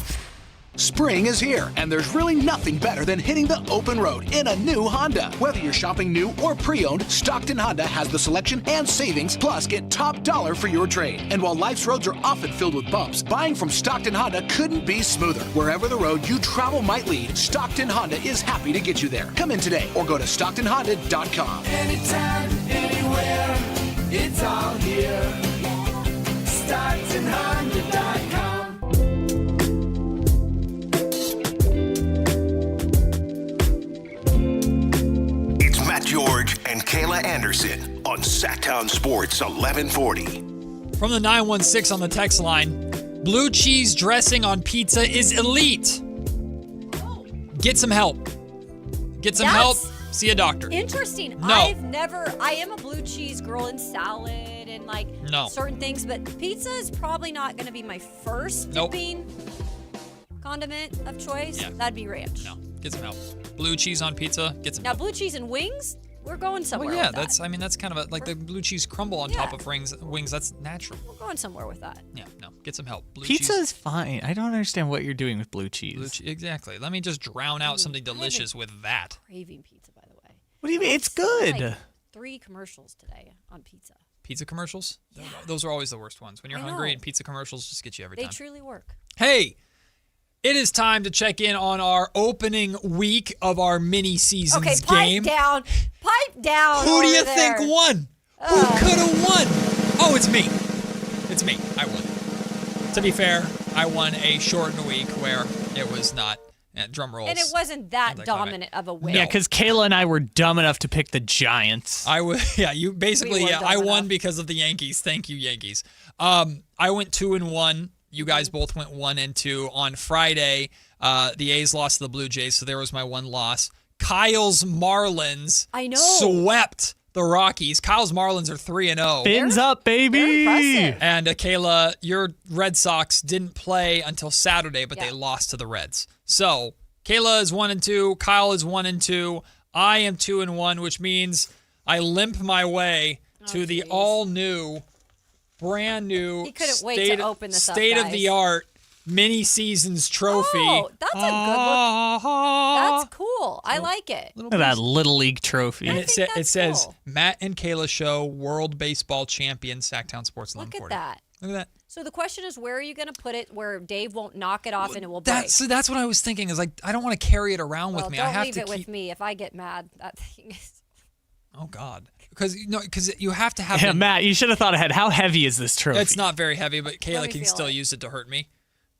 Spring is here, and there's really nothing better than hitting the open road in a new Honda. Whether you're shopping new or pre-owned, Stockton Honda has the selection and savings, plus get top dollar for your trade. And while life's roads are often filled with bumps, buying from Stockton Honda couldn't be smoother. Wherever the road you travel might lead, Stockton Honda is happy to get you there. Come in today or go to StocktonHonda.com. Anytime, anywhere, it's all here. StocktonHonda.com. Matt George and Kayla Anderson on Sactown Sports 1140. From the 916 on the text line, blue cheese dressing on pizza is elite. Get some help. Get some help. See a doctor. Interesting. No. I am a blue cheese girl in salad and like certain things, but pizza is probably not going to be my first dipping condiment of choice. Yeah. That'd be ranch. No, get some help. Blue cheese on pizza, get some Now, help. blue cheese and wings, we're going somewhere Well, yeah, with that. that's kind of like the blue cheese crumble on top of wings. That's natural. We're going somewhere with that. Yeah, no, get some help. Blue Pizza cheese. is fine. I don't understand what you're doing with blue cheese. Exactly. Let me just drown out something delicious with that. Craving pizza, by the way. What do you mean? It's good. Like 3 commercials today on pizza. Pizza commercials? Yeah. Those are always the worst ones. When you're I hungry know. and pizza commercials just get you every They time. truly work. Hey, it is time to check in on our opening week of our mini seasons Okay, game. pipe down. Who do you over there. think won? Who could have won? Oh, it's me. It's me. I won. To be fair, I won a shortened week where it was not drum rolls. And it wasn't that dominant of a win. Yeah, because Kayla and I were dumb enough to pick the Giants. You basically, We were I dumb won enough. because of the Yankees. Thank you, Yankees. I went 2-1. You guys both went 1-2. On Friday, the A's lost to the Blue Jays, so there was my one loss. Kyle's Marlins swept the Rockies. Kyle's Marlins are 3-0. Fins up, baby. And Kayla, your Red Sox didn't play until Saturday, but they lost to the Reds. So Kayla is 1-2. Kyle is 1-2. I am 2-1, which means I limp my way to the all-new, brand new, He couldn't wait to open this up, state-of-the-art mini seasons trophy. Oh, that's a good look. That's cool. I like it. Look at that Little League trophy. And it says Matt and Kayla Show World Baseball Champion, Sactown Sports Look 1140. at that. Look at that. So the question is, where are you going to put it where Dave won't knock it off and it will break? That's what I was thinking. Is like I don't want to carry it around with me. Don't I have leave to it keep. with me. If I get mad, that thing is. Oh God, because you have to have. Yeah, Matt, you should have thought ahead. How heavy is this trophy? It's not very heavy, but Kayla me can feel still it. use it to hurt me.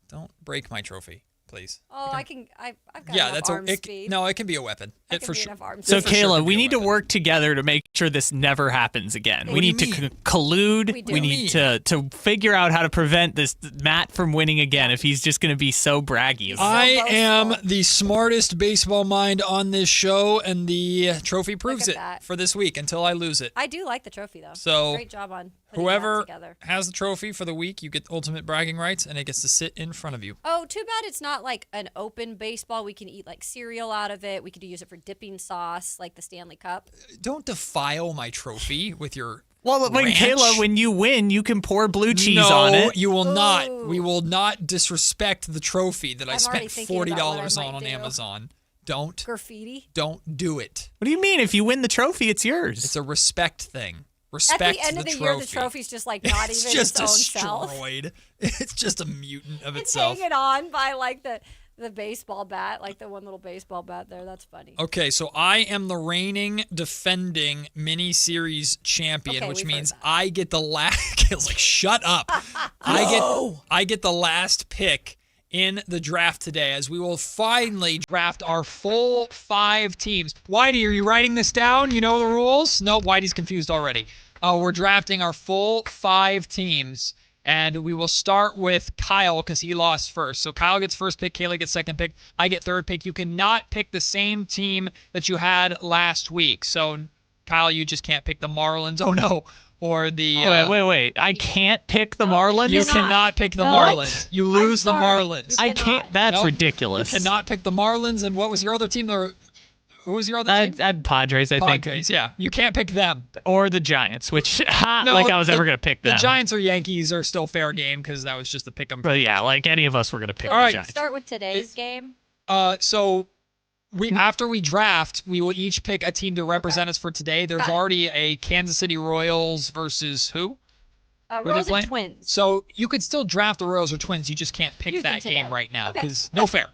Don't break my trophy, please. Oh, I've got Yeah, enough that's arm a speed. no. It can be a weapon. I It can for be sure. enough arm So, It for sure Kayla, can we be a need to weapon. work together to make sure this never happens again. We need to collude. We do. We need to figure out how to prevent this Matt from winning again if he's just going to be so braggy. I am the smartest baseball mind on this show, and the trophy proves at it that. for this week until I lose it. I do like the trophy though. So, great job on putting Whoever that together. has the trophy for the week, you get ultimate bragging rights, and it gets to sit in front of you. Oh, too bad it's not like an open baseball. We can eat like cereal out of it. We could use it for dipping sauce, like the Stanley Cup. Don't defile my trophy with your. Well, when ranch. Kayla, when you win, you can pour blue cheese on No, it. you will not. We will not disrespect the trophy that I I'm spent already thinking about what $40 I on might do. Amazon. Don't Graffiti. do it. What do you mean? If you win the trophy, it's yours. It's a respect thing. Respect At the end of the trophy. year, the trophy's just like not It's even just its own self. destroyed. It's just a mutant of It's itself. hanging on by like the baseball bat, like the one little baseball bat there. That's funny. Okay, so I am the reigning, defending mini-series champion, Okay, which we've means I get the last. Kayla's like, shut up. I get the last pick in the draft today, as we will finally draft our full 5 teams. Whitey, are you writing this down? You know the rules? No, Whitey's confused already. We're drafting our full 5 teams. And we will start with Kyle because he lost first. So Kyle gets first pick, Kayla gets second pick, I get third pick. You cannot pick the same team that you had last week. So Kyle, you just can't pick the Marlins. Oh no. Or the wait. I can't pick the Marlins? You cannot pick the Marlins. You lose the Marlins. I can't. That's ridiculous. You cannot pick the Marlins. And what was your other team? Who was your other team? I'd Padres, I think. Padres, yeah. You can't pick them. Or the Giants, which, I was ever going to pick them. The Giants or Yankees are still fair game because that was just a pick 'em. But yeah, like any of us were going to pick All the right. Giants. Start with today's game. So after we draft, we will each pick a team to represent us for today. There's already a Kansas City Royals versus who? Royals and Twins. So you could still draft the Royals or Twins. You just can't pick that game right now because no fair.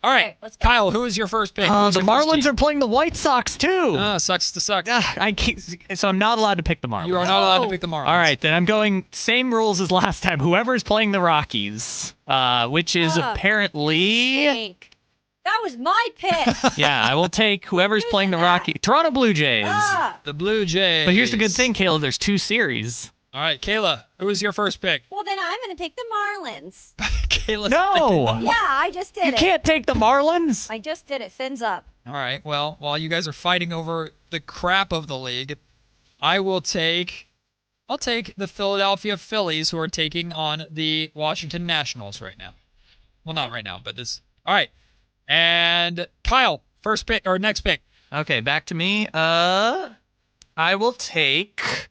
All right, let's go. Kyle, who is your first pick? The Marlins are playing the White Sox too. Sucks to suck. So I'm not allowed to pick the Marlins. You are not allowed to pick the Marlins. All right, then I'm going same rules as last time. Whoever's playing the Rockies, which is apparently. That was my pick. Yeah, I will take whoever's playing the Rockies. Toronto Blue Jays. The Blue Jays. But here's the good thing, Kayla. There's 2 series. All right, Kayla, who is your first pick? Well, then I'm going to take the Marlins. Kayla. No. Yeah, I just did it. You can't take the Marlins. I just did it. Fins up. All right, well, while you guys are fighting over the crap of the league, I'll take the Philadelphia Phillies, who are taking on the Washington Nationals right now. Well, not right now, but this. All right. And Kyle, first pick or next pick. Okay, back to me. I will take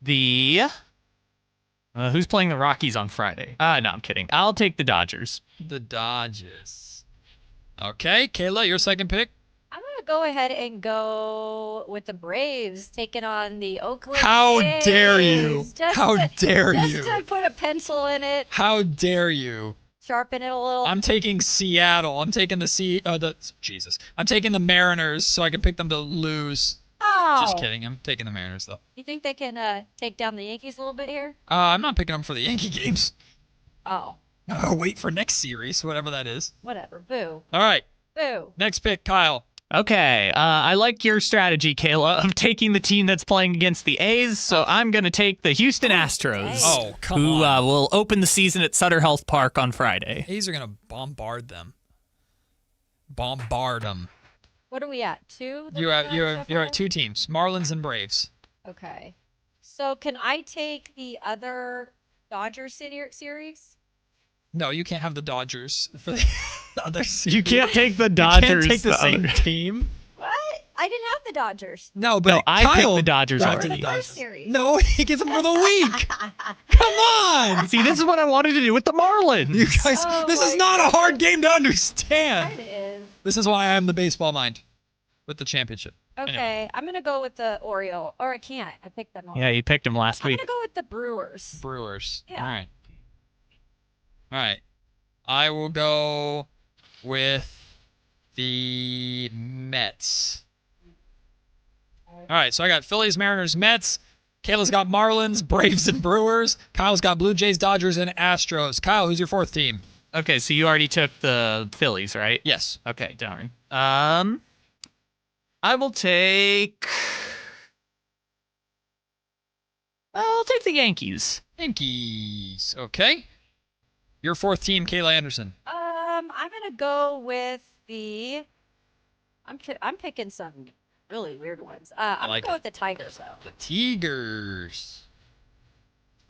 the who's playing the Rockies on Friday? No, I'm kidding. I'll take the Dodgers. The Dodgers. Okay, Kayla, your second pick. I'm going to go ahead and go with the Braves taking on the Oakland How A's. dare you? How dare you? Just to put a pencil in it. How dare you? Sharpen it a little. I'm taking Seattle. I'm taking I'm taking the Mariners so I can pick them to lose. Oh. Just kidding. I'm taking the Mariners though. You think they can take down the Yankees a little bit here? I'm not picking them for the Yankee games. Oh. Wait for next series, whatever that is. Whatever. Boo. All right. Boo. Next pick, Kyle. Okay, I like your strategy, Kayla, of taking the team that's playing against the A's, so I'm going to take the Houston Astros. Oh, come who on. will open the season at Sutter Health Park on Friday. A's are going to bombard them. Bombard them. What are we at? 2? You're at 2 teams, Marlins and Braves. Okay. So can I take the other Dodgers series? No, you can't have the Dodgers for the other series. You can't take the Dodgers. You can't take the same team. What? I didn't have the Dodgers. No, but I Kyle picked the Dodgers drafted already. the Dodgers. Series. No, he gets them for the week. Come on. See, this is what I wanted to do with the Marlins. You guys, this is not a hard game to understand. It is. This is why I'm the baseball mind with the championship. Okay, Anyway. I'm going to go with the Oriole. Or I can't. I picked them all. Yeah, you picked him last I'm week. going to go with the Brewers. Brewers. Yeah. All right. I will go with the Mets. All right, so I got Phillies, Mariners, Mets. Kayla's got Marlins, Braves, and Brewers. Kyle's got Blue Jays, Dodgers, and Astros. Kyle, who's your fourth team? Okay, so you already took the Phillies, right? Yes. Okay, darn. I will take... I'll take the Yankees. Yankees. Okay. Your fourth team, Kayla Anderson. I'm going to go with the... I'm picking some really weird ones. I'm going to go with the Tigers, though. The Tigers.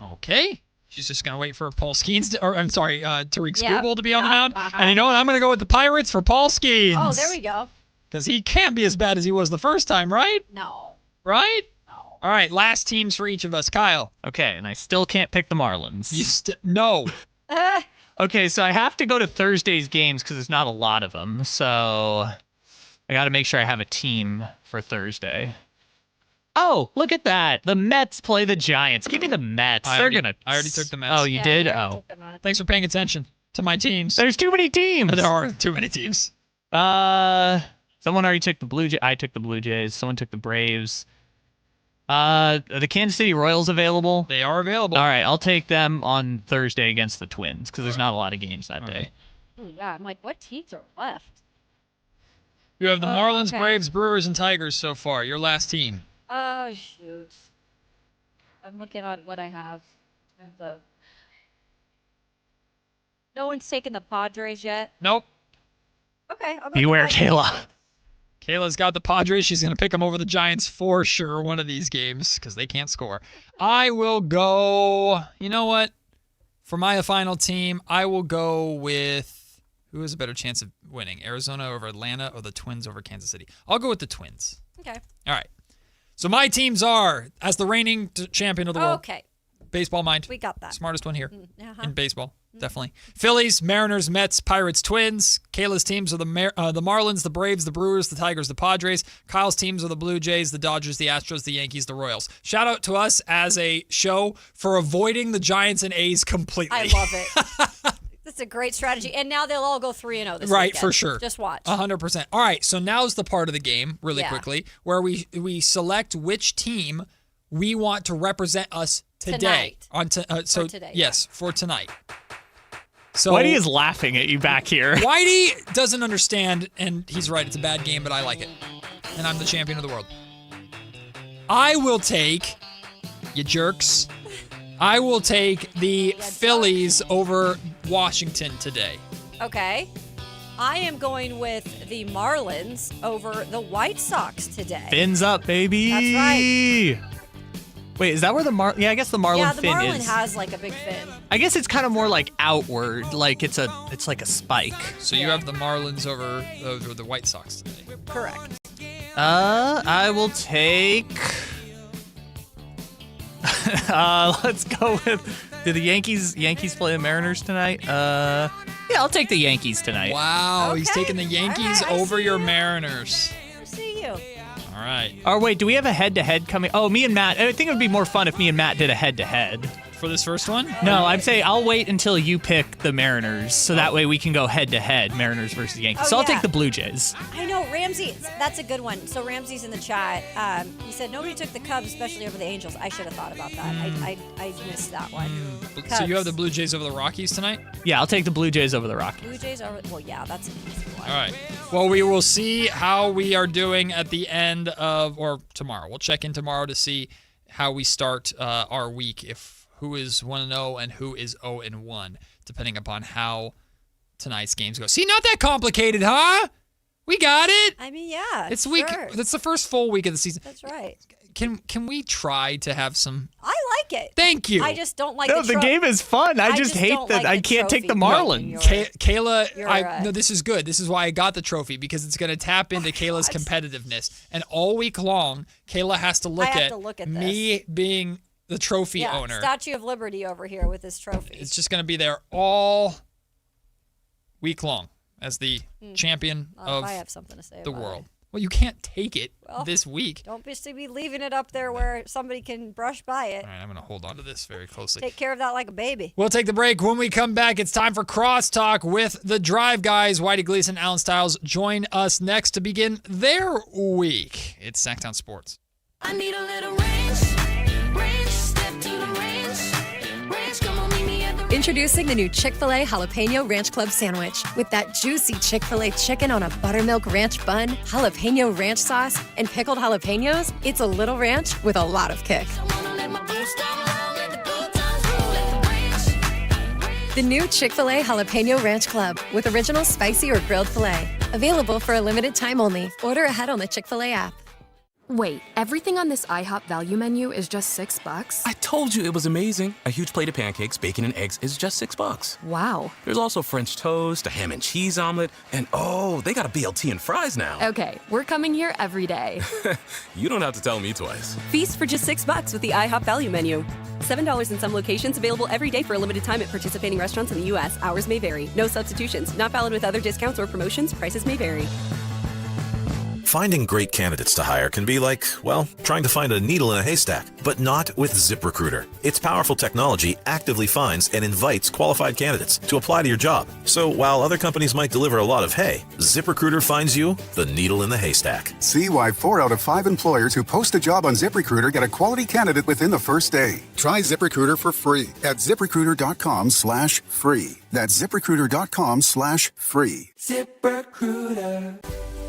Okay. She's just going to wait for Paul Skeens Tariq Skubal to be on the mound. And you know what? I'm going to go with the Pirates for Paul Skeens. Oh, there we go. Because he can't be as bad as he was the first time, right? No. Right? No. All right, last teams for each of us. Kyle. Okay, and I still can't pick the Marlins. No. Okay, so I have to go to Thursday's games because there's not a lot of them. So I got to make sure I have a team for Thursday. Oh, look at that. The Mets play the Giants. Give me the Mets. I already took the Mets. Oh, you did? Oh. Thanks for paying attention to my teams. There's too many teams. There are too many teams. Someone already took the Blue Jays. I took the Blue Jays. Someone took the Braves. Are the Kansas City Royals available? They are available. All right, I'll take them on Thursday against the Twins because there's not a lot of games that day. Oh, yeah, I'm like, what teams are left? You have the Marlins, okay. Braves, Brewers, and Tigers so far. Your last team. Oh, shoot. I'm looking on what I have. No one's taken the Padres yet? Nope. Okay. I'll go Beware, with the Padres. Kayla. Kayla's got the Padres. She's going to pick them over the Giants for sure one of these games because they can't score. I will go... You know what? For my final team, I will go with... Who has a better chance of winning, Arizona over Atlanta or the Twins over Kansas City? I'll go with the Twins. Okay. All right. So my teams are, as the reigning champion of the world. Okay. Baseball mind. We got that. Smartest one here Uh-huh. in baseball, definitely. Phillies, Mariners, Mets, Pirates, Twins. Kayla's teams are the Marlins, the Braves, the Brewers, the Tigers, the Padres. Kyle's teams are the Blue Jays, the Dodgers, the Astros, the Yankees, the Royals. Shout out to us as a show for avoiding the Giants and A's completely. I love it. That's a great strategy. And now they'll all go 3-0 this Right, weekend. for sure. Just watch. 100%. All right, so now's the part of the game, really quickly, where we select which team we want to represent us today. For today, yes, for tonight. So Whitey is laughing at you back here. Whitey doesn't understand, and he's right. It's a bad game, but I like it. And I'm the champion of the world. I will take, you jerks, I will take the Phillies over Washington today. Okay. I am going with the Marlins over the White Sox today. Fins up, baby. That's right. Wait, is that where the Yeah, I guess the Marlin fin Marlin is. has like a big fin. I guess it's kind of more like outward, like it's like a spike. So you have the Marlins over the White Sox today. Correct. I will take. Let's go with. Do the Yankees play the Mariners tonight? Yeah, I'll take the Yankees tonight. Wow, he's taking the Yankees over your Mariners. I see you. All right. Oh, wait, do we have a head-to-head coming? Oh, me and Matt. I think it would be more fun if me and Matt did a head-to-head. For this first one? No, I'd say I'll wait until you pick the Mariners, so that way we can go head-to-head, Mariners versus Yankees. So I'll take the Blue Jays. I know, Ramsey, that's a good one. So Ramsey's in the chat. He said nobody took the Cubs, especially over the Angels. I should have thought about that. I missed that one. So you have the Blue Jays over the Rockies tonight? Yeah, I'll take the Blue Jays over the Rockies. Blue Jays over, well, yeah, that's an easy one. All right. Well, we will see how we are doing at the end of, or tomorrow. We'll check in tomorrow to see how we start our week, if who is 1-0 and who is 0-1, depending upon how tonight's games go. See, not that complicated, huh? We got it. I mean, yeah. It's week. That's the first full week of the season. That's right. Can we try to have some? I like it. Thank you. I just don't like the game is fun. I just hate don't that like I the can't take the trophy. Marlins. Kayla, no, this is good. This is why I got the trophy, because it's going to tap into Kayla's competitiveness. And all week long, Kayla has to look at me being the trophy owner. Statue of Liberty over here with this trophy. It's just going to be there all week long as the champion of I have something to say the about world. it. Well, you can't take it this week. Don't be leaving it up there where somebody can brush by it. All right, I'm going to hold on to this very closely. Take care of that like a baby. We'll take the break. When we come back, it's time for Crosstalk with the Drive Guys. Whitey Gleason, Alan Stiles join us next to begin their week. It's Sactown Sports. I need a little range, step to the range, come on, meet me at the Introducing the new Chick-fil-A Jalapeno Ranch Club Sandwich. With that juicy Chick-fil-A chicken on a buttermilk ranch bun, jalapeno ranch sauce, and pickled jalapenos, it's a little ranch with a lot of kick. The new Chick-fil-A Jalapeno Ranch Club with original spicy or grilled filet. Available for a limited time only. Order ahead on the Chick-fil-A app. Wait, everything on this IHOP value menu is just $6? I told you it was amazing. A huge plate of pancakes, bacon, and eggs is just $6. Wow. There's also French toast, a ham and cheese omelet, and they got a BLT and fries now. Okay, we're coming here every day. You don't have to tell me twice. Feast for just $6 with the IHOP value menu. $7 in some locations, available every day for a limited time at participating restaurants in the U.S. Hours may vary. No substitutions. Not valid with other discounts or promotions. Prices may vary. Finding great candidates to hire can be like, well, trying to find a needle in a haystack, but not with ZipRecruiter. Its powerful technology actively finds and invites qualified candidates to apply to your job. So while other companies might deliver a lot of hay, ZipRecruiter finds you the needle in the haystack. See why 4 out of 5 employers who post a job on ZipRecruiter get a quality candidate within the first day. Try ZipRecruiter for free at ZipRecruiter.com/free. That's ZipRecruiter.com/free. ZipRecruiter.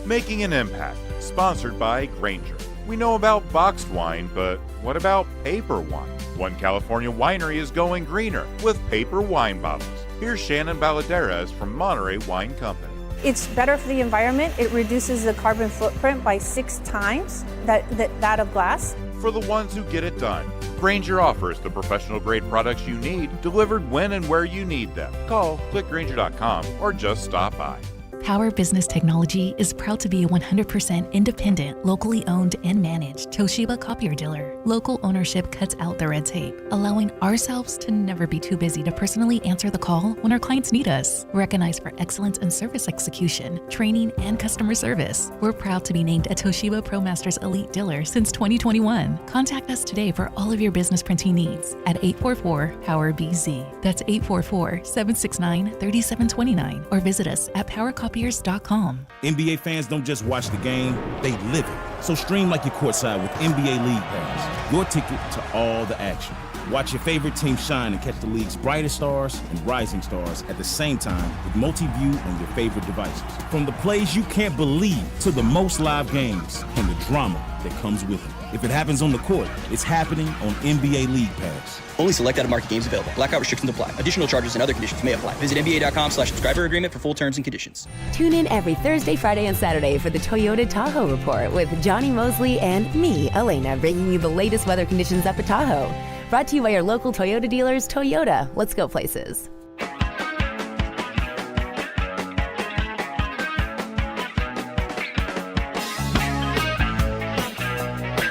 Making an Impact, sponsored by Granger. We know about boxed wine, but what about paper wine? One California winery is going greener with paper wine bottles. Here's Shannon Baladeras from Monterey Wine Company. It's better for the environment. It reduces the carbon footprint by 6 times that of glass. For the ones who get it done, Granger offers the professional-grade products you need delivered when and where you need them. Call, click Granger.com, or just stop by. Power Business Technology is proud to be a 100% independent, locally owned and managed Toshiba copier dealer. Local ownership cuts out the red tape, allowing ourselves to never be too busy to personally answer the call when our clients need us. Recognized for excellence in service execution, training, and customer service, we're proud to be named a Toshiba ProMasters Elite dealer since 2021. Contact us today for all of your business printing needs at 844-POWER-BZ. That's 844-769-3729. Or visit us at PowerCopiers.com. NBA fans don't just watch the game, they live it. So stream like you're courtside with NBA League Pass, your ticket to all the action. Watch your favorite team shine and catch the league's brightest stars and rising stars at the same time with multi-view on your favorite devices. From the plays you can't believe to the most live games and the drama that comes with it. If it happens on the court, it's happening on NBA League Pass. Only select out-of-market games available. Blackout restrictions apply. Additional charges and other conditions may apply. Visit NBA.com/subscriber agreement for full terms and conditions. Tune in every Thursday, Friday, and Saturday for the Toyota Tahoe Report with Johnny Mosley and me, Elena, bringing you the latest weather conditions up at Tahoe. Brought to you by your local Toyota dealers. Toyota, let's go places.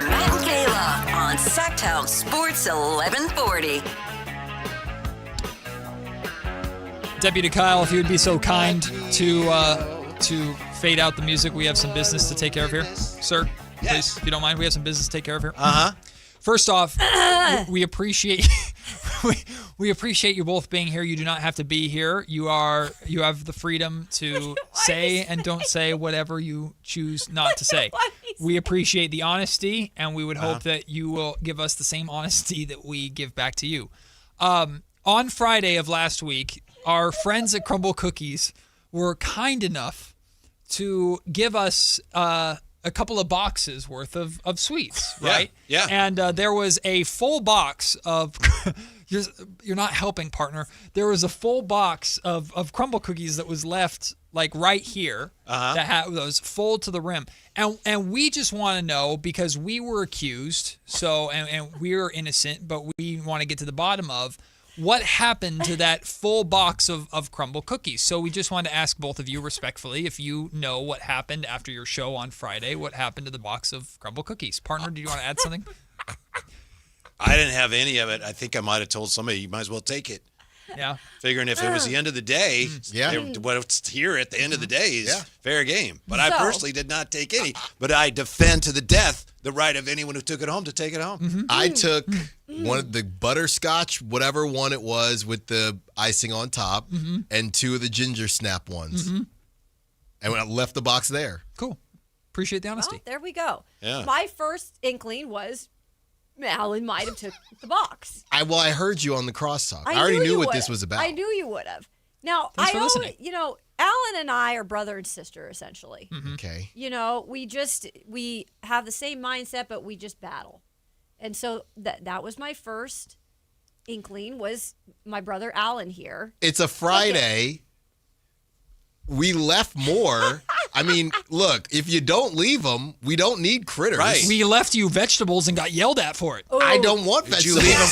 Matt and Kayla on Sactown Sports 1140. Deputy Kyle, if you would be so kind to fade out the music, we have some business to take care of here, sir. Yes. Please, if you don't mind, we have some business to take care of here. First off, we appreciate we appreciate you both being here. You do not have to be here. You have the freedom to say and don't say whatever you choose not to say. We appreciate the honesty, and we would hope that you will give us the same honesty that we give back to you. On Friday of last week, our friends at Crumble Cookies were kind enough to give us a couple of boxes worth of sweets, right? Yeah. And there was a full box of you're not helping, partner. There was a full box of Crumble Cookies that was left like right here that was full to the rim. And we just want to know, because we were accused, and we're innocent, but we want to get to the bottom of what happened to that full box of Crumble Cookies. So we just wanted to ask both of you respectfully if you know what happened after your show on Friday. What happened to the box of Crumble Cookies? Partner, do you want to add something? I didn't have any of it. I think I might have told somebody, you might as well take it. Yeah. Figuring if it was the end of the day, what's here at the end of the day is fair game. But I personally did not take any. But I defend to the death the right of anyone who took it home to take it home. I took one of the butterscotch, whatever one it was with the icing on top, and 2 of the ginger snap ones. And I left the box there. Cool. Appreciate the honesty. Well, there we go. Yeah. My first inkling was Alan might have took the box. I heard you on the crosstalk. I already knew what this was about. I knew you would have. Now, Thanks for listening. Alan and I are brother and sister, essentially. Okay. We have the same mindset, but we just battle. And so that was my first inkling, was my brother Alan here. It's a Friday. We left more. I mean, look, if you don't leave them, we don't need critters. Right. We left you vegetables and got yelled at for it. I don't want Did vegetables. you leave them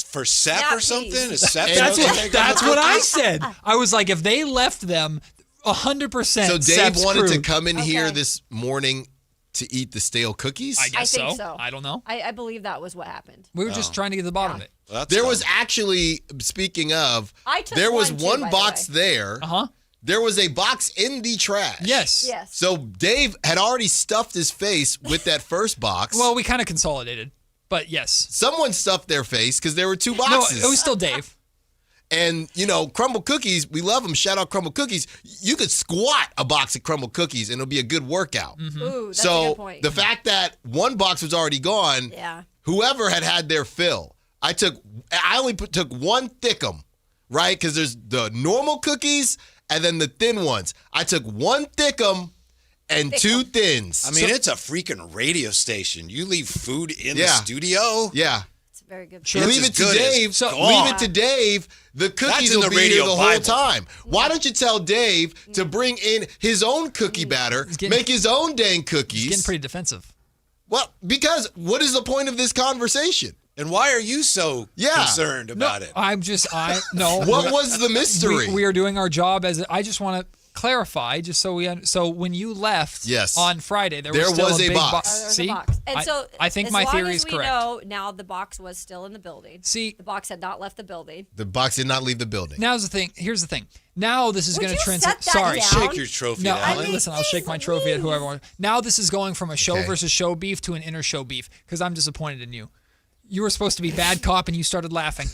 for Sep or something? Is Sep That's what I said. I was like, if they left them, 100%. So Dave wanted to come in here this morning to eat the stale cookies? I guess think so. I don't know. I believe that was what happened. We were just trying to get to the bottom of it. Well, there was actually, speaking of, I took there was one too, one by the box way. there. There was a box in the trash. Yes. So Dave had already stuffed his face with that first box. Well, we kind of consolidated, but yes. Someone stuffed their face because there were 2 boxes. No, it was still Dave. And, Crumble Cookies, we love them. Shout out Crumble Cookies. You could squat a box of Crumble Cookies and it'll be a good workout. Ooh, that's so a good point. the fact that one box was already gone, whoever had their fill, I only took one thickum, right? Because there's the normal cookies and then the thin ones. I took one thickum and 2 thins. I mean, it's a freaking radio station. You leave food in the studio? Yeah. very good. Leave it to Dave. Leave it to Dave. The cookies will be here the whole time. Why don't you tell Dave to bring in his own cookie batter, make his own dang cookies? He's getting pretty defensive. Well, because what is the point of this conversation? And why are you so concerned about it? No. What was the mystery? We are doing our job I just want to clarify, just so so when you left on Friday, there was a big box. See, And so I think my theory is correct. Know now the box was still in the building. See, the box had not left the building. The box did not leave the building. Here's the thing. Now this is going to transition. Sorry, shake your trophy. No, Alan. listen, I'll shake my trophy at whoever wants. Now this is going from a show versus show beef to an inner show beef because I'm disappointed in you. You were supposed to be bad cop and you started laughing.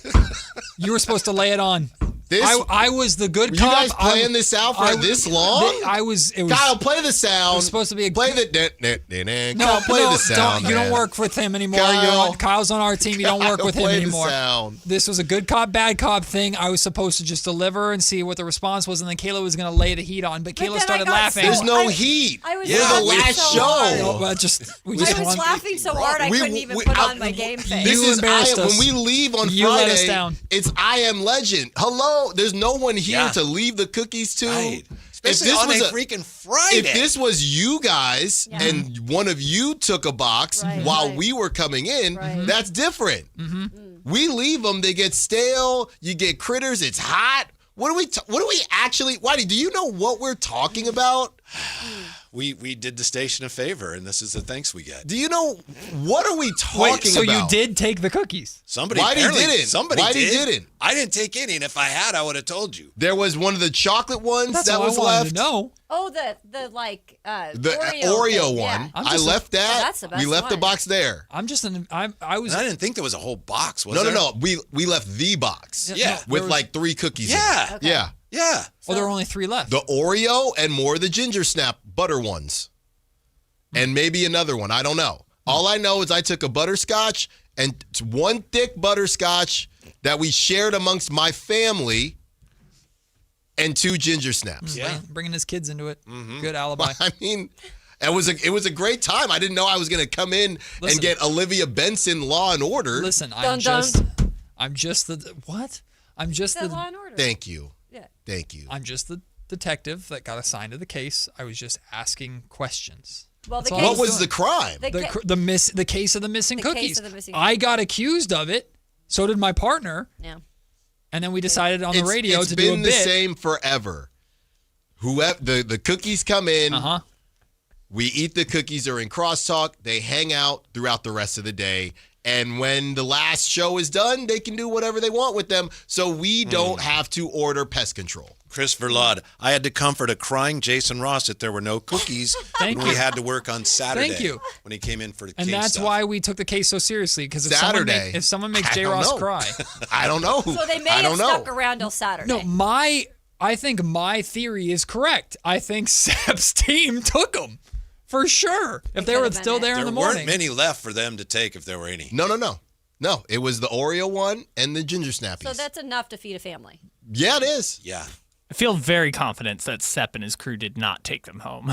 You were supposed to lay it on. I was the good cop. You guys playing this out for this long? Kyle, play the sound. It was supposed to be play the Kyle, play the sound. You don't work with him anymore. Kyle's on our team. You don't work with him anymore. This was a good cop, bad cop thing. I was supposed to just deliver and see what the response was, and then Kayla was going to lay the heat on. But Kayla started laughing. There's no heat. I was the last show. No, but I was laughing so hard I couldn't even put on my game face. This is when we leave on You Friday. let us down. It's I Am Legend. Hello, there's no one here to leave the cookies to. Right. Especially on a freaking Friday. If this was you guys and one of you took a box while we were coming in, that's different. We leave them, they get stale, you get critters, it's hot. What do we actually, Whitey, do you know what we're talking about? We did the station a favor, and this is the thanks we get. Do you know, what are we talking so about? you did take the cookies? Somebody didn't. Somebody didn't. I didn't take any, and if I had, I would have told you. There was one of the chocolate ones that was I wanted left. To know. Oh, the Oreo one. I left that. That's the best we left the box there. I was. And I didn't think there was a whole box. Was No. there? We left the box. Yeah. With like 3 cookies. Yeah. In it. Yeah. Yeah. Well, there were only 3 left. The Oreo and more of the Ginger Snap butter ones. And maybe another one. I don't know. All I know is I took a butterscotch and one thick butterscotch that we shared amongst my family and 2 Ginger Snaps. Yeah. Bringing his kids into it. Good alibi. I mean, it was a great time. I didn't know I was going to come in and get Olivia Benson Law and Order. Listen, I'm just the Law and Order. Thank you. Yeah. Thank you. I'm just the detective that got assigned to the case. I was just asking questions. Well, what was the crime? The case of the missing cookies. I got accused of it. So did my partner. Yeah. And then we decided on the radio to do a bit. It's been the same forever. Whoever the cookies come in, we eat the cookies. They're in crosstalk. They hang out throughout the rest of the day. And when the last show is done, they can do whatever they want with them. So we don't have to order pest control. Chris Verlaud, I had to comfort a crying Jason Ross that there were no cookies when we had to work on Saturday. Thank you. When he came in for the And King that's stuff. why we took the case so seriously. Because if someone makes J. Ross cry, I don't know. So they may have stuck around till Saturday. No, I think my theory is correct. I think Sep's team took them. For sure. If they were still there in the morning. There weren't many left for them to take if there were any. No. No, it was the Oreo one and the Ginger Snappies. So that's enough to feed a family. Yeah, it is. Yeah. I feel very confident that Sepp and his crew did not take them home.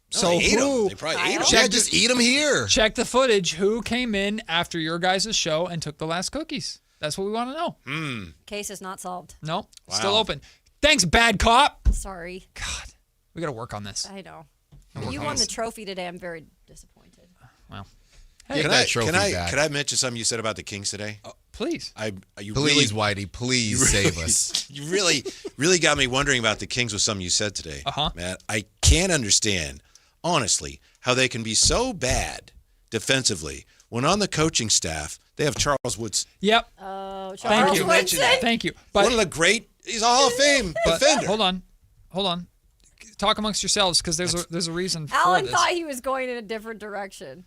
So they ate who? them. They probably ate them. Just eat them here. Check the footage. Who came in after your guys' show and took the last cookies? That's what we want to know. Case is not solved. No, still open. Thanks, bad cop. Sorry. God, we got to work on this. I know. You won the trophy today. I'm very disappointed. Well, hey, can I mention something you said about the Kings today? Please. Please, Whitey, please save us. You really got me wondering about the Kings with something you said today, Matt. I can't understand, honestly, how they can be so bad defensively when on the coaching staff they have Charles Woodson. Yep. Oh, Charles Woodson. Thank you. But one of the great. He's a Hall of Fame defender. Hold on. Talk amongst yourselves because there's a reason for Alan this. thought he was going in a different direction.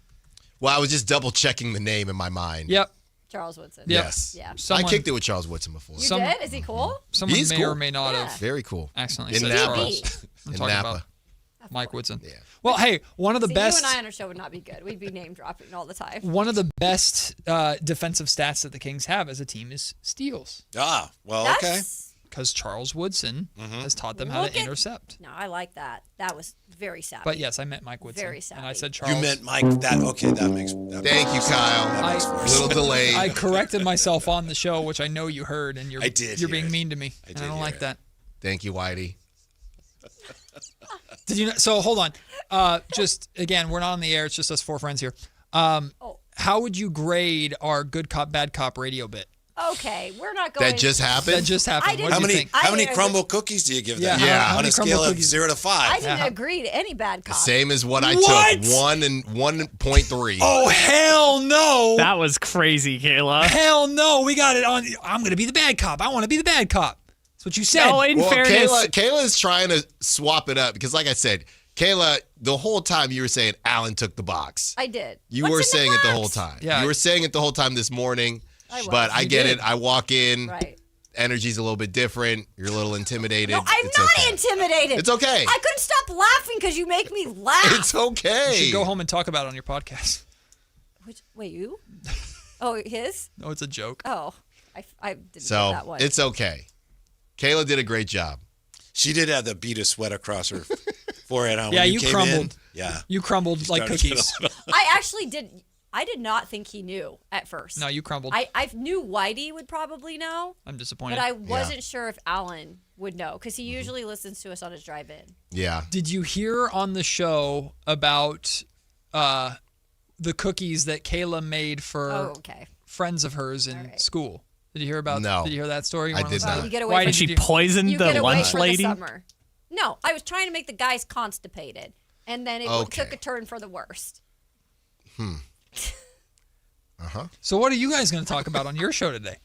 Well, I was just double checking the name in my mind. Yep. Charles Woodson. Yes. Yeah. I kicked it with Charles Woodson before. You did? Is he cool? Someone He's may cool. or may not have very cool. Accidentally in said Napa. Charles. I'm in talking Napa. about Mike Woodson. Yeah. Well, hey, one of the See, best. You and I on our show would not be good. We'd be name dropping all the time. One of the best defensive stats that the Kings have as a team is steals. Ah, well, okay. Because Charles Woodson has taught them how to intercept. No, I like that. That was very savvy. But yes, I meant Mike Woodson. Very savvy. And I said Charles. You meant Mike. That makes. Thank you, Kyle. Little delayed. I corrected myself on the show, which I know you heard, and you're being mean to me. I don't like that. Thank you, Whitey. Did you? So hold on. Just again, we're not on the air. It's just us four friends here. How would you grade our good cop, bad cop radio bit? Okay, we're not going. That just happened. That just happened. How many crumble cookies do you give that? Yeah. On a scale of 0 to 5. I didn't agree to any bad cop. Same as what I took. 1 and 1.3. Oh hell no! That was crazy, Kayla. Hell no! We got it on. I'm gonna be the bad cop. I want to be the bad cop. That's what you said. No, in fairness, Kayla is trying to swap it up because, like I said, Kayla, the whole time you were saying Allen took the box. I did. You were saying it the whole time. Yeah. You were saying it the whole time this morning. But I get it. I walk in. Right. Energy's a little bit different. You're a little intimidated. No, I'm not intimidated. It's okay. I couldn't stop laughing because you make me laugh. It's okay. You should go home and talk about it on your podcast. Wait, you? Oh, his? No, it's a joke. Oh, I didn't know that one. It's okay. Kayla did a great job. She did have the bead of sweat across her forehead. Yeah, when you came crumbled. In. Yeah, you crumbled like cookies. I actually did. I did not think he knew at first. No, you crumbled. I knew Whitey would probably know. I'm disappointed. But I wasn't sure if Alan would know because he usually listens to us on his drive-in. Yeah. Did you hear on the show about the cookies that Kayla made for friends of hers in school? Did you hear about? No. Did you hear that story? I did not. You get away Why from did she poisoned you the get away lunch for lady? The summer. No, I was trying to make the guys constipated, and then it took a turn for the worst. So what are you guys going to talk about on your show today?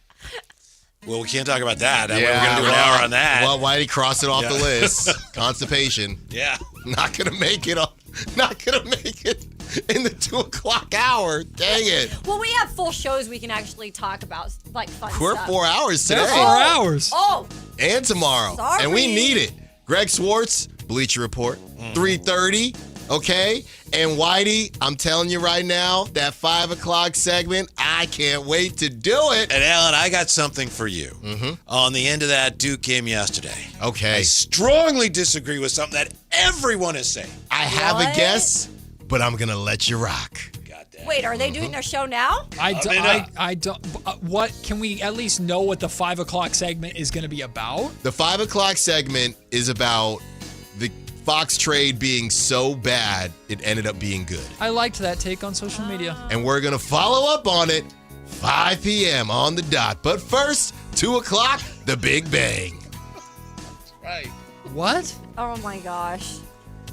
Well, we can't talk about that. We're going to do an hour on that. Well, Whitey crossed it off the list. Constipation. Yeah. Not going to make it. Not going to make it in the 2 o'clock hour. Dang it. Well, we have full shows we can actually talk about, like fun We're stuff. 4 hours today. They're 4 hours. Oh. And tomorrow. Sorry. And we need it. Greg Swartz, Bleacher Report, 3:30. Okay? And Whitey, I'm telling you right now, that 5 o'clock segment, I can't wait to do it. And Alan, I got something for you. On the end of that Duke game yesterday. Okay. I strongly disagree with something that everyone is saying. I have a guess, but I'm going to let you rock. Wait, are they doing their show now? I don't. What can we at least know what the 5 o'clock segment is going to be about? The 5 o'clock segment is about the Fox trade being so bad, it ended up being good. I liked that take on social media. And we're going to follow up on it 5 p.m. on the dot. But first, 2 o'clock, the Big Bang. Right. What? Oh, my gosh.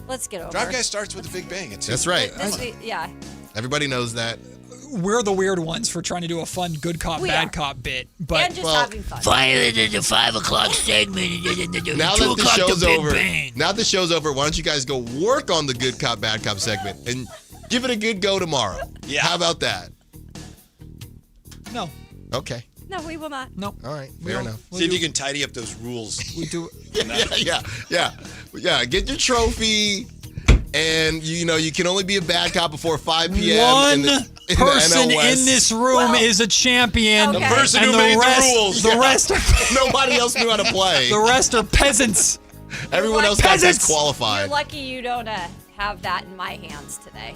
Let's get over Drive it. Guy starts with the Big Bang. That's right. Yeah. Everybody knows that. We're the weird ones for trying to do a fun good cop, bad cop bit. But and just having fun. Finally, the 5 o'clock segment. Now that the show's over, why don't you guys go work on the good cop, bad cop segment and give it a good go tomorrow? Yeah. How about that? No. Okay. No, we will not. No. All right. Fair enough. See if you can tidy up those rules. We do. Yeah. Get your trophy. And, you can only be a bad cop before 5 p.m. One in the person NL West. in this room is a champion. The person and who made the rules. The rest are nobody else knew how to play. The rest are peasants. Everyone else got disqualified. You're lucky you don't have that in my hands today.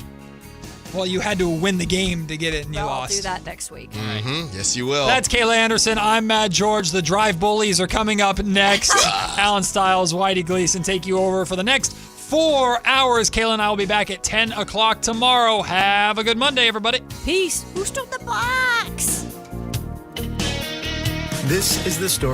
Well, you had to win the game to get it, and you lost. I'll do that next week. Mm-hmm. Yes, you will. That's Kayla Anderson. I'm Matt George. The Drive Bullies are coming up next. Alan Stiles, Whitey Gleason take you over for the next 4 hours. Kayla and I will be back at 10 o'clock tomorrow. Have a good Monday, everybody. Peace. Who stole the box? This is the story.